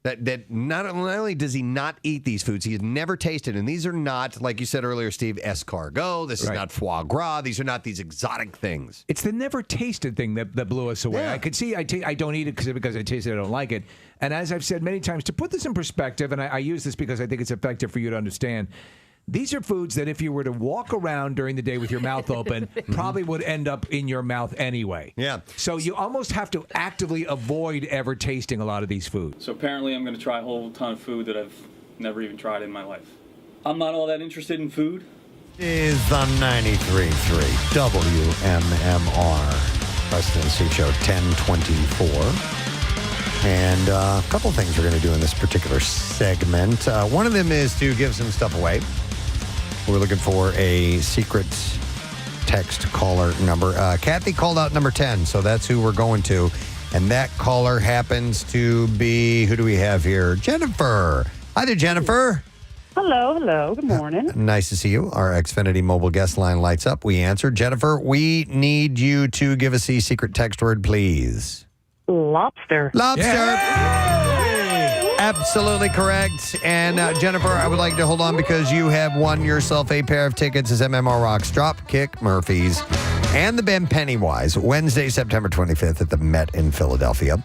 That not only does he not eat these foods, he has never tasted. And these are not, like you said earlier, Steve, escargot. This is not foie gras. These are not these exotic things. It's the never tasted thing that blew us away. Yeah. I could see I don't eat it because I taste it, I don't like it. And as I've said many times, to put this in perspective, and I use this because I think it's effective for you to understand, these are foods that if you were to walk around during the day with your mouth open, probably would end up in your mouth anyway. Yeah. So you almost have to actively avoid ever tasting a lot of these foods. So apparently I'm going to try a whole ton of food that I've never even tried in my life. I'm not all that interested in food. Is the 93.3 WMMR Preston and Steve Show 1024. And a couple of things we're going to do in this particular segment. One of them is to give some stuff away. We're looking for a secret text caller number. Kathy called out number 10, so that's who we're going to. And that caller happens to be, who do we have here? Jennifer. Hi there, Jennifer. Hello. Good morning. Nice to see you. Our Xfinity mobile guest line lights up. We answered. Jennifer, we need you to give us the secret text word, please. Lobster. Absolutely correct. And Jennifer, I would like to hold on because you have won yourself a pair of tickets as MMR Rocks Dropkick Murphys and the band Pennywise, Wednesday, September 25th at the Met in Philadelphia.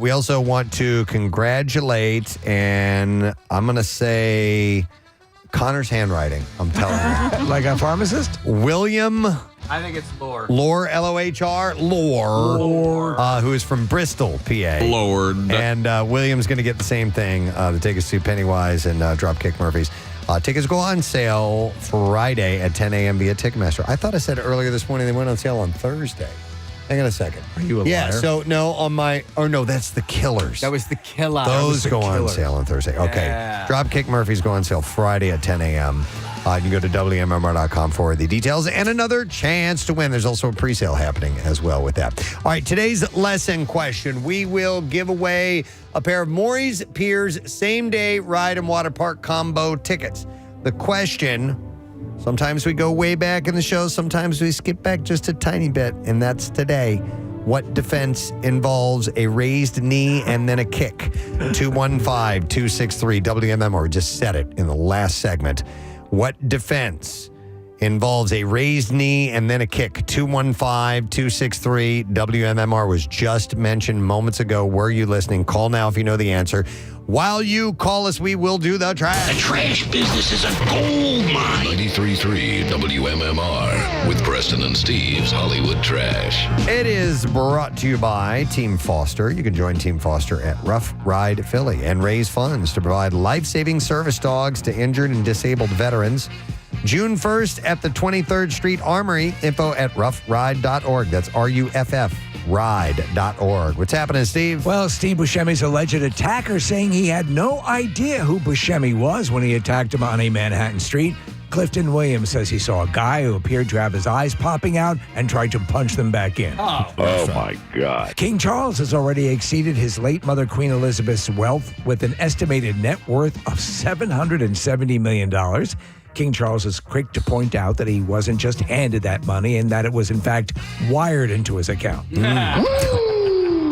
We also want to congratulate, and I'm going to say Connor's handwriting. I'm telling you. Like a pharmacist? William... I think it's Lore. Lore, L-O-H-R, Lore, who is from Bristol, PA. Lord. And William's going to get the same thing, the tickets to Pennywise and Dropkick Murphys. Tickets go on sale Friday at 10 a.m. via Ticketmaster. I thought I said earlier this morning they went on sale on Thursday. Hang on a second. Are you a liar? Yeah, so no, on my... Oh, no, that's the Killers. That was the Killer. Those go on sale on Thursday. Okay. Yeah. Dropkick Murphys go on sale Friday at 10 a.m. You can go to WMMR.com for the details and another chance to win. There's also a pre-sale happening as well with that. All right, today's lesson question. We will give away a pair of Maury's Piers same-day ride and water park combo tickets. The question, sometimes we go way back in the show, sometimes we skip back just a tiny bit, and that's today. What defense involves a raised knee and then a kick? 215-263-WMMR. We just said it in the last segment. What defense involves a raised knee and then a kick? 215-263-WMMR was just mentioned moments ago. Were you listening? Call now if you know the answer. While you call us, we will do the trash. The trash business is a gold mine. 93.3 WMMR with Preston and Steve's Hollywood Trash. It is brought to you by Team Foster. You can join Team Foster at Rough Ride Philly and raise funds to provide life-saving service dogs to injured and disabled veterans. June 1st at the 23rd Street Armory. Info at roughride.org. That's RUFF. Ride.org. What's happening, Steve? Well, Steve Buscemi's alleged attacker saying he had no idea who Buscemi was when he attacked him on a Manhattan street. Clifton Williams says he saw a guy who appeared to have his eyes popping out and tried to punch them back in. Oh my God. King Charles has already exceeded his late mother, Queen Elizabeth's wealth with an estimated net worth of $770 million. King Charles is quick to point out that he wasn't just handed that money and that it was, in fact, wired into his account.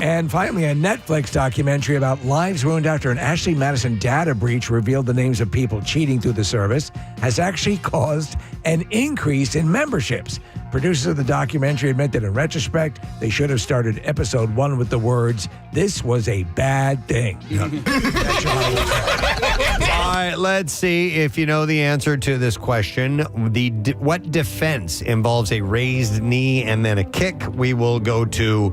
And finally, a Netflix documentary about lives ruined after an Ashley Madison data breach revealed the names of people cheating through the service has actually caused an increase in memberships. Producers of the documentary admit that in retrospect, they should have started episode 1 with the words, "This was a bad thing." right, let's see if you know the answer to this question. What defense involves a raised knee and then a kick? We will go to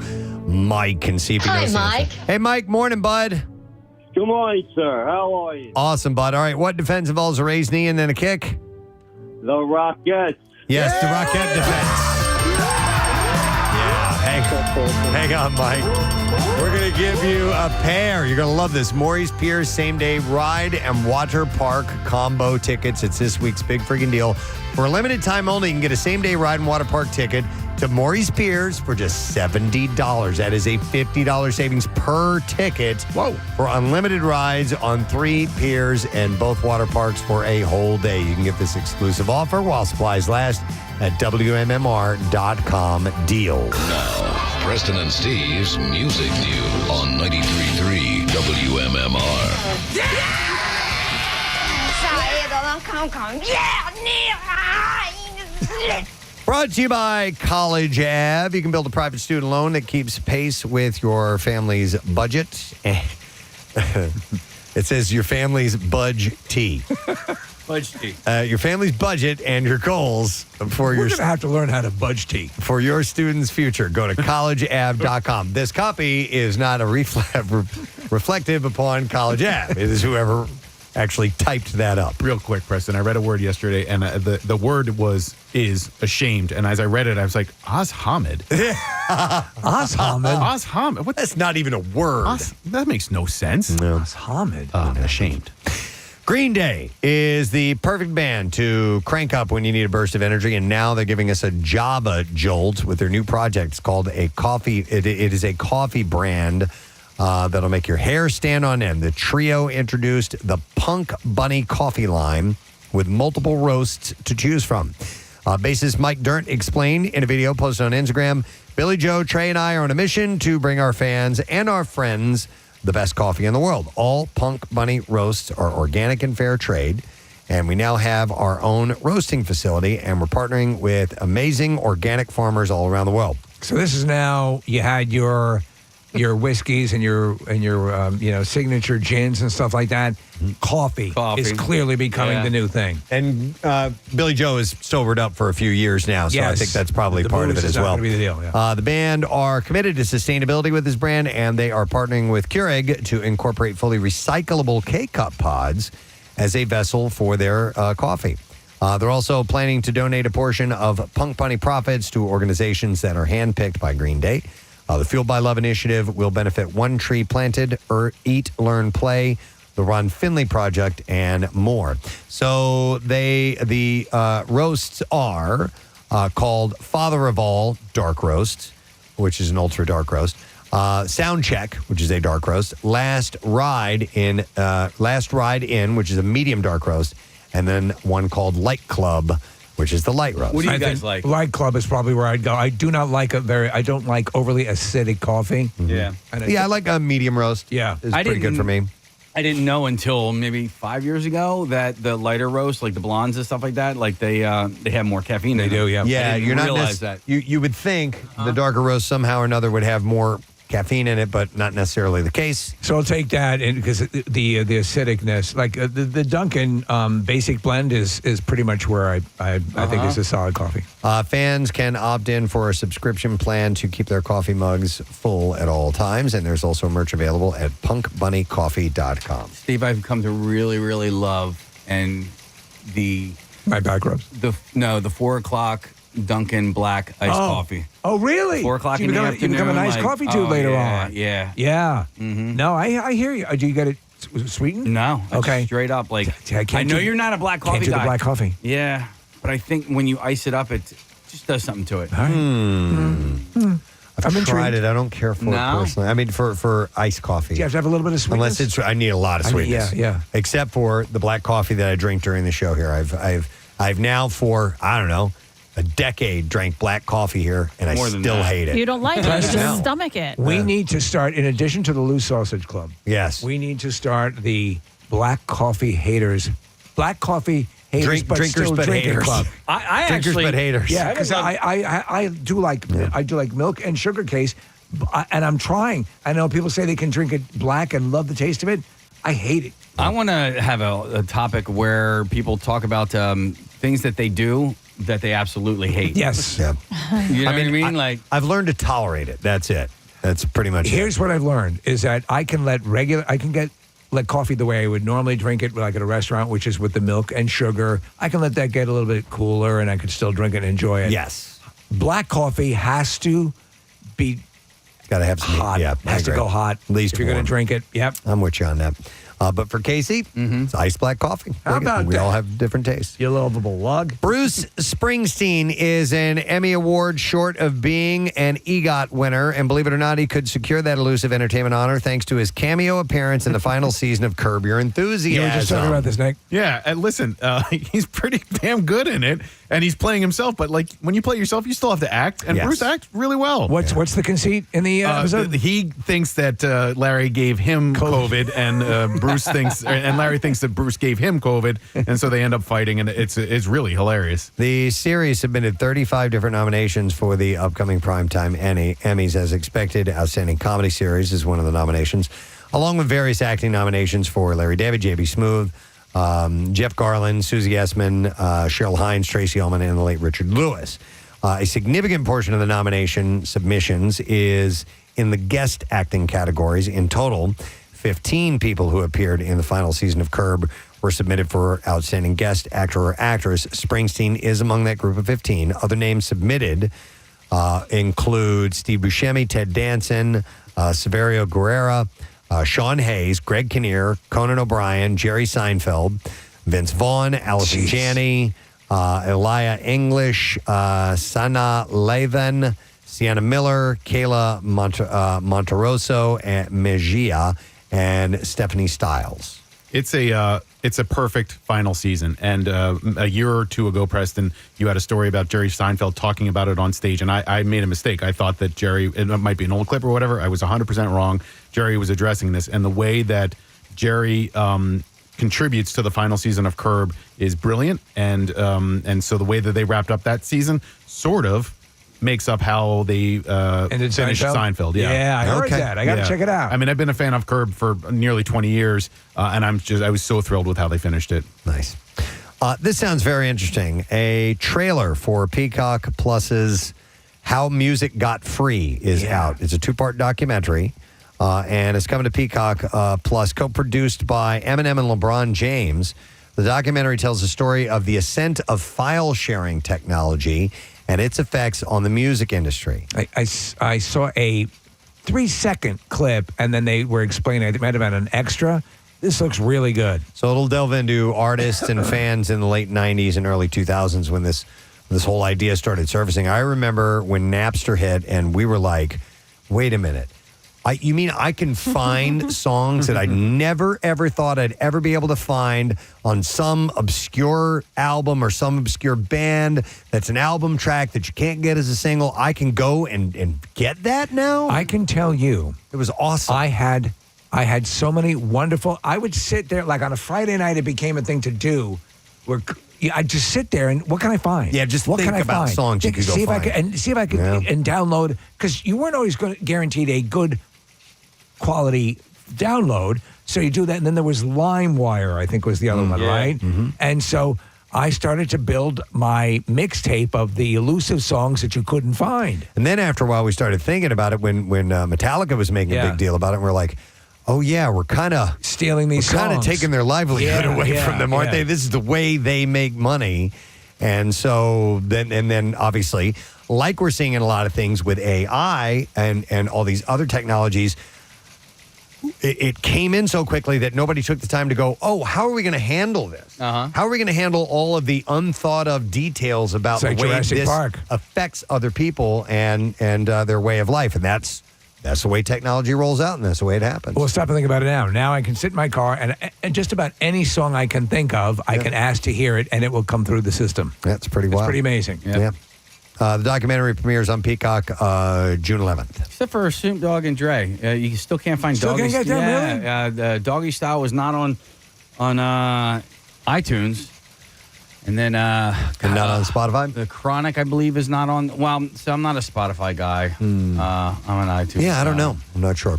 Mike and see if he knows the answer. Hey, Mike. Morning, bud. Good morning, sir. How are you? Awesome, bud. All right, what defense involves a raised knee and then a kick? The Rockettes. Yes, the Rockette defense. Yeah, hang on, Mike. We're going to give you a pair. You're going to love this. Maurice Piers same-day ride and water park combo tickets. It's this week's big freaking deal. For a limited time only, you can get a same-day ride and water park ticket to Maurice Piers for just $70. That is a $50 savings per ticket. Whoa. For unlimited rides on 3 piers and both water parks for a whole day. You can get this exclusive offer while supplies last at WMMR.com deal. Now, Preston and Steve's Music News on 93.3 WMMR. Brought to you by College Ave. You can build a private student loan that keeps pace with your family's budget. It says your family's budget. Your family's budget and your goals for your. We're gonna have to learn how to budge tea for your students' future. Go to collegeave.com. This copy is not a reflective upon College Ave. It is whoever actually typed that up. Real quick, Preston. I read a word yesterday, and the word is ashamed. And as I read it, I was like, Oz-Hamid. Oz-Hamid? Oz-Hamid. What? That's not even a word. That makes no sense. No. Oz-Hamid. Ashamed. Green Day is the perfect band to crank up when you need a burst of energy, and now they're giving us a Java jolt with their new project. It's called a coffee. It is a coffee brand that'll make your hair stand on end. The trio introduced the Punk Bunny Coffee line with multiple roasts to choose from. Bassist Mike Dirnt explained in a video posted on Instagram, Billy Joe, Trey, and I are on a mission to bring our fans and our friends the best coffee in the world. All Punk Bunny roasts are organic and fair trade, and we now have our own roasting facility, and we're partnering with amazing organic farmers all around the world. So this is now, you had your whiskeys and your signature gins and stuff like that. Coffee is clearly becoming the new thing. And Billy Joe has sobered up for a few years now, so I think that's probably part of it as well. Be the deal, yeah. The band are committed to sustainability with this brand, and they are partnering with Keurig to incorporate fully recyclable K-Cup pods as a vessel for their coffee. They're also planning to donate a portion of Punk Bunny profits to organizations that are handpicked by Green Day. The Fueled by Love initiative will benefit One Tree Planted, Eat, Learn, Play, the Ron Finley Project, and more. So the roasts are called Father of All Dark Roast, which is an ultra dark roast. Sound Check, which is a dark roast. Last Ride In, which is a medium dark roast, and then one called Light Club, which is the light roast. What do you guys like? Light Club is probably where I'd go. I don't like overly acidic coffee. Yeah. I like a medium roast. Yeah. It's pretty good for me. I didn't know until maybe 5 years ago that the lighter roast, like the blondes and stuff like that, like they have more caffeine. They do, yeah. Yeah, you're not realize that. You would think the darker roast somehow or another would have more caffeine in it, but not necessarily the case. So I'll take that because the acidicness, like the Dunkin' basic blend is pretty much where I think is a solid coffee. Fans can opt in for a subscription plan to keep their coffee mugs full at all times, and there's also merch available at punkbunnycoffee.com. Steve, I've come to really, really love my back rubs. The 4 o'clock Dunkin' black iced coffee. Oh, really? 4 o'clock So in the afternoon. You become a nice coffee dude later on. Yeah. Yeah. Mm-hmm. No, I hear you. Do you get it sweetened? No. Okay. Straight up. Like, I know you're not a black coffee Can't do guy. the black coffee. Yeah. But I think when you ice it up, it just does something to it. All right. I've tried it. I don't care for it No? personally. I mean, for iced coffee. Do you have to have a little bit of sweetness? Unless I need a lot of sweetness. Yeah. Except for the black coffee that I drink during the show here. I've now for, I don't know, a decade drank black coffee here, and I still hate it. You don't like it. You just stomach it. We need to start, in addition to the Loose Sausage Club. Yes. We need to start the Black Coffee Haters. Black Coffee Haters, but drinkers still but drinking haters. club. I Drinkers actually, but haters. Yeah, because I do like milk and sugar case, and I'm trying. I know people say they can drink it black and love the taste of it, I hate it. I want to have a topic where people talk about things that they do that they absolutely hate. Yes. Yeah. You know what I mean? Like, I've learned to tolerate it. That's it. That's pretty much Here's what I've learned is that I can let coffee the way I would normally drink it, like at a restaurant, which is with the milk and sugar. I can let that get a little bit cooler, and I could still drink it and enjoy it. Yes. Black coffee has to be got to have some hot. Yeah, I has to agree. go hot. At least if you're going warm. to drink it. Yep. I'm with you on that. But for Casey, it's iced black coffee. How about we that? all have different tastes. You lovable lug. Bruce Springsteen is an Emmy Award short of being an EGOT winner, and believe it or not, he could secure that elusive entertainment honor thanks to his cameo appearance in the final season of Curb Your Enthusiasm. You were just talking about this, Nick. Yeah, and listen, he's pretty damn good in it, and he's playing himself. But like when you play yourself, you still have to act, and Yes. Bruce acts really well. What's the conceit in the episode? He thinks that Larry gave him COVID, and Bruce thinks, and Larry thinks that Bruce gave him COVID, and so they end up fighting, and it's really hilarious. The series submitted 35 different nominations for the upcoming primetime Emmys. As expected, Outstanding Comedy Series is one of the nominations, along with various acting nominations for Larry David, J.B. Smoove, Jeff Garlin, Susie Essman, Cheryl Hines, Tracy Ullman, and the late Richard Lewis. A significant portion of the nomination submissions is in the guest acting categories. In total, 15 people who appeared in the final season of Curb were submitted for Outstanding Guest Actor or Actress. Springsteen is among that group of 15. Other names submitted include Steve Buscemi, Ted Danson, Severio Guerrera, Sean Hayes, Greg Kinnear, Conan O'Brien, Jerry Seinfeld, Vince Vaughn, Allison Janney, Elia English, Sana Lathan, Sienna Miller, Kayla Monteroso, and Mejia, and Stephanie Stiles. It's a perfect final season. And a year or two ago, Preston, you had a story about Jerry Seinfeld talking about it on stage, and I made a mistake. I thought that Jerry, it might be an old clip or whatever. I was 100% wrong. Jerry was addressing this, and the way that Jerry contributes to the final season of Curb is brilliant. And so the way that they wrapped up that season sort of makes up how they finished Seinfeld. Yeah, I heard that. I got to check it out. I mean, I've been a fan of Curb for nearly 20 years, and I was so thrilled with how they finished it. Nice. This sounds very interesting. A trailer for Peacock Plus's How Music Got Free is out. It's a 2-part documentary, and it's coming to Peacock Plus, co-produced by Eminem and LeBron James. The documentary tells the story of the ascent of file-sharing technology and its effects on the music industry. I saw a 3-second clip, and then they were explaining, it might have been an extra. This looks really good. So it'll delve into artists and fans in the late 90s and early 2000s when this whole idea started surfacing. I remember when Napster hit, and we were like, wait a minute. You mean I can find songs that I never, ever thought I'd ever be able to find on some obscure album or some obscure band that's an album track that you can't get as a single? I can go and get that now? I can tell you. It was awesome. I had so many wonderful. I would sit there, like on a Friday night, it became a thing to do where I'd just sit there and what can I find? Yeah, just what think can I about find? songs you could go see find. See if I could and download, because you weren't always guaranteed a good quality download. So you do that, and then there was LimeWire, I think was the other one, right? Mm-hmm. And so I started to build my mixtape of the elusive songs that you couldn't find. And then after a while, we started thinking about it when Metallica was making a big deal about it. And we're like, oh, yeah, we're kind of stealing these songs. kind of taking their livelihood away from them, aren't they? This is the way they make money. And so then obviously, like we're seeing in a lot of things with AI and all these other technologies, it came in so quickly that nobody took the time to go, oh, how are we going to handle this? How are we going to handle all of the unthought of details about the way Jurassic this Park. affects other people and their way of life? And that's the way technology rolls out, and that's the way it happens. Well, stop and think about it now. Now I can sit in my car, and just about any song I can think of, I can ask to hear it, and it will come through the system. That's pretty wild. It's pretty amazing. Yeah. The documentary premieres on Peacock June 11th. Except for Snoop Dogg and Dre. You still can't find Still Doggy can't get them, really? Doggy Style was not on iTunes. And then... and not on Spotify? The Chronic, I believe, is not on... Well, so I'm not a Spotify guy. I'm an iTunes Yeah, I don't guy. know. I'm not sure.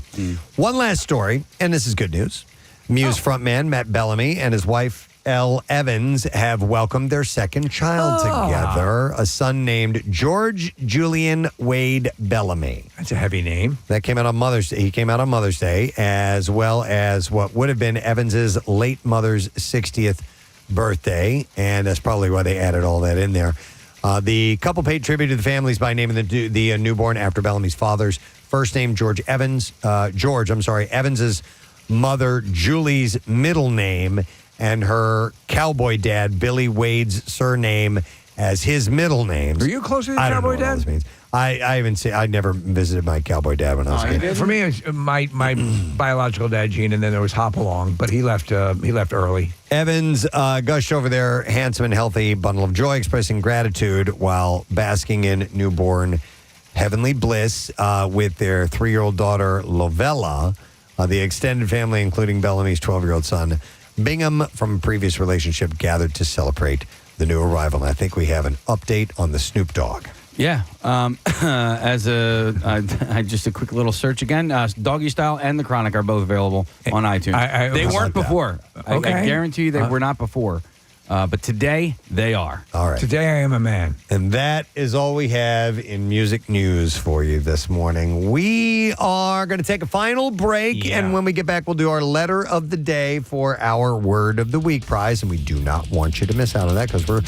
One last story, and this is good news. Muse frontman Matt Bellamy and his wife Elle Evans have welcomed their second child together, a son named George Julian Wade Bellamy. That's a heavy name. That came out on Mother's Day. He came out on Mother's Day, as well as what would have been Evans's late mother's 60th birthday, and that's probably why they added all that in there. The couple paid tribute to the families by naming the newborn after Bellamy's father's first name, Evans's mother, Julie's middle name, and her cowboy dad, Billy Wade's surname as his middle name. Are you close to the I don't know cowboy what all dad? this means. I haven't seen. I never visited my cowboy dad when I was a kid. For me, it was my biological dad, Gene, and then there was Hopalong, but he left early. Evans gushed over their handsome and healthy bundle of joy, expressing gratitude while basking in newborn heavenly bliss with their 3-year-old daughter, Lovella. The extended family, including Bellamy's 12-year-old son, Bingham, from a previous relationship, gathered to celebrate the new arrival. And I think we have an update on the Snoop Dogg. Yeah. Just a quick little search again. Doggy Style and The Chronic are both available on iTunes. They weren't before. I guarantee you they were not before. But today, they are. All right. Today, I am a man. And that is all we have in music news for you this morning. We are going to take a final break, and when we get back, we'll do our letter of the day for our Word of the Week prize, and we do not want you to miss out on that because we're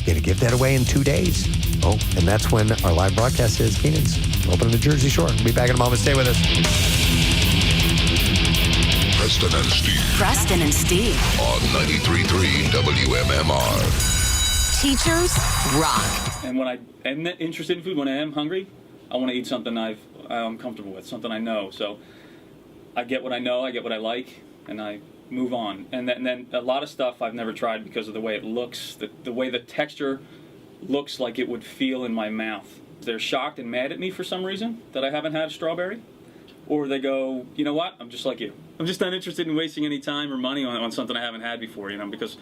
going to give that away in 2 days. Oh, and that's when our live broadcast is. Keenan's open to the Jersey Shore. We'll be back in a moment. Stay with us. Preston and Steve. Preston and Steve. On 93.3 WMMR. Teachers rock. And when I am interested in food, when I am hungry, I want to eat something I'm comfortable with, something I know. So I get what I know, I get what I like, and I move on. And then a lot of stuff I've never tried because of the way it looks, the way the texture looks like it would feel in my mouth. They're shocked and mad at me for some reason that I haven't had a strawberry. Or they go, you know what, I'm just like you. I'm just not interested in wasting any time or money on something I haven't had before, because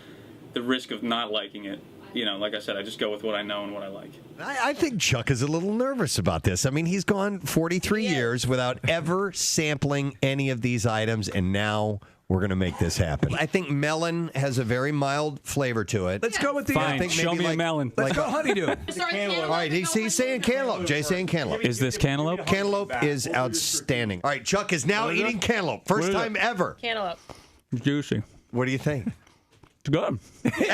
the risk of not liking it, like I said, I just go with what I know and what I like. I think Chuck is a little nervous about this. I mean, he's gone 43 years without ever sampling any of these items, and now we're going to make this happen. I think melon has a very mild flavor to it. Let's go with the... Fine, I think show maybe me a melon. Let's go honeydew. All right, he's saying cantaloupe. Jay's saying cantaloupe. Is this cantaloupe? Cantaloupe is outstanding. All right, Chuck is now eating cantaloupe. First time ever. Cantaloupe. It's juicy. What do you think? It's good. It's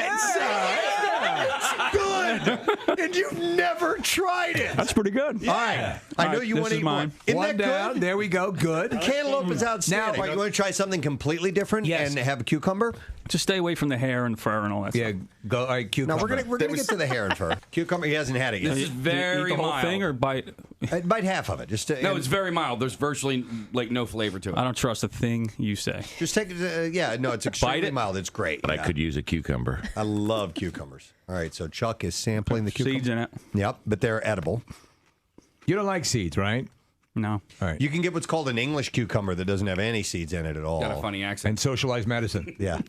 good. And you've never tried it. That's pretty good. All right. I know you want to eat mine. one. Isn't One that down. good? There we go. Good. Cantaloupe is outstanding. Now, All right, you want to try something completely different and have a cucumber? Just stay away from the hair and fur and all that stuff. Go. All right, cucumber. No, we're gonna get to the hair and fur. Cucumber, he hasn't had it yet. This is very eat the whole mild. thing or bite? I'd bite half of it. Just No, it's very mild. There's virtually no flavor to it. I don't trust a thing you say. just take it. It's extremely mild. It's great. But I could use a cucumber. I love cucumbers. All right, so Chuck is sampling the cucumber. Seeds in it. Yep, but they're edible. You don't like seeds, right? No. All right. You can get what's called an English cucumber that doesn't have any seeds in it at all. Got a funny accent. And socialized medicine. Yeah.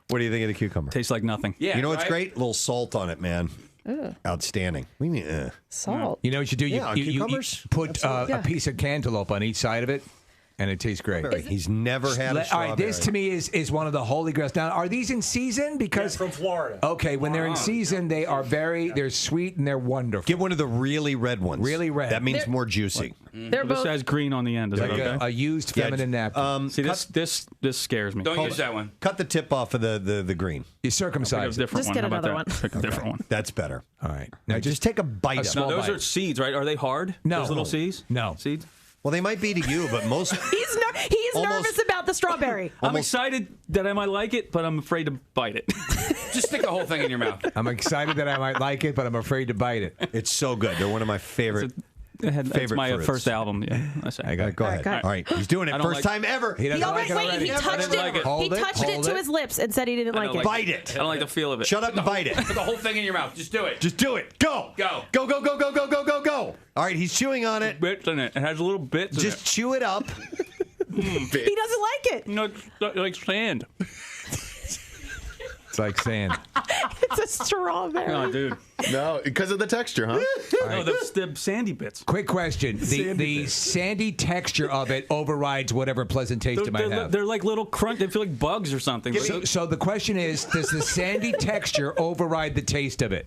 What do you think of the cucumber? Tastes like nothing. Yeah, You know what's right? great? A little salt on it, man. Ugh. Outstanding. What do you mean? Salt. You know what you do? Yeah, You cucumbers? put a piece of cantaloupe on each side of it, and it tastes great. He's never had a All strawberry. right, this to me is one of the holy grails. Now, are these in season? Because from Florida. Okay, when they're in season, they are they're sweet and they're wonderful. Get one of the really red ones. Really red. That means They're- more juicy. They're This both. has green on the end. Is like that okay? a used feminine napkin. See, this scares me. Don't use that one. Cut the tip off of the green. You Pick a circumcised. it. different Just one. get How about another that? Pick a different one. That's better. All right. Now just take a bite of No, it. those are seeds, right? Are they hard? No. Those little seeds? No. Seeds? Well, they might be to you, but most. He's Almost- nervous about the strawberry. I'm excited that I might like it, but I'm afraid to bite it. Just stick the whole thing in your mouth. I'm excited that I might like it, but I'm afraid to bite it. It's so good. They're one of my favorite. That's Favorite my fruits. first album. Yeah, I got. Go ahead. Okay. All right, he's doing it. I don't First like- time ever. He doesn't like it already. He touched it. like it. He Hold it, touched it hold to it. his lips and said he didn't like don't it. Bite it. I don't like the feel of it. Shut up and bite it. Put the whole thing in your mouth. Just do it. Just do it. Go. Go. Go. Go. Go. Go. Go. Go. Go. Go. All right, he's chewing on it. Bits in it. It has little bits in Just chew it up. He doesn't like it. it. No, it's like sand. It's like sand. It's a strawberry. Oh, dude. No, because of the texture, huh? No, the sandy bits. Quick question. The sandy texture of it overrides whatever pleasant taste it might have. They're like little crunch. They feel like bugs or something. So the question is, does the sandy texture override the taste of it?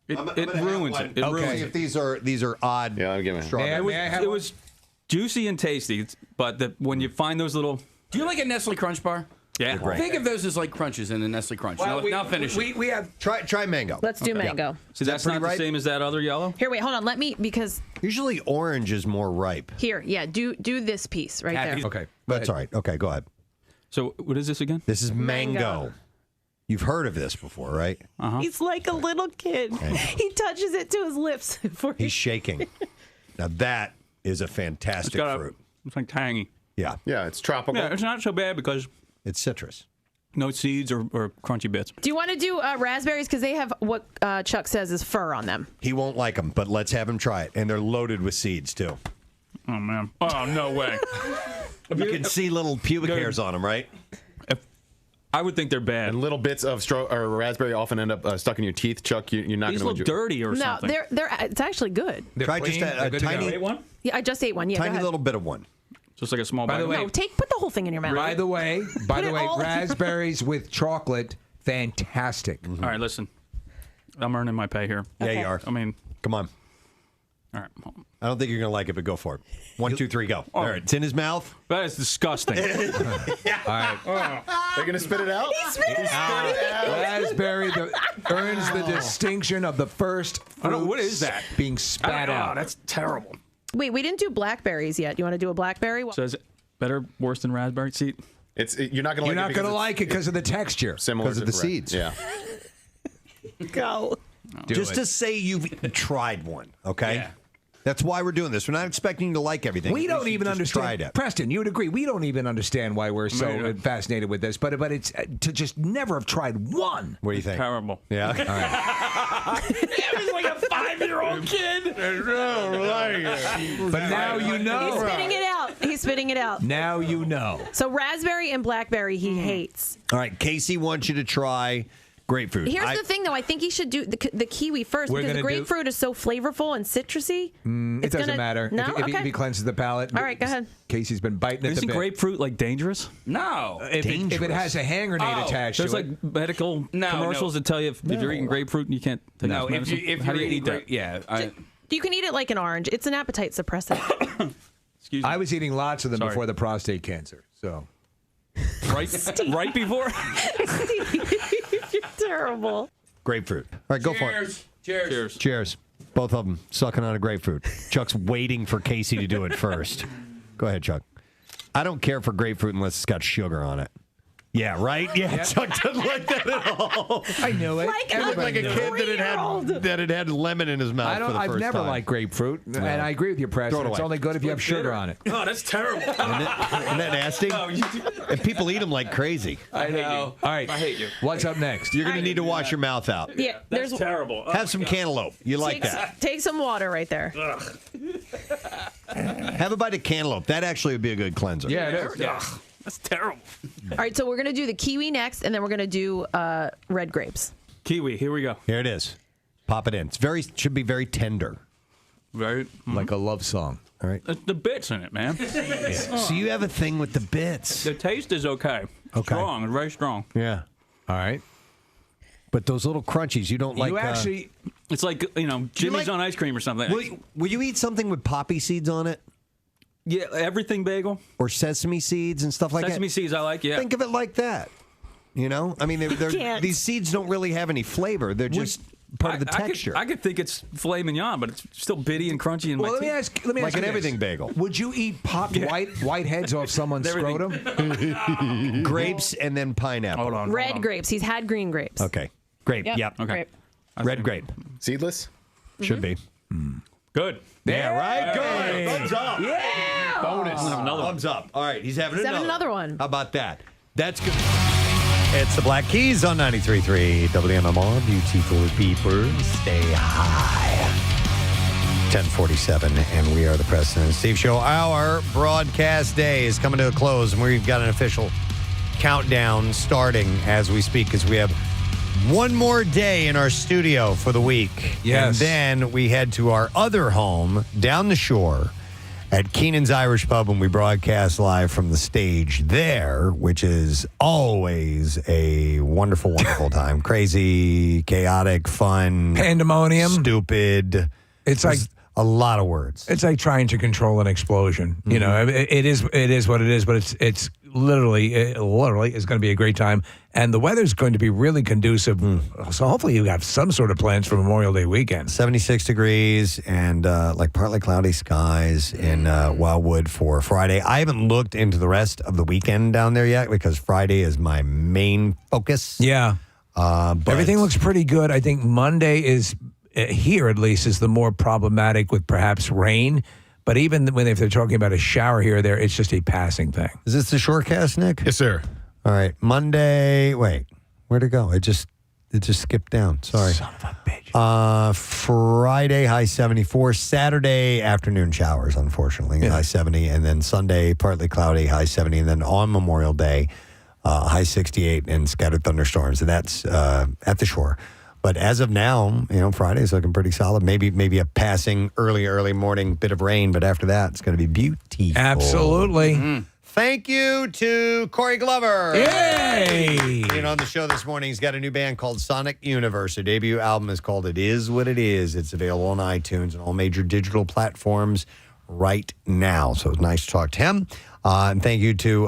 It ruins it. It ruins If it. these are odd. Yeah, I'm giving it. Strawberry. It was juicy and tasty, but when you find those little... Do you like a Nestle Crunch bar? Yeah. Think of those as like crunches in a Nestle Crunch. Now finish it. We have try mango. Let's do mango. So that's not the same as that other yellow? Here, wait, hold on. Let me, because Usually orange is more ripe. here, yeah, do this piece right there. Okay. That's all right. Okay, go ahead. So what is this again? This is mango. Mango. You've heard of this before, right? He's like a little kid. He touches it to his lips. He's shaking. Now that is a fantastic fruit. It's like tangy. Yeah. Yeah, it's tropical. Yeah, it's not so bad because it's citrus. No seeds or crunchy bits. Do you want to do raspberries? Because they have what Chuck says is fur on them. He won't like them, but let's have him try it. And they're loaded with seeds, too. Oh, man. Oh, no way. You can see little pubic hairs on them, right? I would think they're bad. And little bits of raspberry often end up stuck in your teeth, Chuck. You're not These going to look dirty or No, something. it's actually good. Try just a tiny, one? Yeah, I just ate one. Yeah, go tiny ahead. little bit of one. Just like a small By bite. the way, No, put the whole thing in your mouth. By the way, Put it all in- raspberries with chocolate, fantastic. All right, listen. I'm earning my pay here. Yeah, you are. I mean, Come on. all right. I don't think you're going to like it, but go for it. 1, 2, 3, go. All right. It's in his mouth. That is disgusting. All right. They're going to spit it out? He spit it out. Raspberry earns the distinction of the first fruit what is that? being spat out. That's terrible. Wait, we didn't do blackberries yet. You want to do a blackberry? So is it better, worse than raspberry? See, You're not going to like it. You're not going to like it because of the texture. Similar Because of to the seeds. Yeah. Go. Just to say you've tried one, okay? Yeah. That's why we're doing this. We're not expecting you to like everything. We At don't least you even just understand. tried it. Preston, you would agree. We don't even understand why we're so fascinated with this. But it's to just never have tried one. What do you think? terrible. Yeah. All right. He's like a 5-year-old kid. But now you know. He's spitting it out. He's spitting it out. Now you know. So raspberry and blackberry he hates. All right. Casey wants you to try grapefruit. Here's the thing, though. I think he should do the kiwi first We're because the gonna do- grapefruit is so flavorful and citrusy. It doesn't matter. No? If Okay. he cleanses the palate. All right, go ahead. Casey's been biting at Isn't the bit. grapefruit like dangerous? No. If it has a hand grenade Oh, attached There's to like it. medical No, commercials that tell you if you're eating grapefruit, you can't take No, this medicine. if How do you're you eat eating that? yeah. You can eat it like an orange. It's an appetite suppressant. Excuse me. I was eating lots of them Sorry. before the prostate cancer. So right before. You're terrible. Grapefruit. All right, go for it. Cheers. Cheers. Both of them sucking on a grapefruit. Chuck's waiting for Casey to do it first. Go ahead, Chuck. I don't care for grapefruit unless it's got sugar on it. Yeah, right? Yeah, Chuck doesn't like that at all. I knew it. Like a kid that had had lemon in his mouth for the first I've never time. liked grapefruit, and I agree with you, Preston. Throw it It's away. only good if you have sugar on it. Oh, that's terrible. Isn't that nasty? And people eat them like crazy. I know. All right. I hate you. What's up next? You're going to need to wash your mouth out. Yeah, That's terrible. Oh, Have some cantaloupe. You like take, that. Take some water right there. Have a bite of cantaloupe. That actually would be a good cleanser. Yeah, it is. Ugh, that's terrible. All right, so we're going to do the kiwi next, and then we're going to do red grapes. Kiwi. Here we go. Here it is. Pop it in. Should be very tender. Very Like a love song. All right. the bits in it, man. So you have a thing with the bits. The taste is okay. Strong. It's very strong. Yeah. All right. But those little crunchies, you don't like. You actually. It's like Jimmy's on ice cream or something. Will you eat something with poppy seeds on it? Yeah, everything bagel Or sesame seeds and stuff like sesame that? seeds I like. Yeah. Think of it like that. You know? I mean, these seeds don't really have any flavor. They're just part of the texture. I could think it's filet mignon, but it's still bitty and crunchy in Well, my let me teeth. ask. Let me Like ask an you everything this. bagel. Would you eat popped white heads off someone's Everything. scrotum? Grapes and then pineapple. Hold on. Red grapes. He's had green grapes. Okay. Grape. Yep. Okay. Grape. Red grape. Seedless? Should be. Good. Yeah, right? Good. Thumbs up. Yeah. Bonus. Have another one. Thumbs up. All right. He's having He's having another one. How about that? That's good. It's the Black Keys on 93.3 WMMR. Beautiful people, stay high. 10:47, and we are the Preston and Steve Show. Our broadcast day is coming to a close, and we've got an official countdown starting as we speak because we have one more day in our studio for the week. Yes. And then we head to our other home down the shore at Keenan's Irish Pub, and we broadcast live from the stage there, which is always a wonderful, wonderful time. Crazy, chaotic, fun, pandemonium, stupid. It's like a lot of words. It's like trying to control an explosion. Mm-hmm. You know, it is what it is, but it's literally is going to be a great time, and the weather's going to be really conducive. So hopefully you have some sort of plans for Memorial Day weekend. 76 degrees and like partly cloudy skies in Wildwood for Friday. I haven't looked into the rest of the weekend down there yet because Friday is my main focus. Yeah, but everything looks pretty good. I think Monday is here at least is the more problematic with perhaps rain. But even if they're talking about a shower here or there, it's just a passing thing. Is this the shortcast, Nick? Yes, sir. All right. Monday. Wait, where'd it go? It just skipped down. Sorry. Son of a bitch. Friday, high 74. Saturday, afternoon showers, unfortunately, high 70. And then Sunday, partly cloudy, high 70. And then on Memorial Day, high 68 and scattered thunderstorms. And that's at the shore. But as of now, Friday's looking pretty solid. Maybe a passing early morning bit of rain, but after that, it's going to be beautiful. Absolutely. Mm-hmm. Thank you to Corey Glover. Yay! Being on the show this morning, he's got a new band called Sonic Universe. Their debut album is called It Is What It Is. It's available on iTunes and all major digital platforms right now. So it's nice to talk to him. And thank you to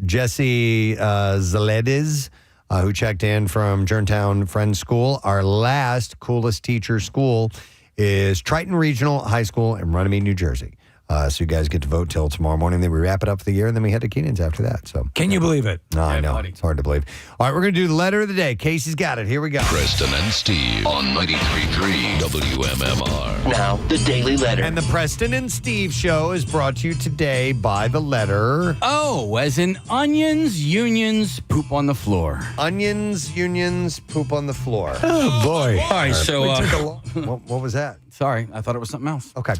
Jesse Zaledes, who checked in from Jerntown Friends School. Our last coolest teacher school is Triton Regional High School in Runnymede, New Jersey. So you guys get to vote till tomorrow morning. Then we wrap it up for the year, and then we head to Keenan's after that. So can you believe it? No, I know. Buddy. It's hard to believe. All right, we're going to do the letter of the day. Casey's got it. Here we go. Preston and Steve on 93.3 WMMR. Now, the Daily Letter. And the Preston and Steve show is brought to you today by the letter O, as in onions, unions, poop on the floor. Onions, unions, poop on the floor. Oh, boy. All right, so... what was that? Sorry, I thought it was something else. Okay.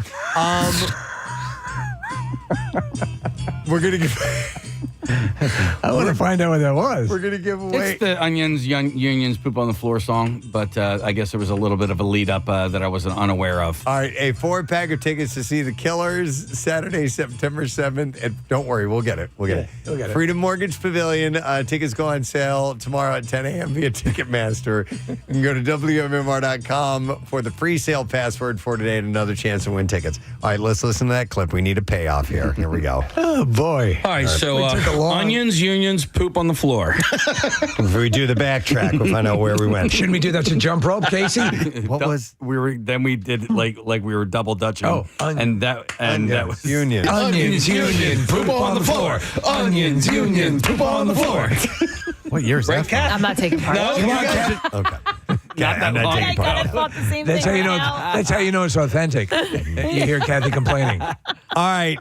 We're going to give... I want to find out what that was. We're going to give away... It's the onions, unions, poop on the floor song, but I guess there was a little bit of a lead up that I wasn't unaware of. All right, a 4-pack of tickets to see the Killers Saturday, September 7th. And don't worry, we'll get it. We'll get it. Freedom Mortgage Pavilion. Tickets go on sale tomorrow at 10 a.m. via Ticketmaster. You can go to WMMR.com for the free sale password for today and another chance to win tickets. All right, let's listen to that clip. We need a payoff here. Here we go. Oh, boy. All right, so onions, unions, poop on the floor. If we do the backtrack, we'll find out where we went. Shouldn't we do that to jump rope, Casey? We did it like we were double dutching. Oh, that was union. Onions, union, poop on the floor. Onions, union, poop on the floor. What year is that? I'm not taking part. No, Okay. I'm not taking I part. kind of thought the same That's how thing. you know. That's how you know it's authentic. You hear Kathy complaining. All right,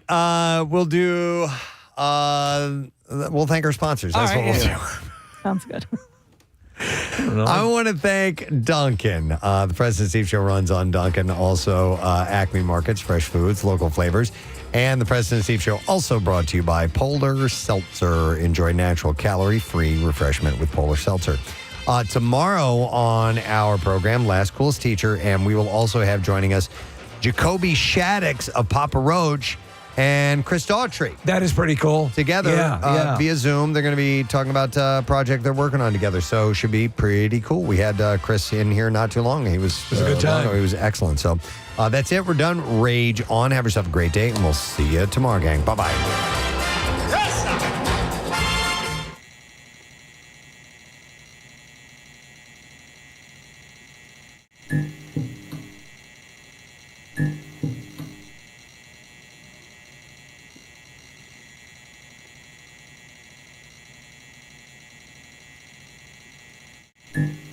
we'll do. We'll thank our sponsors. That's what we'll do. Sounds good. I want to thank Duncan. The President Steve Show runs on Duncan. Also, Acme Markets, fresh foods, local flavors. And the President Steve Show also brought to you by Polar Seltzer. Enjoy natural, calorie-free refreshment with Polar Seltzer. Tomorrow on our program, Last Coolest Teacher, and we will also have joining us Jacoby Shaddix of Papa Roach and Chris Daughtry. That is pretty cool. Together via Zoom. They're going to be talking about a project they're working on together. So should be pretty cool. We had Chris in here not too long. He was a good time. He was excellent. So that's it. We're done. Rage on. Have yourself a great day, and we'll see you tomorrow, gang. Bye-bye. Mm-hmm.